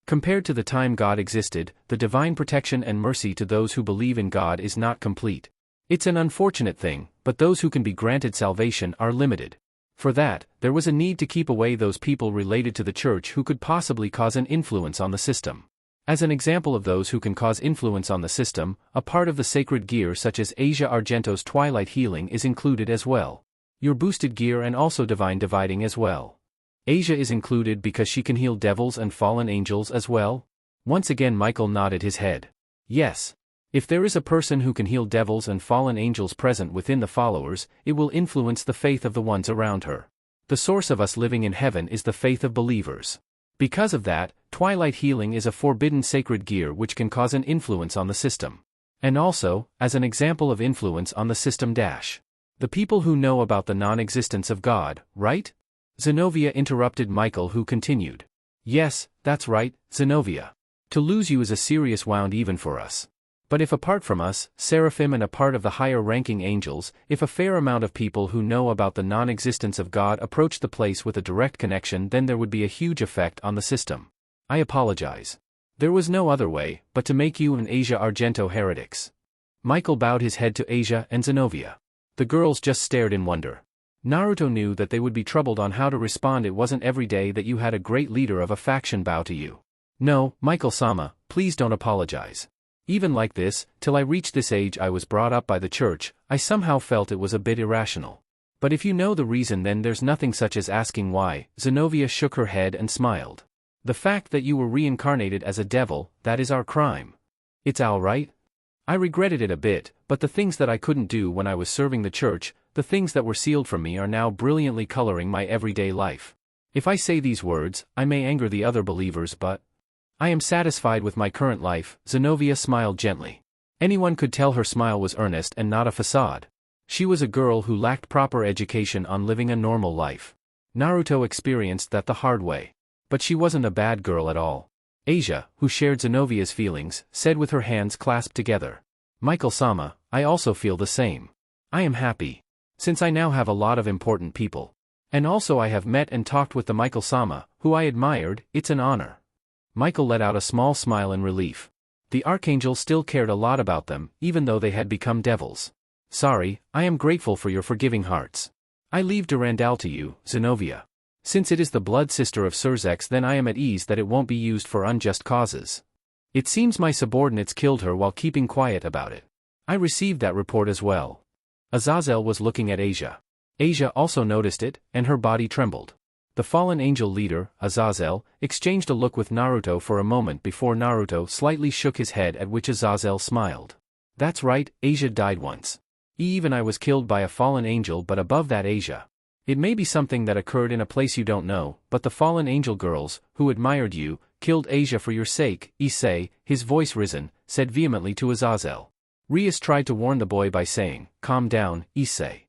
compared to the time God existed, the divine protection and mercy to those who believe in God is not complete. It's an unfortunate thing, but those who can be granted salvation are limited. For that, there was a need to keep away those people related to the church who could possibly cause an influence on the system. As an example of those who can cause influence on the system, a part of the sacred gear such as Asia Argento's Twilight Healing is included as well. Your boosted gear and also divine dividing as well. Asia is included because she can heal devils and fallen angels as well? Once again Michael nodded his head. Yes. If there is a person who can heal devils and fallen angels present within the followers, it will influence the faith of the ones around her. The source of us living in heaven is the faith of believers. Because of that, twilight healing is a forbidden sacred gear which can cause an influence on the system. And also, as an example of influence on the system the people who know about the non-existence of God, right? Zenovia interrupted Michael, who continued. Yes, that's right, Zenovia. To lose you is a serious wound even for us. But if apart from us, seraphim and a part of the higher-ranking angels, if a fair amount of people who know about the non-existence of God approach the place with a direct connection, then there would be a huge effect on the system. I apologize. There was no other way, but to make you and Asia Argento heretics. Michael bowed his head to Asia and Zenovia. The girls just stared in wonder. Naruto knew that they would be troubled on how to respond. It wasn't every day that you had a great leader of a faction bow to you. No, Michael-sama, please don't apologize. Even like this, till I reached this age I was brought up by the church, I somehow felt it was a bit irrational. But if you know the reason, then there's nothing such as asking why. Zenovia shook her head and smiled. The fact that you were reincarnated as a devil, that is our crime. It's all right. I regretted it a bit, but the things that I couldn't do when I was serving the church, the things that were sealed from me are now brilliantly coloring my everyday life. If I say these words, I may anger the other believers, but I am satisfied with my current life. Zenovia smiled gently. Anyone could tell her smile was earnest and not a facade. She was a girl who lacked proper education on living a normal life. Naruto experienced that the hard way. But she wasn't a bad girl at all. Asia, who shared Zenovia's feelings, said with her hands clasped together. Michael-sama, I also feel the same. I am happy. Since I now have a lot of important people. And also I have met and talked with the Michael-sama, who I admired, it's an honor. Michael let out a small smile in relief. The Archangel still cared a lot about them, even though they had become devils. Sorry, I am grateful for your forgiving hearts. I leave Durandal to you, Zenovia. Since it is the blood sister of Surzex, then I am at ease that it won't be used for unjust causes. It seems my subordinates killed her while keeping quiet about it. I received that report as well. Azazel was looking at Asia. Asia also noticed it, and her body trembled. The fallen angel leader, Azazel, exchanged a look with Naruto for a moment before Naruto slightly shook his head, at which Azazel smiled. That's right, Asia died once. Even I was killed by a fallen angel, but above that, Asia. It may be something that occurred in a place you don't know, but the fallen angel girls, who admired you, killed Asia for your sake. Issei, his voice risen, said vehemently to Azazel. Rias tried to warn the boy by saying, calm down, Issei.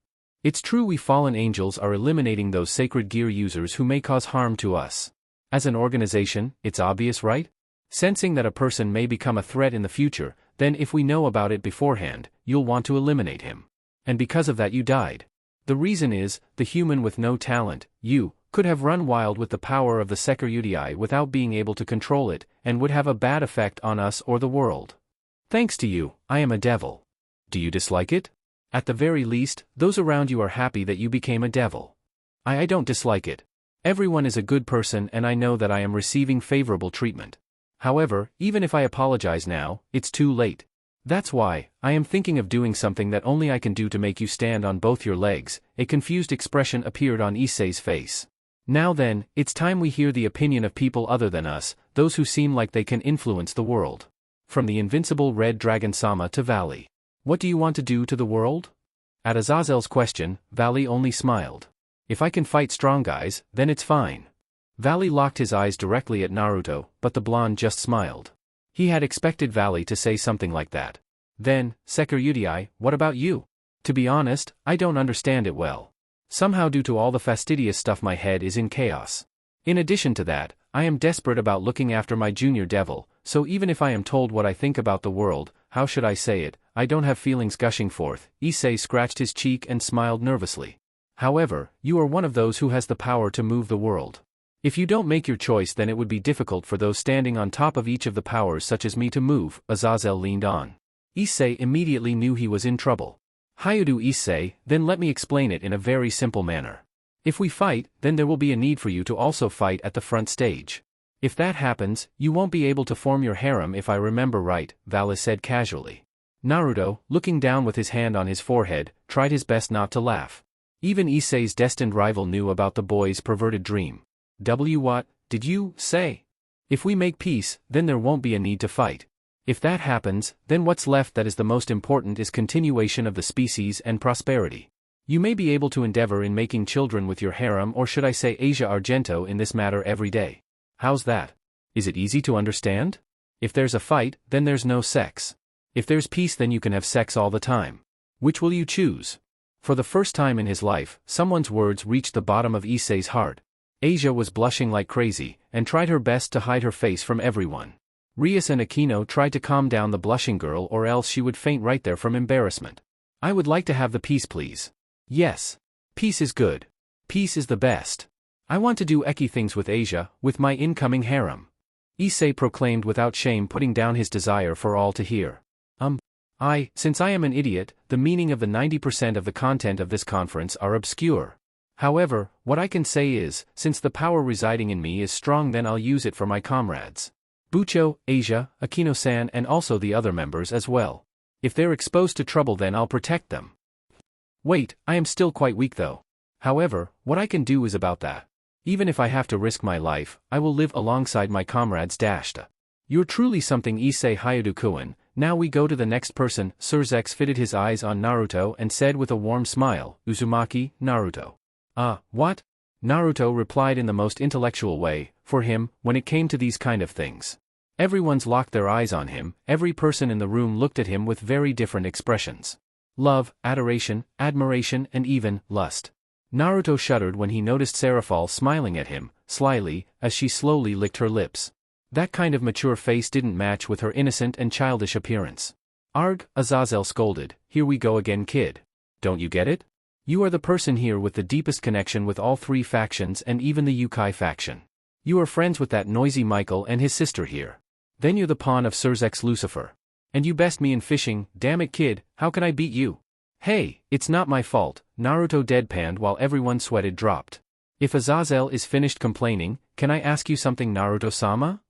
It's true, we fallen angels are eliminating those sacred gear users who may cause harm to us. As an organization, it's obvious, right? Sensing that a person may become a threat in the future, then if we know about it beforehand, you'll want to eliminate him. And because of that you died. The reason is, the human with no talent, you, could have run wild with the power of the Security without being able to control it, and would have a bad effect on us or the world. Thanks to you, I am a devil. Do you dislike it? At the very least, those around you are happy that you became a devil. I don't dislike it. Everyone is a good person and I know that I am receiving favorable treatment. However, even if I apologize now, it's too late. That's why, I am thinking of doing something that only I can do to make you stand on both your legs. A confused expression appeared on Issei's face. Now then, it's time we hear the opinion of people other than us, those who seem like they can influence the world. From the invincible Red Dragon-sama to Vali. What do you want to do to the world? At Azazel's question, Vali only smiled. If I can fight strong guys, then it's fine. Vali locked his eyes directly at Naruto, but the blonde just smiled. He had expected Vali to say something like that. Then, Security, what about you? To be honest, I don't understand it well. Somehow due to all the fastidious stuff my head is in chaos. In addition to that, I am desperate about looking after my junior devil, so even if I am told what I think about the world, how should I say it, I don't have feelings gushing forth. Issei scratched his cheek and smiled nervously. However, you are one of those who has the power to move the world. If you don't make your choice, then it would be difficult for those standing on top of each of the powers such as me to move. Azazel leaned on. Issei immediately knew he was in trouble. Hayudu Issei, then let me explain it in a very simple manner. If we fight, then there will be a need for you to also fight at the front stage. If that happens, you won't be able to form your harem if I remember right, Vali said casually. Naruto, looking down with his hand on his forehead, tried his best not to laugh. Even Issei's destined rival knew about the boy's perverted dream. What did you say? If we make peace, then there won't be a need to fight. If that happens, then what's left that is the most important is continuation of the species and prosperity. You may be able to endeavor in making children with your harem, or should I say Asia Argento, in this matter every day. How's that? Is it easy to understand? If there's a fight, then there's no sex. If there's peace, then you can have sex all the time. Which will you choose? For the first time in his life, someone's words reached the bottom of Issei's heart. Asia was blushing like crazy, and tried her best to hide her face from everyone. Rias and Aquino tried to calm down the blushing girl, or else she would faint right there from embarrassment. I would like to have the peace, please. Yes. Peace is good. Peace is the best. I want to do eki things with Asia, with my incoming harem. Issei proclaimed without shame, putting down his desire for all to hear. Since I am an idiot, the meaning of the 90% of the content of this conference are obscure. However, what I can say is, since the power residing in me is strong, then I'll use it for my comrades. Bucho, Asia, Aquino-san, and also the other members as well. If they're exposed to trouble, then I'll protect them. Wait, I am still quite weak though. However, what I can do is about that. Even if I have to risk my life, I will live alongside my comrades. You're truly something, Issei Hayadu-kun. Now we go to the next person. Surzex fitted his eyes on Naruto and said with a warm smile, Uzumaki, Naruto. What? Naruto replied in the most intellectual way. For him, when it came to these kind of things, everyone's locked their eyes on him. Every person in the room looked at him with very different expressions. Love, adoration, admiration, and even lust. Naruto shuddered when he noticed Seraphall smiling at him, slyly, as she slowly licked her lips. That kind of mature face didn't match with her innocent and childish appearance. Arg, Azazel scolded, here we go again, kid. Don't you get it? You are the person here with the deepest connection with all three factions and even the Yukai faction. You are friends with that noisy Michael and his sister here. Then you're the pawn of Surzex Lucifer. And you best me in fishing. Damn it, kid, how can I beat you? Hey, it's not my fault, Naruto deadpanned while everyone sweated dropped. If Azazel is finished complaining, can I ask you something, Naruto-sama?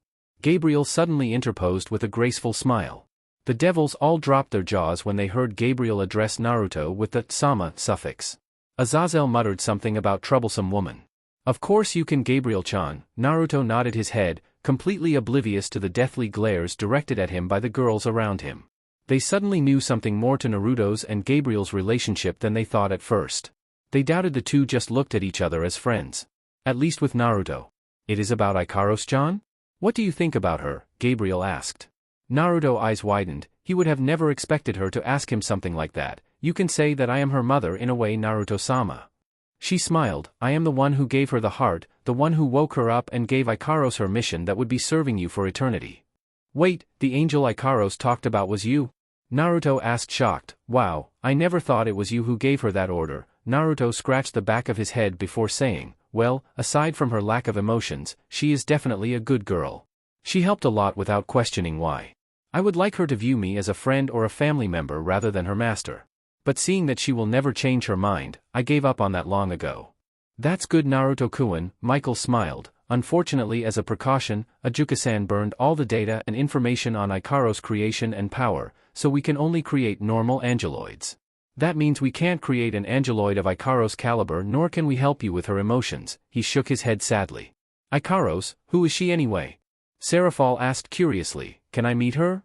Gabriel suddenly interposed with a graceful smile. The devils all dropped their jaws when they heard Gabriel address Naruto with the sama suffix. Azazel muttered something about troublesome woman. Of course you can, Gabriel-chan. Naruto nodded his head, completely oblivious to the deathly glares directed at him by the girls around him. They suddenly knew something more to Naruto's and Gabriel's relationship than they thought at first. They doubted the two just looked at each other as friends. At least with Naruto. It is about Ikaros-chan? What do you think about her? Gabriel asked. Naruto eyes widened. He would have never expected her to ask him something like that. You can say that I am her mother in a way, Naruto-sama. She smiled. I am the one who gave her the heart, the one who woke her up and gave Ikaros her mission that would be serving you for eternity. Wait, the angel Ikaros talked about was you? Naruto asked, shocked. Wow, I never thought it was you who gave her that order. Naruto scratched the back of his head before saying, well, aside from her lack of emotions, she is definitely a good girl. She helped a lot without questioning why. I would like her to view me as a friend or a family member rather than her master. But seeing that she will never change her mind, I gave up on that long ago. That's good, Naruto-kun, Michael smiled. Unfortunately, as a precaution, Ajuka-san burned all the data and information on Ikaros' creation and power, so we can only create normal angeloids. That means we can't create an angeloid of Ikaros' caliber, nor can we help you with her emotions. He shook his head sadly. Ikaros, who is she anyway? Seraphall asked curiously, can I meet her?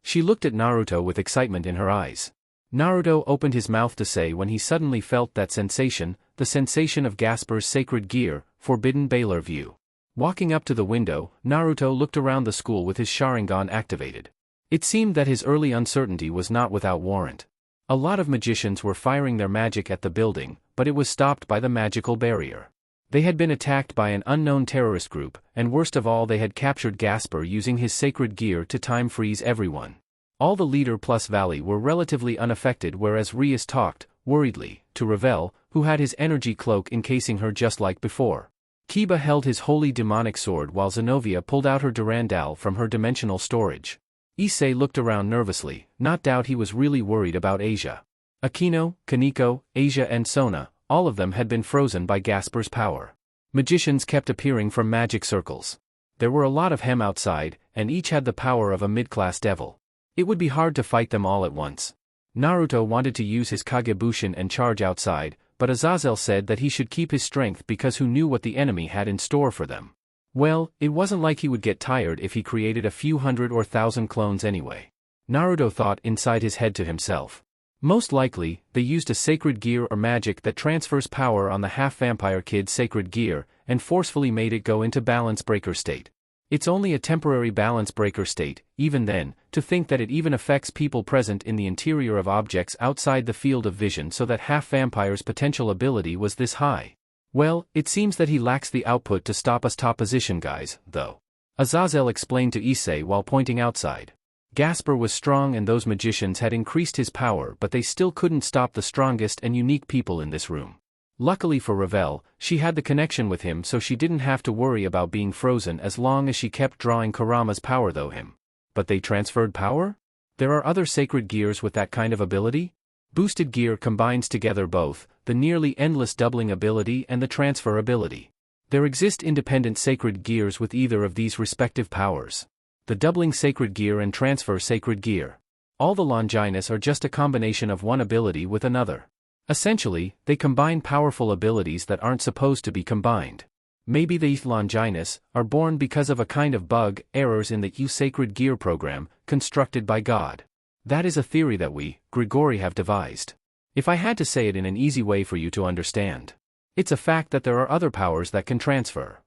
She looked at Naruto with excitement in her eyes. Naruto opened his mouth to say when he suddenly felt that sensation, the sensation of Gasper's sacred gear, forbidden Baylor view. Walking up to the window, Naruto looked around the school with his Sharingan activated. It seemed that his early uncertainty was not without warrant. A lot of magicians were firing their magic at the building, but it was stopped by the magical barrier. They had been attacked by an unknown terrorist group, and worst of all, they had captured Gasper using his sacred gear to time freeze everyone. All the leader plus Vali were relatively unaffected, whereas Rias talked, worriedly, to Ravel, who had his energy cloak encasing her just like before. Kiba held his holy demonic sword while Zenovia pulled out her Durandal from her dimensional storage. Issei looked around nervously, not doubt he was really worried about Asia. Aquino, Kaneko, Asia and Sona, all of them had been frozen by Gasper's power. Magicians kept appearing from magic circles. There were a lot of them outside, and each had the power of a mid-class devil. It would be hard to fight them all at once. Naruto wanted to use his Kagebushin and charge outside, but Azazel said that he should keep his strength because who knew what the enemy had in store for them. Well, it wasn't like he would get tired if he created a few hundred or thousand clones anyway. Naruto thought inside his head to himself. Most likely, they used a sacred gear or magic that transfers power on the half-vampire kid's sacred gear, and forcefully made it go into balance breaker state. It's only a temporary balance breaker state, even then, to think that it even affects people present in the interior of objects outside the field of vision so that half-vampire's potential ability was this high. Well, it seems that he lacks the output to stop us top position guys, though. Azazel explained to Issei while pointing outside. Gasper was strong and those magicians had increased his power but they still couldn't stop the strongest and unique people in this room. Luckily for Ravel, she had the connection with him so she didn't have to worry about being frozen as long as she kept drawing Kurama's power though him. But they transferred power? There are other sacred gears with that kind of ability? Boosted gear combines together both, the nearly endless doubling ability and the transfer ability. There exist independent sacred gears with either of these respective powers. The doubling sacred gear and transfer sacred gear. All the Longinus are just a combination of one ability with another. Essentially, they combine powerful abilities that aren't supposed to be combined. Maybe the Longinus are born because of a kind of bug, errors in the sacred gear program, constructed by God. That is a theory that we, Grigori, have devised. If I had to say it in an easy way for you to understand. It's a fact that there are other powers that can transfer.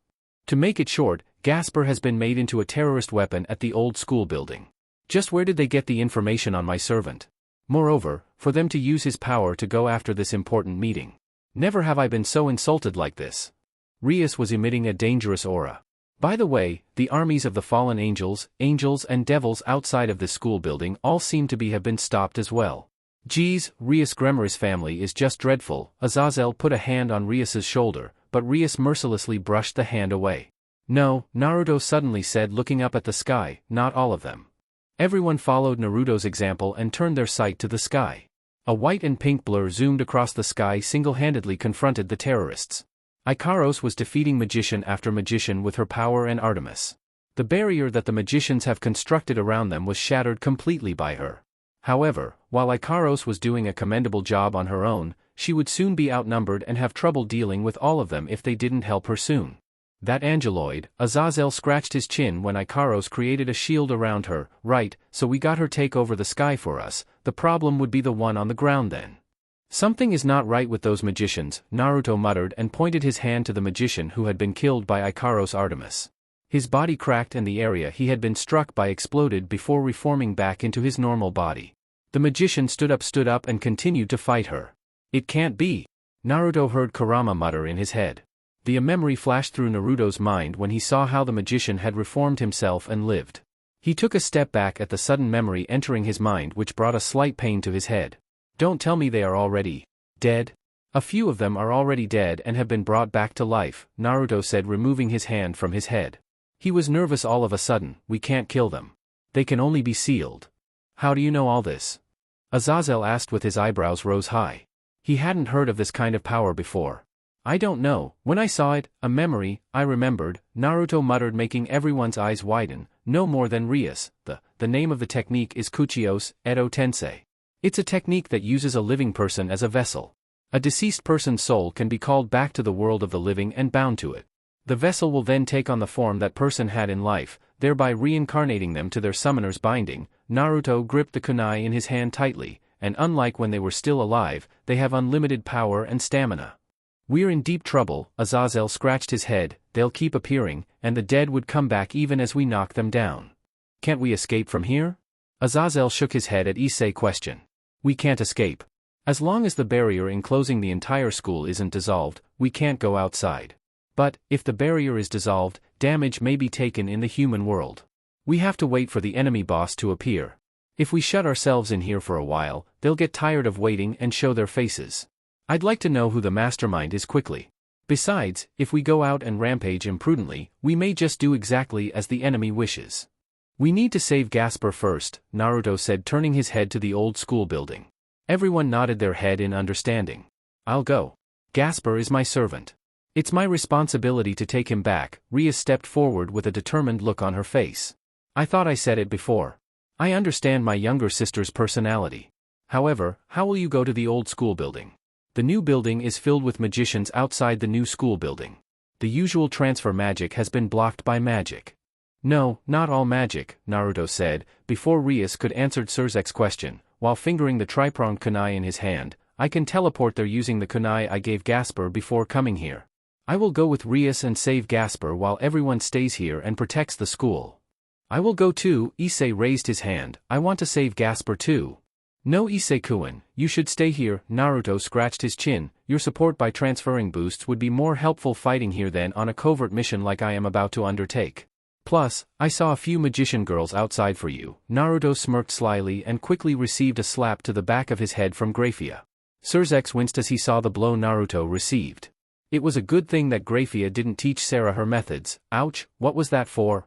To make it short, Gasper has been made into a terrorist weapon at the old school building. Just where did they get the information on my servant? Moreover, for them to use his power to go after this important meeting. Never have I been so insulted like this. Rias was emitting a dangerous aura. By the way, the armies of the fallen angels and devils outside of this school building all seem to have been stopped as well. Geez, Rias Gremmer's family is just dreadful. Azazel put a hand on Rias's shoulder, but Rias mercilessly brushed the hand away. No, Naruto suddenly said looking up at the sky, not all of them. Everyone followed Naruto's example and turned their sight to the sky. A white and pink blur zoomed across the sky single-handedly confronted the terrorists. Ikaros was defeating magician after magician with her power and Artemis. The barrier that the magicians have constructed around them was shattered completely by her. However, while Ikaros was doing a commendable job on her own, she would soon be outnumbered and have trouble dealing with all of them if they didn't help her soon. That angeloid, Azazel scratched his chin when Ikaros created a shield around her. Right, so we got her take over the sky for us, the problem would be the one on the ground then. Something is not right with those magicians, Naruto muttered and pointed his hand to the magician who had been killed by Ikaros Artemis. His body cracked and the area he had been struck by exploded before reforming back into his normal body. The magician stood up and continued to fight her. It can't be. Naruto heard Kurama mutter in his head. The memory flashed through Naruto's mind when he saw how the magician had reformed himself and lived. He took a step back at the sudden memory entering his mind which brought a slight pain to his head. Don't tell me they are already dead. A few of them are already dead and have been brought back to life, Naruto said removing his hand from his head. He was nervous all of a sudden. We can't kill them. They can only be sealed. How do you know all this? Azazel asked with his eyebrows rose high. He hadn't heard of this kind of power before. I don't know, when I saw it, a memory, I remembered, Naruto muttered making everyone's eyes widen, no more than Rias. The name of the technique is Kuchios, Edo Tensei. It's a technique that uses a living person as a vessel. A deceased person's soul can be called back to the world of the living and bound to it. The vessel will then take on the form that person had in life, thereby reincarnating them to their summoner's binding. Naruto gripped the kunai in his hand tightly, and unlike when they were still alive, they have unlimited power and stamina. We're in deep trouble, Azazel scratched his head, they'll keep appearing, and the dead would come back even as we knock them down. Can't we escape from here? Azazel shook his head at Issei's question. We can't escape. As long as the barrier enclosing the entire school isn't dissolved, we can't go outside. But, if the barrier is dissolved, damage may be taken in the human world. We have to wait for the enemy boss to appear. If we shut ourselves in here for a while, they'll get tired of waiting and show their faces. I'd like to know who the mastermind is quickly. Besides, if we go out and rampage imprudently, we may just do exactly as the enemy wishes. We need to save Gasper first, Naruto said turning his head to the old school building. Everyone nodded their head in understanding. I'll go. Gasper is my servant. It's my responsibility to take him back. Rias stepped forward with a determined look on her face. I thought I said it before. I understand my younger sister's personality. However, how will you go to the old school building? The new building is filled with magicians outside the new school building. The usual transfer magic has been blocked by magic. No, not all magic, Naruto said, before Rias could answer Surzek's question, while fingering the tri-pronged kunai in his hand. I can teleport there using the kunai I gave Gasper before coming here. I will go with Rias and save Gasper while everyone stays here and protects the school. I will go too, Issei raised his hand. I want to save Gasper too. No, Issei-kun, you should stay here, Naruto scratched his chin. Your support by transferring boosts would be more helpful fighting here than on a covert mission like I am about to undertake. Plus, I saw a few magician girls outside for you. Naruto smirked slyly and quickly received a slap to the back of his head from Grafia. Surzek winced as he saw the blow Naruto received. It was a good thing that Grafia didn't teach Sarah her methods. Ouch, what was that for?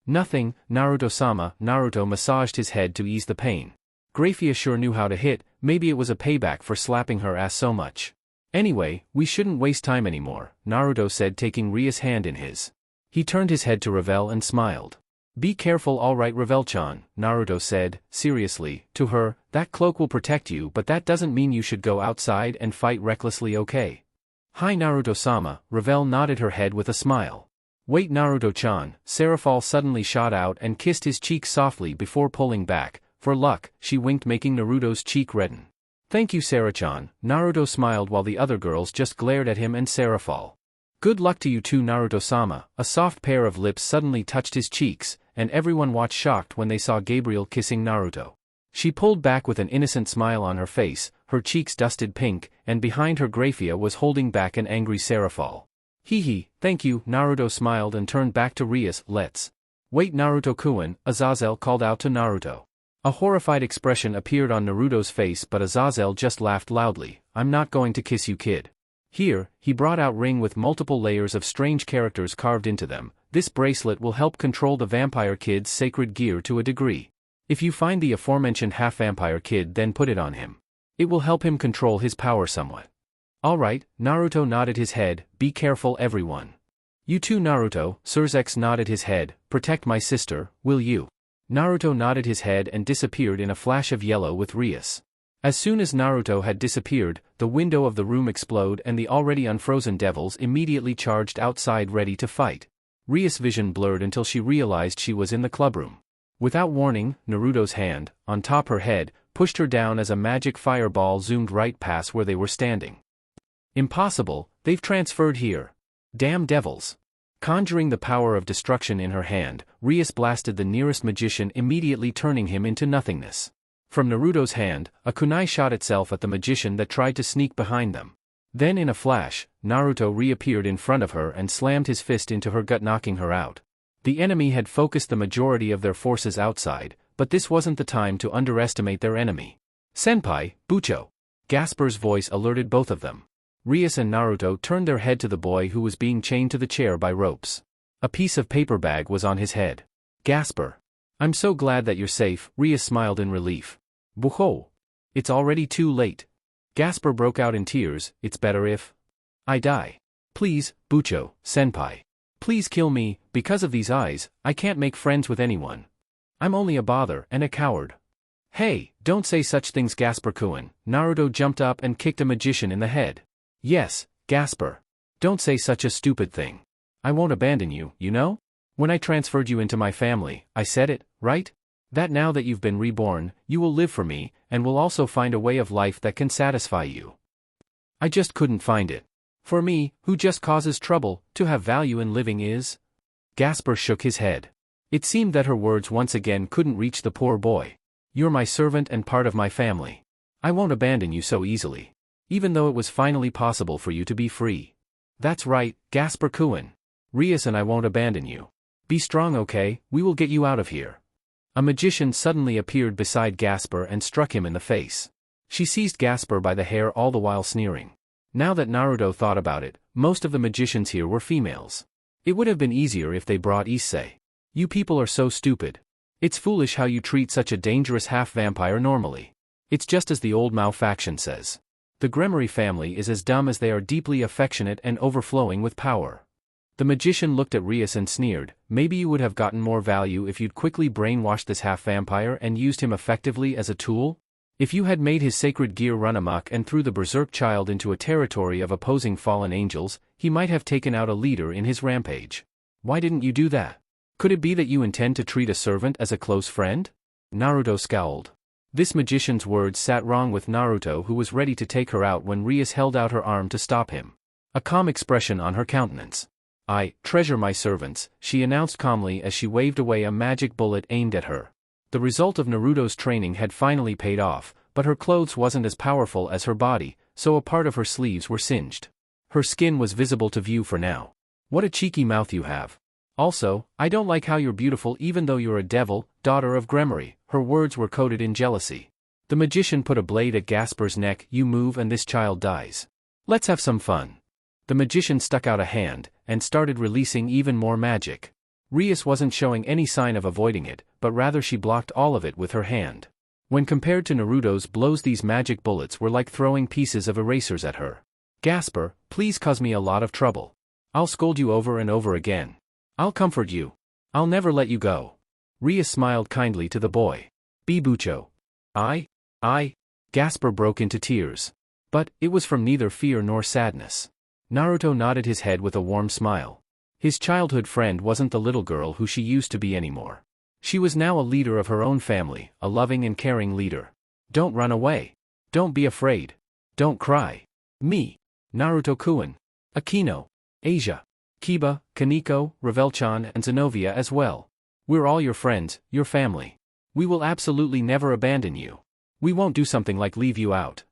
Nothing, Naruto-sama. Naruto massaged his head to ease the pain. Grafia sure knew how to hit, maybe it was a payback for slapping her ass so much. Anyway, we shouldn't waste time anymore, Naruto said, taking Ria's hand in his. He turned his head to Revel and smiled. Be careful, alright Revel-chan, Naruto said, seriously, to her, that cloak will protect you but that doesn't mean you should go outside and fight recklessly, okay? Hi Naruto-sama, Revel nodded her head with a smile. Wait Naruto-chan, Seraphall suddenly shot out and kissed his cheek softly before pulling back. For luck, she winked, making Naruto's cheek redden. Thank you Sarah-chan, Naruto smiled while the other girls just glared at him and Seraphall. Good luck to you too Naruto-sama. A soft pair of lips suddenly touched his cheeks, and everyone watched shocked when they saw Gabriel kissing Naruto. She pulled back with an innocent smile on her face, her cheeks dusted pink, and behind her Grafia was holding back an angry Seraphall. Hee, thank you, Naruto smiled and turned back to Rias. Let's. Wait Naruto-kun, Azazel called out to Naruto. A horrified expression appeared on Naruto's face but Azazel just laughed loudly. I'm not going to kiss you kid. Here, he brought out ring with multiple layers of strange characters carved into them. This bracelet will help control the vampire kid's sacred gear to a degree. If you find the aforementioned half-vampire kid then put it on him. It will help him control his power somewhat. Alright, Naruto nodded his head, be careful everyone. You too Naruto, Surzek nodded his head, protect my sister, will you? Naruto nodded his head and disappeared in a flash of yellow with Rias. As soon as Naruto had disappeared, the window of the room exploded and the already unfrozen devils immediately charged outside ready to fight. Rias' vision blurred until she realized she was in the clubroom. Without warning, Naruto's hand, on top her head, pushed her down as a magic fireball zoomed right past where they were standing. Impossible, they've transferred here. Damn devils. Conjuring the power of destruction in her hand, Rias blasted the nearest magician, immediately turning him into nothingness. From Naruto's hand, a kunai shot itself at the magician that tried to sneak behind them. Then in a flash, Naruto reappeared in front of her and slammed his fist into her gut, knocking her out. The enemy had focused the majority of their forces outside, but this wasn't the time to underestimate their enemy. Senpai, Bucho. Gasper's voice alerted both of them. Rias and Naruto turned their head to the boy who was being chained to the chair by ropes. A piece of paper bag was on his head. Gasper. I'm so glad that you're safe, Rias smiled in relief. Buho. It's already too late. Gasper broke out in tears, it's better if I die. Please, Bucho, senpai. Please kill me, because of these eyes, I can't make friends with anyone. I'm only a bother and a coward. Hey, don't say such things Gasper-kun. Naruto jumped up and kicked a magician in the head. Yes, Gasper. Don't say such a stupid thing. I won't abandon you, you know? When I transferred you into my family, I said it, right? That now that you've been reborn, you will live for me, and will also find a way of life that can satisfy you. I just couldn't find it. For me, who just causes trouble, to have value in living is? Gasper shook his head. It seemed that her words once again couldn't reach the poor boy. You're my servant and part of my family. I won't abandon you so easily. Even though it was finally possible for you to be free. That's right, Gasper-kun. Rias and I won't abandon you. Be strong, okay? We will get you out of here. A magician suddenly appeared beside Gasper and struck him in the face. She seized Gasper by the hair, all the while sneering. Now that Naruto thought about it, most of the magicians here were females. It would have been easier if they brought Issei. You people are so stupid. It's foolish how you treat such a dangerous half-vampire normally. It's just as the old Mao faction says. The Gremory family is as dumb as they are deeply affectionate and overflowing with power. The magician looked at Rias and sneered, maybe you would have gotten more value if you'd quickly brainwashed this half-vampire and used him effectively as a tool? If you had made his sacred gear run amok and threw the berserk child into a territory of opposing fallen angels, he might have taken out a leader in his rampage. Why didn't you do that? Could it be that you intend to treat a servant as a close friend? Naruto scowled. This magician's words sat wrong with Naruto, who was ready to take her out when Rias held out her arm to stop him. A calm expression on her countenance. I treasure my servants, she announced calmly as she waved away a magic bullet aimed at her. The result of Naruto's training had finally paid off, but her clothes wasn't as powerful as her body, so a part of her sleeves were singed. Her skin was visible to view for now. What a cheeky mouth you have. Also, I don't like how you're beautiful even though you're a devil, daughter of Gremory. Her words were coated in jealousy. The magician put a blade at Gasper's neck. You move and this child dies. Let's have some fun. The magician stuck out a hand, and started releasing even more magic. Rias wasn't showing any sign of avoiding it, but rather she blocked all of it with her hand. When compared to Naruto's blows, these magic bullets were like throwing pieces of erasers at her. Gasper, please cause me a lot of trouble. I'll scold you over and over again. I'll comfort you. I'll never let you go. Rias smiled kindly to the boy. Bibucho. I? Gasper broke into tears. But, it was from neither fear nor sadness. Naruto nodded his head with a warm smile. His childhood friend wasn't the little girl who she used to be anymore. She was now a leader of her own family, a loving and caring leader. Don't run away. Don't be afraid. Don't cry. Me. Naruto-kun. Akino. Asia. Kiba, Kaneko, Revel-chan and Zenovia as well. We're all your friends, your family. We will absolutely never abandon you. We won't do something like leave you out.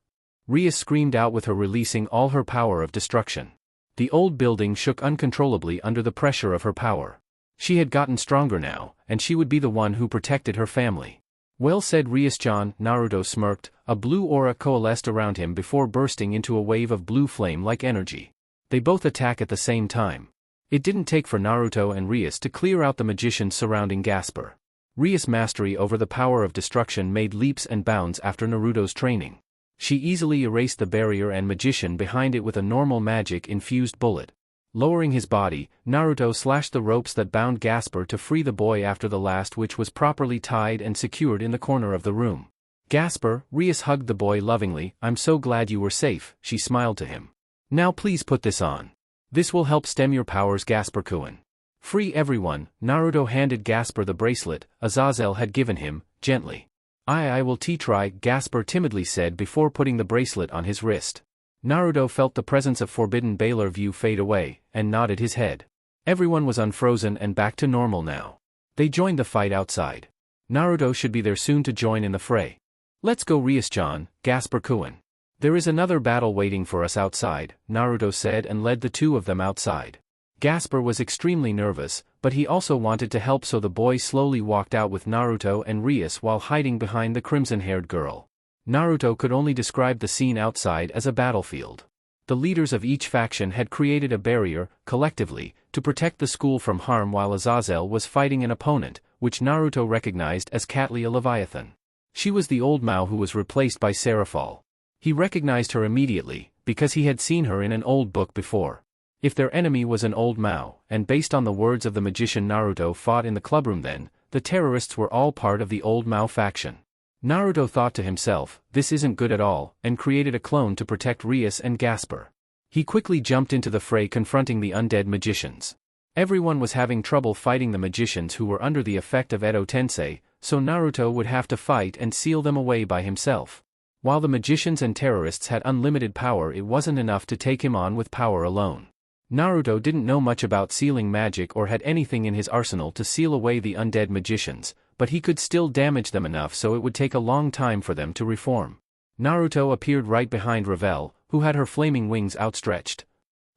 Rias screamed out with her releasing all her power of destruction. The old building shook uncontrollably under the pressure of her power. She had gotten stronger now, and she would be the one who protected her family. Well said Rias-chan, Naruto smirked, a blue aura coalesced around him before bursting into a wave of blue flame-like energy. They both attack at the same time. It didn't take for Naruto and Rias to clear out the magicians surrounding Gasper. Rias' mastery over the power of destruction made leaps and bounds after Naruto's training. She easily erased the barrier and magician behind it with a normal magic-infused bullet. Lowering his body, Naruto slashed the ropes that bound Gasper to free the boy after the last which was properly tied and secured in the corner of the room. Gasper, Rias hugged the boy lovingly. I'm so glad you were safe, she smiled to him. Now please put this on. This will help stem your powers, Gasper-kun. Free everyone. Naruto handed Gasper the bracelet Azazel had given him, gently. I will try, Gasper timidly said before putting the bracelet on his wrist. Naruto felt the presence of forbidden Baylor view fade away, and nodded his head. Everyone was unfrozen and back to normal now. They joined the fight outside. Naruto should be there soon to join in the fray. Let's go, Rias-chan, Gasper-kun. There is another battle waiting for us outside, Naruto said and led the two of them outside. Gasper was extremely nervous, but he also wanted to help, so the boy slowly walked out with Naruto and Rias while hiding behind the crimson-haired girl. Naruto could only describe the scene outside as a battlefield. The leaders of each faction had created a barrier, collectively, to protect the school from harm while Azazel was fighting an opponent, which Naruto recognized as Katlia Leviathan. She was the old Mao who was replaced by Seraphall. He recognized her immediately, because he had seen her in an old book before. If their enemy was an old Mao, and based on the words of the magician Naruto fought in the clubroom then, the terrorists were all part of the old Mao faction. Naruto thought to himself, this isn't good at all, and created a clone to protect Rias and Gasper. He quickly jumped into the fray confronting the undead magicians. Everyone was having trouble fighting the magicians who were under the effect of Edo Tensei, so Naruto would have to fight and seal them away by himself. While the magicians and terrorists had unlimited power, it wasn't enough to take him on with power alone. Naruto didn't know much about sealing magic or had anything in his arsenal to seal away the undead magicians, but he could still damage them enough so it would take a long time for them to reform. Naruto appeared right behind Revel, who had her flaming wings outstretched.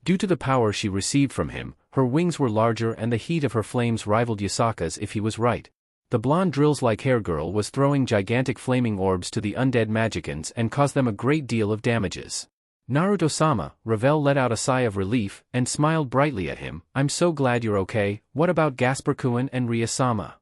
Due to the power she received from him, her wings were larger and the heat of her flames rivaled Yasaka's if he was right. The blonde drills-like hair girl was throwing gigantic flaming orbs to the undead magicians and caused them a great deal of damages. Naruto-sama, Revel let out a sigh of relief, and smiled brightly at him. I'm so glad you're okay. What about Gasper-kun and Rias-sama?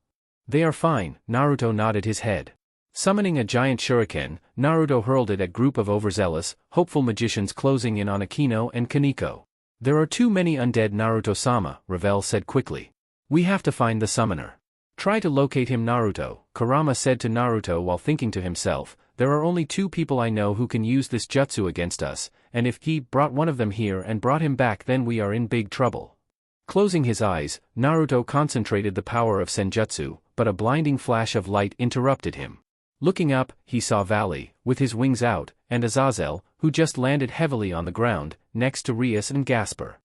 They are fine, Naruto nodded his head. Summoning a giant shuriken, Naruto hurled it at group of overzealous, hopeful magicians closing in on Akino and Kaneko. There are too many undead, Naruto-sama, Revel said quickly. We have to find the summoner. Try to locate him, Naruto, Kurama said to Naruto while thinking to himself, there are only 2 people I know who can use this jutsu against us, and if he brought one of them here and brought him back, then we are in big trouble. Closing his eyes, Naruto concentrated the power of senjutsu, but a blinding flash of light interrupted him. Looking up, he saw Vali, with his wings out, and Azazel, who just landed heavily on the ground, next to Rias and Gasper.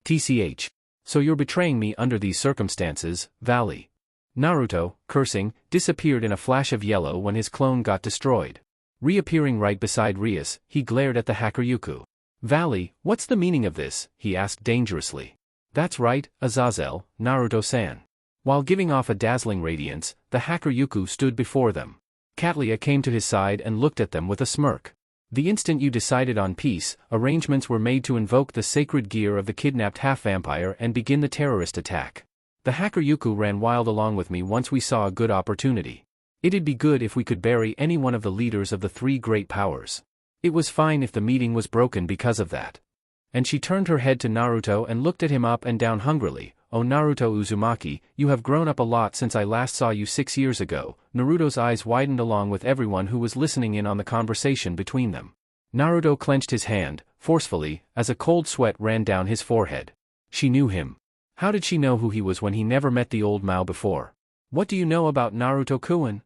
TCH. So you're betraying me under these circumstances, Vali. Naruto, cursing, disappeared in a flash of yellow when his clone got destroyed. Reappearing right beside Rias, he glared at the Hakuryuku. Vali, what's the meaning of this? He asked dangerously. That's right, Azazel, Naruto-san. While giving off a dazzling radiance, the Hakuryuku stood before them. Katlia came to his side and looked at them with a smirk. The instant you decided on peace, arrangements were made to invoke the sacred gear of the kidnapped half-vampire and begin the terrorist attack. The Hakuryuku ran wild along with me once we saw a good opportunity. It'd be good if we could bury any one of the leaders of the 3 great powers. It was fine if the meeting was broken because of that. And she turned her head to Naruto and looked at him up and down hungrily. Oh Naruto Uzumaki, you have grown up a lot since I last saw you 6 years ago. Naruto's eyes widened along with everyone who was listening in on the conversation between them. Naruto clenched his hand, forcefully, as a cold sweat ran down his forehead. She knew him. How did she know who he was when he never met the old Mao before? What do you know about Naruto-kun?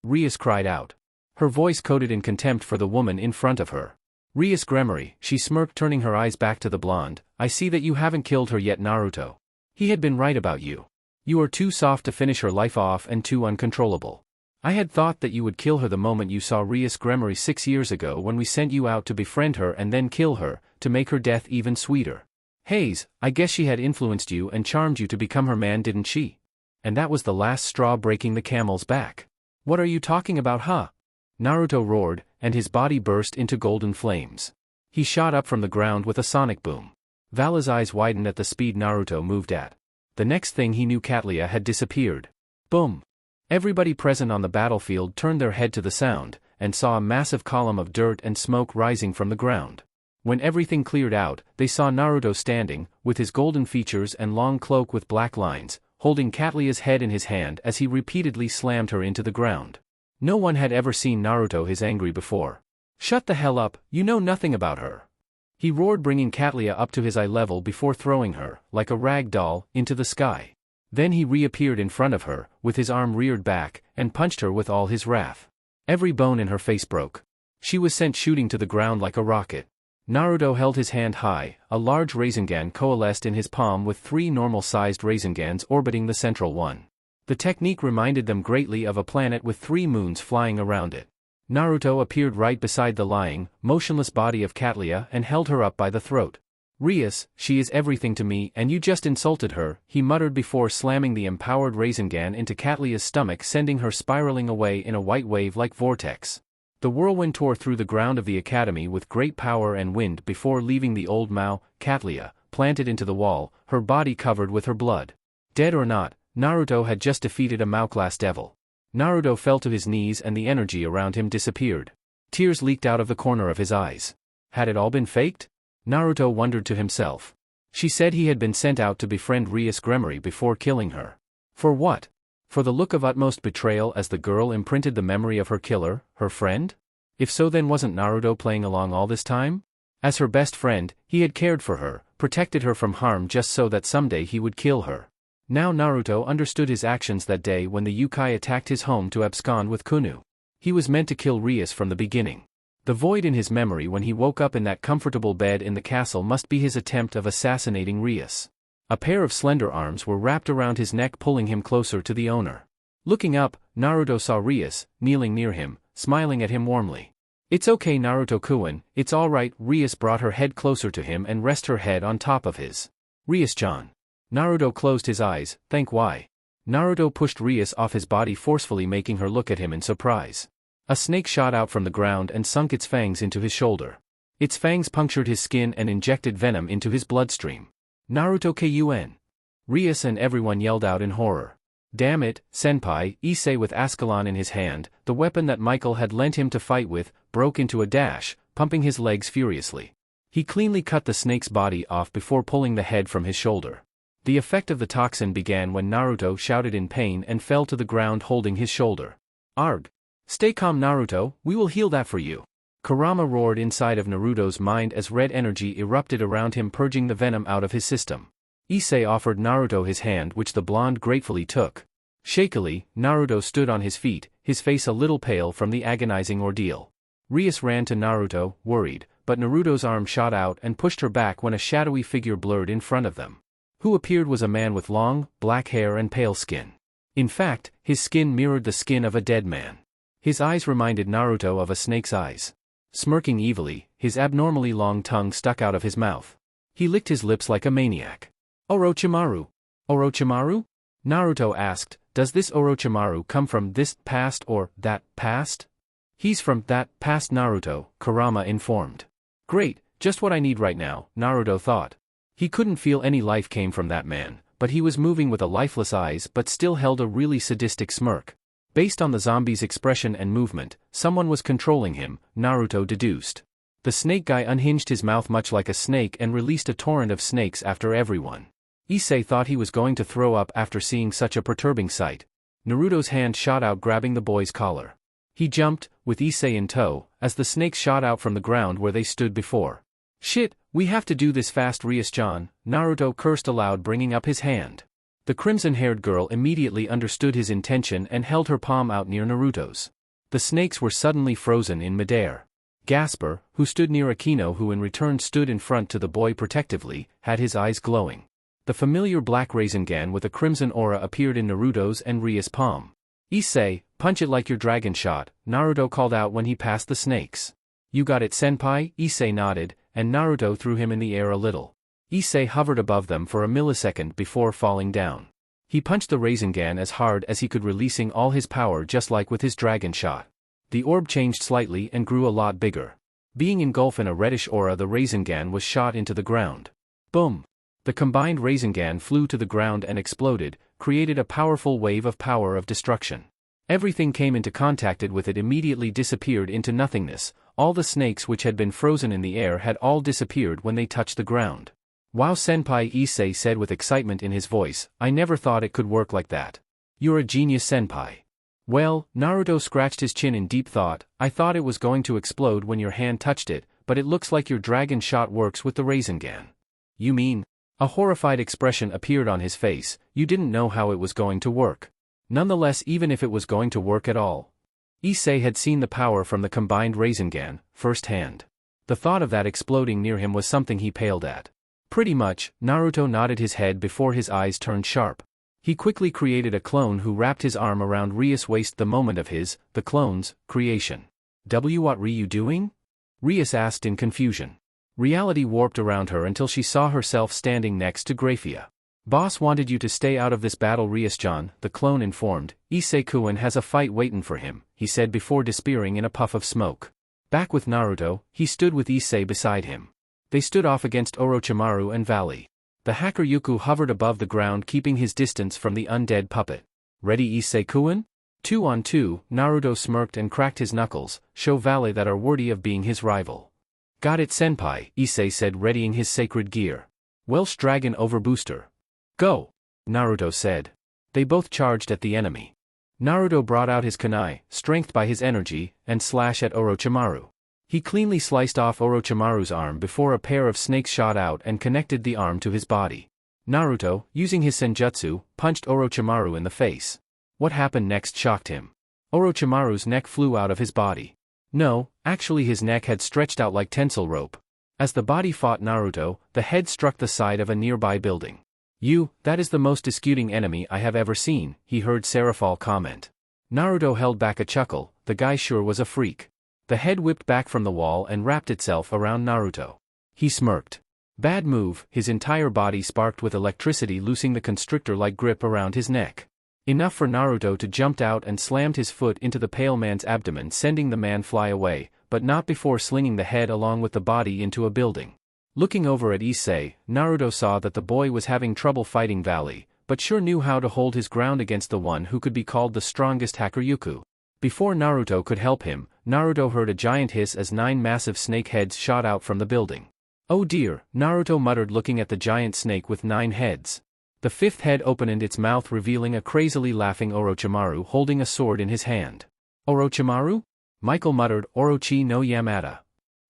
Rias cried out. Her voice coated in contempt for the woman in front of her. Rias Gremory, she smirked, turning her eyes back to the blonde. I see that you haven't killed her yet, Naruto. He had been right about you. You are too soft to finish her life off and too uncontrollable. I had thought that you would kill her the moment you saw Rias Gremory 6 years ago when we sent you out to befriend her and then kill her, to make her death even sweeter. Hayes, I guess she had influenced you and charmed you to become her man, didn't she? And that was the last straw breaking the camel's back. What are you talking about, huh? Naruto roared, and his body burst into golden flames. He shot up from the ground with a sonic boom. Vala's eyes widened at the speed Naruto moved at. The next thing he knew, Katlia had disappeared. Boom! Everybody present on the battlefield turned their head to the sound, and saw a massive column of dirt and smoke rising from the ground. When everything cleared out, they saw Naruto standing, with his golden features and long cloak with black lines, holding Katlia's head in his hand as he repeatedly slammed her into the ground. No one had ever seen Naruto his angry before. Shut the hell up, you know nothing about her. He roared, bringing Katlia up to his eye level before throwing her, like a rag doll, into the sky. Then he reappeared in front of her, with his arm reared back, and punched her with all his wrath. Every bone in her face broke. She was sent shooting to the ground like a rocket. Naruto held his hand high, a large Rasengan coalesced in his palm with 3 normal-sized Rasengans orbiting the central one. The technique reminded them greatly of a planet with 3 moons flying around it. Naruto appeared right beside the lying, motionless body of Katlia and held her up by the throat. Rias, she is everything to me and you just insulted her, he muttered before slamming the empowered Rasengan into Katlia's stomach, sending her spiraling away in a white wave-like vortex. The whirlwind tore through the ground of the academy with great power and wind before leaving the old Mao, Katlia, planted into the wall, her body covered with her blood. Dead or not, Naruto had just defeated a Mao-class devil. Naruto fell to his knees and the energy around him disappeared. Tears leaked out of the corner of his eyes. Had it all been faked? Naruto wondered to himself. She said he had been sent out to befriend Rias Gremory before killing her. For what? For the look of utmost betrayal as the girl imprinted the memory of her killer, her friend? If so, then wasn't Naruto playing along all this time? As her best friend, he had cared for her, protected her from harm just so that someday he would kill her. Now Naruto understood his actions that day when the Yukai attacked his home to abscond with Kunu. He was meant to kill Rias from the beginning. The void in his memory when he woke up in that comfortable bed in the castle must be his attempt of assassinating Rias. A pair of slender arms were wrapped around his neck, pulling him closer to the owner. Looking up, Naruto saw Rias, kneeling near him, smiling at him warmly. It's okay, Naruto-kun, it's alright. Rias brought her head closer to him and rested her head on top of his. Rias-chan. Naruto closed his eyes, thank why. Naruto pushed Rias off his body forcefully, making her look at him in surprise. A snake shot out from the ground and sunk its fangs into his shoulder. Its fangs punctured his skin and injected venom into his bloodstream. Naruto-kun. Rias and everyone yelled out in horror. Damn it, senpai. Issei, with Ascalon in his hand, the weapon that Michael had lent him to fight with, broke into a dash, pumping his legs furiously. He cleanly cut the snake's body off before pulling the head from his shoulder. The effect of the toxin began when Naruto shouted in pain and fell to the ground holding his shoulder. Arg! Stay calm Naruto, we will heal that for you. Kurama roared inside of Naruto's mind as red energy erupted around him, purging the venom out of his system. Issei offered Naruto his hand, which the blonde gratefully took. Shakily, Naruto stood on his feet, his face a little pale from the agonizing ordeal. Rias ran to Naruto, worried, but Naruto's arm shot out and pushed her back when a shadowy figure blurred in front of them. Who appeared was a man with long, black hair and pale skin. In fact, his skin mirrored the skin of a dead man. His eyes reminded Naruto of a snake's eyes. Smirking evilly, his abnormally long tongue stuck out of his mouth. He licked his lips like a maniac. Orochimaru. Orochimaru? Naruto asked, does this Orochimaru come from this past or that past? He's from that past Naruto, Kurama informed. Great, just what I need right now, Naruto thought. He couldn't feel any life came from that man, but he was moving with a lifeless eyes but still held a really sadistic smirk. Based on the zombie's expression and movement, someone was controlling him, Naruto deduced. The snake guy unhinged his mouth much like a snake and released a torrent of snakes after everyone. Issei thought he was going to throw up after seeing such a perturbing sight. Naruto's hand shot out, grabbing the boy's collar. He jumped, with Issei in tow, as the snakes shot out from the ground where they stood before. Shit, we have to do this fast, Rias-chan, Naruto cursed aloud, bringing up his hand. The crimson-haired girl immediately understood his intention and held her palm out near Naruto's. The snakes were suddenly frozen in midair. Gasper, who stood near Akino, who in return stood in front to the boy protectively, had his eyes glowing. The familiar black Rasengan with a crimson aura appeared in Naruto's and Rias' palm. Issei, punch it like your dragon shot, Naruto called out when he passed the snakes. You got it, senpai, Issei nodded, and Naruto threw him in the air a little. Issei hovered above them for a millisecond before falling down. He punched the Rasengan as hard as he could, releasing all his power just like with his dragon shot. The orb changed slightly and grew a lot bigger. Being engulfed in a reddish aura, the Rasengan was shot into the ground. Boom! The combined Rasengan flew to the ground and exploded, created a powerful wave of power of destruction. Everything came into contact with it immediately disappeared into nothingness. All the snakes which had been frozen in the air had all disappeared when they touched the ground. Wow, senpai, Issei said with excitement in his voice, I never thought it could work like that. You're a genius, senpai. Well, Naruto scratched his chin in deep thought, I thought it was going to explode when your hand touched it, but it looks like your dragon shot works with the Rasengan. You mean? A horrified expression appeared on his face, you didn't know how it was going to work. Nonetheless, even if it was going to work at all. Issei had seen the power from the combined Rasengan, firsthand. The thought of that exploding near him was something he paled at. Pretty much, Naruto nodded his head before his eyes turned sharp. He quickly created a clone who wrapped his arm around Rias' waist the moment of the clone's, creation. What were you doing? Rias asked in confusion. Reality warped around her until she saw herself standing next to Grafia. Boss wanted you to stay out of this battle, Rias-chan, the clone informed. Issei-kun has a fight waitin' for him, he said before disappearing in a puff of smoke. Back with Naruto, he stood with Issei beside him. They stood off against Orochimaru and Vali. The Hakuryuku hovered above the ground, keeping his distance from the undead puppet. Ready, Issei-kun? 2 on 2, Naruto smirked and cracked his knuckles, show Vali that are worthy of being his rival. Got it, senpai, Issei said, readying his sacred gear. Welsh Dragon Overbooster. Go! Naruto said. They both charged at the enemy. Naruto brought out his kunai, strength by his energy, and slash at Orochimaru. He cleanly sliced off Orochimaru's arm before a pair of snakes shot out and connected the arm to his body. Naruto, using his senjutsu, punched Orochimaru in the face. What happened next shocked him. Orochimaru's neck flew out of his body. No, actually his neck had stretched out like tensile rope. As the body fought Naruto, the head struck the side of a nearby building. That is the most disputing enemy I have ever seen, he heard Seraphall comment. Naruto held back a chuckle, the guy sure was a freak. The head whipped back from the wall and wrapped itself around Naruto. He smirked. Bad move, his entire body sparked with electricity, loosing the constrictor-like grip around his neck. Enough for Naruto to jump out and slammed his foot into the pale man's abdomen, sending the man fly away, but not before slinging the head along with the body into a building. Looking over at Issei, Naruto saw that the boy was having trouble fighting Vali, but sure knew how to hold his ground against the one who could be called the strongest Hakuryuku. Before Naruto could help him, Naruto heard a giant hiss as 9 massive snake heads shot out from the building. Oh dear, Naruto muttered, looking at the giant snake with 9 heads. The 5th head opened its mouth, revealing a crazily laughing Orochimaru holding a sword in his hand. Orochimaru? Michael muttered, Orochi no Yamada.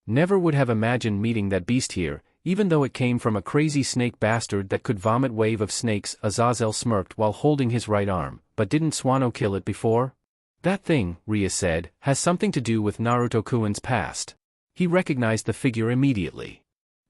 Never would have imagined meeting that beast here, even though it came from a crazy snake bastard that could vomit wave of snakes. Azazel smirked while holding his right arm, but didn't Susanoo kill it before? That thing, Rias said, has something to do with Naruto-kun's past. He recognized the figure immediately.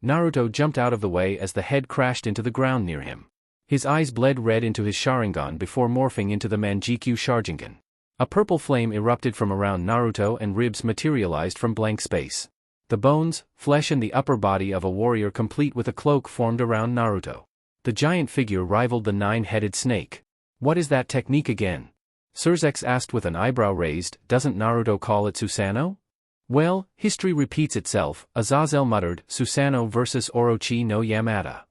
Naruto jumped out of the way as the head crashed into the ground near him. His eyes bled red into his Sharingan before morphing into the Manjikyu Sharingan. A purple flame erupted from around Naruto and ribs materialized from blank space. The bones, flesh and the upper body of a warrior complete with a cloak formed around Naruto. The giant figure rivaled the nine-headed snake. What is that technique again? Surzex asked with an eyebrow raised, doesn't Naruto call it Susanoo? Well, history repeats itself, Azazel muttered, Susanoo versus Orochi no Yamada.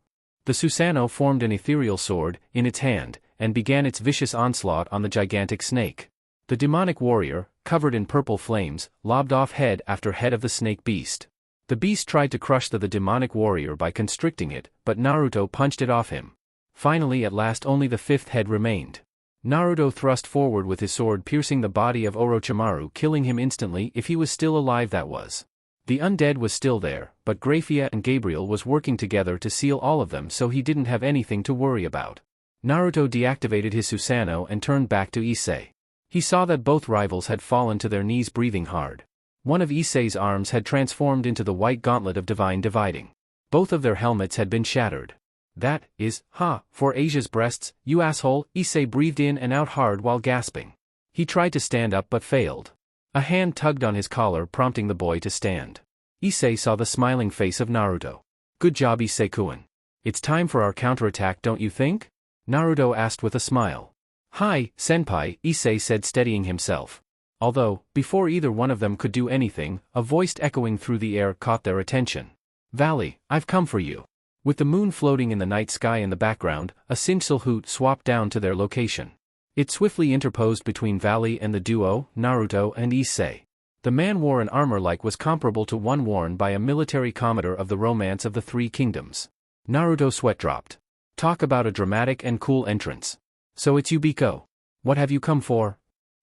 The Susanoo formed an ethereal sword, in its hand, and began its vicious onslaught on the gigantic snake. The demonic warrior, covered in purple flames, lobbed off head after head of the snake beast. The beast tried to crush the demonic warrior by constricting it, but Naruto punched it off him. Finally at last only the fifth head remained. Naruto thrust forward with his sword piercing the body of Orochimaru, killing him instantly if he was still alive. That was. The undead was still there, but Grafia and Gabriel was working together to seal all of them, so he didn't have anything to worry about. Naruto deactivated his Susanoo and turned back to Issei. He saw that both rivals had fallen to their knees breathing hard. One of Issei's arms had transformed into the white gauntlet of divine dividing. Both of their helmets had been shattered. That is, for Asia's breasts, you asshole, Issei breathed in and out hard while gasping. He tried to stand up but failed. A hand tugged on his collar prompting the boy to stand. Issei saw the smiling face of Naruto. Good job Issei-kun. It's time for our counterattack, don't you think? Naruto asked with a smile. Hi, senpai, Issei said steadying himself. Although, before either one of them could do anything, a voice echoing through the air caught their attention. Vali, I've come for you. With the moon floating in the night sky in the background, a Sinsul hoot swapped down to their location. It swiftly interposed between Vali and the duo, Naruto and Issei. The man wore an armor like was comparable to one worn by a military commodore of the Romance of the Three Kingdoms. Naruto sweat dropped. Talk about a dramatic and cool entrance. So it's you, Biko. What have you come for?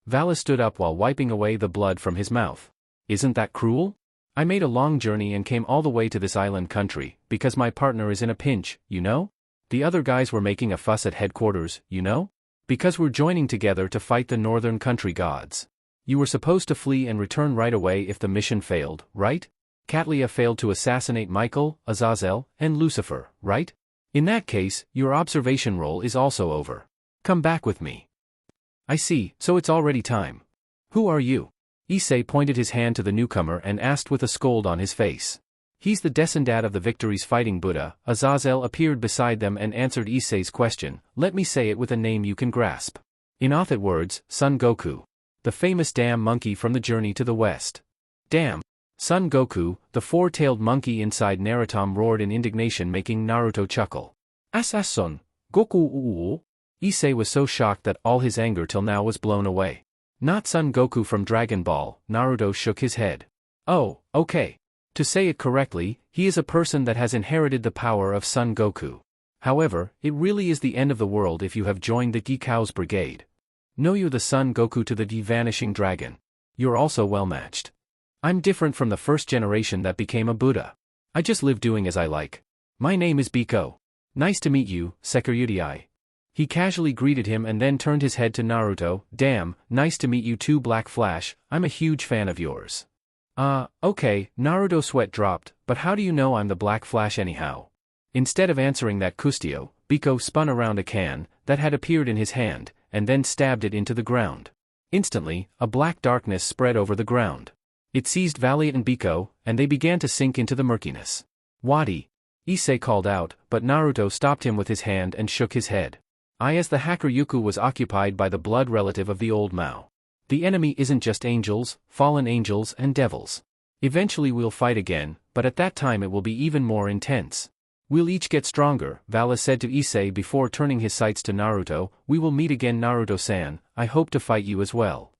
Vali stood up while wiping away the blood from his mouth. Isn't that cruel? I made a long journey and came all the way to this island country, because my partner is in a pinch, you know? The other guys were making a fuss at headquarters, you know? Because we're joining together to fight the northern country gods. You were supposed to flee and return right away if the mission failed, right? Katlia failed to assassinate Michael, Azazel, and Lucifer, right? In that case, your observation role is also over. Come back with me. I see, so it's already time. Who are you? Issei pointed his hand to the newcomer and asked with a scold on his face. He's the descendant of the victory's fighting Buddha. Azazel appeared beside them and answered Issei's question. Let me say it with a name you can grasp. In Othet words, Son Goku. The famous damn monkey from the journey to the west. Damn. Son Goku, the four-tailed monkey inside Naruto roared in indignation, making Naruto chuckle. Son Goku. Issei was so shocked that all his anger till now was blown away. Not Son Goku from Dragon Ball. Naruto shook his head. Oh, okay. To say it correctly, he is a person that has inherited the power of Son Goku. However, it really is the end of the world if you have joined the Gikao's brigade. Know you the Son Goku to the vanishing dragon. You're also well matched. I'm different from the first generation that became a Buddha. I just live doing as I like. My name is Biko. Nice to meet you, Sekiryu. He casually greeted him and then turned his head to Naruto. Damn, nice to meet you too, Black Flash, I'm a huge fan of yours. Okay, Naruto sweat dropped, but how do you know I'm the Black Flash anyhow? Instead of answering that Kustio, Biko spun around a can that had appeared in his hand, and then stabbed it into the ground. Instantly, a black darkness spread over the ground. It seized Vali and Biko, and they began to sink into the murkiness. Wadi! Issei called out, but Naruto stopped him with his hand and shook his head. As the Hakuryuku was occupied by the blood relative of the old Mao. The enemy isn't just angels, fallen angels and devils. Eventually we'll fight again, but at that time it will be even more intense. We'll each get stronger, Vali said to Issei before turning his sights to Naruto. We will meet again, Naruto-san, I hope to fight you as well.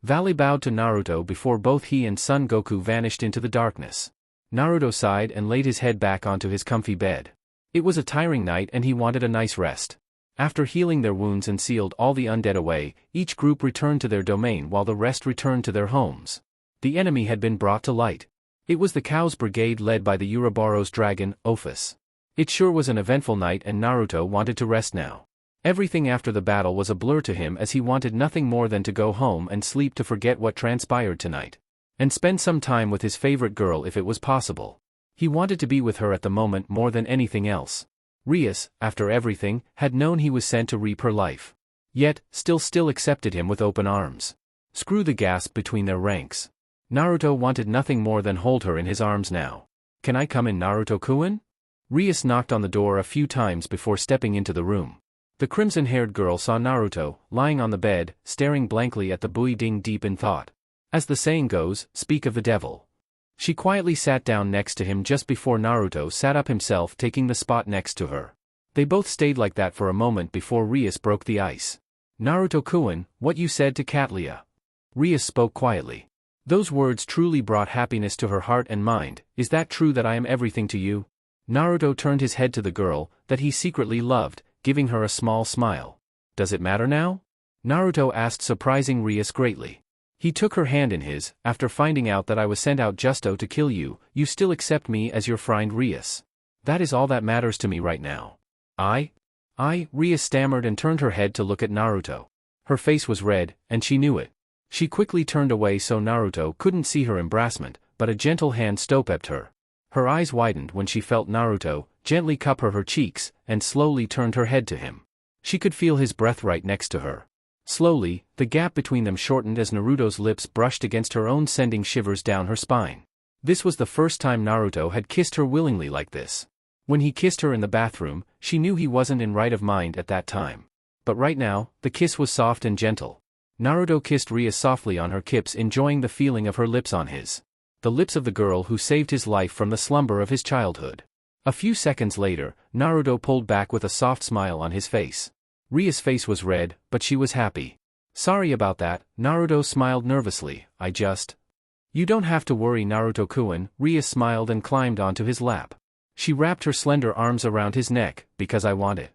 Vali bowed to Naruto before both he and Son Goku vanished into the darkness. Naruto sighed and laid his head back onto his comfy bed. It was a tiring night and he wanted a nice rest. After healing their wounds and sealed all the undead away, each group returned to their domain while the rest returned to their homes. The enemy had been brought to light. It was the Cows Brigade led by the Ouroboros dragon, Ophis. It sure was an eventful night and Naruto wanted to rest now. Everything after the battle was a blur to him as he wanted nothing more than to go home and sleep to forget what transpired tonight. And spend some time with his favorite girl if it was possible. He wanted to be with her at the moment more than anything else. Rias, after everything, had known he was sent to reap her life. Yet, still accepted him with open arms. Screw the gasp between their ranks. Naruto wanted nothing more than hold her in his arms now. Can I come in, Naruto-kun? Rias knocked on the door a few times before stepping into the room. The crimson-haired girl saw Naruto, lying on the bed, staring blankly at the buoy ding deep in thought. As the saying goes, speak of the devil. She quietly sat down next to him just before Naruto sat up himself, taking the spot next to her. They both stayed like that for a moment before Rias broke the ice. Naruto-kun, what you said to Katlia. Rias spoke quietly. Those words truly brought happiness to her heart and mind. Is that true that I am everything to you? Naruto turned his head to the girl that he secretly loved, giving her a small smile. Does it matter now? Naruto asked, surprising Rias greatly. He took her hand in his. After finding out that I was sent out justo to kill you, you still accept me as your friend Rias. That is all that matters to me right now. Rias stammered and turned her head to look at Naruto. Her face was red, and she knew it. She quickly turned away so Naruto couldn't see her embarrassment, but a gentle hand stopped her. Her eyes widened when she felt Naruto gently cup her cheeks, and slowly turned her head to him. She could feel his breath right next to her. Slowly, the gap between them shortened as Naruto's lips brushed against her own, sending shivers down her spine. This was the first time Naruto had kissed her willingly like this. When he kissed her in the bathroom, she knew he wasn't in right of mind at that time. But right now, the kiss was soft and gentle. Naruto kissed Rias softly on her lips, enjoying the feeling of her lips on his. The lips of the girl who saved his life from the slumber of his childhood. A few seconds later, Naruto pulled back with a soft smile on his face. Rias' face was red, but she was happy. Sorry about that, Naruto smiled nervously. You don't have to worry, Naruto-kun. Rias smiled and climbed onto his lap. She wrapped her slender arms around his neck, because I want it.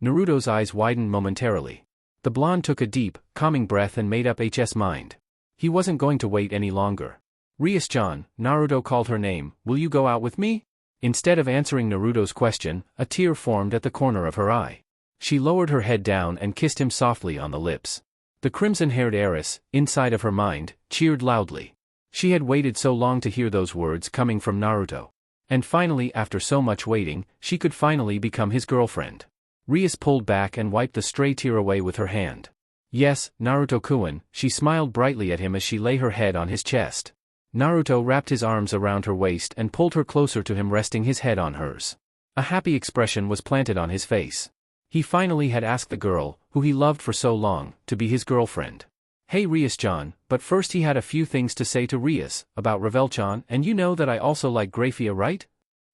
Naruto's eyes widened momentarily. The blonde took a deep, calming breath and made up his mind. He wasn't going to wait any longer. Rias-chan, Naruto called her name, will you go out with me? Instead of answering Naruto's question, a tear formed at the corner of her eye. She lowered her head down and kissed him softly on the lips. The crimson-haired heiress, inside of her mind, cheered loudly. She had waited so long to hear those words coming from Naruto. And finally, after so much waiting, she could finally become his girlfriend. Rias pulled back and wiped the stray tear away with her hand. Yes, Naruto-kun, she smiled brightly at him as she lay her head on his chest. Naruto wrapped his arms around her waist and pulled her closer to him, resting his head on hers. A happy expression was planted on his face. He finally had asked the girl, who he loved for so long, to be his girlfriend. Hey Rias-chan, but first he had a few things to say to Rias, about Revel-chan, and you know that I also like Grafia, right?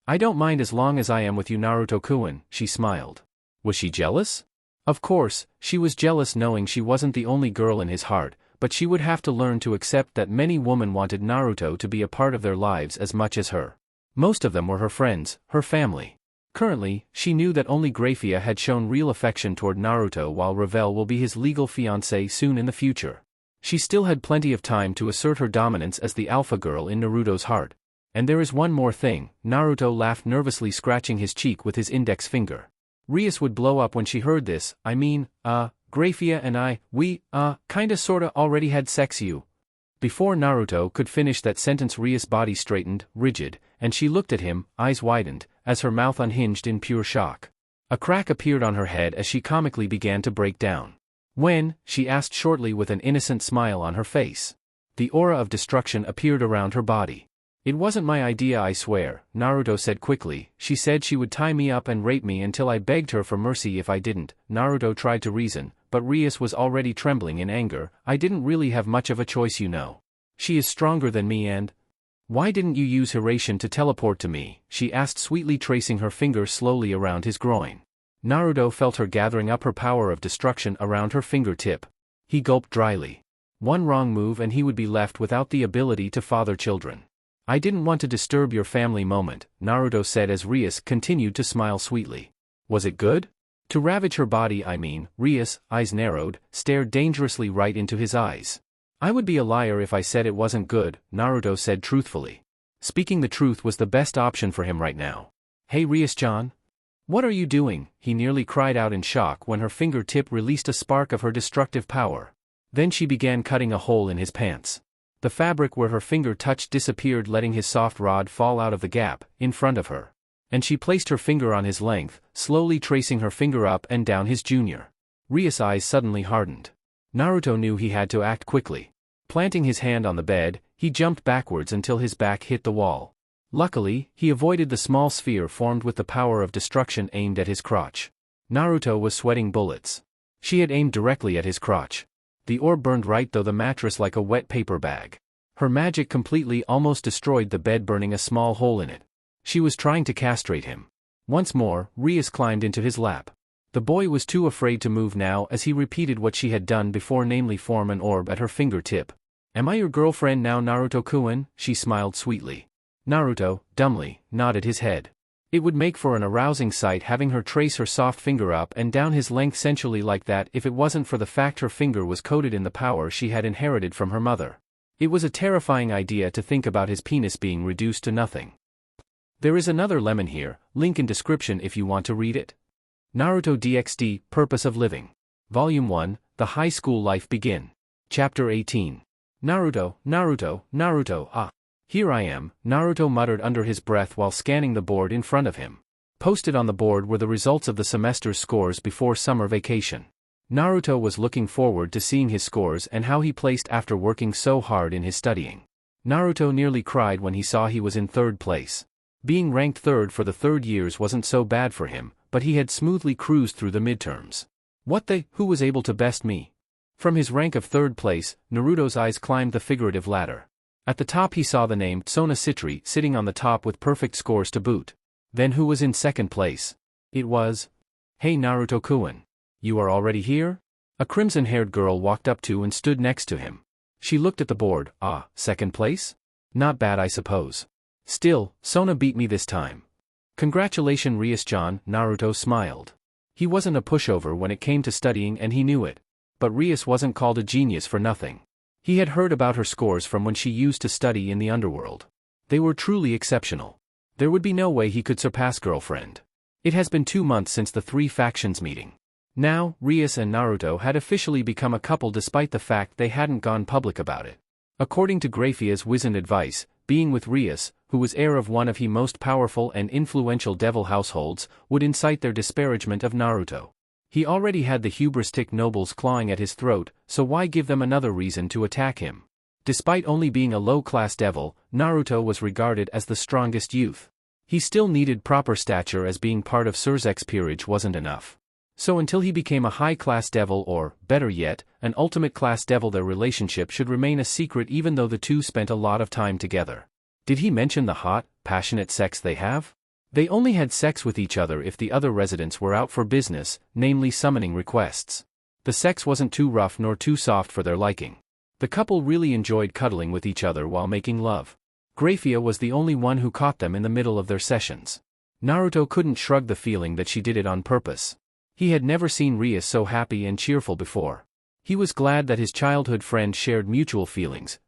I don't mind as long as I am with you, Naruto-kun, she smiled. Was she jealous? Of course, she was jealous knowing she wasn't the only girl in his heart, but she would have to learn to accept that many women wanted Naruto to be a part of their lives as much as her. Most of them were her friends, her family. Currently, she knew that only Grafia had shown real affection toward Naruto, while Revel will be his legal fiancé soon in the future. She still had plenty of time to assert her dominance as the alpha girl in Naruto's heart. And there is one more thing, Naruto laughed nervously, scratching his cheek with his index finger. Rias would blow up when she heard this. Grafia and I, kinda sorta already had sex you. Before Naruto could finish that sentence, Rias' body straightened, rigid, and she looked at him, eyes widened, as her mouth unhinged in pure shock. A crack appeared on her head as she comically began to break down. When? She asked shortly with an innocent smile on her face. The aura of destruction appeared around her body. It wasn't my idea, I swear, Naruto said quickly. She said she would tie me up and rape me until I begged her for mercy if I didn't. Naruto tried to reason, but Rias was already trembling in anger. I didn't really have much of a choice, you know. She is stronger than me and... Why didn't you use Hiration to teleport to me? She asked sweetly, tracing her finger slowly around his groin. Naruto felt her gathering up her power of destruction around her fingertip. He gulped dryly. One wrong move and he would be left without the ability to father children. I didn't want to disturb your family moment, Naruto said as Rias continued to smile sweetly. Was it good? To ravage her body I mean. Rias, eyes narrowed, stared dangerously right into his eyes. I would be a liar if I said it wasn't good, Naruto said truthfully. Speaking the truth was the best option for him right now. Hey Rias-chan? What are you doing? He nearly cried out in shock when her fingertip released a spark of her destructive power. Then she began cutting a hole in his pants. The fabric where her finger touched disappeared, letting his soft rod fall out of the gap in front of her. And she placed her finger on his length, slowly tracing her finger up and down his junior. Rias' eyes suddenly hardened. Naruto knew he had to act quickly. Planting his hand on the bed, he jumped backwards until his back hit the wall. Luckily, he avoided the small sphere formed with the power of destruction aimed at his crotch. Naruto was sweating bullets. She had aimed directly at his crotch. The orb burned right through the mattress like a wet paper bag. Her magic completely almost destroyed the bed, burning a small hole in it. She was trying to castrate him. Once more, Rias climbed into his lap. The boy was too afraid to move now as he repeated what she had done before, namely form an orb at her fingertip. Am I your girlfriend now, Naruto-kun? She smiled sweetly. Naruto, dumbly, nodded his head. It would make for an arousing sight having her trace her soft finger up and down his length sensually like that if it wasn't for the fact her finger was coated in the power she had inherited from her mother. It was a terrifying idea to think about his penis being reduced to nothing. There is another lemon here, link in description if you want to read it. Naruto DxD, Purpose of Living. Volume 1, The High School Life Begin. Chapter 18. Naruto, Naruto, Naruto, ah. Here I am, Naruto muttered under his breath while scanning the board in front of him. Posted on the board were the results of the semester's scores before summer vacation. Naruto was looking forward to seeing his scores and how he placed after working so hard in his studying. Naruto nearly cried when he saw he was in third place. Being ranked third for the third years wasn't so bad for him, but he had smoothly cruised through the midterms. Who was able to best me? From his rank of third place, Naruto's eyes climbed the figurative ladder. At the top he saw the name Sona sitting on the top with perfect scores to boot. Then who was in second place? It was... Hey Naruto-kun. You are already here? A crimson-haired girl walked up to and stood next to him. She looked at the board. Ah, second place? Not bad I suppose. Still, Sona beat me this time. Congratulations Rias-chan, Naruto smiled. He wasn't a pushover when it came to studying and he knew it. But Rias wasn't called a genius for nothing. He had heard about her scores from when she used to study in the underworld. They were truly exceptional. There would be no way he could surpass girlfriend. It has been 2 months since the three factions meeting. Now, Rias and Naruto had officially become a couple despite the fact they hadn't gone public about it. According to Grafia's wizened advice, being with Rias, who was heir of one of the most powerful and influential devil households, would incite their disparagement of Naruto. He already had the hubristic nobles clawing at his throat, so why give them another reason to attack him? Despite only being a low-class devil, Naruto was regarded as the strongest youth. He still needed proper stature as being part of Surzek's peerage wasn't enough. So until he became a high-class devil or, better yet, an ultimate-class devil, their relationship should remain a secret even though the two spent a lot of time together. Did he mention the hot, passionate sex they have? They only had sex with each other if the other residents were out for business, namely summoning requests. The sex wasn't too rough nor too soft for their liking. The couple really enjoyed cuddling with each other while making love. Grafia was the only one who caught them in the middle of their sessions. Naruto couldn't shrug the feeling that she did it on purpose. He had never seen Rias so happy and cheerful before. He was glad that his childhood friend shared mutual feelings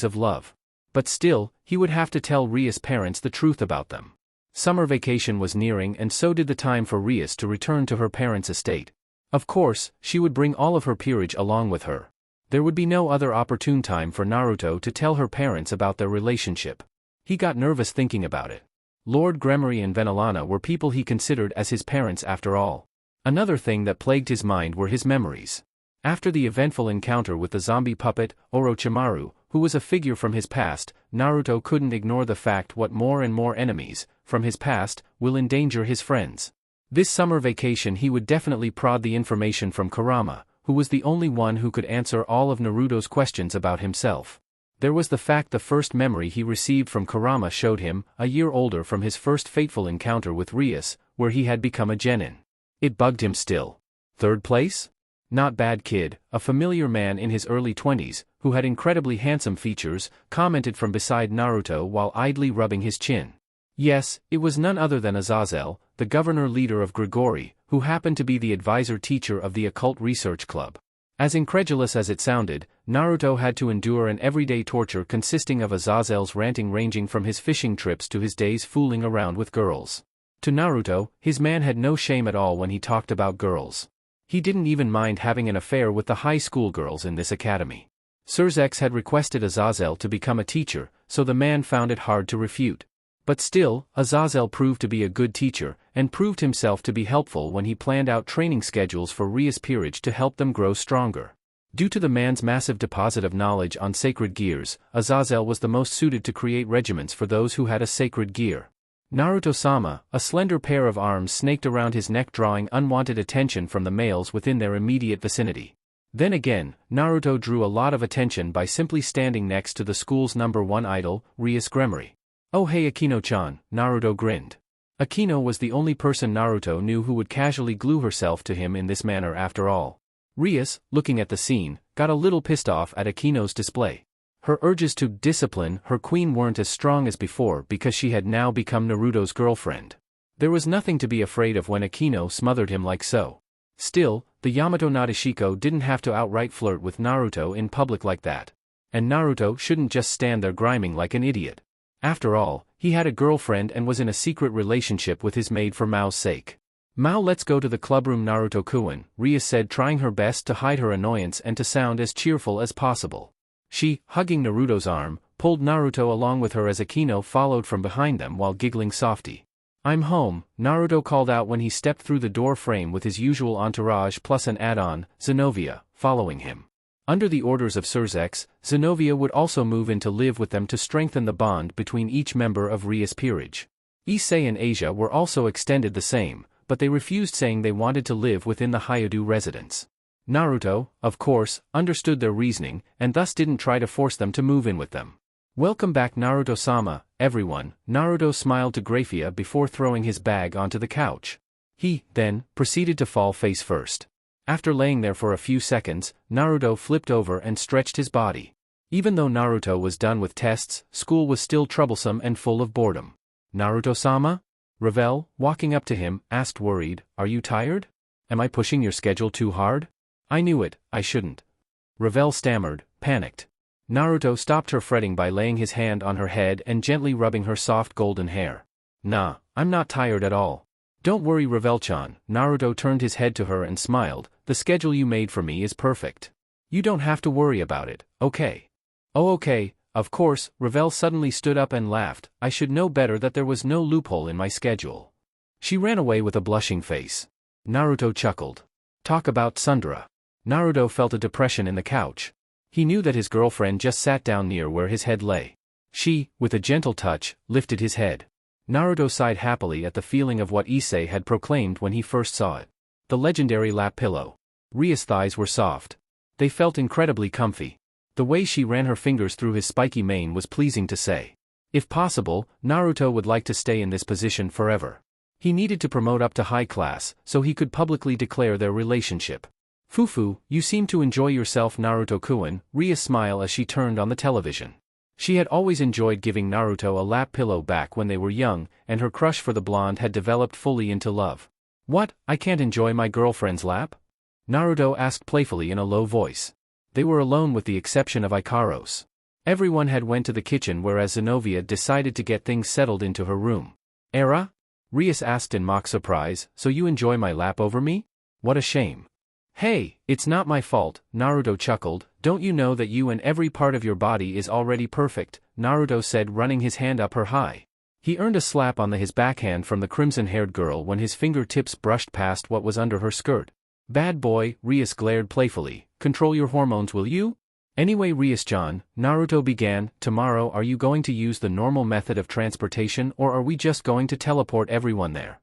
of love. But still, he would have to tell Rias' parents the truth about them. Summer vacation was nearing and so did the time for Rias to return to her parents' estate. Of course, she would bring all of her peerage along with her. There would be no other opportune time for Naruto to tell her parents about their relationship. He got nervous thinking about it. Lord Gremory and Venelana were people he considered as his parents after all. Another thing that plagued his mind were his memories. After the eventful encounter with the zombie puppet, Orochimaru, who was a figure from his past, Naruto couldn't ignore the fact what more and more enemies, from his past, will endanger his friends. This summer vacation he would definitely prod the information from Kurama, who was the only one who could answer all of Naruto's questions about himself. There was the fact the first memory he received from Kurama showed him, a year older from his first fateful encounter with Rias, where he had become a genin. It bugged him still. Third place? Not bad kid, a familiar man in his early 20s, who had incredibly handsome features, commented from beside Naruto while idly rubbing his chin. Yes, it was none other than Azazel, the governor leader of Grigori, who happened to be the advisor teacher of the Occult Research Club. As incredulous as it sounded, Naruto had to endure an everyday torture consisting of Azazel's ranting ranging from his fishing trips to his days fooling around with girls. To Naruto, his man had no shame at all when he talked about girls. He didn't even mind having an affair with the high school girls in this academy. Sir's had requested Azazel to become a teacher, so the man found it hard to refute. But still, Azazel proved to be a good teacher, and proved himself to be helpful when he planned out training schedules for Rias peerage to help them grow stronger. Due to the man's massive deposit of knowledge on sacred gears, Azazel was the most suited to create regiments for those who had a sacred gear. Naruto-sama, a slender pair of arms snaked around his neck drawing unwanted attention from the males within their immediate vicinity. Then again, Naruto drew a lot of attention by simply standing next to the school's #1 idol, Rias Gremory. "Oh hey Akino-chan," Naruto grinned. Akino was the only person Naruto knew who would casually glue herself to him in this manner after all. Rias, looking at the scene, got a little pissed off at Akino's display. Her urges to discipline her queen weren't as strong as before because she had now become Naruto's girlfriend. There was nothing to be afraid of when Akino smothered him like so. Still, the Yamato Nadeshiko didn't have to outright flirt with Naruto in public like that. And Naruto shouldn't just stand there griming like an idiot. After all, he had a girlfriend and was in a secret relationship with his maid for Mao's sake. "Mao, let's go to the clubroom, Naruto-kun," Rias said, trying her best to hide her annoyance and to sound as cheerful as possible. She, hugging Naruto's arm, pulled Naruto along with her as Akino followed from behind them while giggling softly. "I'm home," Naruto called out when he stepped through the door frame with his usual entourage plus an add-on, Zenovia, following him. Under the orders of Sir's, Zenovia would also move in to live with them to strengthen the bond between each member of Rias peerage. Issei and Asia were also extended the same, but they refused, saying they wanted to live within the Hyudu residence. Naruto, of course, understood their reasoning, and thus didn't try to force them to move in with them. "Welcome back, Naruto-sama, everyone," Naruto smiled to Grafia before throwing his bag onto the couch. He, then, proceeded to fall face first. After laying there for a few seconds, Naruto flipped over and stretched his body. Even though Naruto was done with tests, school was still troublesome and full of boredom. "Naruto-sama?" Revel, walking up to him, asked worried, "Are you tired? Am I pushing your schedule too hard?" "I knew it, I shouldn't." Revel stammered, panicked. Naruto stopped her fretting by laying his hand on her head and gently rubbing her soft golden hair. "Nah, I'm not tired at all. Don't worry, Revel-chan," Naruto turned his head to her and smiled, "the schedule you made for me is perfect. You don't have to worry about it, okay?" "Oh okay, of course," Revel suddenly stood up and laughed, "I should know better that there was no loophole in my schedule." She ran away with a blushing face. Naruto chuckled. Talk about tsundere. Naruto felt a depression in the couch. He knew that his girlfriend just sat down near where his head lay. She, with a gentle touch, lifted his head. Naruto sighed happily at the feeling of what Issei had proclaimed when he first saw it. The legendary lap pillow. Rias' thighs were soft. They felt incredibly comfy. The way she ran her fingers through his spiky mane was pleasing to say. If possible, Naruto would like to stay in this position forever. He needed to promote up to high class, so he could publicly declare their relationship. "Fufu, you seem to enjoy yourself, Naruto-kun," Rias smiled as she turned on the television. She had always enjoyed giving Naruto a lap pillow back when they were young, and her crush for the blonde had developed fully into love. "What, I can't enjoy my girlfriend's lap?" Naruto asked playfully in a low voice. They were alone with the exception of Ikaros. Everyone had went to the kitchen, whereas Zenovia decided to get things settled into her room. "Era?" Rias asked in mock surprise, "So you enjoy my lap over me? What a shame." "Hey, it's not my fault," Naruto chuckled. "Don't you know that you and every part of your body is already perfect?" Naruto said, running his hand up her high. He earned a slap on his backhand from the crimson-haired girl when his fingertips brushed past what was under her skirt. "Bad boy," Rias glared playfully, "control your hormones, will you?" "Anyway, Rias-chan," Naruto began, "tomorrow are you going to use the normal method of transportation or are we just going to teleport everyone there?"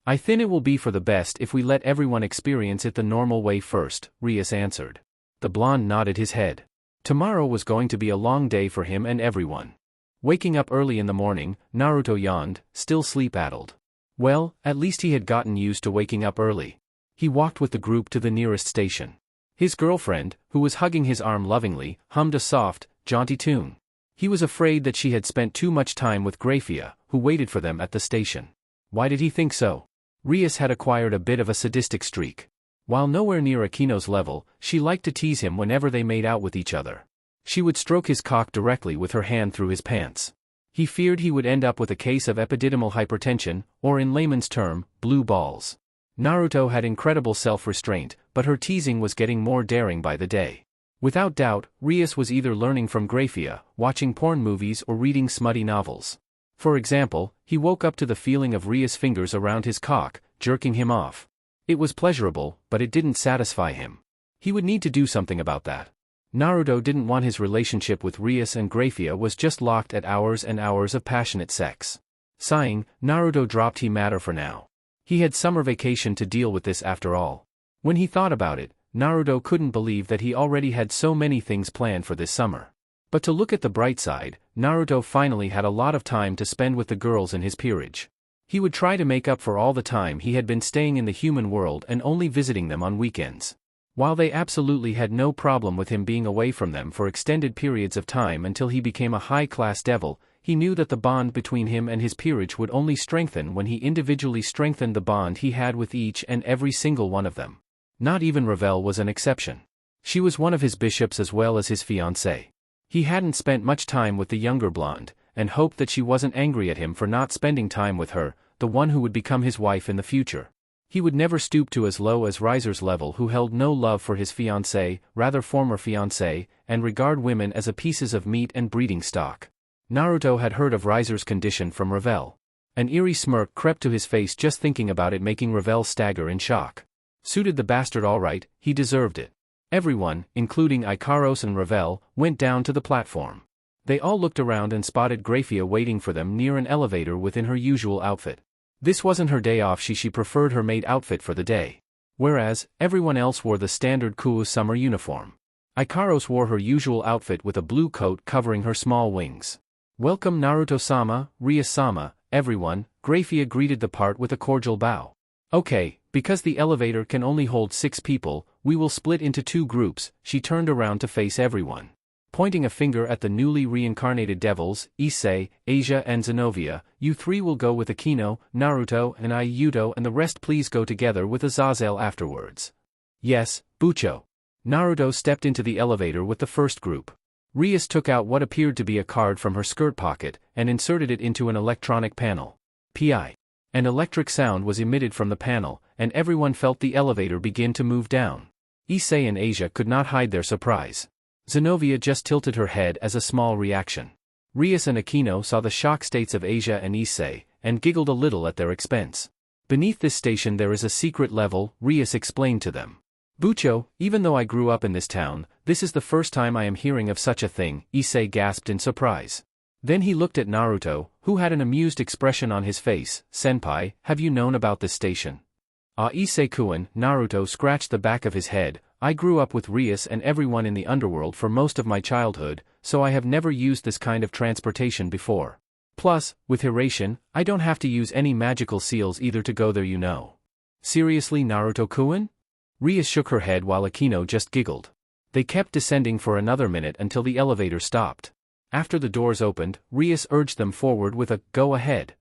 "I think it will be for the best if we let everyone experience it the normal way first," Rias answered. The blonde nodded his head. Tomorrow was going to be a long day for him and everyone. Waking up early in the morning, Naruto yawned, still sleep-addled. Well, at least he had gotten used to waking up early. He walked with the group to the nearest station. His girlfriend, who was hugging his arm lovingly, hummed a soft, jaunty tune. He was afraid that she had spent too much time with Grafia, who waited for them at the station. Why did he think so? Rias had acquired a bit of a sadistic streak. While nowhere near Akino's level, she liked to tease him whenever they made out with each other. She would stroke his cock directly with her hand through his pants. He feared he would end up with a case of epididymal hypertension, or in layman's term, blue balls. Naruto had incredible self-restraint, but her teasing was getting more daring by the day. Without doubt, Rias was either learning from Grafia, watching porn movies or reading smutty novels. For example, he woke up to the feeling of Rias' fingers around his cock, jerking him off. It was pleasurable, but it didn't satisfy him. He would need to do something about that. Naruto didn't want his relationship with Rias and Grafia was just locked at hours and hours of passionate sex. Sighing, Naruto dropped Hinata for now. He had summer vacation to deal with this after all. When he thought about it, Naruto couldn't believe that he already had so many things planned for this summer. But to look at the bright side, Naruto finally had a lot of time to spend with the girls in his peerage. He would try to make up for all the time he had been staying in the human world and only visiting them on weekends. While they absolutely had no problem with him being away from them for extended periods of time until he became a high-class devil, he knew that the bond between him and his peerage would only strengthen when he individually strengthened the bond he had with each and every single one of them. Not even Ravel was an exception. She was one of his bishops as well as his fiancée. He hadn't spent much time with the younger blonde, and hoped that she wasn't angry at him for not spending time with her, the one who would become his wife in the future. He would never stoop to as low as Riser's level, who held no love for his fiancée, rather former fiancée, and regard women as a pieces of meat and breeding stock. Naruto had heard of Riser's condition from Ravel. An eerie smirk crept to his face just thinking about it, making Ravel stagger in shock. Suited the bastard all right, he deserved it. Everyone, including Ikaros and Ravel, went down to the platform. They all looked around and spotted Grafia waiting for them near an elevator within her usual outfit. This wasn't her day off, she preferred her maid outfit for the day. Whereas, everyone else wore the standard cool summer uniform. Ikaros wore her usual outfit with a blue coat covering her small wings. "Welcome Naruto-sama, Rias-sama, everyone," Grafia greeted the part with a cordial bow. "Okay, because the elevator can only hold 6 people, we will split into 2 groups," she turned around to face everyone. Pointing a finger at the newly reincarnated devils, Issei, Asia and Zenovia, "You 3 will go with Akino, Naruto and I Yuto, and the rest please go together with Azazel afterwards." "Yes, Bucho." Naruto stepped into the elevator with the first group. Rias took out what appeared to be a card from her skirt pocket, and inserted it into an electronic panel. Pi. An electric sound was emitted from the panel, and everyone felt the elevator begin to move down. Issei and Asia could not hide their surprise. Zenovia just tilted her head as a small reaction. Rias and Akino saw the shock states of Asia and Issei, and giggled a little at their expense. "Beneath this station there is a secret level," Rias explained to them. "Bucho, even though I grew up in this town, this is the first time I am hearing of such a thing," Issei gasped in surprise. Then he looked at Naruto, who had an amused expression on his face. "Senpai, have you known about this station?" "Ah, Issei-kun," Naruto scratched the back of his head. "I grew up with Rias and everyone in the underworld for most of my childhood, so I have never used this kind of transportation before. Plus, with Hiration, I don't have to use any magical seals either to go there, you know." "Seriously, Naruto-kun?" Rias shook her head while Akino just giggled. They kept descending for another minute until the elevator stopped. After the doors opened, Rias urged them forward with a, "Go ahead."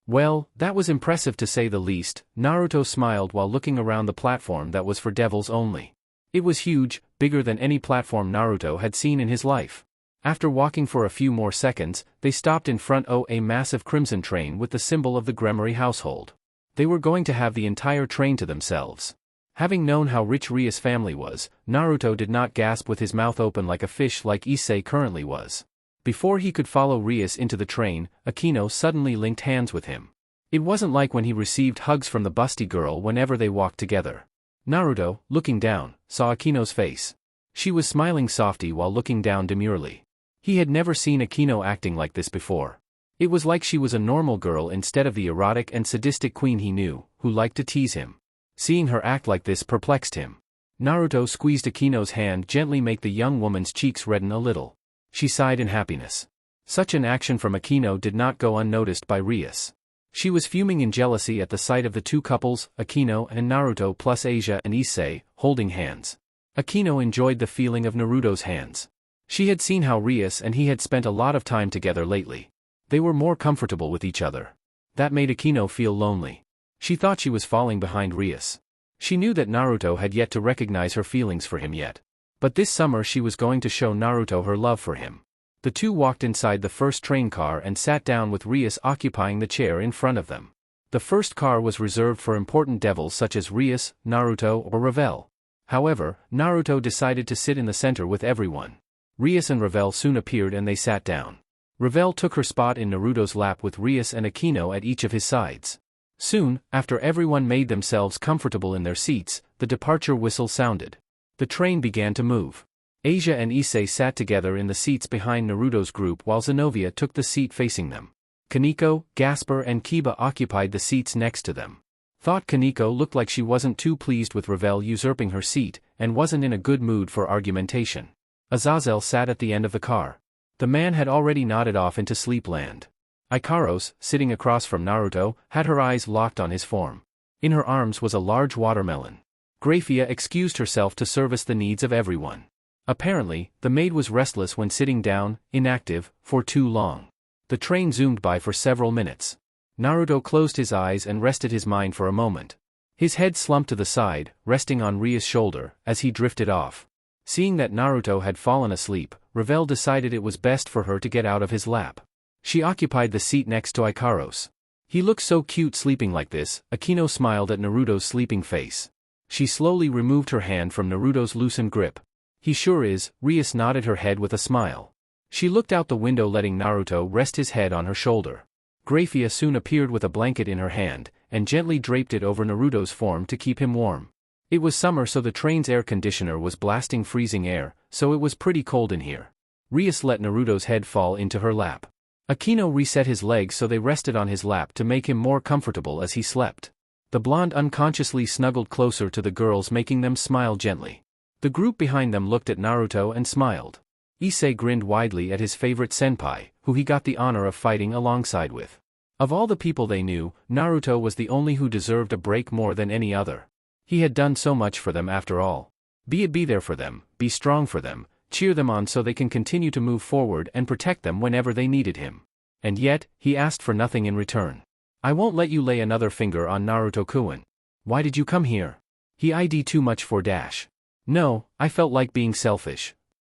Well, that was impressive to say the least. Naruto smiled while looking around the platform that was for devils only. It was huge, bigger than any platform Naruto had seen in his life. After walking for a few more seconds, they stopped in front of a massive crimson train with the symbol of the Gremory household. They were going to have the entire train to themselves. Having known how rich Rias' family was, Naruto did not gasp with his mouth open like a fish like Issei currently was. Before he could follow Rias into the train, Akino suddenly linked hands with him. It wasn't like when he received hugs from the busty girl whenever they walked together. Naruto, looking down, saw Akino's face. She was smiling softly while looking down demurely. He had never seen Akino acting like this before. It was like she was a normal girl instead of the erotic and sadistic queen he knew, who liked to tease him. Seeing her act like this perplexed him. Naruto squeezed Akino's hand gently, make the young woman's cheeks redden a little. She sighed in happiness. Such an action from Akino did not go unnoticed by Rias. She was fuming in jealousy at the sight of the two couples, Akino and Naruto plus Asia and Issei, holding hands. Akino enjoyed the feeling of Naruto's hands. She had seen how Rias and he had spent a lot of time together lately. They were more comfortable with each other. That made Akino feel lonely. She thought she was falling behind Rias. She knew that Naruto had yet to recognize her feelings for him yet. But this summer she was going to show Naruto her love for him. The two walked inside the first train car and sat down with Rias occupying the chair in front of them. The first car was reserved for important devils such as Rias, Naruto, or Ravel. However, Naruto decided to sit in the center with everyone. Rias and Ravel soon appeared and they sat down. Ravel took her spot in Naruto's lap with Rias and Akino at each of his sides. Soon, after everyone made themselves comfortable in their seats, the departure whistle sounded. The train began to move. Asia and Issei sat together in the seats behind Naruto's group while Zenovia took the seat facing them. Kaneko, Gasper and Kiba occupied the seats next to them. Thought Kaneko looked like she wasn't too pleased with Ravel usurping her seat, and wasn't in a good mood for argumentation. Azazel sat at the end of the car. The man had already nodded off into sleepland. Ikaros, sitting across from Naruto, had her eyes locked on his form. In her arms was a large watermelon. Grafia excused herself to service the needs of everyone. Apparently, the maid was restless when sitting down, inactive, for too long. The train zoomed by for several minutes. Naruto closed his eyes and rested his mind for a moment. His head slumped to the side, resting on Ria's shoulder, as he drifted off. Seeing that Naruto had fallen asleep, Ravel decided it was best for her to get out of his lap. She occupied the seat next to Ikaros. He looked so cute sleeping like this. Akino smiled at Naruto's sleeping face. She slowly removed her hand from Naruto's loosened grip. He sure is. Rias nodded her head with a smile. She looked out the window letting Naruto rest his head on her shoulder. Grafia soon appeared with a blanket in her hand, and gently draped it over Naruto's form to keep him warm. It was summer so the train's air conditioner was blasting freezing air, so it was pretty cold in here. Rias let Naruto's head fall into her lap. Akino reset his legs so they rested on his lap to make him more comfortable as he slept. The blonde unconsciously snuggled closer to the girls, making them smile gently. The group behind them looked at Naruto and smiled. Issei grinned widely at his favorite senpai, who he got the honor of fighting alongside with. Of all the people they knew, Naruto was the only who deserved a break more than any other. He had done so much for them after all. Be there for them, be strong for them, cheer them on so they can continue to move forward and protect them whenever they needed him. And yet, he asked for nothing in return. I won't let you lay another finger on Naruto-kun. Why did you come here? He ID too much for dash. No, I felt like being selfish.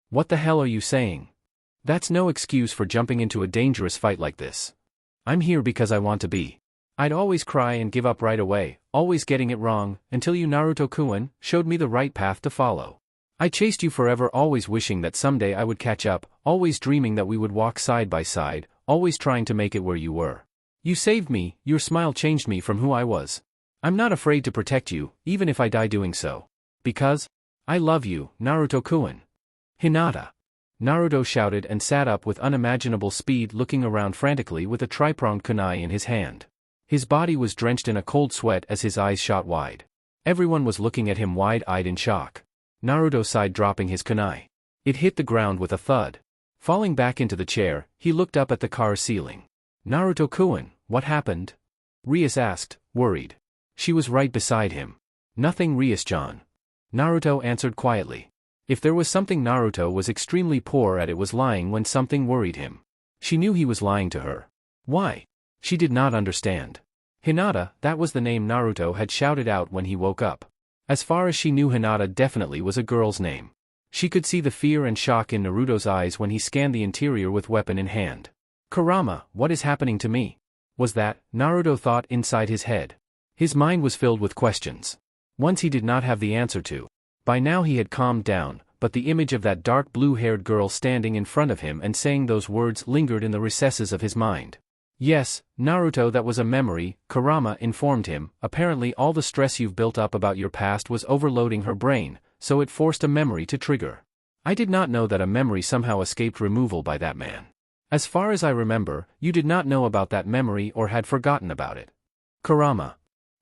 What the hell are you saying? That's no excuse for jumping into a dangerous fight like this. I'm here because I want to be. I'd always cry and give up right away, always getting it wrong, until you Naruto-kun showed me the right path to follow. I chased you forever, always wishing that someday I would catch up, always dreaming that we would walk side by side, always trying to make it where you were. You saved me, your smile changed me from who I was. I'm not afraid to protect you, even if I die doing so. Because I love you, Naruto-kun. Hinata. Naruto shouted and sat up with unimaginable speed, looking around frantically with a tri-pronged kunai in his hand. His body was drenched in a cold sweat as his eyes shot wide. Everyone was looking at him wide-eyed in shock. Naruto sighed, dropping his kunai. It hit the ground with a thud. Falling back into the chair, he looked up at the car's ceiling. Naruto-kun, what happened? Rias asked, worried. She was right beside him. Nothing, Rias-chan. Naruto answered quietly. If there was something Naruto was extremely poor at, it was lying when something worried him. She knew he was lying to her. Why? She did not understand. Hinata, that was the name Naruto had shouted out when he woke up. As far as she knew, Hinata definitely was a girl's name. She could see the fear and shock in Naruto's eyes when he scanned the interior with weapon in hand. Kurama, what is happening to me? Was that, Naruto thought inside his head. His mind was filled with questions. Ones he did not have the answer to. By now he had calmed down, but the image of that dark blue-haired girl standing in front of him and saying those words lingered in the recesses of his mind. Yes, Naruto, that was a memory, Kurama informed him. Apparently all the stress you've built up about your past was overloading her brain, so it forced a memory to trigger. I did not know that a memory somehow escaped removal by that man. As far as I remember, you did not know about that memory or had forgotten about it. Kurama.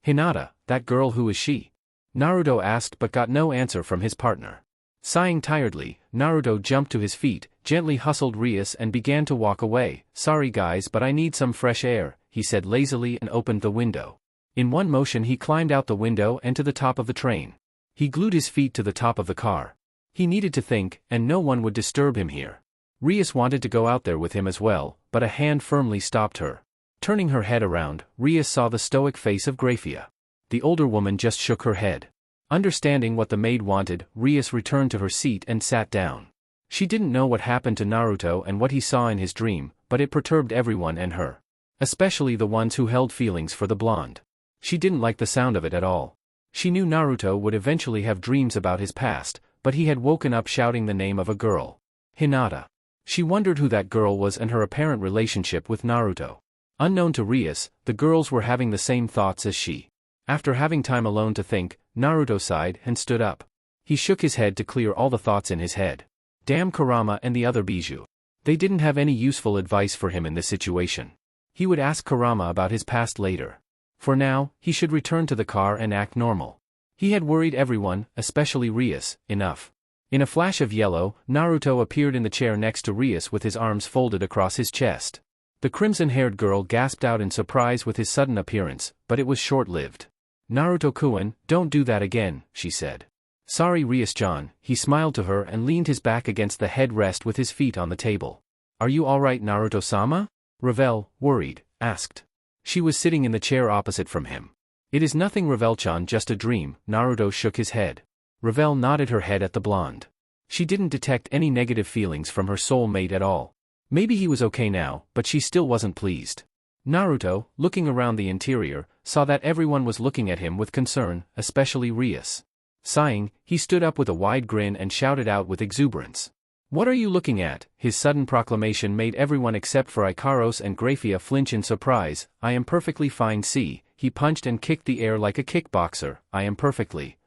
Hinata, that girl, who is she? Naruto asked but got no answer from his partner. Sighing tiredly, Naruto jumped to his feet, gently hustled Rias and began to walk away. Sorry guys, but I need some fresh air, he said lazily and opened the window. In one motion he climbed out the window and to the top of the train. He glued his feet to the top of the car. He needed to think, and no one would disturb him here. Rias wanted to go out there with him as well, but a hand firmly stopped her. Turning her head around, Rias saw the stoic face of Grafia. The older woman just shook her head. Understanding what the maid wanted, Rias returned to her seat and sat down. She didn't know what happened to Naruto and what he saw in his dream, but it perturbed everyone and her. Especially the ones who held feelings for the blonde. She didn't like the sound of it at all. She knew Naruto would eventually have dreams about his past, but he had woken up shouting the name of a girl. Hinata. She wondered who that girl was and her apparent relationship with Naruto. Unknown to Rias, the girls were having the same thoughts as she. After having time alone to think, Naruto sighed and stood up. He shook his head to clear all the thoughts in his head. Damn Kurama and the other Bijou. They didn't have any useful advice for him in this situation. He would ask Kurama about his past later. For now, he should return to the car and act normal. He had worried everyone, especially Rias, enough. In a flash of yellow, Naruto appeared in the chair next to Rias with his arms folded across his chest. The crimson-haired girl gasped out in surprise with his sudden appearance, but it was short-lived. Naruto-kun, don't do that again, she said. Sorry Rias-chan, he smiled to her and leaned his back against the headrest with his feet on the table. Are you alright Naruto-sama? Ravel, worried, asked. She was sitting in the chair opposite from him. It is nothing Ravel-chan, just a dream. Naruto shook his head. Ravel nodded her head at the blonde. She didn't detect any negative feelings from her soulmate at all. Maybe he was okay now, but she still wasn't pleased. Naruto, looking around the interior, saw that everyone was looking at him with concern, especially Rias. Sighing, he stood up with a wide grin and shouted out with exuberance. What are you looking at? His sudden proclamation made everyone except for Ikaros and Grafia flinch in surprise. I am perfectly fine. See, he punched and kicked the air like a kickboxer. I am perfectly.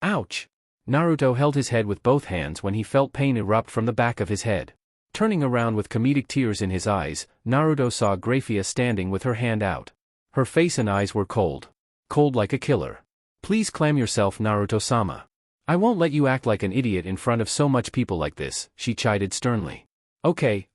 Ouch! Naruto held his head with both hands when he felt pain erupt from the back of his head. Turning around with comedic tears in his eyes, Naruto saw Grafia standing with her hand out. Her face and eyes were cold. Cold like a killer. Please calm yourself Naruto-sama. I won't let you act like an idiot in front of so much people like this, she chided sternly. Okay.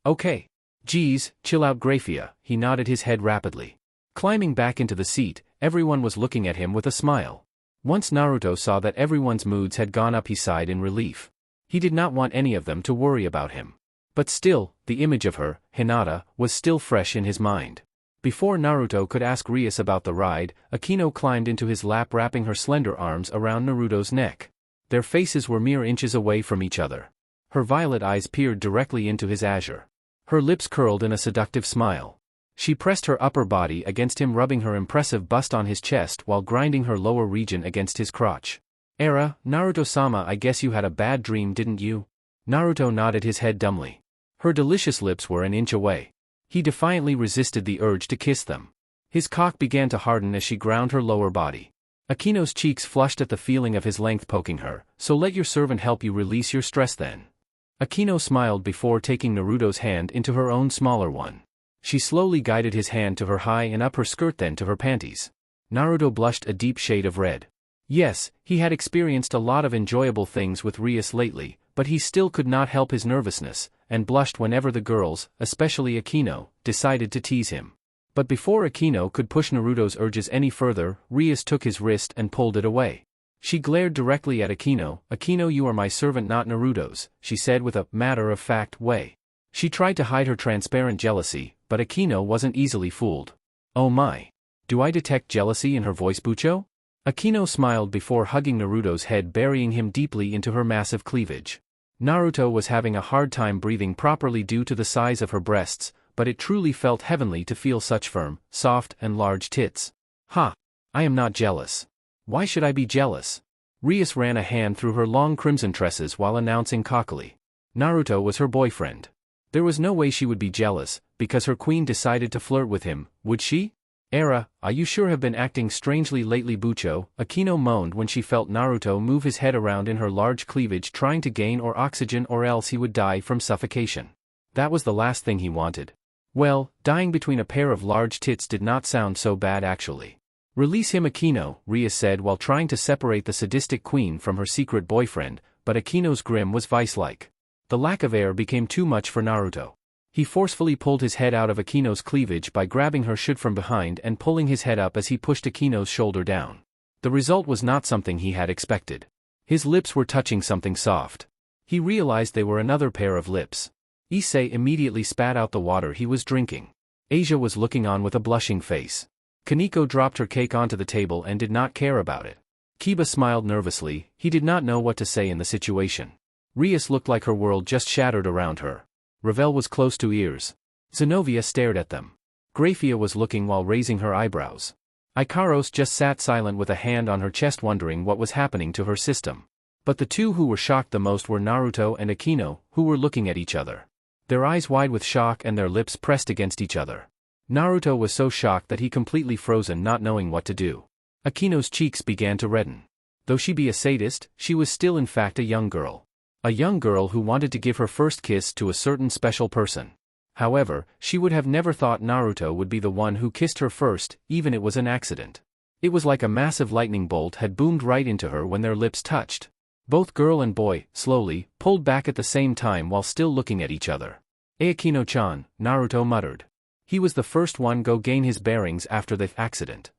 Geez, chill out Grafia, he nodded his head rapidly. Climbing back into the seat, everyone was looking at him with a smile. Once Naruto saw that everyone's moods had gone up he sighed in relief. He did not want any of them to worry about him. But still, the image of her, Hinata, was still fresh in his mind. Before Naruto could ask Rias about the ride, Akino climbed into his lap wrapping her slender arms around Naruto's neck. Their faces were mere inches away from each other. Her violet eyes peered directly into his azure. Her lips curled in a seductive smile. She pressed her upper body against him rubbing her impressive bust on his chest while grinding her lower region against his crotch. Naruto-sama I guess you had a bad dream didn't you? Naruto nodded his head dumbly. Her delicious lips were an inch away. He defiantly resisted the urge to kiss them. His cock began to harden as she ground her lower body. Akino's cheeks flushed at the feeling of his length poking her, so let your servant help you release your stress then. Akino smiled before taking Naruto's hand into her own smaller one. She slowly guided his hand to her high and up her skirt then to her panties. Naruto blushed a deep shade of red. Yes, he had experienced a lot of enjoyable things with Rias lately, but he still could not help his nervousness, and blushed whenever the girls, especially Akino, decided to tease him. But before Akino could push Naruto's urges any further, Rias took his wrist and pulled it away. She glared directly at Akino. Akino, you are my servant not Naruto's, she said with a matter-of-fact way. She tried to hide her transparent jealousy, but Akino wasn't easily fooled. Oh my. Do I detect jealousy in her voice Bucho? Akino smiled before hugging Naruto's head burying him deeply into her massive cleavage. Naruto was having a hard time breathing properly due to the size of her breasts, but it truly felt heavenly to feel such firm, soft and large tits. Ha! I am not jealous. Why should I be jealous? Rias ran a hand through her long crimson tresses while announcing cockily. Naruto was her boyfriend. There was no way she would be jealous, because her queen decided to flirt with him, would she? You sure have been acting strangely lately Bucho, Akino moaned when she felt Naruto move his head around in her large cleavage trying to gain or oxygen or else he would die from suffocation. That was the last thing he wanted. Well, dying between a pair of large tits did not sound so bad actually. Release him Akino, Rias said while trying to separate the sadistic queen from her secret boyfriend, but Akino's grin was vice-like. The lack of air became too much for Naruto. He forcefully pulled his head out of Akino's cleavage by grabbing her shoot from behind and pulling his head up as he pushed Akino's shoulder down. The result was not something he had expected. His lips were touching something soft. He realized they were another pair of lips. Issei immediately spat out the water he was drinking. Asia was looking on with a blushing face. Kaneko dropped her cake onto the table and did not care about it. Kiba smiled nervously, he did not know what to say in the situation. Rias looked like her world just shattered around her. Ravel was close to ears. Zenovia stared at them. Grafia was looking while raising her eyebrows. Ikaros just sat silent with a hand on her chest wondering what was happening to her system. But the two who were shocked the most were Naruto and Akino, who were looking at each other. Their eyes wide with shock and their lips pressed against each other. Naruto was so shocked that he completely frozen, not knowing what to do. Akino's cheeks began to redden. Though she be a sadist, she was still in fact a young girl. A young girl who wanted to give her first kiss to a certain special person. However, she would have never thought Naruto would be the one who kissed her first, even it was an accident. It was like a massive lightning bolt had boomed right into her when their lips touched. Both girl and boy, slowly, pulled back at the same time while still looking at each other. Akino-chan, Naruto muttered. He was the first one to gain his bearings after the accident.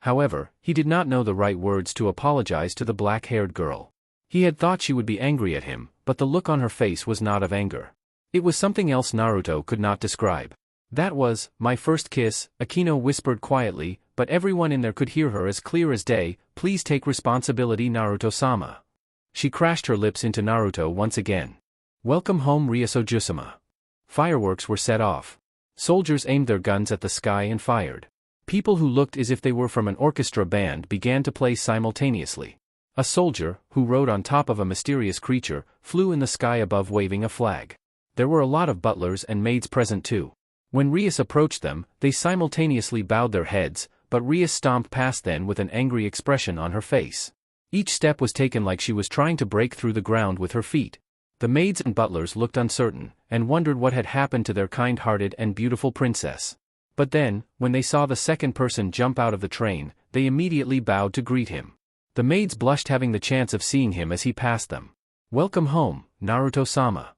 However, he did not know the right words to apologize to the black-haired girl. He had thought she would be angry at him, but the look on her face was not of anger. It was something else Naruto could not describe. That was, my first kiss, Akino whispered quietly, but everyone in there could hear her as clear as day, please take responsibility Naruto-sama. She crashed her lips into Naruto once again. Welcome home Rias-sama. Fireworks were set off. Soldiers aimed their guns at the sky and fired. People who looked as if they were from an orchestra band began to play simultaneously. A soldier, who rode on top of a mysterious creature, flew in the sky above waving a flag. There were a lot of butlers and maids present too. When Rias approached them, they simultaneously bowed their heads, but Rias stomped past them with an angry expression on her face. Each step was taken like she was trying to break through the ground with her feet. The maids and butlers looked uncertain, and wondered what had happened to their kind-hearted and beautiful princess. But then, when they saw the second person jump out of the train, they immediately bowed to greet him. The maids blushed having the chance of seeing him as he passed them. Welcome home, Naruto-sama.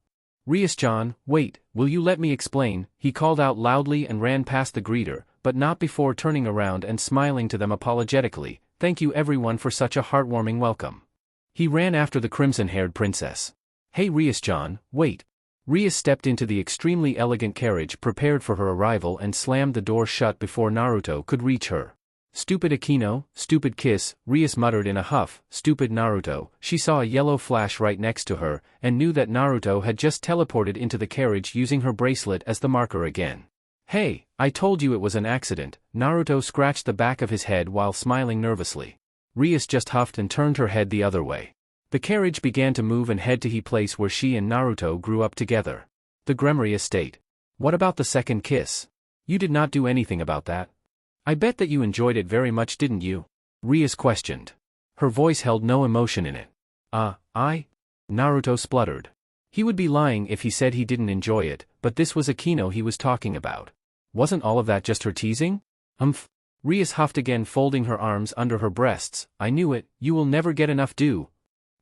Rias-chan, wait, will you let me explain? He called out loudly and ran past the greeter, but not before turning around and smiling to them apologetically. Thank you everyone for such a heartwarming welcome. He ran after the crimson-haired princess. Hey Rias-chan, wait. Rias stepped into the extremely elegant carriage prepared for her arrival and slammed the door shut before Naruto could reach her. Stupid Akino, stupid kiss, Rias muttered in a huff, stupid Naruto. She saw a yellow flash right next to her, and knew that Naruto had just teleported into the carriage using her bracelet as the marker again. Hey, I told you it was an accident. Naruto scratched the back of his head while smiling nervously. Rias just huffed and turned her head the other way. The carriage began to move and head to the place where she and Naruto grew up together. The Grafia estate. What about the second kiss? You did not do anything about that. I bet that you enjoyed it very much, didn't you? Rias questioned. Her voice held no emotion in it. I? Naruto spluttered. He would be lying if he said he didn't enjoy it, but this was Akino he was talking about. Wasn't all of that just her teasing? Rias huffed again, folding her arms under her breasts. I knew it, you will never get enough do.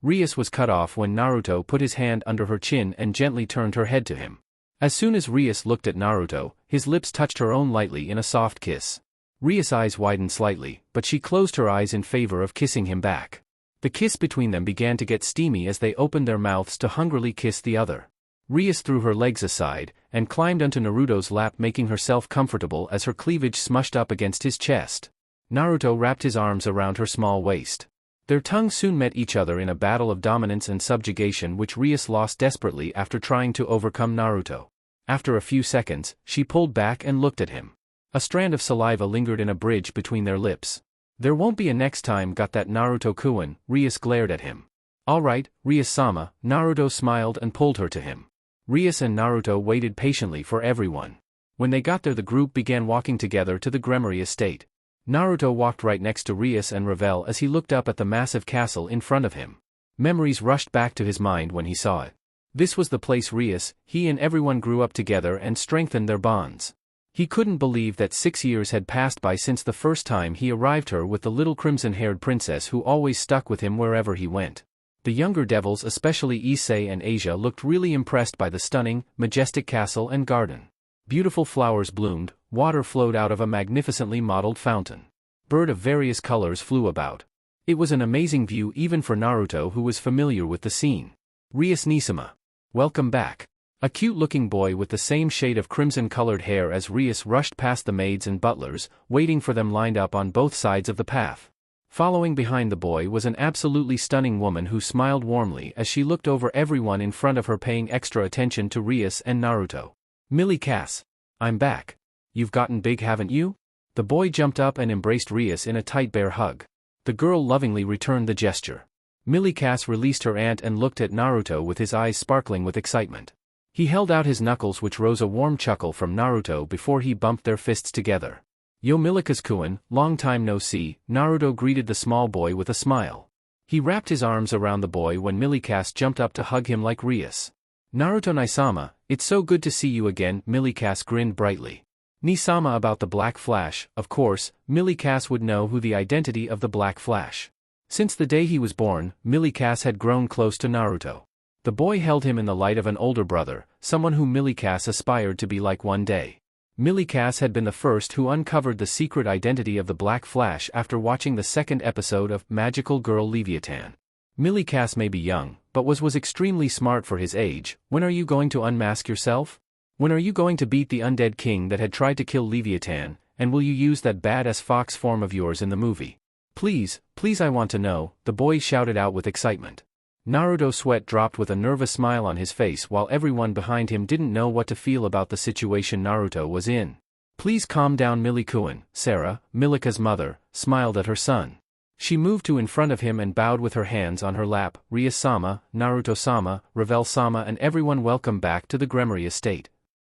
Rias was cut off when Naruto put his hand under her chin and gently turned her head to him. As soon as Rias looked at Naruto, his lips touched her own lightly in a soft kiss. Rias' eyes widened slightly, but she closed her eyes in favor of kissing him back. The kiss between them began to get steamy as they opened their mouths to hungrily kiss the other. Rias threw her legs aside, and climbed onto Naruto's lap, making herself comfortable as her cleavage smushed up against his chest. Naruto wrapped his arms around her small waist. Their tongues soon met each other in a battle of dominance and subjugation which Rias lost desperately after trying to overcome Naruto. After a few seconds, she pulled back and looked at him. A strand of saliva lingered in a bridge between their lips. There won't be a next time, got that Naruto-kun? Rias glared at him. Alright, Rias-sama, Naruto smiled and pulled her to him. Rias and Naruto waited patiently for everyone. When they got there, the group began walking together to the Grafia estate. Naruto walked right next to Rias and Ravel as he looked up at the massive castle in front of him. Memories rushed back to his mind when he saw it. This was the place Rias, he and everyone grew up together and strengthened their bonds. He couldn't believe that 6 years had passed by since the first time he arrived here with the little crimson-haired princess who always stuck with him wherever he went. The younger devils, especially Issei and Asia, looked really impressed by the stunning, majestic castle and garden. Beautiful flowers bloomed, water flowed out of a magnificently modeled fountain. Birds of various colors flew about. It was an amazing view even for Naruto, who was familiar with the scene. Rias-sama. Welcome back. A cute-looking boy with the same shade of crimson-colored hair as Rias rushed past the maids and butlers, waiting for them lined up on both sides of the path. Following behind the boy was an absolutely stunning woman who smiled warmly as she looked over everyone in front of her, paying extra attention to Rias and Naruto. "Millie Cass. I'm back. You've gotten big, haven't you?" The boy jumped up and embraced Rias in a tight bear hug. The girl lovingly returned the gesture. Millie Cass released her aunt and looked at Naruto with his eyes sparkling with excitement. He held out his knuckles, which rose a warm chuckle from Naruto before he bumped their fists together. "Yo Milika's-kun, long time no see," Naruto greeted the small boy with a smile. He wrapped his arms around the boy when Millie Cass jumped up to hug him like Rias. "Naruto Nisama, it's so good to see you again," Millie Cass grinned brightly. Nisama about the Black Flash, of course, Millie Cass would know who the identity of the Black Flash. Since the day he was born, Millie Cass had grown close to Naruto. The boy held him in the light of an older brother, someone whom Millie Cass aspired to be like one day. Millie Cass had been the first who uncovered the secret identity of the Black Flash after watching the second episode of Magical Girl Leviathan. Millie Cass may be young, but was extremely smart for his age. "When are you going to unmask yourself? When are you going to beat the undead king that had tried to kill Leviathan, and will you use that badass fox form of yours in the movie? Please, please, I want to know," the boy shouted out with excitement. Naruto's sweat dropped with a nervous smile on his face while everyone behind him didn't know what to feel about the situation Naruto was in. "Please calm down, Millie-kun," Sarah, Milika's mother, smiled at her son. She moved in front of him and bowed with her hands on her lap. "Rias-sama, Naruto-sama, Revel-sama, and everyone, welcome back to the Gremory estate."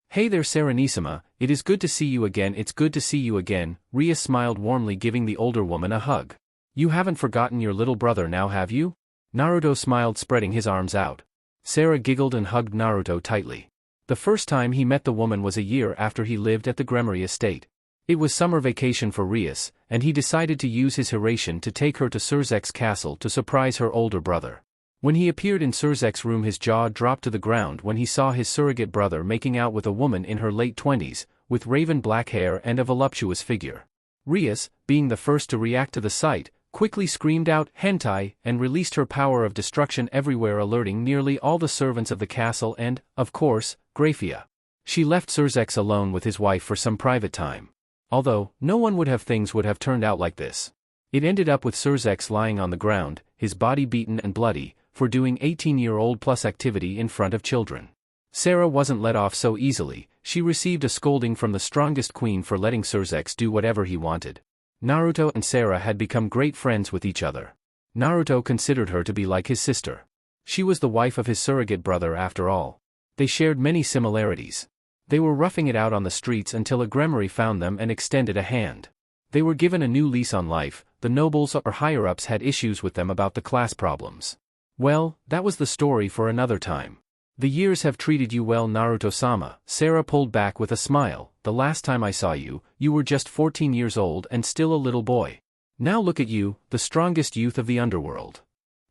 "Hey there, Serenissima, it is good to see you again." "It's good to see you again," Rias smiled warmly, giving the older woman a hug. "You haven't forgotten your little brother now, have you?" Naruto smiled, spreading his arms out. Sarah giggled and hugged Naruto tightly. The first time he met the woman was a year after he lived at the Gremory estate. It was summer vacation for Rias, and he decided to use his Hiration to take her to Surzek's castle to surprise her older brother. When he appeared in Surzek's room, his jaw dropped to the ground when he saw his surrogate brother making out with a woman in her late 20s, with raven black hair and a voluptuous figure. Rias, being the first to react to the sight, quickly screamed out "hentai" and released her power of destruction everywhere, alerting nearly all the servants of the castle and, of course, Grafia. She left Surzek alone with his wife for some private time. Although, no one would have turned out like this. It ended up with Surzek lying on the ground, his body beaten and bloody, for doing 18-year-old plus activity in front of children. Sarah wasn't let off so easily. She received a scolding from the strongest queen for letting Surzek do whatever he wanted. Naruto and Sarah had become great friends with each other. Naruto considered her to be like his sister. She was the wife of his surrogate brother after all. They shared many similarities. They were roughing it out on the streets until a Gremory found them and extended a hand. They were given a new lease on life. The nobles or higher-ups had issues with them about the class problems. Well, that was the story for another time. "The years have treated you well, Naruto-sama," Sarah pulled back with a smile. "The last time I saw you, you were just 14 years old and still a little boy. Now look at you, the strongest youth of the underworld."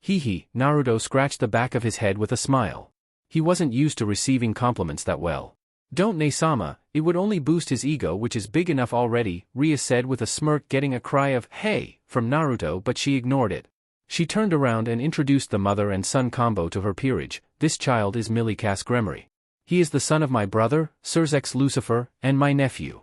Hee, Naruto scratched the back of his head with a smile. He wasn't used to receiving compliments that well. "Don't, Ne-sama, it would only boost his ego, which is big enough already," Rias said with a smirk, getting a cry of "hey" from Naruto, but she ignored it. She turned around and introduced the mother and son combo to her peerage. "This child is Millie Cass Gremory. He is the son of my brother, Surzek Lucifer, and my nephew."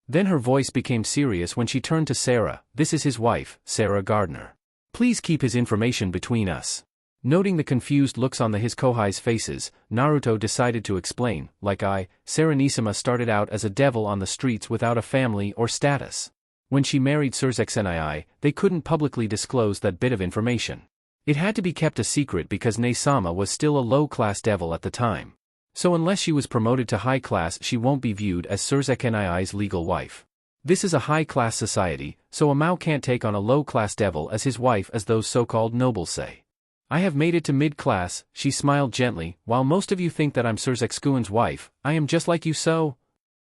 Then her voice became serious when she turned to Sarah. "This is his wife, Sarah Gardner. Please keep his information between us." Noting the confused looks on his Kohai's faces, Naruto decided to explain. "Like Serenissima started out as a devil on the streets without a family or status. When she married Surzek Senai, they couldn't publicly disclose that bit of information. It had to be kept a secret because Ne-sama was still a low-class devil at the time. So unless she was promoted to high class, she won't be viewed as Surzek Nii's legal wife. This is a high-class society, so a Mao can't take on a low-class devil as his wife, as those so-called nobles say. I have made it to mid-class," she smiled gently. "While most of you think that I'm Surzek Skuin's wife, I am just like you, so."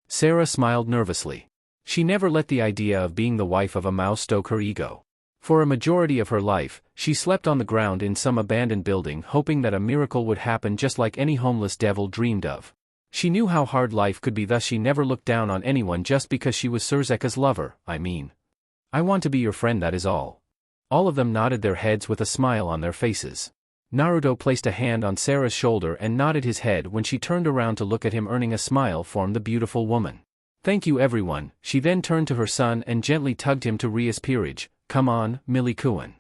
Sarah smiled nervously. She never let the idea of being the wife of a Mao stoke her ego. For a majority of her life, she slept on the ground in some abandoned building, hoping that a miracle would happen, just like any homeless devil dreamed of. She knew how hard life could be, thus she never looked down on anyone just because she was Surzek's lover. "I want to be your friend, that is all." All of them nodded their heads with a smile on their faces. Naruto placed a hand on Sarah's shoulder and nodded his head when she turned around to look at him, earning a smile from the beautiful woman. Thank you everyone. She then turned to her son and gently tugged him to Rias peerage. Come on, Millie-kun.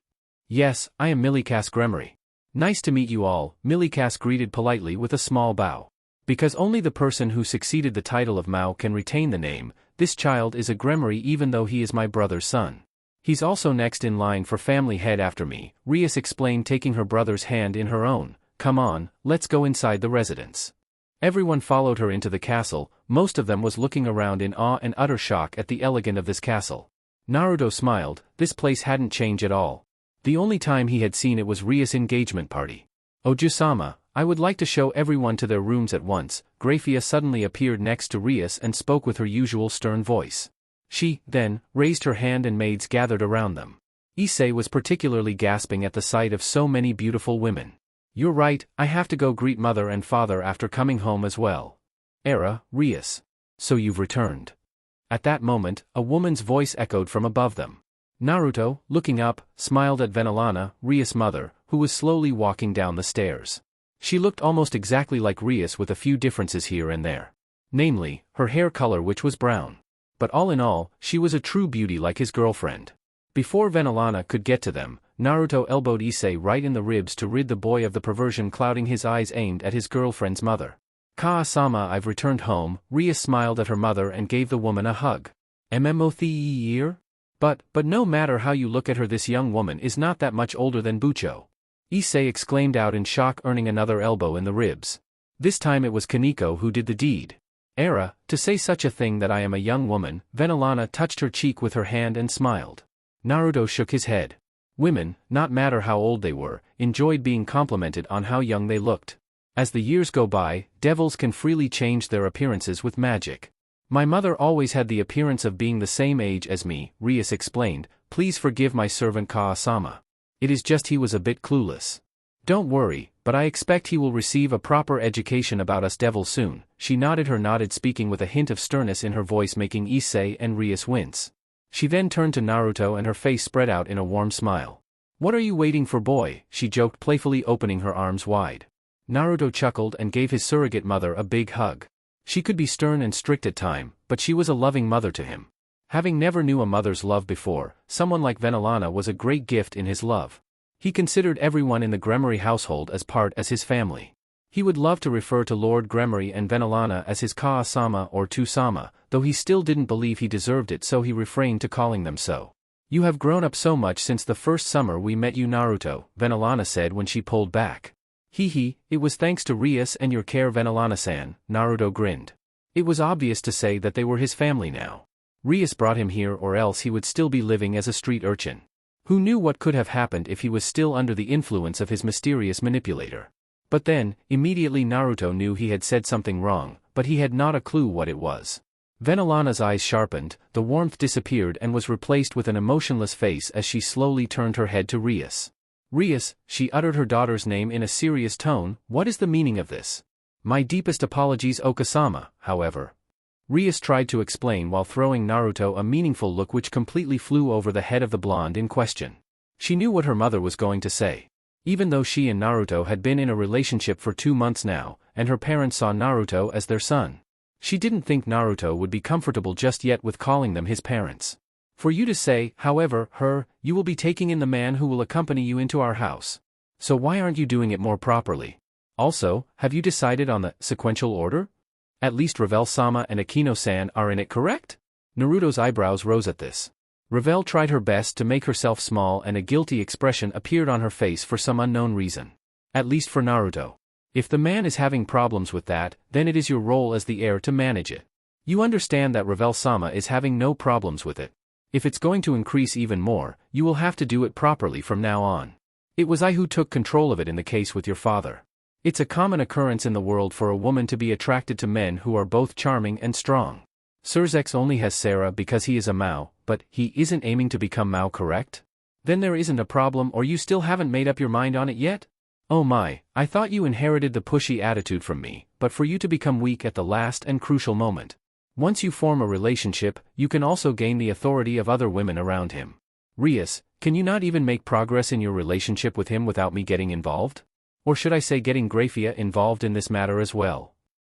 Yes, I am Millie-kas Gremory. Nice to meet you all, Millie-kas greeted politely with a small bow. Because only the person who succeeded the title of Mao can retain the name, this child is a Gremory even though he is my brother's son. He's also next in line for family head after me, Rias explained, taking her brother's hand in her own. Come on, let's go inside the residence. Everyone followed her into the castle. Most of them was looking around in awe and utter shock at the elegance of this castle. Naruto smiled. This place hadn't changed at all. The only time he had seen it was Rias' engagement party. Oju-sama, I would like to show everyone to their rooms at once. Grafia suddenly appeared next to Rias and spoke with her usual stern voice. She, then, raised her hand and maids gathered around them. Issei was particularly gasping at the sight of so many beautiful women. You're right, I have to go greet mother and father after coming home as well. Rias. So you've returned. At that moment, a woman's voice echoed from above them. Naruto, looking up, smiled at Venelana, Rias' mother, who was slowly walking down the stairs. She looked almost exactly like Rias with a few differences here and there. Namely, her hair color, which was brown. But all in all, she was a true beauty like his girlfriend. Before Venelana could get to them, Naruto elbowed Issei right in the ribs to rid the boy of the perversion clouding his eyes aimed at his girlfriend's mother. Ka-sama, I've returned home. Rias smiled at her mother and gave the woman a hug. Mmothe-year? But no matter how you look at her, this young woman is not that much older than Bucho. Issei exclaimed out in shock, earning another elbow in the ribs. This time it was Kaneko who did the deed. To say such a thing, that I am a young woman. Venelana touched her cheek with her hand and smiled. Naruto shook his head. Women, not matter how old they were, enjoyed being complimented on how young they looked. As the years go by, devils can freely change their appearances with magic. My mother always had the appearance of being the same age as me, Rias explained. Please forgive my servant Ka-sama. It is just he was a bit clueless. Don't worry, but I expect he will receive a proper education about us devils soon. She nodded, speaking with a hint of sternness in her voice, making Issei and Rias wince. She then turned to Naruto and her face spread out in a warm smile. What are you waiting for, boy? She joked playfully, opening her arms wide. Naruto chuckled and gave his surrogate mother a big hug. She could be stern and strict at times, but she was a loving mother to him. Having never knew a mother's love before, someone like Venelana was a great gift in his love. He considered everyone in the Gremory household as part as his family. He would love to refer to Lord Gremory and Venelana as his Ka-sama or Tu-sama, though he still didn't believe he deserved it, so he refrained to calling them so. You have grown up so much since the first summer we met you, Naruto, Venelana said when she pulled back. It was thanks to Rias and your care, Venelana-san, Naruto grinned. It was obvious to say that they were his family now. Rias brought him here, or else he would still be living as a street urchin. Who knew what could have happened if he was still under the influence of his mysterious manipulator? But then, immediately Naruto knew he had said something wrong, but he had not a clue what it was. Venelana's eyes sharpened, the warmth disappeared and was replaced with an emotionless face as she slowly turned her head to Rias. Rias, she uttered her daughter's name in a serious tone. What is the meaning of this? My deepest apologies, Okasama, however. Rias tried to explain while throwing Naruto a meaningful look which completely flew over the head of the blonde in question. She knew what her mother was going to say. Even though she and Naruto had been in a relationship for 2 months now, and her parents saw Naruto as their son, she didn't think Naruto would be comfortable just yet with calling them his parents. For you to say, however, you will be taking in the man who will accompany you into our house. So why aren't you doing it more properly? Also, have you decided on the sequential order? At least Ravel-sama and Akino-san are in it, correct? Naruto's eyebrows rose at this. Ravel tried her best to make herself small and a guilty expression appeared on her face for some unknown reason. At least for Naruto. If the man is having problems with that, then it is your role as the heir to manage it. You understand that Ravel-sama is having no problems with it. If it's going to increase even more, you will have to do it properly from now on. It was I who took control of it in the case with your father. It's a common occurrence in the world for a woman to be attracted to men who are both charming and strong. Surzex only has Sarah because he is a Mao, but he isn't aiming to become Mao, correct? Then there isn't a problem, or you still haven't made up your mind on it yet? Oh my, I thought you inherited the pushy attitude from me, but for you to become weak at the last and crucial moment. Once you form a relationship, you can also gain the authority of other women around him. Rias, can you not even make progress in your relationship with him without me getting involved? Or should I say getting Grafia involved in this matter as well?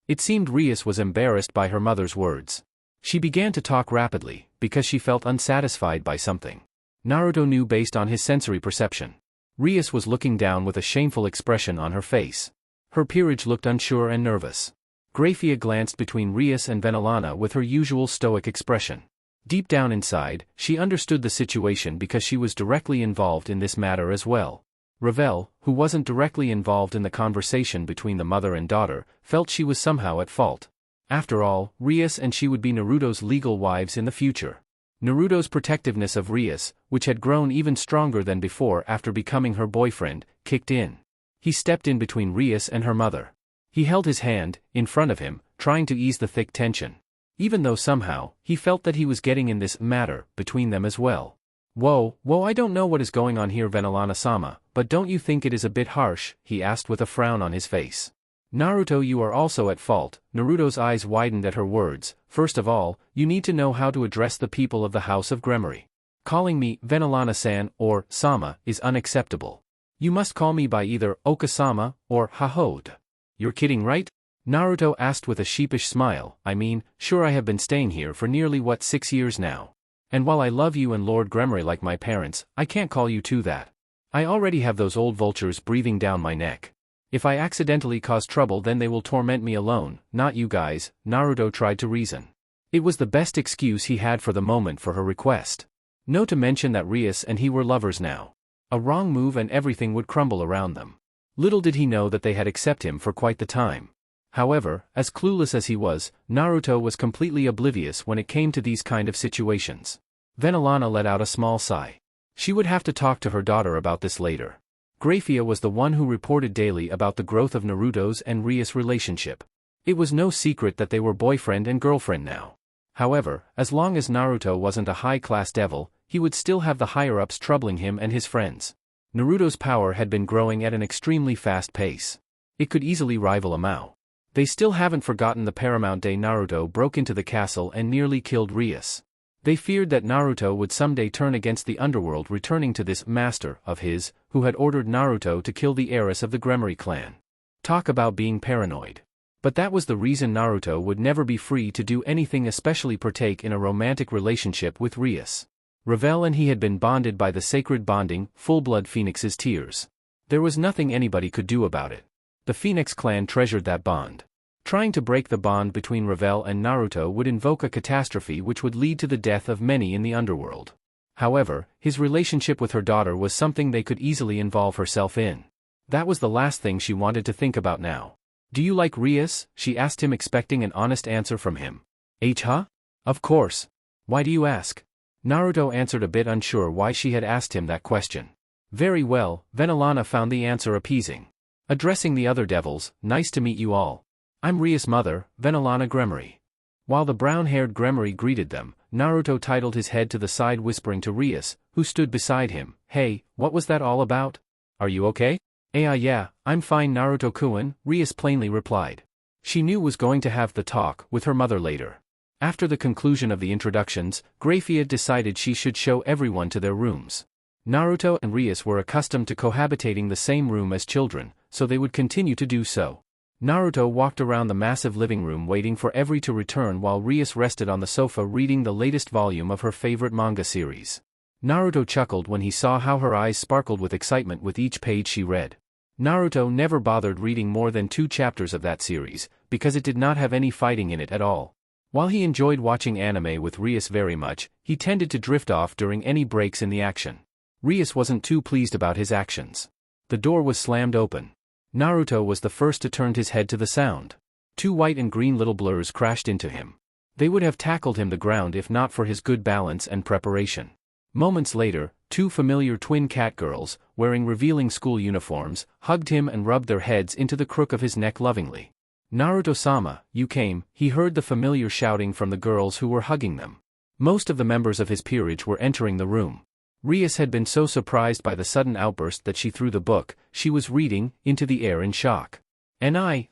It seemed Rias was embarrassed by her mother's words. She began to talk rapidly, because she felt unsatisfied by something. Naruto knew based on his sensory perception. Rias was looking down with a shameful expression on her face. Her peerage looked unsure and nervous. Grafia glanced between Rias and Venelana with her usual stoic expression. Deep down inside, she understood the situation because she was directly involved in this matter as well. Ravel, who wasn't directly involved in the conversation between the mother and daughter, felt she was somehow at fault. After all, Rias and she would be Naruto's legal wives in the future. Naruto's protectiveness of Rias, which had grown even stronger than before after becoming her boyfriend, kicked in. He stepped in between Rias and her mother. He held his hand, in front of him, trying to ease the thick tension. Even though somehow, he felt that he was getting in this matter between them as well. Whoa, I don't know what is going on here, Venelana-sama, but don't you think it is a bit harsh? He asked with a frown on his face. Naruto, you are also at fault. Naruto's eyes widened at her words. First of all, you need to know how to address the people of the House of Gremory. Calling me Venelana-san or Sama is unacceptable. You must call me by either Okasama or Hahode. You're kidding, right? Naruto asked with a sheepish smile. I mean, sure, I have been staying here for nearly 6 years now. And while I love you and Lord Gremory like my parents, I can't call you to that. I already have those old vultures breathing down my neck. If I accidentally cause trouble, then they will torment me alone, not you guys. Naruto tried to reason. It was the best excuse he had for the moment for her request. No to mention that Rias and he were lovers now. A wrong move and everything would crumble around them. Little did he know that they had accepted him for quite the time. However, as clueless as he was, Naruto was completely oblivious when it came to these kind of situations. Venelana let out a small sigh. She would have to talk to her daughter about this later. Grafia was the one who reported daily about the growth of Naruto's and Rias' relationship. It was no secret that they were boyfriend and girlfriend now. However, as long as Naruto wasn't a high-class devil, he would still have the higher-ups troubling him and his friends. Naruto's power had been growing at an extremely fast pace. It could easily rival a Mao. They still haven't forgotten the paramount day Naruto broke into the castle and nearly killed Rias. They feared that Naruto would someday turn against the underworld, returning to this master of his, who had ordered Naruto to kill the heiress of the Gremory clan. Talk about being paranoid. But that was the reason Naruto would never be free to do anything, especially partake in a romantic relationship with Rias. Ravel and he had been bonded by the sacred bonding, full-blood Phoenix's tears. There was nothing anybody could do about it. The Phoenix clan treasured that bond. Trying to break the bond between Ravel and Naruto would invoke a catastrophe which would lead to the death of many in the underworld. However, his relationship with her daughter was something they could easily involve herself in. That was the last thing she wanted to think about now. Do you like Rias? She asked him, expecting an honest answer from him. Huh? Of course. Why do you ask? Naruto answered, a bit unsure why she had asked him that question. Very well, Venelana found the answer appeasing. Addressing the other devils, nice to meet you all. I'm Rias' mother, Venelana Gremory. While the brown-haired Gremory greeted them, Naruto titled his head to the side, whispering to Rias, who stood beside him, Hey, what was that all about? Are you okay? Yeah, I'm fine, Naruto-kun, Rias plainly replied. She knew was going to have the talk with her mother later. After the conclusion of the introductions, Grafia decided she should show everyone to their rooms. Naruto and Rias were accustomed to cohabitating the same room as children, so they would continue to do so. Naruto walked around the massive living room waiting for every to return, while Rias rested on the sofa reading the latest volume of her favorite manga series. Naruto chuckled when he saw how her eyes sparkled with excitement with each page she read. Naruto never bothered reading more than 2 chapters of that series, because it did not have any fighting in it at all. While he enjoyed watching anime with Rias very much, he tended to drift off during any breaks in the action. Rias wasn't too pleased about his actions. The door was slammed open. Naruto was the first to turn his head to the sound. 2 white and green little blurs crashed into him. They would have tackled him the ground if not for his good balance and preparation. Moments later, 2 familiar twin cat girls, wearing revealing school uniforms, hugged him and rubbed their heads into the crook of his neck lovingly. Naruto-sama, you came, he heard the familiar shouting from the girls who were hugging them. Most of the members of his peerage were entering the room. Rias had been so surprised by the sudden outburst that she threw the book she was reading into the air in shock. Nell,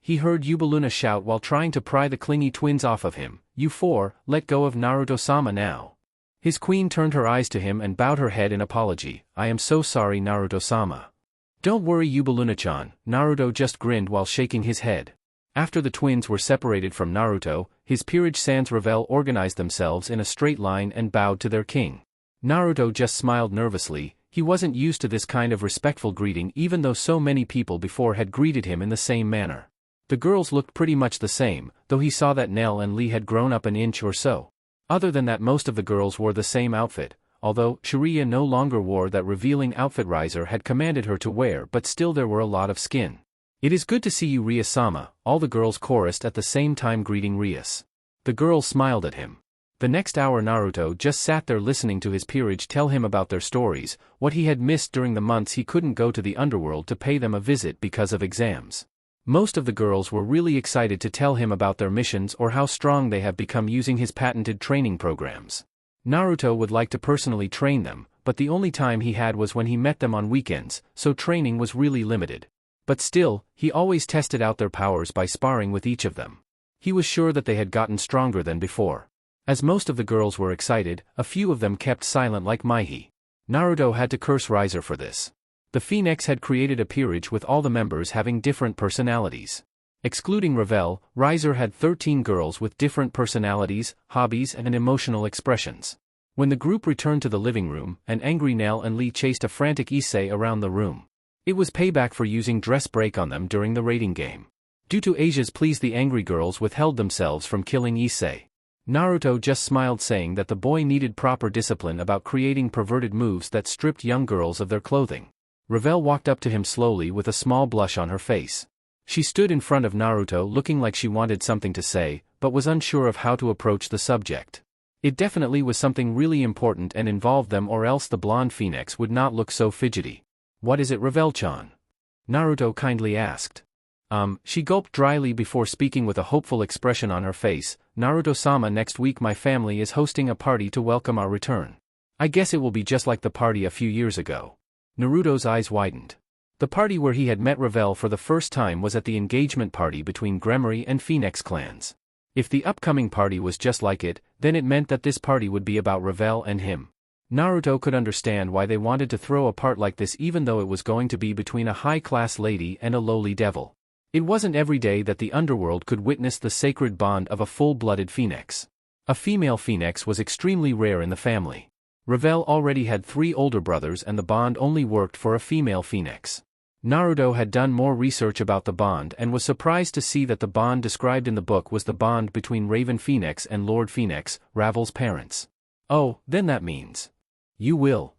he heard Yubaluna shout while trying to pry the clingy twins off of him. You 4, let go of Naruto-sama now. His queen turned her eyes to him and bowed her head in apology. I am so sorry, Naruto-sama. Don't worry Yubeluna-chan, Naruto just grinned while shaking his head. After the twins were separated from Naruto, his peerage sans Revel organized themselves in a straight line and bowed to their king. Naruto just smiled nervously. He wasn't used to this kind of respectful greeting even though so many people before had greeted him in the same manner. The girls looked pretty much the same, though he saw that Nell and Lee had grown up an inch or so. Other than that most of the girls wore the same outfit, although Shiraya no longer wore that revealing outfit Riser had commanded her to wear, but still there were a lot of skin. It is good to see you Rias-sama, all the girls chorused at the same time greeting Rias. The girls smiled at him. The next hour Naruto just sat there listening to his peerage tell him about their stories, what he had missed during the months he couldn't go to the underworld to pay them a visit because of exams. Most of the girls were really excited to tell him about their missions or how strong they have become using his patented training programs. Naruto would like to personally train them, but the only time he had was when he met them on weekends, so training was really limited. But still, he always tested out their powers by sparring with each of them. He was sure that they had gotten stronger than before. As most of the girls were excited, a few of them kept silent like Maihi. Naruto had to curse Riser for this. The Phoenix had created a peerage with all the members having different personalities. Excluding Revel, Riser had 13 girls with different personalities, hobbies and emotional expressions. When the group returned to the living room, an angry Nell and Lee chased a frantic Issei around the room. It was payback for using dress break on them during the raiding game. Due to Asia's pleas the angry girls withheld themselves from killing Issei. Naruto just smiled saying that the boy needed proper discipline about creating perverted moves that stripped young girls of their clothing. Revel walked up to him slowly with a small blush on her face. She stood in front of Naruto looking like she wanted something to say, but was unsure of how to approach the subject. It definitely was something really important and involved them or else the blonde phoenix would not look so fidgety. What is it Revel-chan? Naruto kindly asked. She gulped dryly before speaking with a hopeful expression on her face. Naruto-sama, next week my family is hosting a party to welcome our return. I guess it will be just like the party a few years ago. Naruto's eyes widened. The party where he had met Revel for the first time was at the engagement party between Gremory and Phoenix clans. If the upcoming party was just like it, then it meant that this party would be about Revel and him. Naruto could understand why they wanted to throw a part like this even though it was going to be between a high-class lady and a lowly devil. It wasn't every day that the underworld could witness the sacred bond of a full-blooded phoenix. A female phoenix was extremely rare in the family. Revel already had 3 older brothers and the bond only worked for a female phoenix. Naruto had done more research about the bond and was surprised to see that the bond described in the book was the bond between Raven Phoenix and Lord Phoenix, Ravel's parents. Oh, then that means. You will.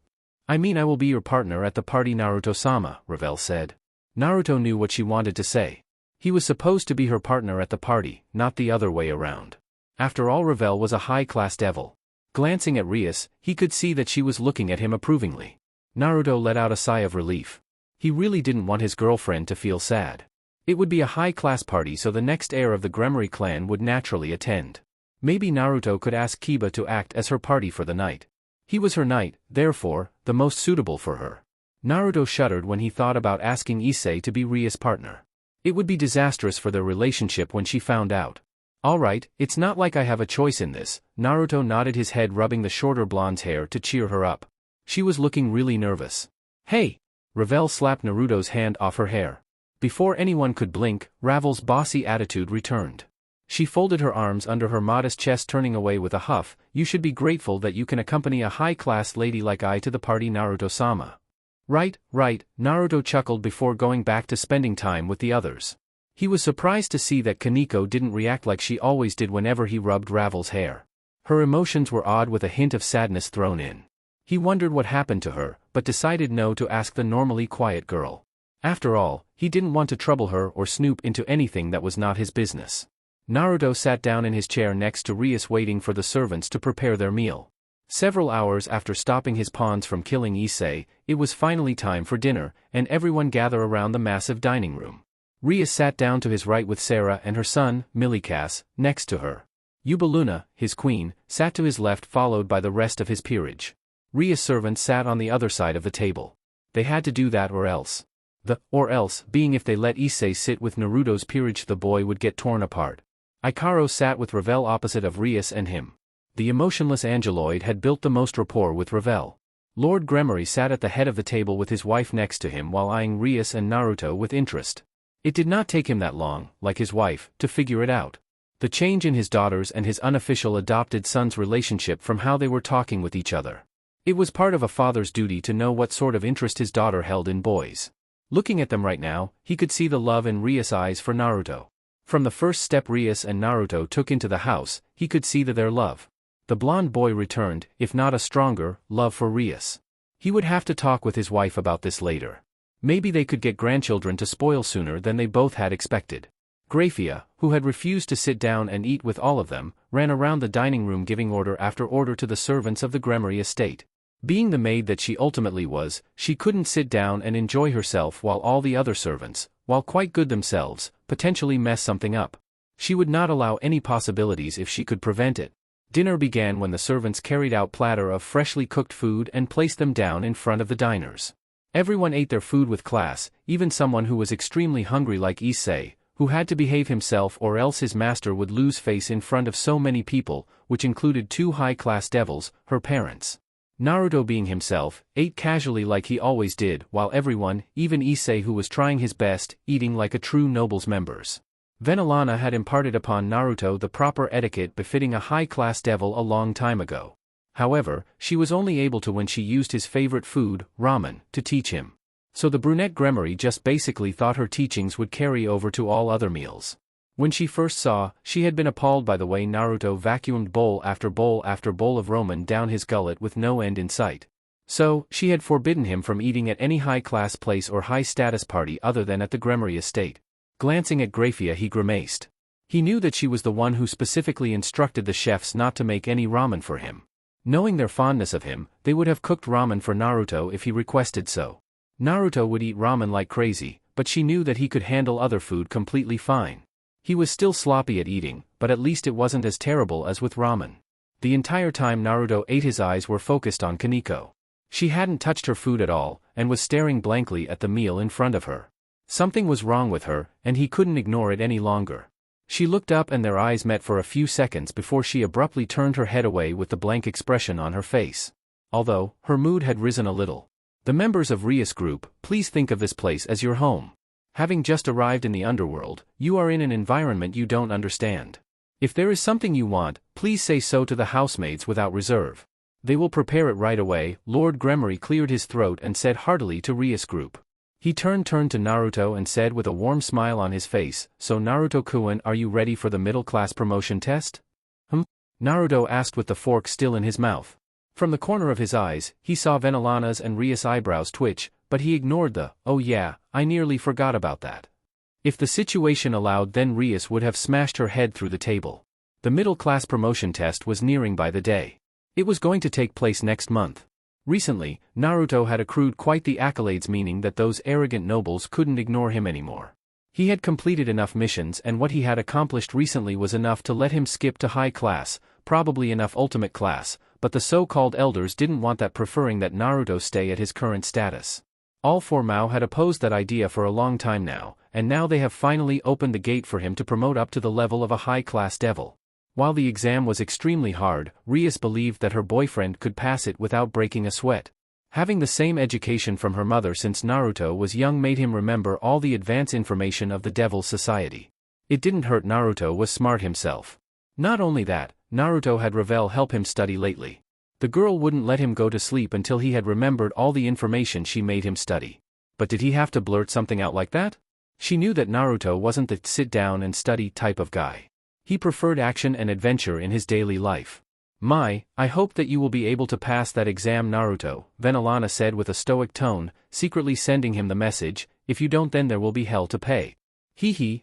I mean I will be your partner at the party Naruto-sama, Revel said. Naruto knew what she wanted to say. He was supposed to be her partner at the party, not the other way around. After all Revel was a high-class devil. Glancing at Rias, he could see that she was looking at him approvingly. Naruto let out a sigh of relief. He really didn't want his girlfriend to feel sad. It would be a high-class party so the next heir of the Gremory clan would naturally attend. Maybe Naruto could ask Kiba to act as her party for the night. He was her knight, therefore, the most suitable for her. Naruto shuddered when he thought about asking Issei to be Rias' partner. It would be disastrous for their relationship when she found out. Alright, it's not like I have a choice in this. Naruto nodded his head rubbing the shorter blonde's hair to cheer her up. She was looking really nervous. Hey! Revel slapped Naruto's hand off her hair. Before anyone could blink, Ravel's bossy attitude returned. She folded her arms under her modest chest turning away with a huff. You should be grateful that you can accompany a high-class lady like I to the party Naruto-sama. Right, Naruto chuckled before going back to spending time with the others. He was surprised to see that Kaneko didn't react like she always did whenever he rubbed Ravel's hair. Her emotions were odd with a hint of sadness thrown in. He wondered what happened to her, but decided no to ask the normally quiet girl. After all, he didn't want to trouble her or snoop into anything that was not his business. Naruto sat down in his chair next to Rias waiting for the servants to prepare their meal. Several hours after stopping his pawns from killing Issei, it was finally time for dinner, and everyone gathered around the massive dining room. Rias sat down to his right with Sarah and her son, Milikas, next to her. Yubeluna, his queen, sat to his left followed by the rest of his peerage. Rias' servants sat on the other side of the table. They had to do that or else. The or else being if they let Issei sit with Naruto's peerage the boy would get torn apart. Ikaro sat with Revel opposite of Rias and him. The emotionless angeloid had built the most rapport with Revel. Lord Gremory sat at the head of the table with his wife next to him while eyeing Rias and Naruto with interest. It did not take him that long, like his wife, to figure it out. The change in his daughter's and his unofficial adopted son's relationship from how they were talking with each other. It was part of a father's duty to know what sort of interest his daughter held in boys. Looking at them right now, he could see the love in Rias' eyes for Naruto. From the first step Rias and Naruto took into the house, he could see their love. The blonde boy returned, if not a stronger, love for Rias. He would have to talk with his wife about this later. Maybe they could get grandchildren to spoil sooner than they both had expected. Grafia, who had refused to sit down and eat with all of them, ran around the dining room giving order after order to the servants of the Gremory estate. Being the maid that she ultimately was, she couldn't sit down and enjoy herself while all the other servants, while quite good themselves, potentially mess something up. She would not allow any possibilities if she could prevent it. Dinner began when the servants carried out platter of freshly cooked food and placed them down in front of the diners. Everyone ate their food with class, even someone who was extremely hungry like Issei, who had to behave himself or else his master would lose face in front of so many people, which included two high-class devils, her parents. Naruto being himself, ate casually like he always did, while everyone, even Issei who was trying his best, eating like a true nobles members. Venelana had imparted upon Naruto the proper etiquette befitting a high-class devil a long time ago. However, she was only able to when she used his favorite food, ramen, to teach him. So the brunette Gremory just basically thought her teachings would carry over to all other meals. When she first saw, she had been appalled by the way Naruto vacuumed bowl after bowl of ramen down his gullet with no end in sight. So, she had forbidden him from eating at any high-class place or high-status party other than at the Gremory estate. Glancing at Grafia he grimaced. He knew that she was the one who specifically instructed the chefs not to make any ramen for him. Knowing their fondness of him, they would have cooked ramen for Naruto if he requested so. Naruto would eat ramen like crazy, but she knew that he could handle other food completely fine. He was still sloppy at eating, but at least it wasn't as terrible as with ramen. The entire time Naruto ate his eyes were focused on Kaneko. She hadn't touched her food at all, and was staring blankly at the meal in front of her. Something was wrong with her, and he couldn't ignore it any longer. She looked up and their eyes met for a few seconds before she abruptly turned her head away with the blank expression on her face. Although, her mood had risen a little. The members of Rias group, please think of this place as your home. Having just arrived in the underworld, you are in an environment you don't understand. If there is something you want, please say so to the housemaids without reserve. They will prepare it right away. Lord Gremory cleared his throat and said heartily to Rias group. He turned to Naruto and said with a warm smile on his face, "So Naruto-kun, are you ready for the middle-class promotion test?" Naruto asked with the fork still in his mouth. From the corner of his eyes, he saw Venelana's and Rias' eyebrows twitch, but he ignored the, "Oh yeah, I nearly forgot about that." If the situation allowed, then Rias would have smashed her head through the table. The middle-class promotion test was nearing by the day. It was going to take place next month. Recently, Naruto had accrued quite the accolades, meaning that those arrogant nobles couldn't ignore him anymore. He had completed enough missions, and what he had accomplished recently was enough to let him skip to high class, probably enough ultimate class, but the so-called elders didn't want that, preferring that Naruto stay at his current status. All four Mao had opposed that idea for a long time now, and now they have finally opened the gate for him to promote up to the level of a high-class devil. While the exam was extremely hard, Rias believed that her boyfriend could pass it without breaking a sweat. Having the same education from her mother since Naruto was young made him remember all the advance information of the Devil's Society. It didn't hurt Naruto was smart himself. Not only that, Naruto had Ravel help him study lately. The girl wouldn't let him go to sleep until he had remembered all the information she made him study. But did he have to blurt something out like that? She knew that Naruto wasn't the sit-down and study type of guy. He preferred action and adventure in his daily life. I hope that you will be able to pass that exam, Naruto," Venelana said with a stoic tone, secretly sending him the message, "If you don't then there will be hell to pay."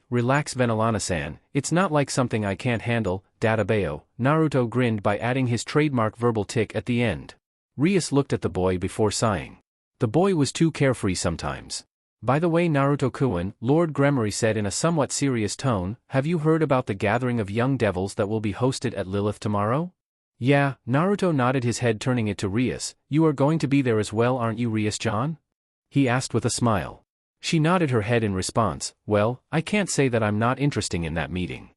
Relax Venelana-san, it's not like something I can't handle, Databeo." Naruto grinned by adding his trademark verbal tick at the end. Rias looked at the boy before sighing. The boy was too carefree sometimes. "By the way Naruto-kun," Lord Gremory said in a somewhat serious tone, "have you heard about the gathering of young devils that will be hosted at Lilith tomorrow?" "Yeah," Naruto nodded his head, turning it to Rias. "You are going to be there as well, aren't you, Rias-chan?" he asked with a smile. She nodded her head in response. "Well, I can't say that I'm not interested in that meeting."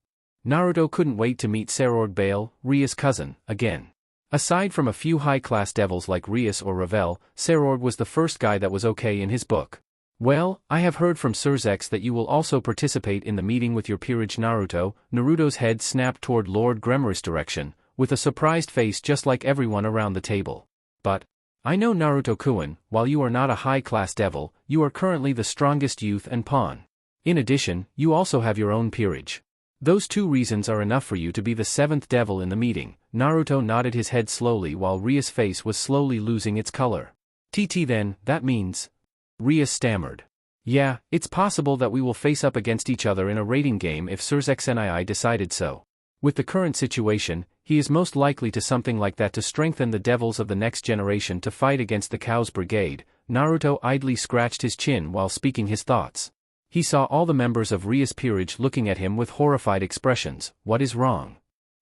Naruto couldn't wait to meet Serorg Bale, Rias' cousin, again. Aside from a few high-class devils like Rias or Ravel, Seraphall was the first guy that was okay in his book. Well, I have heard from Sirzex that you will also participate in the meeting with your peerage Naruto. Naruto's head snapped toward Lord Gremmer's direction, with a surprised face just like everyone around the table. But, I know Naruto-kun, while you are not a high-class devil, you are currently the strongest youth and pawn. In addition, you also have your own peerage. Those two reasons are enough for you to be the seventh devil in the meeting. Naruto nodded his head slowly while Rias' face was slowly losing its color. Then, that means... Rias stammered. Yeah, it's possible that we will face up against each other in a rating game if Sirzex and I decided so. With the current situation, he is most likely to something like that to strengthen the devils of the next generation to fight against the Cow's Brigade. Naruto idly scratched his chin while speaking his thoughts. He saw all the members of Rias' peerage looking at him with horrified expressions. What is wrong?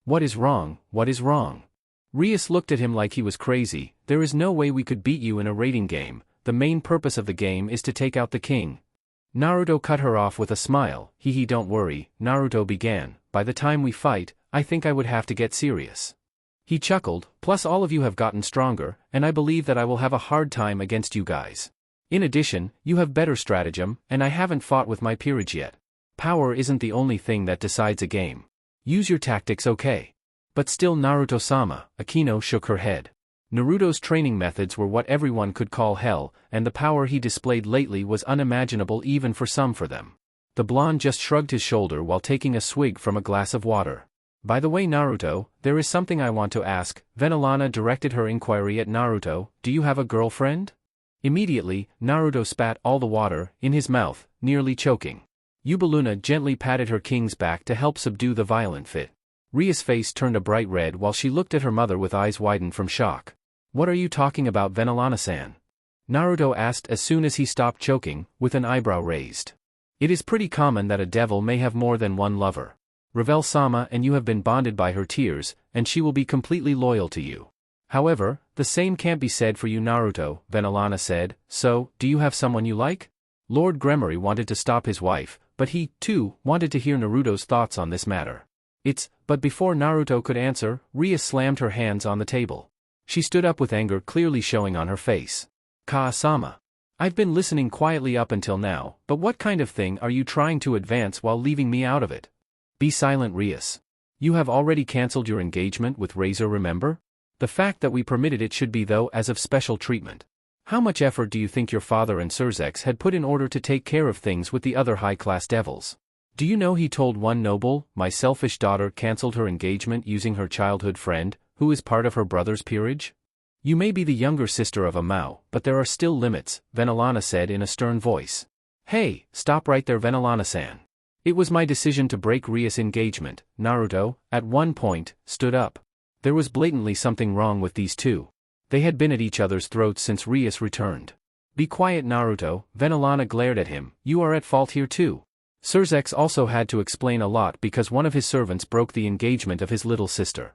What is wrong? What is wrong? Rias looked at him like he was crazy. There is no way we could beat you in a rating game. The main purpose of the game is to take out the king. Naruto cut her off with a smile. Don't worry, Naruto began. By the time we fight, I think I would have to get serious. He chuckled, plus all of you have gotten stronger, and I believe that I will have a hard time against you guys. In addition, you have better stratagem, and I haven't fought with my peerage yet. Power isn't the only thing that decides a game. Use your tactics, okay? But still Naruto-sama, Akino shook her head. Naruto's training methods were what everyone could call hell, and the power he displayed lately was unimaginable even for some for them. The blonde just shrugged his shoulder while taking a swig from a glass of water. By the way Naruto, there is something I want to ask. Venelana directed her inquiry at Naruto. Do you have a girlfriend? Immediately, Naruto spat all the water in his mouth, nearly choking. Yubaluna gently patted her king's back to help subdue the violent fit. Ria's face turned a bright red while she looked at her mother with eyes widened from shock. What are you talking about, Venelana-san? Naruto asked as soon as he stopped choking, with an eyebrow raised. It is pretty common that a devil may have more than one lover. Ravel-sama and you have been bonded by her tears, and she will be completely loyal to you. However, the same can't be said for you Naruto, Venelana said. So, do you have someone you like? Lord Gremory wanted to stop his wife, but he, too, wanted to hear Naruto's thoughts on this matter. But before Naruto could answer, Ria slammed her hands on the table. She stood up with anger clearly showing on her face. Ka-sama. I've been listening quietly up until now, but what kind of thing are you trying to advance while leaving me out of it? Be silent, Rias. You have already cancelled your engagement with Razor, remember? The fact that we permitted it should be though as of special treatment. How much effort do you think your father and Sirzex had put in order to take care of things with the other high-class devils? Do you know he told one noble, my selfish daughter cancelled her engagement using her childhood friend, who is part of her brother's peerage? You may be the younger sister of a Mao, but there are still limits, Venelana said in a stern voice. Hey, stop right there Venelana-san. It was my decision to break Rias' engagement. Naruto, at one point, stood up. There was blatantly something wrong with these two. They had been at each other's throats since Rias returned. Be quiet Naruto, Venelana glared at him, you are at fault here too. Sirzex also had to explain a lot because one of his servants broke the engagement of his little sister.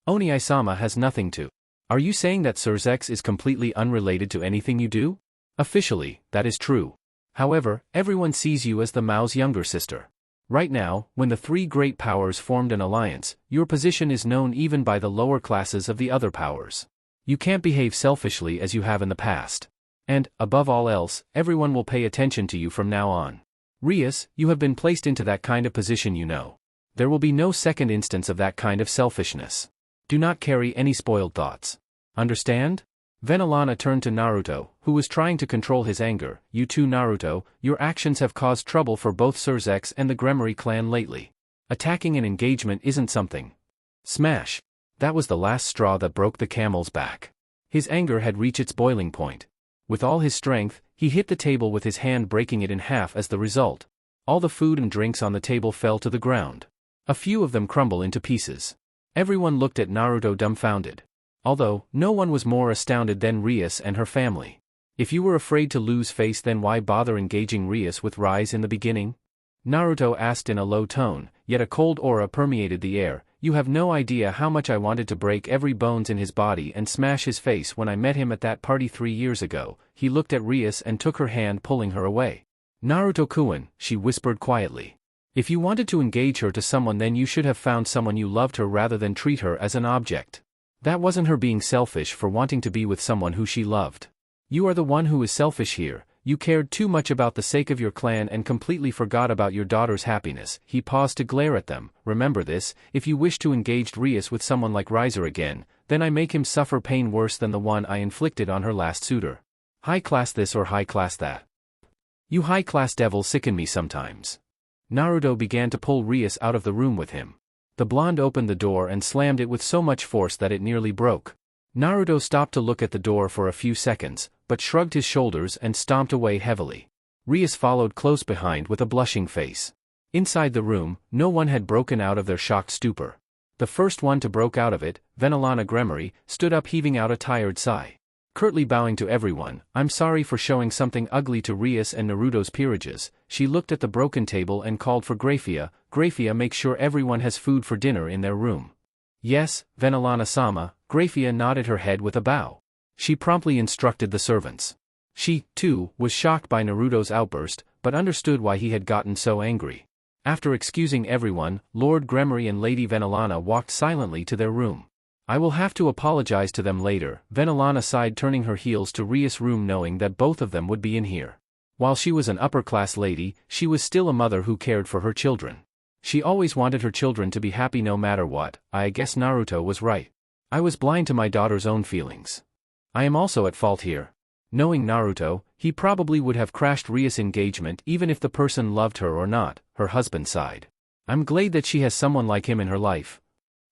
Oni-sama has nothing to. Are you saying that Sirzex is completely unrelated to anything you do? Officially, that is true. However, everyone sees you as the Mao's younger sister. Right now, when the three great powers formed an alliance, your position is known even by the lower classes of the other powers. You can't behave selfishly as you have in the past. And, above all else, everyone will pay attention to you from now on. Rias, you have been placed into that kind of position you know. There will be no second instance of that kind of selfishness. Do not carry any spoiled thoughts. Understand? Venelana turned to Naruto, who was trying to control his anger. You too Naruto, your actions have caused trouble for both Sirzex and the Gremory clan lately. Attacking an engagement isn't something. Smash. That was the last straw that broke the camel's back. His anger had reached its boiling point. With all his strength, he hit the table with his hand breaking it in half as the result. All the food and drinks on the table fell to the ground. A few of them crumbled into pieces. Everyone looked at Naruto dumbfounded. Although, no one was more astounded than Rias and her family. If you were afraid to lose face then why bother engaging Rias with Rise in the beginning? Naruto asked in a low tone, yet a cold aura permeated the air. You have no idea how much I wanted to break every bones in his body and smash his face when I met him at that party 3 years ago. He looked at Rias and took her hand pulling her away. Naruto-kun, she whispered quietly. If you wanted to engage her to someone then you should have found someone you loved her rather than treat her as an object. That wasn't her being selfish for wanting to be with someone who she loved. You are the one who is selfish here. You cared too much about the sake of your clan and completely forgot about your daughter's happiness. He paused to glare at them. Remember this, if you wish to engage Rias with someone like Riser again, then I make him suffer pain worse than the one I inflicted on her last suitor. High class this or high class that. You high class devils sicken me sometimes. Naruto began to pull Rias out of the room with him. The blonde opened the door and slammed it with so much force that it nearly broke. Naruto stopped to look at the door for a few seconds, but shrugged his shoulders and stomped away heavily. Rias followed close behind with a blushing face. Inside the room, no one had broken out of their shocked stupor. The first one to break out of it, Venelana Gremory, stood up heaving out a tired sigh. Curtly bowing to everyone, I'm sorry for showing something ugly to Rias and Naruto's peerages. She looked at the broken table and called for Grafia. Grafia, make sure everyone has food for dinner in their room. Yes, Venelana-sama. Grafia nodded her head with a bow. She promptly instructed the servants. She, too, was shocked by Naruto's outburst, but understood why he had gotten so angry. After excusing everyone, Lord Gremory and Lady Venelana walked silently to their room. I will have to apologize to them later, Venelana sighed, turning her heels to Rias' room knowing that both of them would be in here. While she was an upper-class lady, she was still a mother who cared for her children. She always wanted her children to be happy no matter what. I guess Naruto was right. I was blind to my daughter's own feelings. I am also at fault here. Knowing Naruto, he probably would have crashed Rias' engagement even if the person loved her or not, her husband sighed. I'm glad that she has someone like him in her life,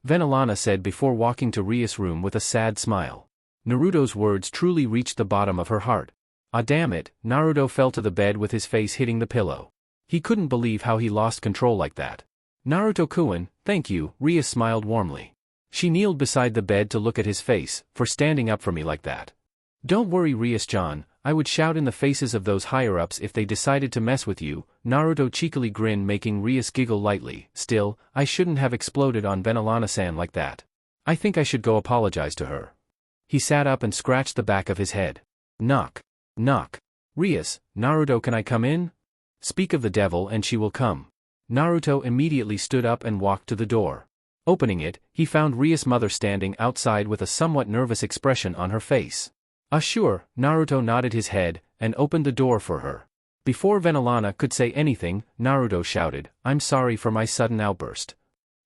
Venelana said before walking to Rias' room with a sad smile. Naruto's words truly reached the bottom of her heart. Ah damn it, Naruto fell to the bed with his face hitting the pillow. He couldn't believe how he lost control like that. Naruto-kun, thank you, Rias smiled warmly. She kneeled beside the bed to look at his face, for standing up for me like that. Don't worry Rias-chan, I would shout in the faces of those higher-ups if they decided to mess with you, Naruto cheekily grinned making Rias giggle lightly. Still, I shouldn't have exploded on Venelana-san like that. I think I should go apologize to her. He sat up and scratched the back of his head. Knock. Knock. Rias, Naruto, can I come in? Speak of the devil and she will come. Naruto immediately stood up and walked to the door. Opening it, he found Rias' mother standing outside with a somewhat nervous expression on her face. Sure, Naruto nodded his head, and opened the door for her. Before Venelana could say anything, Naruto shouted, I'm sorry for my sudden outburst.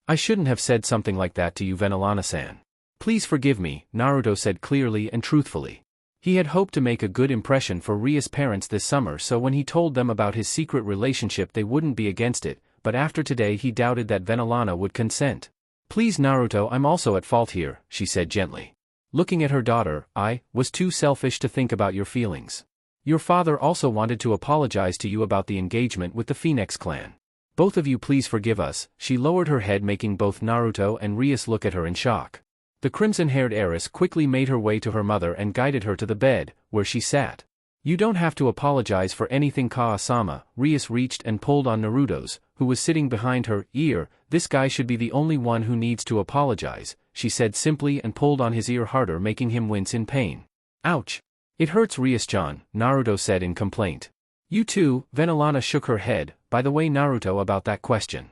I shouldn't have said something like that to you Venelana-san. Please forgive me, Naruto said clearly and truthfully. He had hoped to make a good impression for Rias' parents this summer, so when he told them about his secret relationship they wouldn't be against it, but after today he doubted that Venelana would consent. Please Naruto, I'm also at fault here, she said gently. Looking at her daughter, I was too selfish to think about your feelings. Your father also wanted to apologize to you about the engagement with the Phoenix clan. Both of you please forgive us. She lowered her head making both Naruto and Rias look at her in shock. The crimson-haired heiress quickly made her way to her mother and guided her to the bed, where she sat. You don't have to apologize for anything Kaa-sama. Rias reached and pulled on Naruto's, who was sitting behind her, ear. This guy should be the only one who needs to apologize, she said simply and pulled on his ear harder making him wince in pain. Ouch. It hurts Rias-chan, Naruto said in complaint. You too, Venelana shook her head. By the way Naruto, about that question.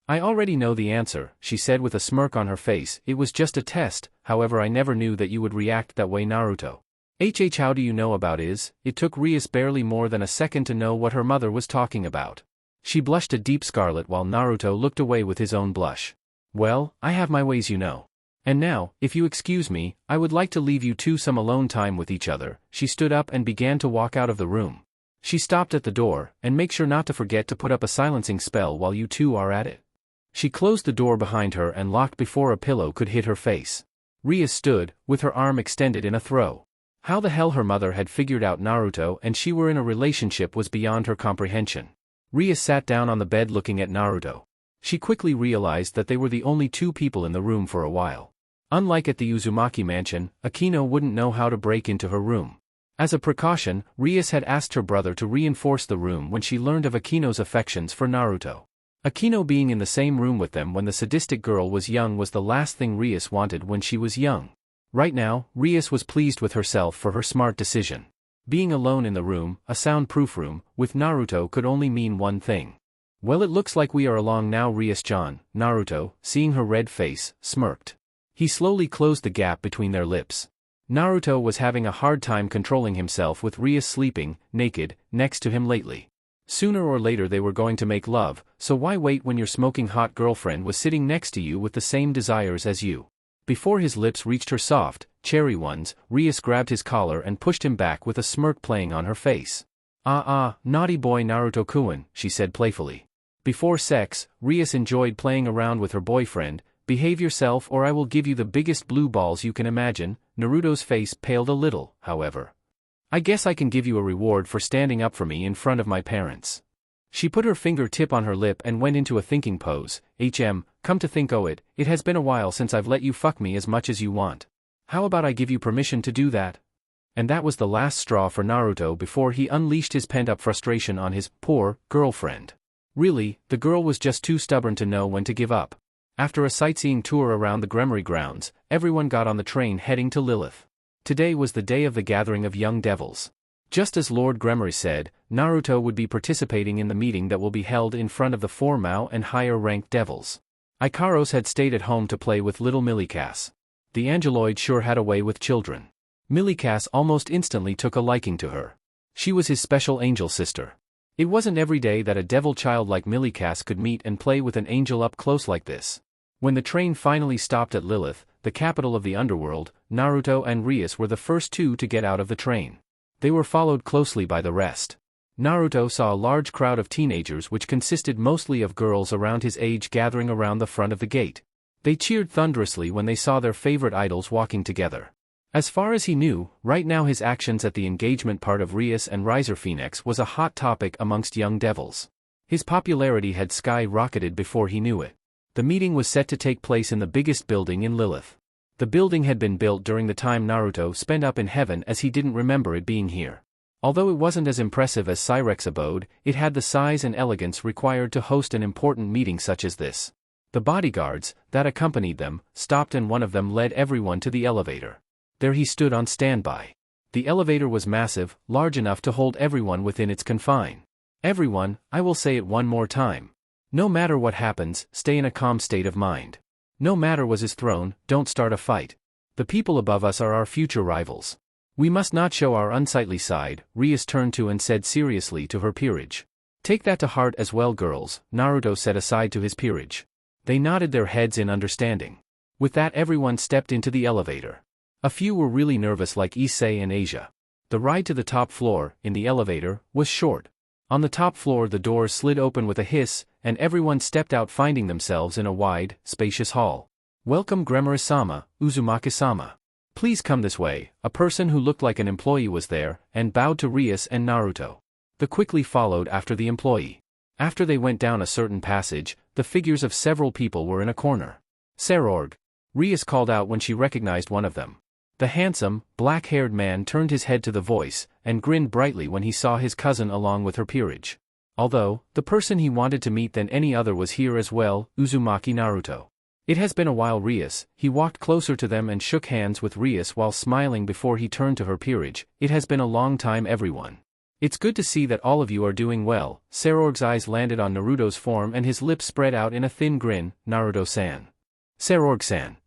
I already know the answer, she said with a smirk on her face. It was just a test, however I never knew that you would react that way Naruto. How do you know about is? It took Rias barely more than a second to know what her mother was talking about. She blushed a deep scarlet while Naruto looked away with his own blush. Well, I have my ways you know. And now, if you excuse me, I would like to leave you two some alone time with each other. She stood up and began to walk out of the room. She stopped at the door, and make sure not to forget to put up a silencing spell while you two are at it. She closed the door behind her and locked before a pillow could hit her face. Rias stood, with her arm extended in a throw. How the hell her mother had figured out Naruto and she were in a relationship was beyond her comprehension. Rias sat down on the bed looking at Naruto. She quickly realized that they were the only two people in the room for a while. Unlike at the Uzumaki mansion, Akino wouldn't know how to break into her room. As a precaution, Rias had asked her brother to reinforce the room when she learned of Akino's affections for Naruto. Akino being in the same room with them when the sadistic girl was young was the last thing Rias wanted when she was young. Right now, Rias was pleased with herself for her smart decision. Being alone in the room, a soundproof room, with Naruto could only mean one thing. Well, it looks like we are along now Rias-chan, Naruto, seeing her red face, smirked. He slowly closed the gap between their lips. Naruto was having a hard time controlling himself with Rias sleeping, naked, next to him lately. Sooner or later they were going to make love, so why wait when your smoking hot girlfriend was sitting next to you with the same desires as you? Before his lips reached her soft, cherry ones, Rias grabbed his collar and pushed him back with a smirk playing on her face. Naughty boy Naruto-kun, she said playfully. Before sex, Rias enjoyed playing around with her boyfriend. Behave yourself or I will give you the biggest blue balls you can imagine. Naruto's face paled a little, however. I guess I can give you a reward for standing up for me in front of my parents. She put her fingertip on her lip and went into a thinking pose. Come to think it has been a while since I've let you fuck me as much as you want. How about I give you permission to do that? And that was the last straw for Naruto before he unleashed his pent-up frustration on his poor girlfriend. Really, the girl was just too stubborn to know when to give up. After a sightseeing tour around the Gremory grounds, everyone got on the train heading to Lilith. Today was the day of the gathering of young devils. Just as Lord Gremory said, Naruto would be participating in the meeting that will be held in front of the 4 Mao and higher-ranked devils. Ikaros had stayed at home to play with little Millicass. The Angeloid sure had a way with children. Millicass almost instantly took a liking to her. She was his special angel sister. It wasn't every day that a devil child like Millicass could meet and play with an angel up close like this. When the train finally stopped at Lilith, the capital of the underworld, Naruto and Rias were the first two to get out of the train. They were followed closely by the rest. Naruto saw a large crowd of teenagers which consisted mostly of girls around his age gathering around the front of the gate. They cheered thunderously when they saw their favorite idols walking together. As far as he knew, right now his actions at the engagement part of Rias and Riser Phoenix was a hot topic amongst young devils. His popularity had skyrocketed before he knew it. The meeting was set to take place in the biggest building in Lilith. The building had been built during the time Naruto spent up in heaven as he didn't remember it being here. Although it wasn't as impressive as Cyrex's abode, it had the size and elegance required to host an important meeting such as this. The bodyguards, that accompanied them, stopped and one of them led everyone to the elevator. There he stood on standby. The elevator was massive, large enough to hold everyone within its confine. Everyone, I will say it one more time. No matter what happens, stay in a calm state of mind. No matter was his throne, don't start a fight. The people above us are our future rivals. We must not show our unsightly side, Rias turned to and said seriously to her peerage. Take that to heart as well girls, Naruto said aside to his peerage. They nodded their heads in understanding. With that everyone stepped into the elevator. A few were really nervous like Issei and Asia. The ride to the top floor, in the elevator, was short. On the top floor the doors slid open with a hiss, and everyone stepped out finding themselves in a wide, spacious hall. Welcome Gremory-sama, Uzumaki-sama. Please come this way. A person who looked like an employee was there, and bowed to Rias and Naruto. The quickly followed after the employee. After they went down a certain passage, the figures of several people were in a corner. Seraphall. Rias called out when she recognized one of them. The handsome, black-haired man turned his head to the voice, and grinned brightly when he saw his cousin along with her peerage. Although, the person he wanted to meet than any other was here as well, Uzumaki Naruto. It has been a while Rias, he walked closer to them and shook hands with Rias while smiling before he turned to her peerage. It has been a long time everyone. It's good to see that all of you are doing well. Seraphall's eyes landed on Naruto's form and his lips spread out in a thin grin. Naruto-san. Seraphall-san.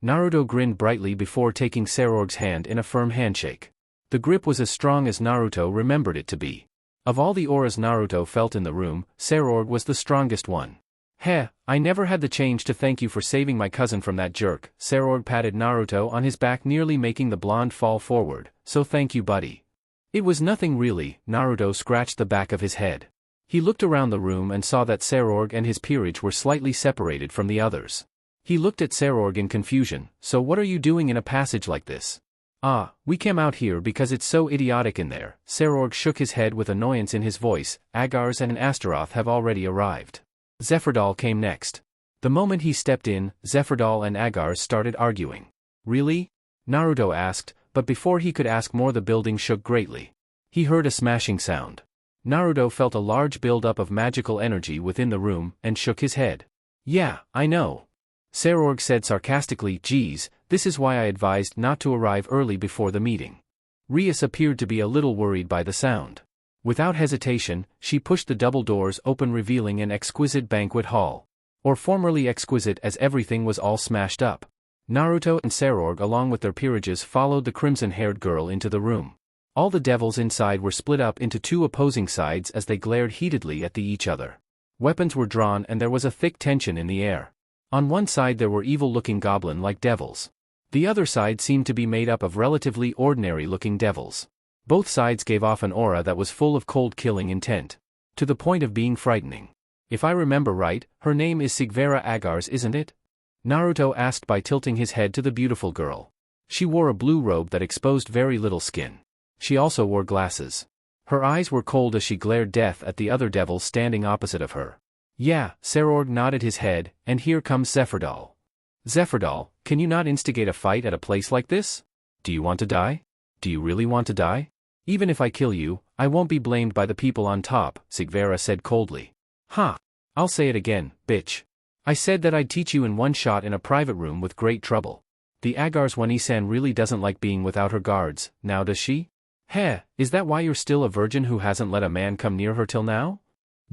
Naruto grinned brightly before taking Seraphall's hand in a firm handshake. The grip was as strong as Naruto remembered it to be. Of all the auras Naruto felt in the room, Seraphall was the strongest one. Heh, I never had the change to thank you for saving my cousin from that jerk. Seraphall patted Naruto on his back nearly making the blonde fall forward, so thank you buddy. It was nothing really, Naruto scratched the back of his head. He looked around the room and saw that Seraphall and his peerage were slightly separated from the others. He looked at Seraphall in confusion. So what are you doing in a passage like this? We came out here because it's so idiotic in there. Seraphall shook his head with annoyance in his voice. Agars and Astaroth have already arrived. Zephyrdoll came next. The moment he stepped in, Zephyrdoll and Agars started arguing. Really? Naruto asked, but before he could ask more the building shook greatly. He heard a smashing sound. Naruto felt a large build-up of magical energy within the room, and shook his head. Yeah, I know. Seraphall said sarcastically, geez, this is why I advised not to arrive early before the meeting. Rias appeared to be a little worried by the sound. Without hesitation, she pushed the double doors open revealing an exquisite banquet hall. Or formerly exquisite as everything was all smashed up. Naruto and Seraphall along with their peerages followed the crimson-haired girl into the room. All the devils inside were split up into two opposing sides as they glared heatedly at each other. Weapons were drawn and there was a thick tension in the air. On one side there were evil-looking goblin-like devils. The other side seemed to be made up of relatively ordinary-looking devils. Both sides gave off an aura that was full of cold-killing intent. To the point of being frightening. If I remember right, her name is Sigvera Agars, isn't it? Naruto asked by tilting his head to the beautiful girl. She wore a blue robe that exposed very little skin. She also wore glasses. Her eyes were cold as she glared death at the other devils standing opposite of her. Yeah, Seraphall nodded his head, and here comes Zephyrdoll. Zephyrdoll, can you not instigate a fight at a place like this? Do you want to die? Do you really want to die? Even if I kill you, I won't be blamed by the people on top, Sigvera said coldly. Ha! I'll say it again, bitch. I said that I'd teach you in one shot in a private room with great trouble. The Agars Wani-san really doesn't like being without her guards, now does she? Heh, is that why you're still a virgin who hasn't let a man come near her till now?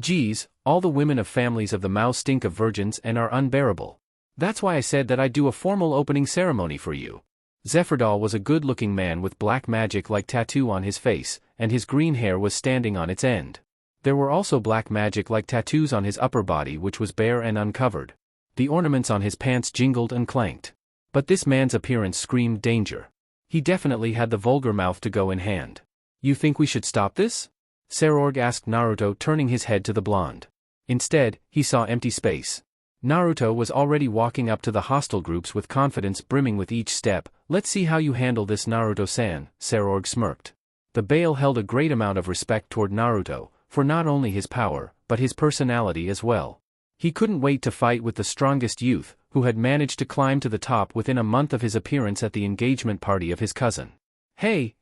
Geez, all the women of families of the Mao stink of virgins and are unbearable. That's why I said that I'd do a formal opening ceremony for you. Zephyrdoll was a good-looking man with black magic-like tattoo on his face, and his green hair was standing on its end. There were also black magic-like tattoos on his upper body which was bare and uncovered. The ornaments on his pants jingled and clanked. But this man's appearance screamed danger. He definitely had the vulgar mouth to go in hand. You think we should stop this? Seraphall asked Naruto, turning his head to the blonde. Instead, he saw empty space. Naruto was already walking up to the hostile groups with confidence brimming with each step. Let's see how you handle this, Naruto-san, Seraphall smirked. The Baal held a great amount of respect toward Naruto, for not only his power, but his personality as well. He couldn't wait to fight with the strongest youth, who had managed to climb to the top within a month of his appearance at the engagement party of his cousin. Hey,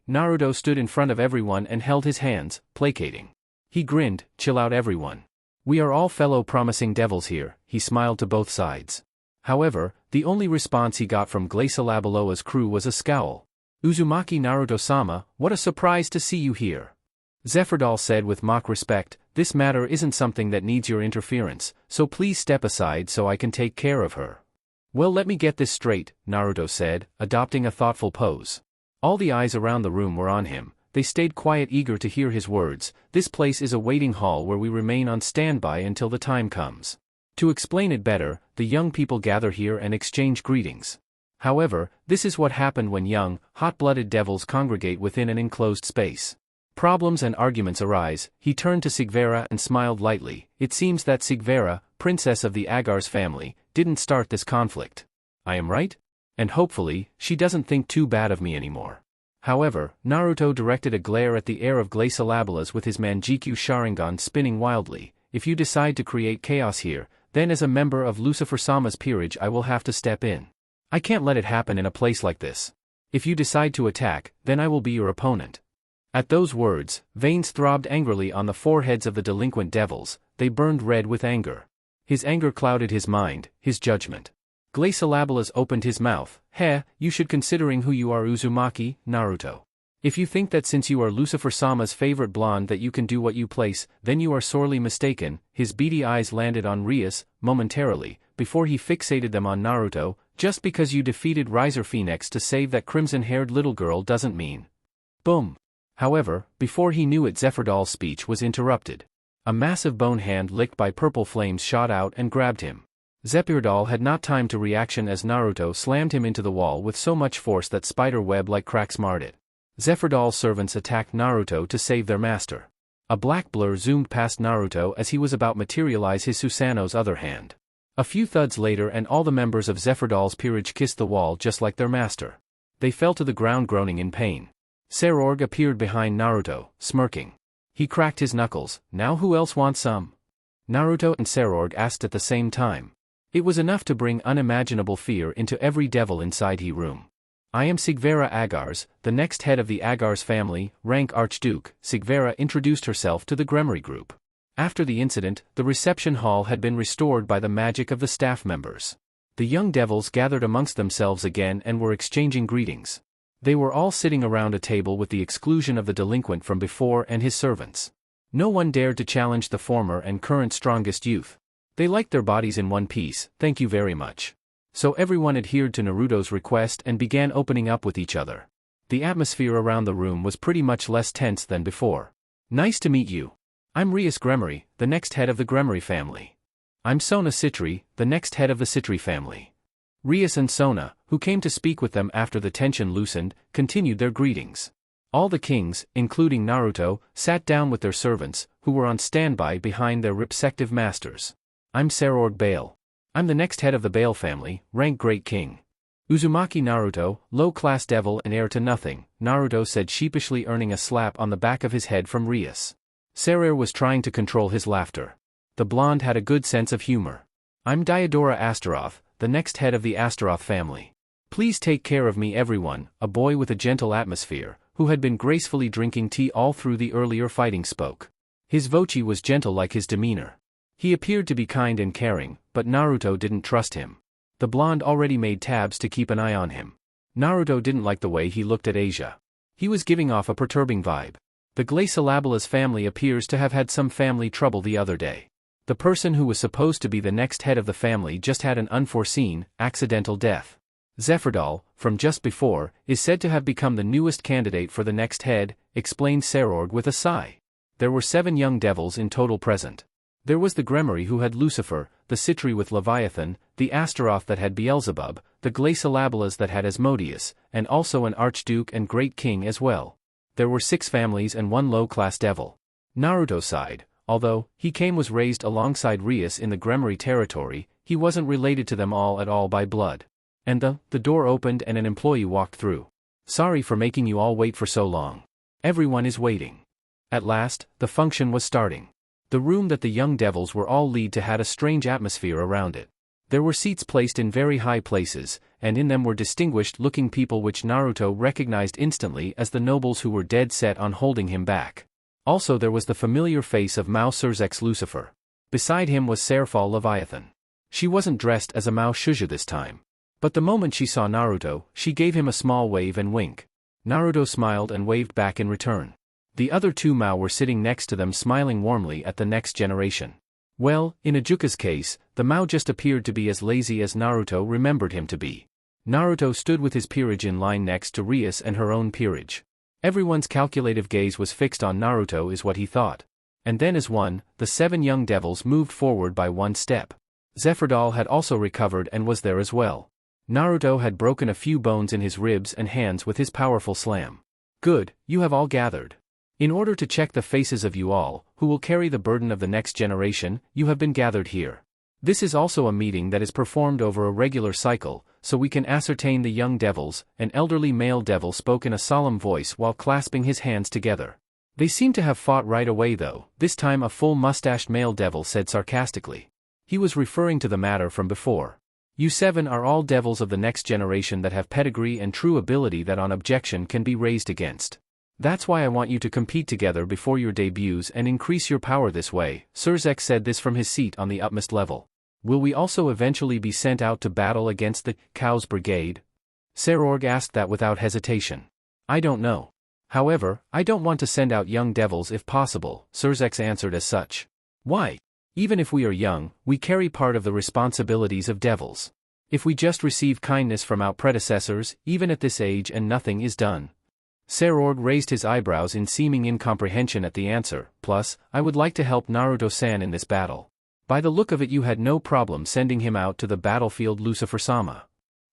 Naruto stood in front of everyone and held his hands, placating. He grinned, chill out everyone. We are all fellow promising devils here, he smiled to both sides. However, the only response he got from Glacelabaloa's crew was a scowl. Uzumaki Naruto-sama, what a surprise to see you here. Zephyrdoll said with mock respect, this matter isn't something that needs your interference, so please step aside so I can take care of her. Well, let me get this straight, Naruto said, adopting a thoughtful pose. All the eyes around the room were on him. They stayed quiet, eager to hear his words. This place is a waiting hall where we remain on standby until the time comes. To explain it better, the young people gather here and exchange greetings. However, this is what happened when young, hot-blooded devils congregate within an enclosed space. Problems and arguments arise. He turned to Sigvera and smiled lightly. It seems that Sigvera, princess of the Agars family, didn't start this conflict. I am right? And hopefully, she doesn't think too bad of me anymore. However, Naruto directed a glare at the air of Glacelabala's with his Manjikyu Sharingan spinning wildly. If you decide to create chaos here, then as a member of Lucifer-sama's peerage I will have to step in. I can't let it happen in a place like this. If you decide to attack, then I will be your opponent. At those words, veins throbbed angrily on the foreheads of the delinquent devils. They burned red with anger. His anger clouded his mind, his judgment. Glacelabala's opened his mouth. You should considering who you are, Uzumaki, Naruto. If you think that since you are Lucifer-sama's favorite blonde that you can do what you place, then you are sorely mistaken. His beady eyes landed on Rias, momentarily, before he fixated them on Naruto. Just because you defeated Riser Phoenix to save that crimson-haired little girl doesn't mean. Boom. However, before he knew it, Zephyrdoll's speech was interrupted. A massive bone hand licked by purple flames shot out and grabbed him. Zephyrdoll had not time to reaction as Naruto slammed him into the wall with so much force that spider web-like cracks marred it. Zephyrdoll's servants attacked Naruto to save their master. A black blur zoomed past Naruto as he was about to materialize his Susanoo's other hand. A few thuds later and all the members of Zephyrdoll's peerage kissed the wall just like their master. They fell to the ground groaning in pain. Seraphall appeared behind Naruto, smirking. He cracked his knuckles. Now who else wants some? Naruto and Seraphall asked at the same time. It was enough to bring unimaginable fear into every devil inside the room. I am Sigvera Agars, the next head of the Agars family, rank Archduke. Sigvera introduced herself to the Gremory group. After the incident, the reception hall had been restored by the magic of the staff members. The young devils gathered amongst themselves again and were exchanging greetings. They were all sitting around a table with the exclusion of the delinquent from before and his servants. No one dared to challenge the former and current strongest youth. They liked their bodies in one piece, thank you very much. So everyone adhered to Naruto's request and began opening up with each other. The atmosphere around the room was pretty much less tense than before. Nice to meet you. I'm Rias Gremory, the next head of the Gremory family. I'm Sona Citri, the next head of the Citri family. Rias and Sona, who came to speak with them after the tension loosened, continued their greetings. All the kings, including Naruto, sat down with their servants, who were on standby behind their respective masters. I'm Seraphall Bale. I'm the next head of the Bale family, rank Great King. Uzumaki Naruto, low-class devil and heir to nothing, Naruto said sheepishly, earning a slap on the back of his head from Rias. Seraphall was trying to control his laughter. The blonde had a good sense of humor. I'm Diodora Astaroth, the next head of the Astaroth family. Please take care of me everyone, a boy with a gentle atmosphere, who had been gracefully drinking tea all through the earlier fighting spoke. His voice was gentle like his demeanor. He appeared to be kind and caring, but Naruto didn't trust him. The blonde already made tabs to keep an eye on him. Naruto didn't like the way he looked at Asia. He was giving off a perturbing vibe. The Glacelabula's family appears to have had some family trouble the other day. The person who was supposed to be the next head of the family just had an unforeseen, accidental death. Zephyrdoll, from just before, is said to have become the newest candidate for the next head, explained Seraphall with a sigh. There were 7 young devils in total present. There was the Gremory who had Lucifer, the Citri with Leviathan, the Astaroth that had Beelzebub, the Glacelabulas that had Asmodeus, and also an Archduke and Great King as well. There were 6 families and 1 low-class devil. Naruto sighed. Although he was raised alongside Rias in the Gremory territory, he wasn't related to them all at all by blood. And the door opened and an employee walked through. Sorry for making you all wait for so long. Everyone is waiting. At last, the function was starting. The room that the young devils were all lead to had a strange atmosphere around it. There were seats placed in very high places, and in them were distinguished-looking people which Naruto recognized instantly as the nobles who were dead set on holding him back. Also there was the familiar face of Mao Surzek's Lucifer. Beside him was Seraphall Leviathan. She wasn't dressed as a Mao Shuja this time. But the moment she saw Naruto, she gave him a small wave and wink. Naruto smiled and waved back in return. The other 2 Mao were sitting next to them smiling warmly at the next generation. Well, in Ajuka's case, the Mao just appeared to be as lazy as Naruto remembered him to be. Naruto stood with his peerage in line next to Rias and her own peerage. Everyone's calculative gaze was fixed on Naruto is what he thought. And then as one, the 7 young devils moved forward by 1 step. Zephyrdoll had also recovered and was there as well. Naruto had broken a few bones in his ribs and hands with his powerful slam. Good, you have all gathered. In order to check the faces of you all, who will carry the burden of the next generation, you have been gathered here. This is also a meeting that is performed over a regular cycle, so we can ascertain the young devils. An elderly male devil spoke in a solemn voice while clasping his hands together. They seem to have fought right away though, this time a full-mustached male devil said sarcastically. He was referring to the matter from before. You 7 are all devils of the next generation that have pedigree and true ability that on objection can be raised against. That's why I want you to compete together before your debuts and increase your power this way. Surzek said this from his seat on the upmost level. Will we also eventually be sent out to battle against the Cow's Brigade? Seraphall asked that without hesitation. I don't know. However, I don't want to send out young devils if possible, Surzek answered as such. Why? Even if we are young, we carry part of the responsibilities of devils. If we just receive kindness from our predecessors, even at this age and nothing is done. Seraphall raised his eyebrows in seeming incomprehension at the answer. Plus, I would like to help Naruto-san in this battle. By the look of it you had no problem sending him out to the battlefield, Lucifer-sama.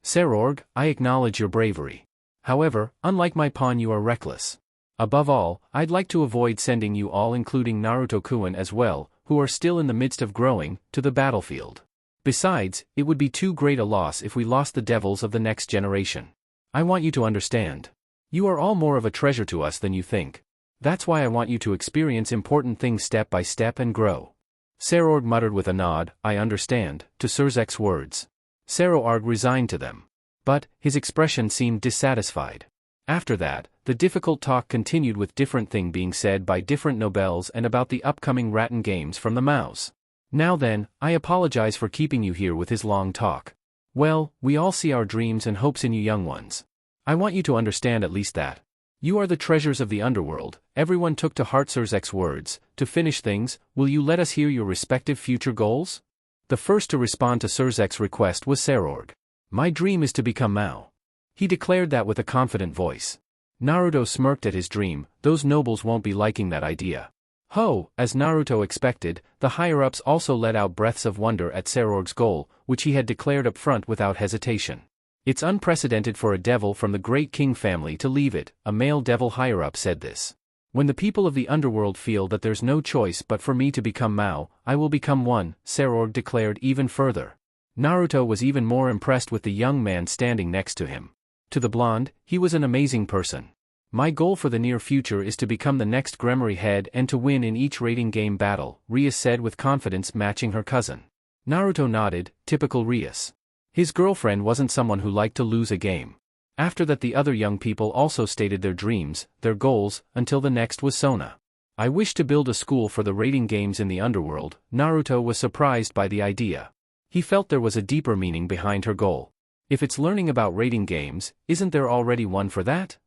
Seraphall, I acknowledge your bravery. However, unlike my pawn you are reckless. Above all, I'd like to avoid sending you all including Naruto-kun as well, who are still in the midst of growing, to the battlefield. Besides, it would be too great a loss if we lost the devils of the next generation. I want you to understand. You are all more of a treasure to us than you think. That's why I want you to experience important things step by step and grow. Seraphall muttered with a nod, I understand, to Surzek's words. Seraphall resigned to them. But, his expression seemed dissatisfied. After that, the difficult talk continued with different things being said by different nobles and about the upcoming Ratten Games from the Maos. Now then, I apologize for keeping you here with his long talk. Well, we all see our dreams and hopes in you young ones. I want you to understand at least that. You are the treasures of the underworld. Everyone took to heart Surzek's words. To finish things, will you let us hear your respective future goals? The first to respond to Surzek's request was Seraphall. My dream is to become Mao. He declared that with a confident voice. Naruto smirked at his dream. Those nobles won't be liking that idea. Ho, as Naruto expected, the higher-ups also let out breaths of wonder at Seraphall's goal, which he had declared up front without hesitation. It's unprecedented for a devil from the great king family to leave it, a male devil higher-up said this. When the people of the underworld feel that there's no choice but for me to become Mao, I will become one, Seraphall declared even further. Naruto was even more impressed with the young man standing next to him. To the blonde, he was an amazing person. My goal for the near future is to become the next Gremory head and to win in each rating game battle, Rias said with confidence matching her cousin. Naruto nodded, typical Rias. His girlfriend wasn't someone who liked to lose a game. After that the other young people also stated their dreams, their goals, until the next was Sona. I wish to build a school for the rating games in the underworld. Naruto was surprised by the idea. He felt there was a deeper meaning behind her goal. If it's learning about rating games, isn't there already one for that?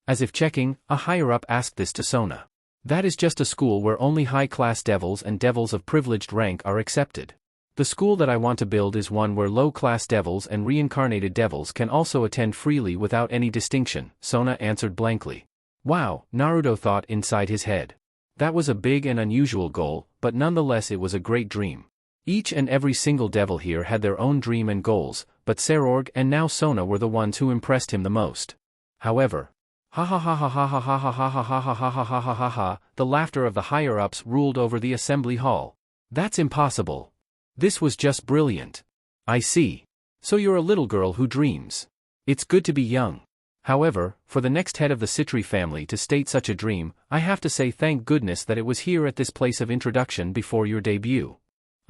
As if checking, a higher-up asked this to Sona. That is just a school where only high-class devils and devils of privileged rank are accepted. The school that I want to build is one where low-class devils and reincarnated devils can also attend freely without any distinction, Sona answered blankly. Wow, Naruto thought inside his head. That was a big and unusual goal, but nonetheless it was a great dream. Each and every single devil here had their own dream and goals, but Seraphall and now Sona were the ones who impressed him the most. However, ha ha ha ha ha ha ha ha ha ha ha ha ha ha ha ha ha, the laughter of the higher-ups ruled over the assembly hall. That's impossible. This was just brilliant. I see. So you're a little girl who dreams. It's good to be young. However, for the next head of the Citri family to state such a dream, I have to say thank goodness that it was here at this place of introduction before your debut.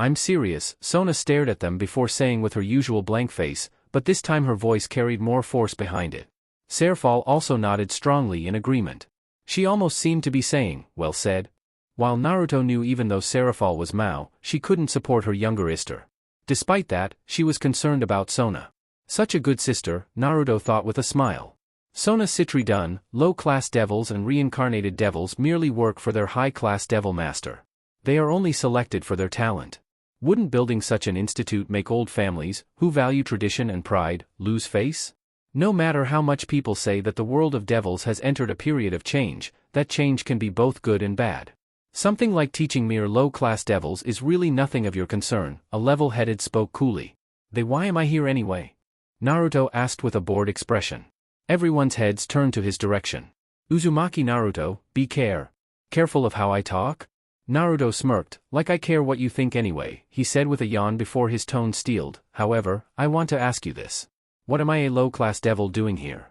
I'm serious, Sona stared at them before saying with her usual blank face, but this time her voice carried more force behind it. Seraphall also nodded strongly in agreement. She almost seemed to be saying, well said. While Naruto knew even though Seraphall was Mao, she couldn't support her younger sister. Despite that, she was concerned about Sona. Such a good sister, Naruto thought with a smile. Sona Citri done, low-class devils and reincarnated devils merely work for their high-class devil master. They are only selected for their talent. Wouldn't building such an institute make old families, who value tradition and pride, lose face? No matter how much people say that the world of devils has entered a period of change, that change can be both good and bad. Something like teaching mere low-class devils is really nothing of your concern, a level-headed spoke coolly. Then why am I here anyway? Naruto asked with a bored expression. Everyone's heads turned to his direction. Uzumaki Naruto, be careful of how I talk? Naruto smirked, like I care what you think anyway, he said with a yawn before his tone steeled. However, I want to ask you this. What am I a low-class devil doing here?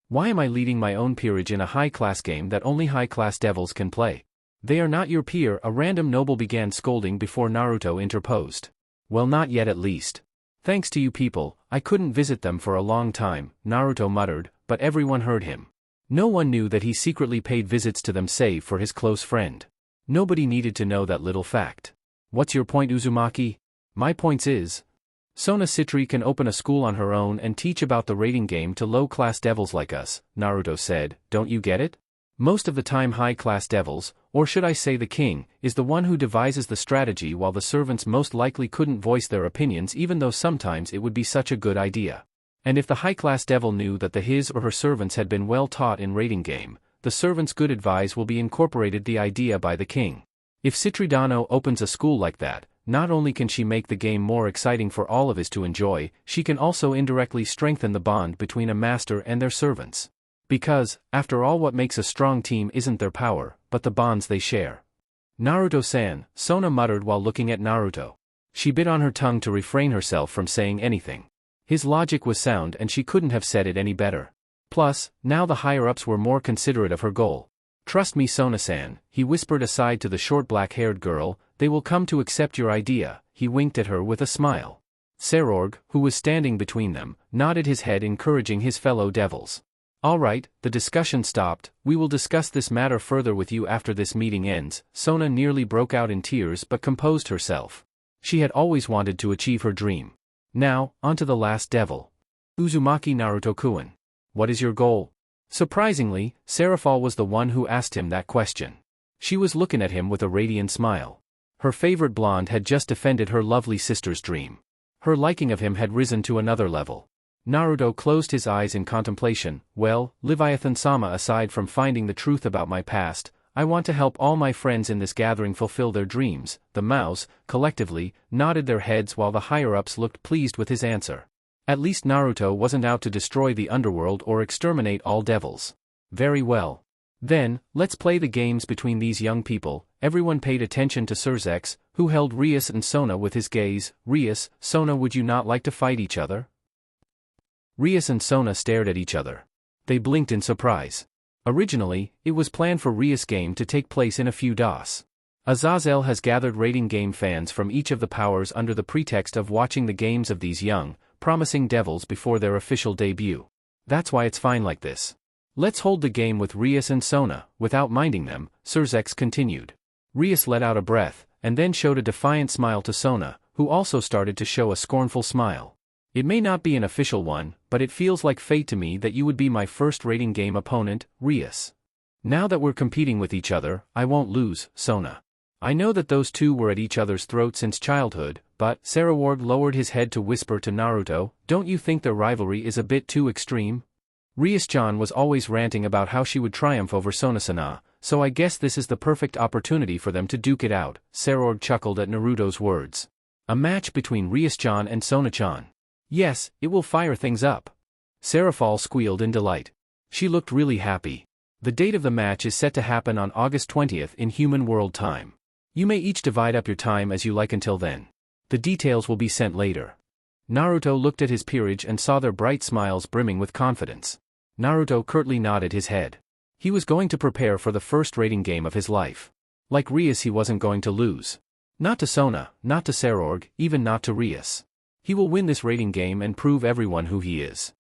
Why am I leading my own peerage in a high-class game that only high-class devils can play? They are not your peer, a random noble began scolding before Naruto interposed. Well, not yet at least. Thanks to you people, I couldn't visit them for a long time, Naruto muttered, but everyone heard him. No one knew that he secretly paid visits to them save for his close friend. Nobody needed to know that little fact. What's your point, Uzumaki? My point is, Sona Citri can open a school on her own and teach about the rating game to low-class devils like us, Naruto said, don't you get it? Most of the time high-class devils, or should I say the king, is the one who devises the strategy while the servants most likely couldn't voice their opinions even though sometimes it would be such a good idea. And if the high-class devil knew that his or her servants had been well taught in rating game, the servant's good advice will be incorporated the idea by the king. If Citridano opens a school like that, not only can she make the game more exciting for all of us to enjoy, she can also indirectly strengthen the bond between a master and their servants. Because, after all, what makes a strong team isn't their power, but the bonds they share. Naruto-san, Sona muttered while looking at Naruto. She bit on her tongue to refrain herself from saying anything. His logic was sound and she couldn't have said it any better. Plus, now the higher-ups were more considerate of her goal. Trust me, Sona-san, he whispered aside to the short black-haired girl, they will come to accept your idea. He winked at her with a smile. Seraphall, who was standing between them, nodded his head encouraging his fellow devils. All right, the discussion stopped, we will discuss this matter further with you after this meeting ends. Sona nearly broke out in tears but composed herself. She had always wanted to achieve her dream. Now, onto the last devil. Uzumaki Naruto-kun. What is your goal? Surprisingly, Seraphall was the one who asked him that question. She was looking at him with a radiant smile. Her favorite blonde had just defended her lovely sister's dream. Her liking of him had risen to another level. Naruto closed his eyes in contemplation. Well, Leviathan-sama, aside from finding the truth about my past, I want to help all my friends in this gathering fulfill their dreams. The Maos, collectively, nodded their heads while the higher-ups looked pleased with his answer. At least Naruto wasn't out to destroy the underworld or exterminate all devils. Very well. Then, let's play the games between these young people. Everyone paid attention to Sirzex, who held Rias and Sona with his gaze. Rias, Sona, would you not like to fight each other? Rias and Sona stared at each other. They blinked in surprise. Originally, it was planned for Rias' game to take place in a few days. Azazel has gathered rating game fans from each of the powers under the pretext of watching the games of these young, promising devils before their official debut. That's why it's fine like this. Let's hold the game with Rias and Sona. Without minding them, Sirzex continued. Rias let out a breath, and then showed a defiant smile to Sona, who also started to show a scornful smile. It may not be an official one, but it feels like fate to me that you would be my first rating game opponent, Rias. Now that we're competing with each other, I won't lose, Sona. I know that those two were at each other's throat since childhood, but Seraphall lowered his head to whisper to Naruto, don't you think their rivalry is a bit too extreme? Rias-chan was always ranting about how she would triumph over Sona-sana, so I guess this is the perfect opportunity for them to duke it out. Seraphall chuckled at Naruto's words. A match between Rias-chan and Sona-chan. Yes, it will fire things up. Seraphall squealed in delight. She looked really happy. The date of the match is set to happen on August 20th in human world time. You may each divide up your time as you like until then. The details will be sent later. Naruto looked at his peerage and saw their bright smiles brimming with confidence. Naruto curtly nodded his head. He was going to prepare for the first rating game of his life. Like Rias, he wasn't going to lose. Not to Sona, not to Seraphall, even not to Rias. He will win this rating game and prove everyone who he is.